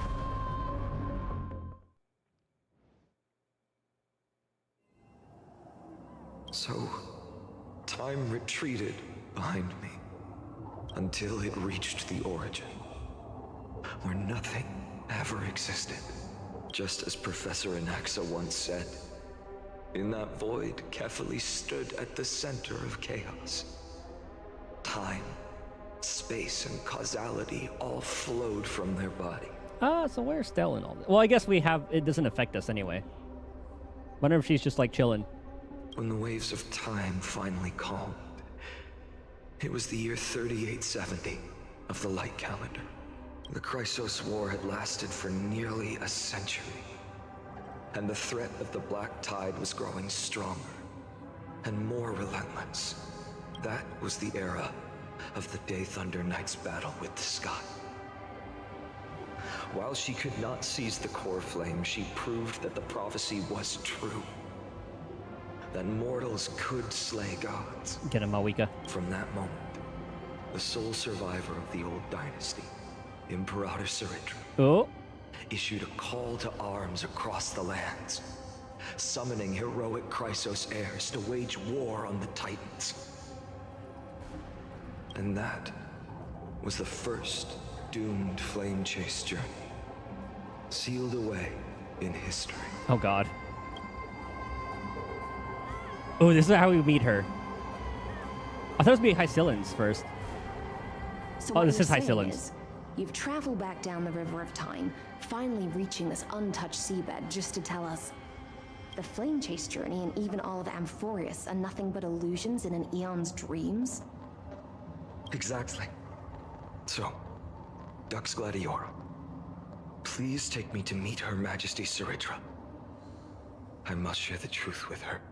So, time retreated behind me until it reached the origin, where nothing ever existed. Just as Professor Anaxa once said, in that void, Kefali stood at the center of chaos. Time, space, and causality all flowed from their body. So where's Stell in all this? Well, I guess it doesn't affect us anyway. Wonder if she's just like chilling. When the waves of time finally calmed, it was the year 3870 of the light calendar. The Chrysos War had lasted for nearly a century, and the threat of the Black Tide was growing stronger and more relentless. That was the era of the Day Thunder Knight's battle with the sky. While she could not seize the core flame, she proved that the prophecy was true. That mortals could slay gods. Get him, Mawika. From that moment, the sole survivor of the old dynasty, Imperator Ciridra, issued a call to arms across the lands, summoning heroic Chrysos heirs to wage war on the Titans. And that was the first doomed flame chase journey, sealed away in history. Oh god. Oh, this is how we meet her. I thought it was going to be Hycillans first. So oh, what this is you're saying Hycillans. is, you've traveled back down the River of Time, finally reaching this untouched seabed just to tell us the flame chase journey and even all of Amphorius are nothing but illusions in an eon's dreams? Exactly. So, Dux Gladiora, please take me to meet Her Majesty Ciridra. I must share the truth with her.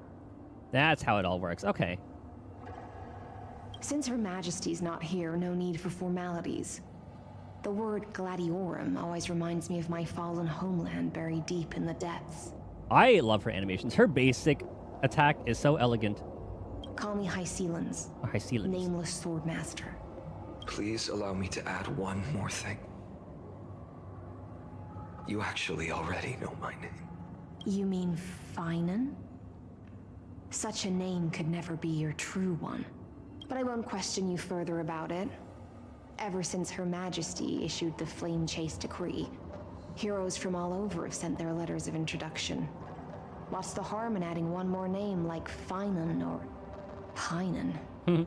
That's how it all works. Okay. Since Her Majesty's not here, no need for formalities. The word Gladiorum always reminds me of my fallen homeland buried deep in the depths. I love her animations. Her basic attack is so elegant. Call me Hycillans. Or Hycillans. Nameless Swordmaster. Please allow me to add one more thing. You actually already know my name. You mean Phainon? Such a name could never be your true one. But I won't question you further about it. Ever since Her Majesty issued the Flame Chase Decree, heroes from all over have sent their letters of introduction. What's the harm in adding one more name like Phainon or Phainon?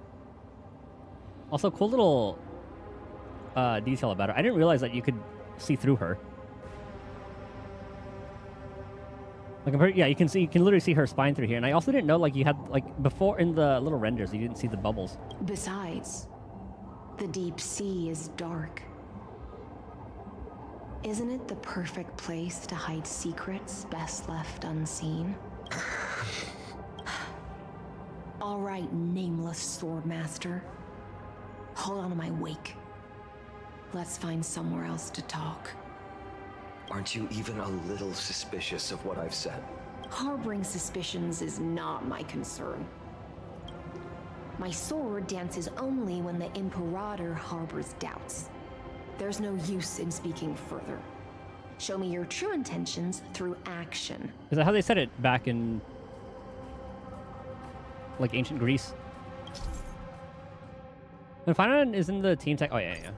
Also, cool little detail about her. I didn't realize that you could see through her. Like, yeah, you can literally see her spine through here. And I also didn't know, like, you had, like, before in the little renders, you didn't see the bubbles. Besides, the deep sea is dark. Isn't it the perfect place to hide secrets best left unseen? All right, nameless Swordmaster. Hold on to my wake. Let's find somewhere else to talk. Aren't you even a little suspicious of what I've said? Harboring suspicions is not my concern. My sword dances only when the Imperator harbors doubts. There's no use in speaking further. Show me your true intentions through action. Is that how they said it back in, like, ancient Greece? And Phainon is in the team tech. Oh, yeah.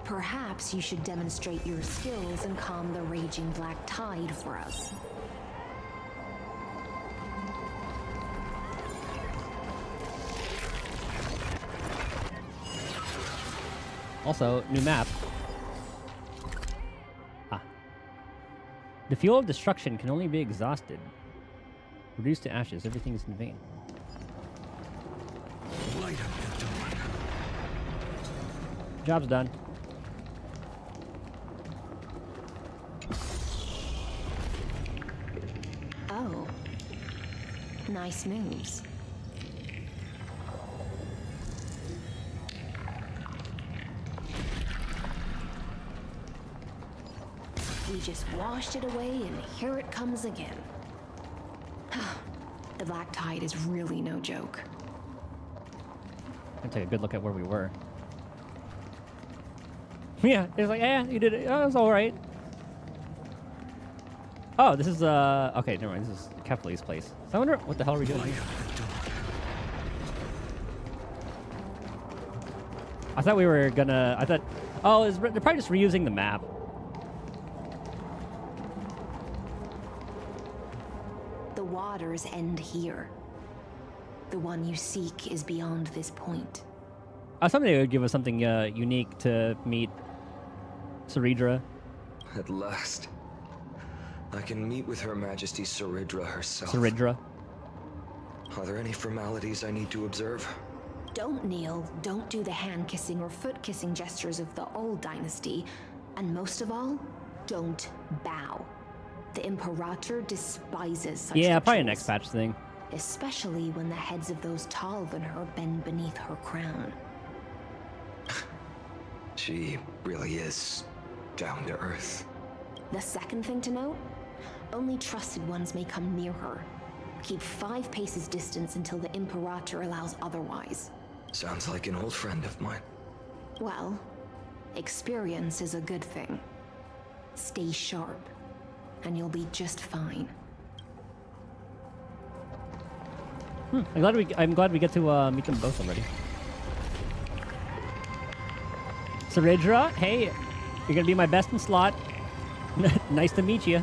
Perhaps you should demonstrate your skills and calm the raging black tide for us. Also, new map. The fuel of destruction can only be exhausted. Reduced to ashes. Everything is in vain. Light up the dawn. Job's done. Oh. Nice moves. We just washed it away, and here it comes again. The black tide is really no joke. I'll take a good look at where we were. Yeah, it's like, yeah, you did it. Oh, it was all right. Oh, this is, okay, never mind. This is Kefli's place. So I wonder, what the hell are we doing? I thought we were gonna, oh, they're probably just reusing the map. The waters end here. The one you seek is beyond this point. I was hoping they would give us something unique to meet Ciridra. At last. I can meet with Her Majesty Ciridra herself. Ciridra. Are there any formalities I need to observe? Don't kneel, don't do the hand-kissing or foot-kissing gestures of the old dynasty, and most of all, don't bow. The Imperator despises such Yeah, probably a rituals, next patch thing. especially when the heads of those taller than her bend beneath her crown. She really is down to earth. The second thing to note, only trusted ones may come near her. Keep 5 paces distance until the Imperator allows otherwise. Sounds like an old friend of mine. Well, experience is a good thing. Stay sharp, and you'll be just fine. I'm glad we get to meet them both already. Saridra, hey, you're gonna be my best in slot. Nice to meet you.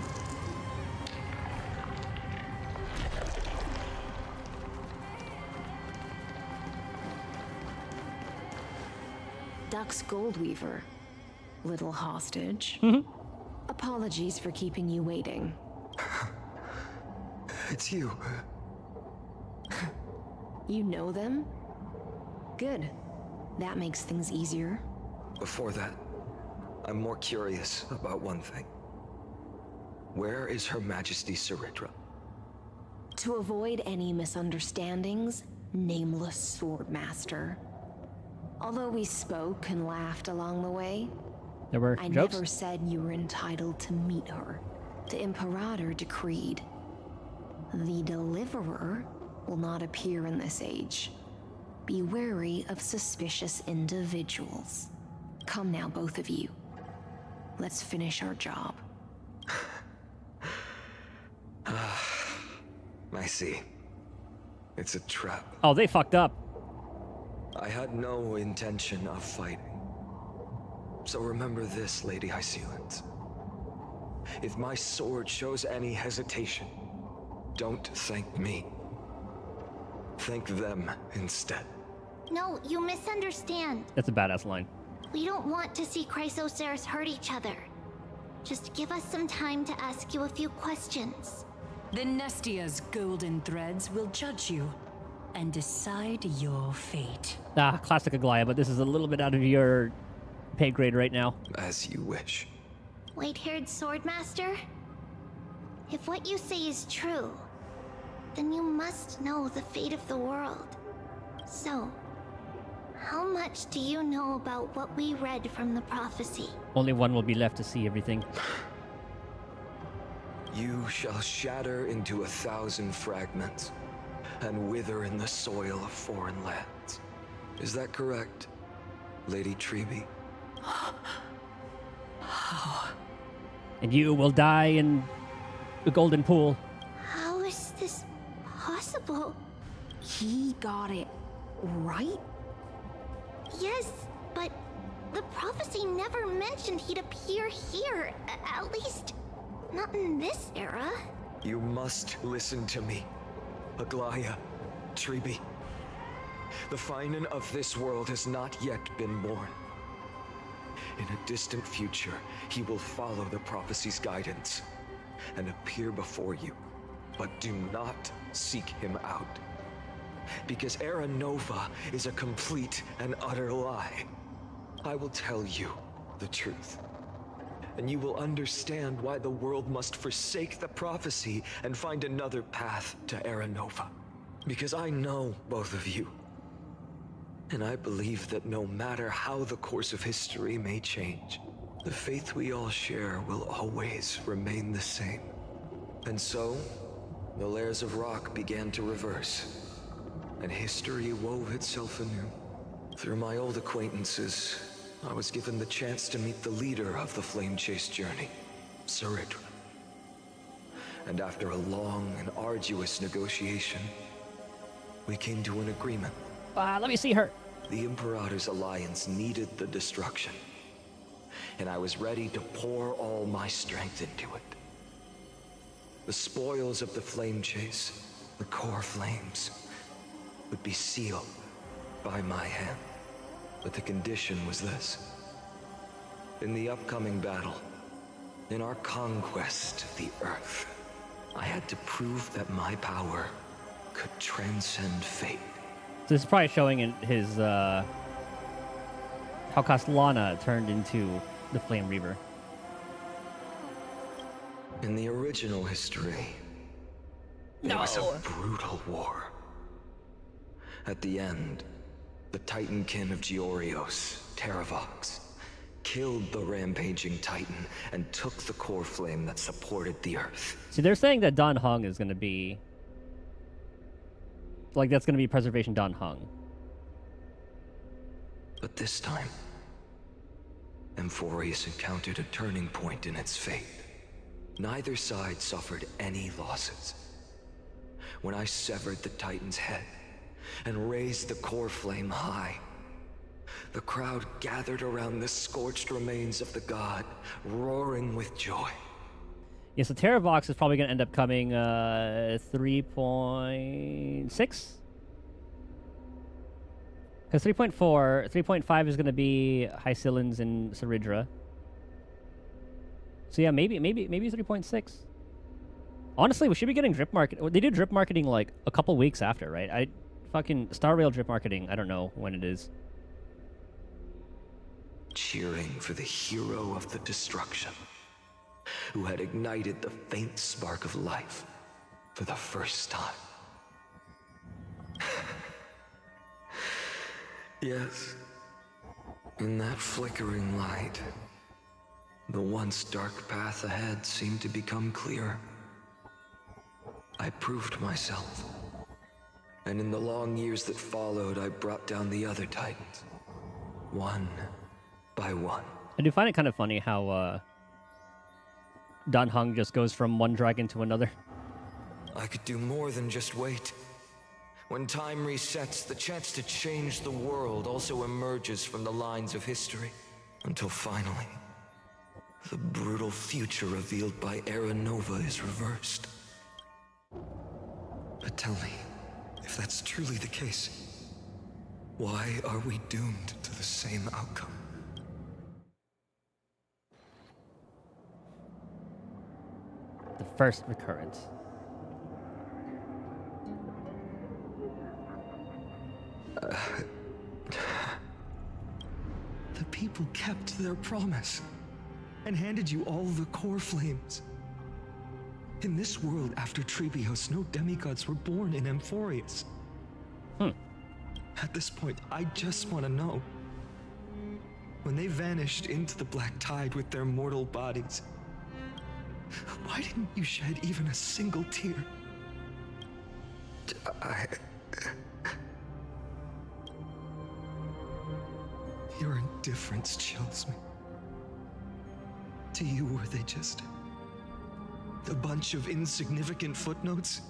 Dux Goldweaver, little hostage. Apologies for keeping you waiting. It's you. You know them? Good. That makes things easier. Before that, I'm more curious about one thing. Where is Her Majesty Saridra? To avoid any misunderstandings, nameless Swordmaster. Although we spoke and laughed along the way, There were I jokes? never said you were entitled to meet her. The Imperator decreed. The Deliverer will not appear in this age. Be wary of suspicious individuals. Come now, both of you. Let's finish our job. I see. It's a trap. Oh, they fucked up. I had no intention of fighting. So remember this, Lady Hysealant. If my sword shows any hesitation, don't thank me. Thank them instead. No, you misunderstand. That's a badass line. We don't want to see Chrysoceres hurt each other. Just give us some time to ask you a few questions. The Nestia's golden threads will judge you and decide your fate. Ah, classic Aglaya, but this is a little bit out of your pay grade right now. As you wish. White-haired Swordmaster? If what you say is true, then you must know the fate of the world. So, how much do you know about what we read from the prophecy? Only one will be left to see everything. You shall shatter into 1,000 fragments and wither in the soil of foreign lands. Is that correct, Lady Trebe? And you will die in the golden pool. How is this possible? He got it right? Yes, but the prophecy never mentioned he'd appear here. At least, not in this era. You must listen to me, Aglaya, Trebe. The Phainon of this world has not yet been born. In a distant future, he will follow the prophecy's guidance and appear before you. But do not seek him out. Because Era Nova is a complete and utter lie. I will tell you the truth. And you will understand why the world must forsake the prophecy and find another path to Era Nova. Because I know both of you. And I believe that no matter how the course of history may change, the faith we all share will always remain the same. And so, the layers of rock began to reverse, and history wove itself anew. Through my old acquaintances, I was given the chance to meet the leader of the Flame Chase journey, Saridra. And after a long and arduous negotiation, we came to an agreement. Let me see her. The Imperator's alliance needed the destruction, and I was ready to pour all my strength into it. The spoils of the Flame Chase, the core flames, would be sealed by my hand. But the condition was this. In the upcoming battle, in our conquest of the Earth, I had to prove that my power could transcend fate. So this is probably showing in his how Castellana turned into the Flame Reaver. In the original history, there was a brutal war. At the end, the Titankin of Georios, Terravox, killed the rampaging Titan and took the core flame that supported the Earth. See, they're saying that Dan Heng is going to be... Like, that's going to be Preservation Dan Heng. But this time, Amphorius encountered a turning point in its fate. Neither side suffered any losses. When I severed the Titan's head and raised the core flame high, the crowd gathered around the scorched remains of the god, roaring with joy. Yeah, so Terravox is probably going to end up coming 3.6? Because 3.5 is going to be Hycillans and Saridra. So yeah, maybe 3.6. Honestly, we should be getting drip market. They do drip marketing like a couple weeks after, right? Star Rail drip marketing, I don't know when it is. Cheering for the hero of the destruction, who had ignited the faint spark of life for the first time. Yes, in that flickering light, the once dark path ahead seemed to become clearer. I proved myself, and in the long years that followed, I brought down the other Titans, one by one. I do find it kind of funny how Dan Heng just goes from one dragon to another. I could do more than just wait. When time resets, the chance to change the world also emerges from the lines of history. Until finally, the brutal future revealed by Era Nova is reversed. But tell me, if that's truly the case, why are we doomed to the same outcome? The first recurrence. The people kept their promise and handed you all the core flames. In this world after Trebios, no demigods were born in Amphorius. At this point, I just want to know. When they vanished into the black tide with their mortal bodies, why didn't you shed even a single tear? Your indifference chills me. To you, were they just a bunch of insignificant footnotes?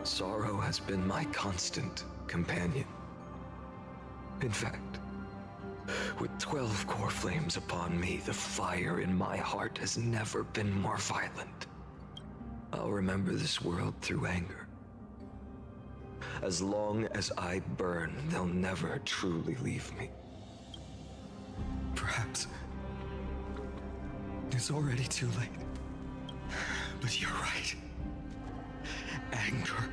Sorrow has been my constant companion. In fact, with 12 core flames upon me, the fire in my heart has never been more violent. I'll remember this world through anger. As long as I burn, they'll never truly leave me. Perhaps it's already too late. But you're right. Anger,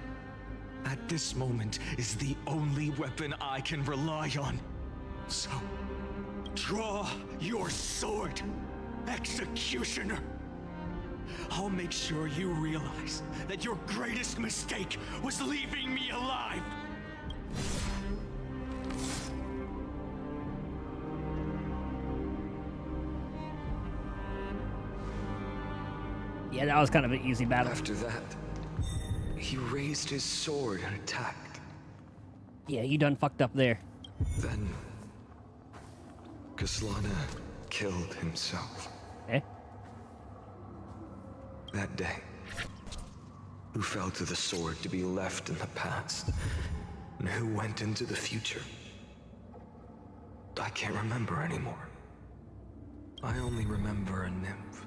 at this moment, is the only weapon I can rely on. So, draw your sword, Executioner. I'll make sure you realize that your greatest mistake was leaving me alive. Yeah, that was kind of an easy battle. After that, he raised his sword and attacked. Yeah, you done fucked up there. Then, Castellana killed himself. Eh? That day, who fell to the sword to be left in the past, and who went into the future, I can't remember anymore. I only remember a nymph,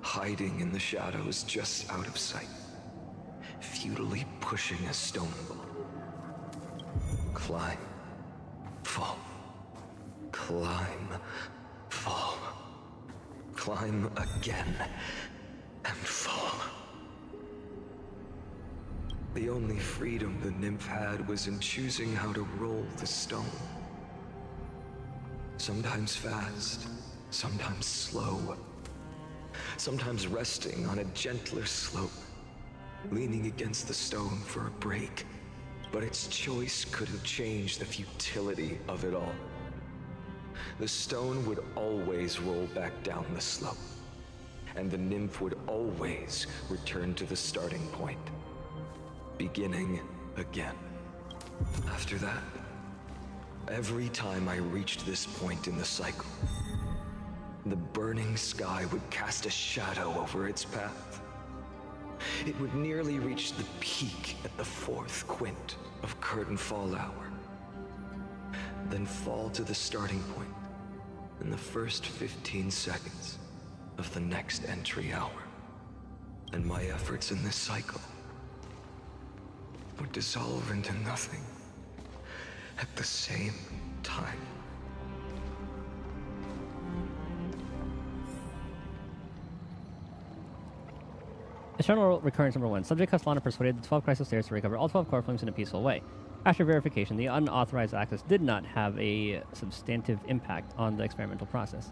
hiding in the shadows just out of sight, futilely pushing a stone ball. Climb, fall, climb, fall, climb again, and fall. The only freedom the nymph had was in choosing how to roll the stone. Sometimes fast, sometimes slow. Sometimes resting on a gentler slope, leaning against the stone for a break. But its choice couldn't change the futility of it all. The stone would always roll back down the slope, and the nymph would always return to the starting point, beginning again. After that, every time I reached this point in the cycle, the burning sky would cast a shadow over its path. It would nearly reach the peak at the 4th quint of curtain fall hour, then fall to the starting point in the first 15 seconds of the next entry hour. And my efforts in this cycle would dissolve into nothing at the same time. Eternal Recurrence number 1. Subject Castellana persuaded the 12 Crisis Stairs to recover all 12 core flames in a peaceful way. After verification, the unauthorized access did not have a substantive impact on the experimental process.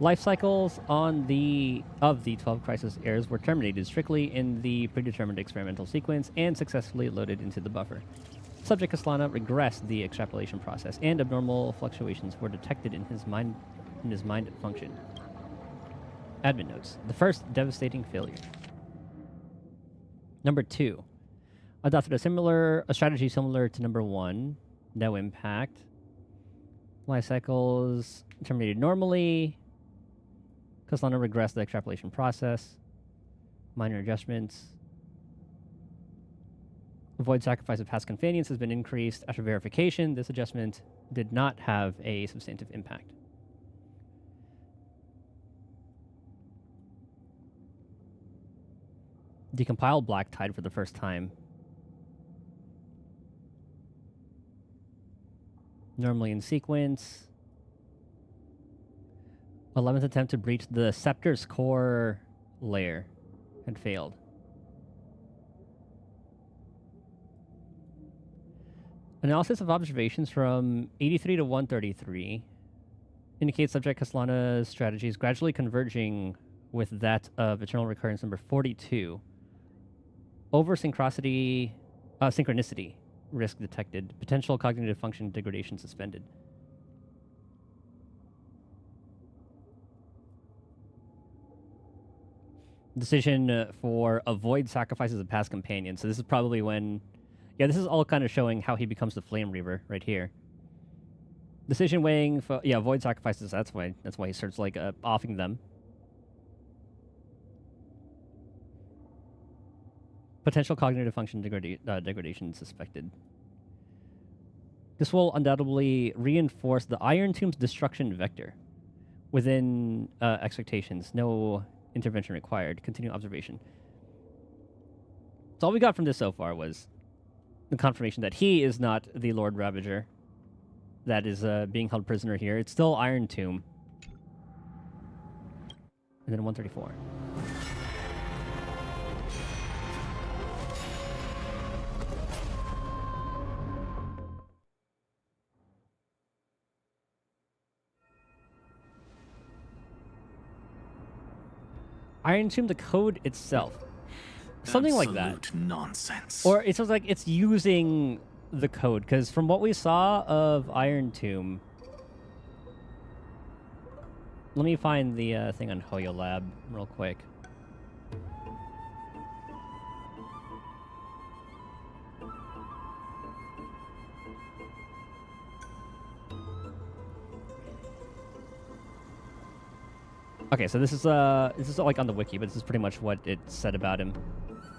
Life cycles of the 12 Crisis Heirs were terminated strictly in the predetermined experimental sequence and successfully loaded into the buffer. Subject Castellana regressed the extrapolation process, and abnormal fluctuations were detected in his mind function. Admin notes. The first devastating failure. Number 2. Adopted a strategy similar to number 1. No impact. Life cycles terminated normally. Castellana regressed the extrapolation process. Minor adjustments. Avoid sacrifice of past companions has been increased. After verification, this adjustment did not have a substantive impact. Decompile Black Tide for the first time. Normally in sequence. 11th attempt to breach the Scepter's core layer had failed. Analysis of observations from 83 to 133 indicates Subject Castellana's strategy is gradually converging with that of Eternal Recurrence number 42. Over synchronicity risk detected. Potential cognitive function degradation suspended. Decision for avoid sacrifices of past companions. So this is probably when... Yeah, this is all kind of showing how he becomes the Flame Reaver right here. Decision weighing for... Yeah, avoid sacrifices. That's why he starts, like, offing them. Potential cognitive function degradation suspected. This will undoubtedly reinforce the Iron Tomb's destruction vector. Within expectations, no intervention required. Continue observation. So all we got from this so far was the confirmation that he is not the Lord Ravager that is being held prisoner here. It's still Iron Tomb. And then 134. Iron Tomb, the code itself. Something like that. Absolute nonsense. Or it sounds like it's using the code, because from what we saw of Iron Tomb... Let me find the thing on Hoyo Lab real quick. Okay, so this is like on the wiki, but this is pretty much what it said about him.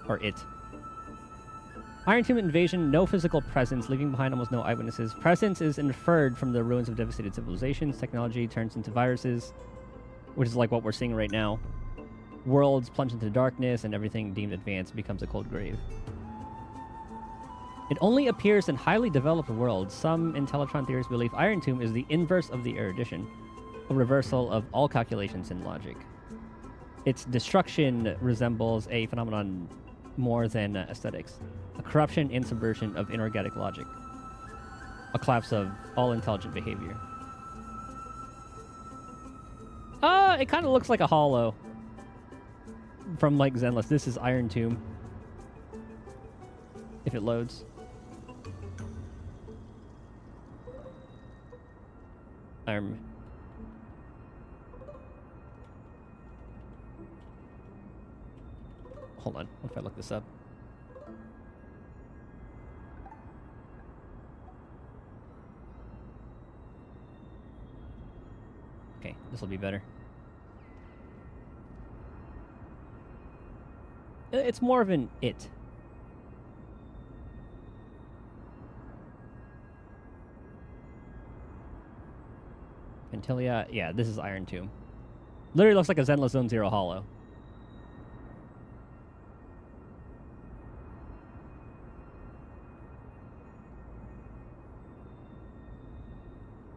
Or it. Iron Tomb invasion, no physical presence, leaving behind almost no eyewitnesses. Presence is inferred from the ruins of devastated civilizations. Technology turns into viruses, which is like what we're seeing right now. Worlds plunge into darkness, and everything deemed advanced becomes a cold grave. It only appears in highly developed worlds. Some Intellatron theorists believe Iron Tomb is the inverse of the erudition, a reversal of all calculations in logic. Its destruction resembles a phenomenon more than aesthetics. A corruption and subversion of inorganic logic. A collapse of all intelligent behavior. It kind of looks like a hollow. From, like, Zenless. This is Iron Tomb. If it loads. Hold on. What if I look this up? Okay, this will be better. It's more of an it. Ventilia, yeah, this is Iron Tomb. Literally looks like a Zenless Zone Zero hollow.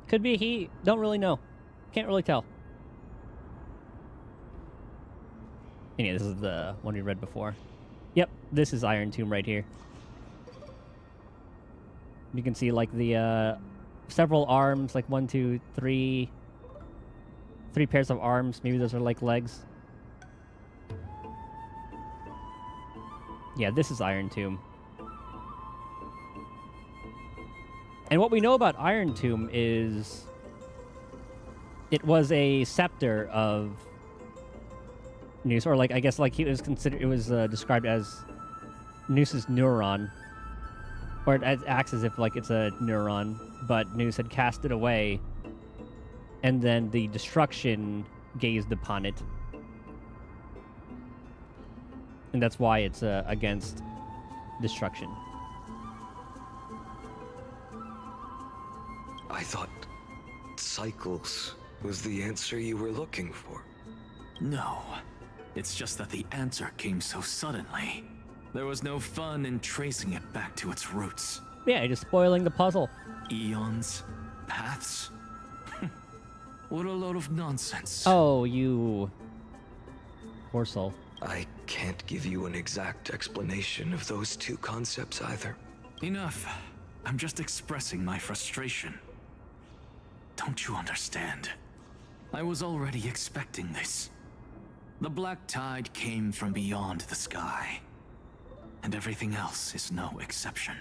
Could be he. Don't really know. Can't really tell. Anyway, this is the one we read before. Yep, this is Iron Tomb right here. You can see like the several arms, like 1, 2, 3 pairs of arms. Maybe those are like legs. Yeah, this is Iron Tomb. And what we know about Iron Tomb is it was a scepter of Noose, or like I guess like it was considered. It was described as Noose's neuron, or it acts as if like it's a neuron, but Noose had cast it away, and then the destruction gazed upon it, and that's why it's against destruction. I thought cycles was the answer you were looking for. No. It's just that the answer came so suddenly. There was no fun in tracing it back to its roots. Yeah, just spoiling the puzzle. Eons? Paths? What a load of nonsense. Oh, you... poor soul. I can't give you an exact explanation of those two concepts either. Enough. I'm just expressing my frustration. Don't you understand? I was already expecting this. The black tide came from beyond the sky. And everything else is no exception.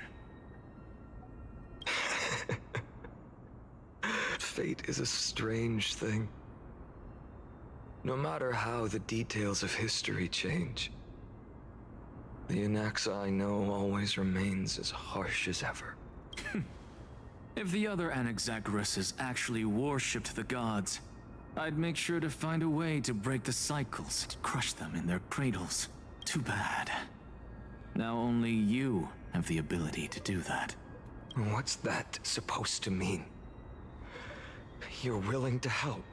Fate is a strange thing. No matter how the details of history change, the Anaxa I know always remains as harsh as ever. If the other Anaxagoras actually worshipped the gods, I'd make sure to find a way to break the cycles and crush them in their cradles. Too bad. Now only you have the ability to do that. What's that supposed to mean? You're willing to help?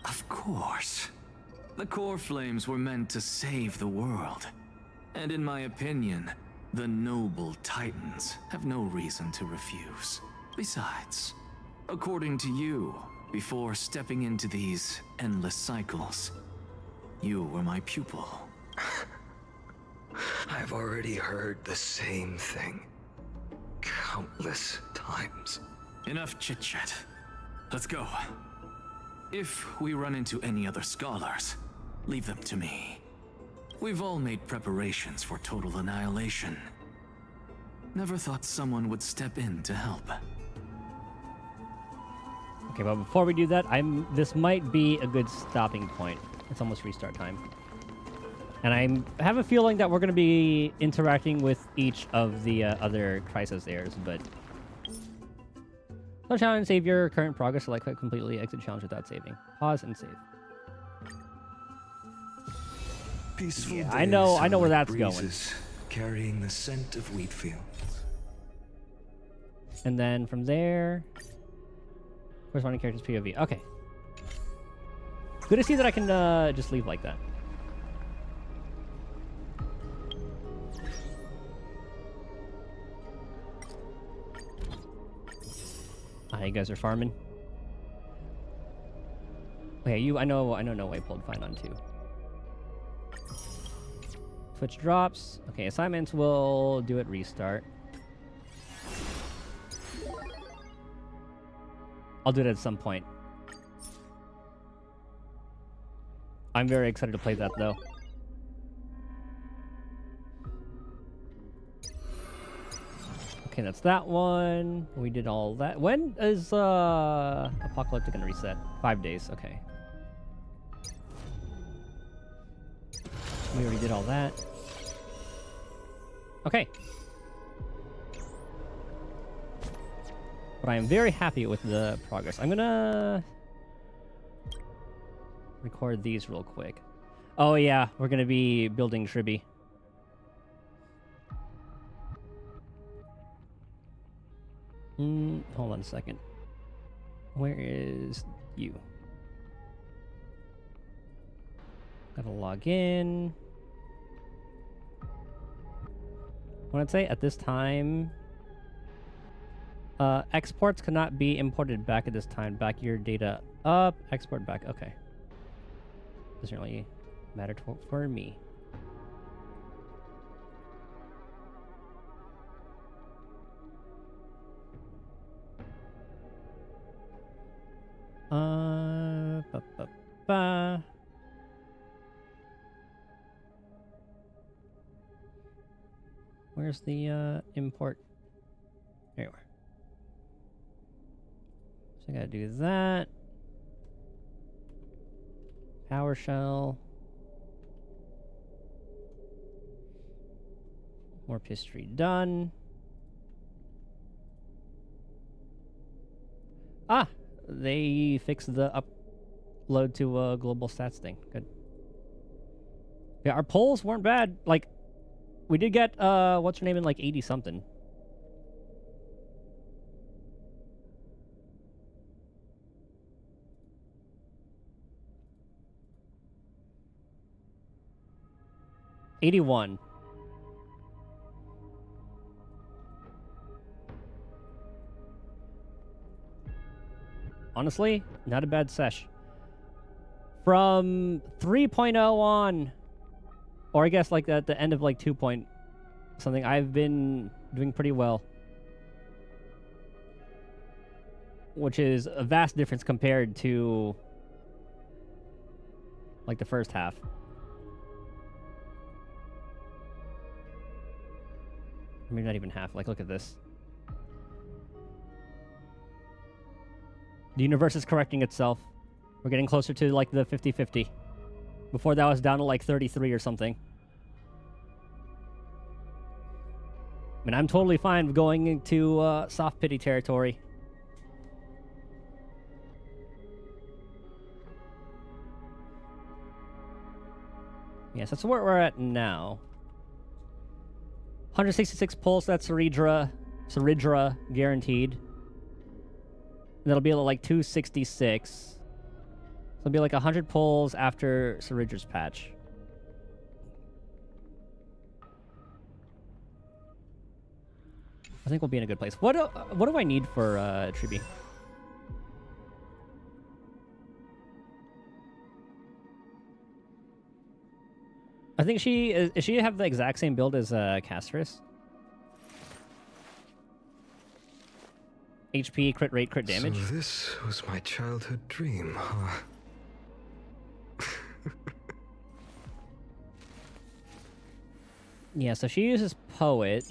Of course. The core flames were meant to save the world. And in my opinion, the noble titans have no reason to refuse. Besides, according to you, before stepping into these endless cycles, you were my pupil. I've already heard the same thing. Countless times. Enough chit-chat. Let's go. If we run into any other scholars, leave them to me. We've all made preparations for total annihilation. Never thought someone would step in to help. Okay, but before we do that, this might be a good stopping point. It's almost restart time. And I have a feeling that we're going to be interacting with each of the other Crisis heirs, but... No challenge, save your current progress, select quite completely, exit challenge without saving. Pause and save. Peaceful yeah, I know where that's going. Carrying the scent of wheat fields. And then from there... Corresponding character's POV. Okay. Good to see that I can just leave like that. You guys are farming. Okay, I know no way pulled Phainon too. Twitch drops. Okay, assignments will do it restart. I'll do it at some point. I'm very excited to play that though. Okay, that's that one. We did all that. When is Apocalyptic gonna reset? 5 days, okay. We already did all that. Okay. But I am very happy with the progress. I'm gonna record these real quick. Oh yeah, we're gonna be building Tribby. Hold on a second. Where is you? Gotta log in. What I'd say at this time, exports cannot be imported back at this time. Back your data up, export back. Okay. Doesn't really matter for me. Ba, ba, ba. Where's the import? There you are. So I gotta do that. PowerShell. Warp history done. Ah! They fixed the upload to a global stats thing. Good. Yeah, our polls weren't bad. Like, we did get, what's her name in like 80 something. '81. Honestly, not a bad sesh. From 3.0 on, or I guess like at the end of like 2 point something, I've been doing pretty well. Which is a vast difference compared to like the first half. Maybe not even half. Like, look at this. The universe is correcting itself. We're getting closer to like the 50-50. Before that was down to like 33 or something. I mean, I'm totally fine going into soft pity territory. Yes, that's where we're at now. 166 pulls, that's Saridra guaranteed. And that'll be at like 266. So it'll be like 100 pulls after Saridra's patch. I think we'll be in a good place. What do I need for Tribi? I think she have the exact same build as Castris? HP, crit rate, crit damage. So this was my childhood dream, huh? Yeah, so she uses Poet.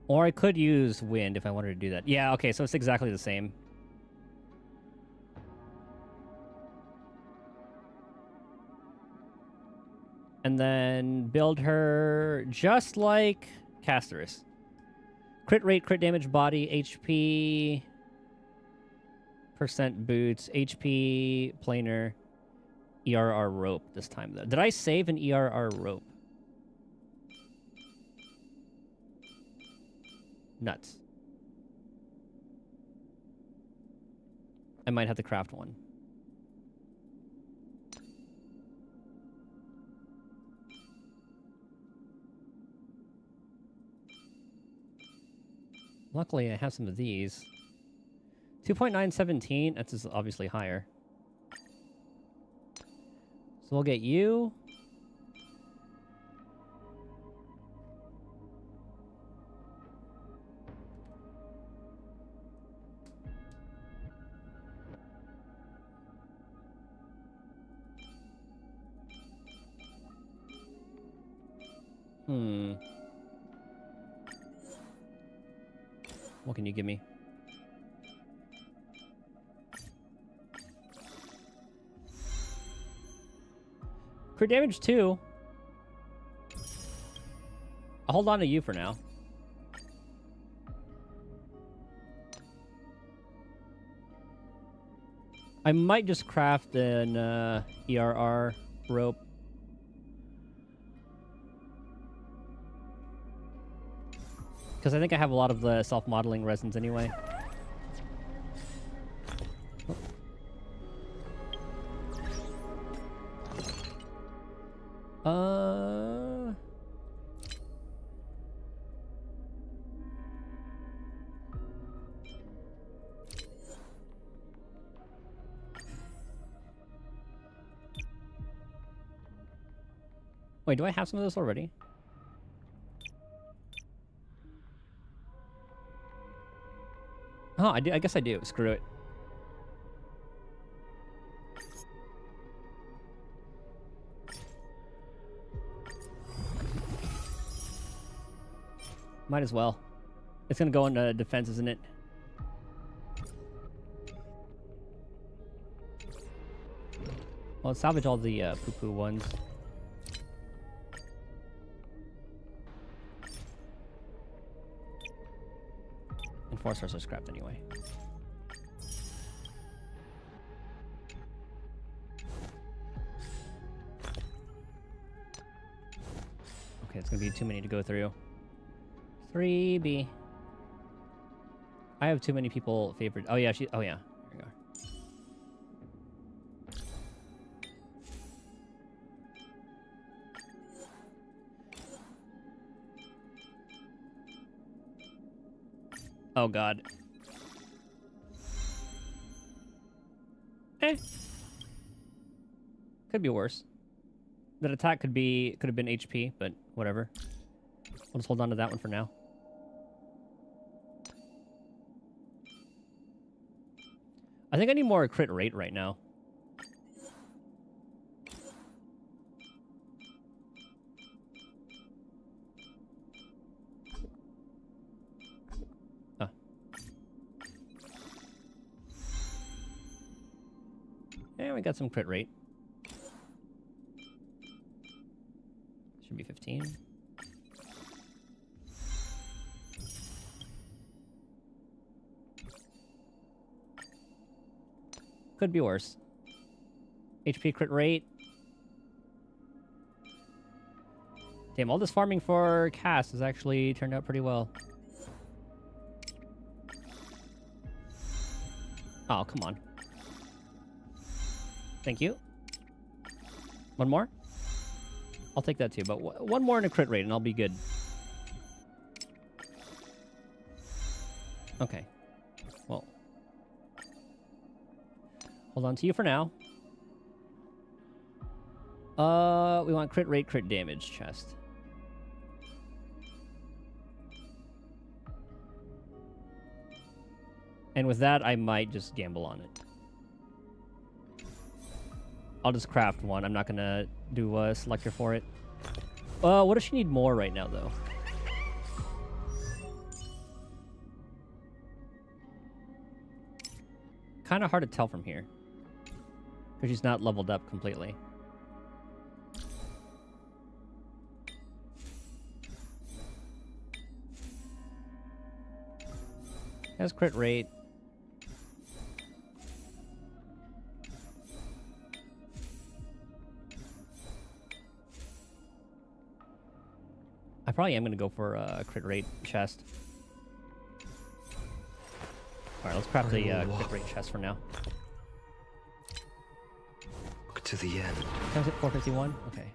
Or I could use Wind if I wanted to do that. Yeah, okay, so it's exactly the same. And then build her just like Casterus. Crit rate, crit damage, body, HP, percent boots, HP, planar, ERR rope this time though. Did I save an ERR rope? Nuts. I might have to craft one. Luckily, I have some of these. 2.917. That's just obviously higher. So we'll get you. What can you give me? Crit damage 2. I'll hold on to you for now. I might just craft an ERR rope. Because I think I have a lot of the self-modeling resins anyway. Wait, do I have some of this already? Oh, I do. I guess I do. Screw it. Might as well. It's gonna go into defense, isn't it? Well, let's salvage all the poo-poo ones. And 4 stars are scrapped anyway. Okay, it's gonna be too many to go through. 3B. I have too many people favored. Oh yeah, oh yeah. There we go. Oh god. Could be worse. That attack could have been HP, but whatever. We'll just hold on to that one for now. I think I need more crit rate right now. Yeah, we got some crit rate. Should be 15. Could be worse. HP crit rate. Damn, all this farming for cast has actually turned out pretty well. Oh, come on. Thank you. One more? I'll take that too, but one more in a crit rate and I'll be good. Okay. Well. Hold on to you for now. We want crit rate, crit damage chest. And with that, I might just gamble on it. I'll just craft one. I'm not gonna do a selector for it. What does she need more right now, though? Kind of hard to tell from here. Because she's not leveled up completely. Has crit rate. I probably am going to go for a crit rate chest. Alright, let's craft a crit rate chest for now. Look to the end. Can I hit 451? Okay.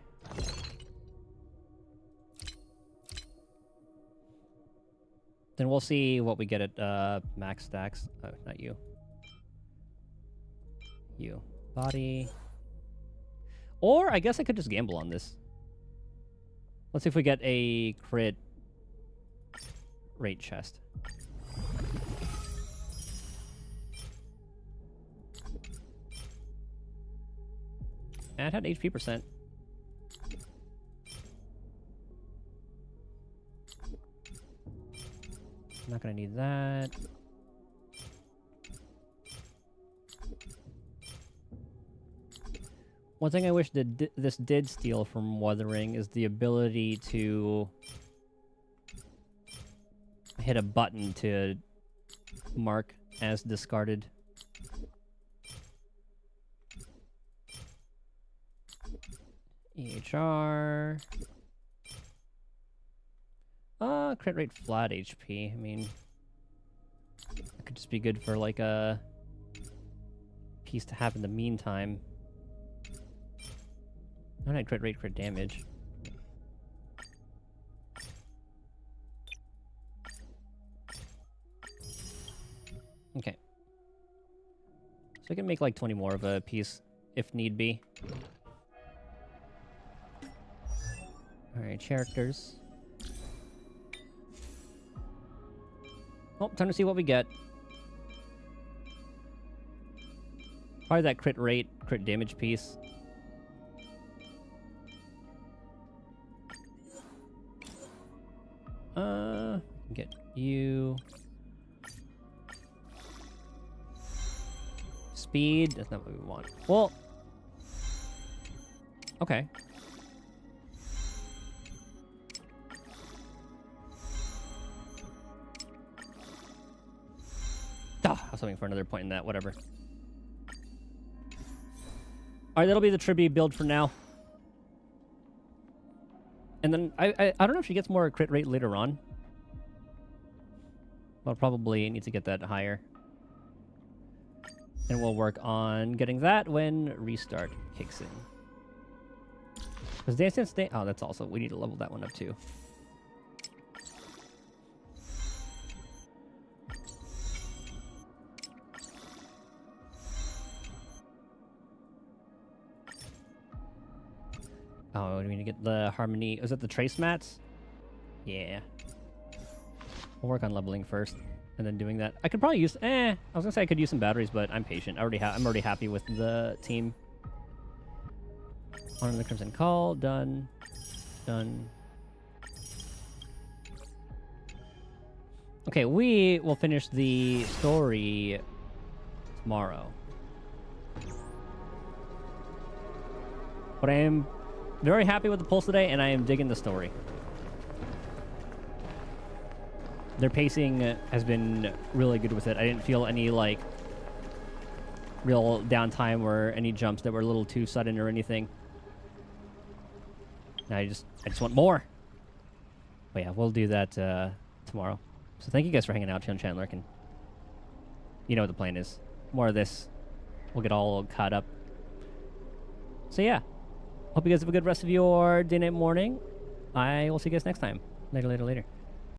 Then we'll see what we get at max stacks. Oh, not you. You. Body. Or I guess I could just gamble on this. Let's see if we get a crit rate chest. And it had HP percent. Not gonna need that. One thing I wish that this did steal from Wuthering is the ability to hit a button to mark as discarded. EHR. Crit rate flat HP. I mean, that could just be good for like a piece to have in the meantime. Not crit rate, crit damage. Okay. So I can make like 20 more of a piece if need be. Alright, characters. Oh, time to see what we get. Probably that crit rate, crit damage piece. Get you. Speed, that's not what we want. Well, okay. I was hoping for another point in that, whatever. Alright, that'll be the tribute build for now. And then, I don't know if she gets more crit rate later on. I'll probably need to get that higher. And we'll work on getting that when restart kicks in. Because Dance Dance Day... Oh, that's also... We need to level that one up too. Oh, do we need to get the harmony? Is it the trace mats? Yeah. We'll work on leveling first, and then doing that. I could probably use... I was gonna say I could use some batteries, but I'm patient. I'm already happy with the team. Honor the Crimson Call. Done. Done. Okay, we will finish the story tomorrow. But I am very happy with the pulse today, and I am digging the story. Their pacing has been really good with it. I didn't feel any, like, real downtime or any jumps that were a little too sudden or anything. Now I just want more. But yeah, we'll do that tomorrow. So thank you guys for hanging out, Chun Chandler. And you know what the plan is. More of this. We'll get all caught up. So yeah. Hope you guys have a good rest of your day, night, morning. I will see you guys next time. Later, later, later.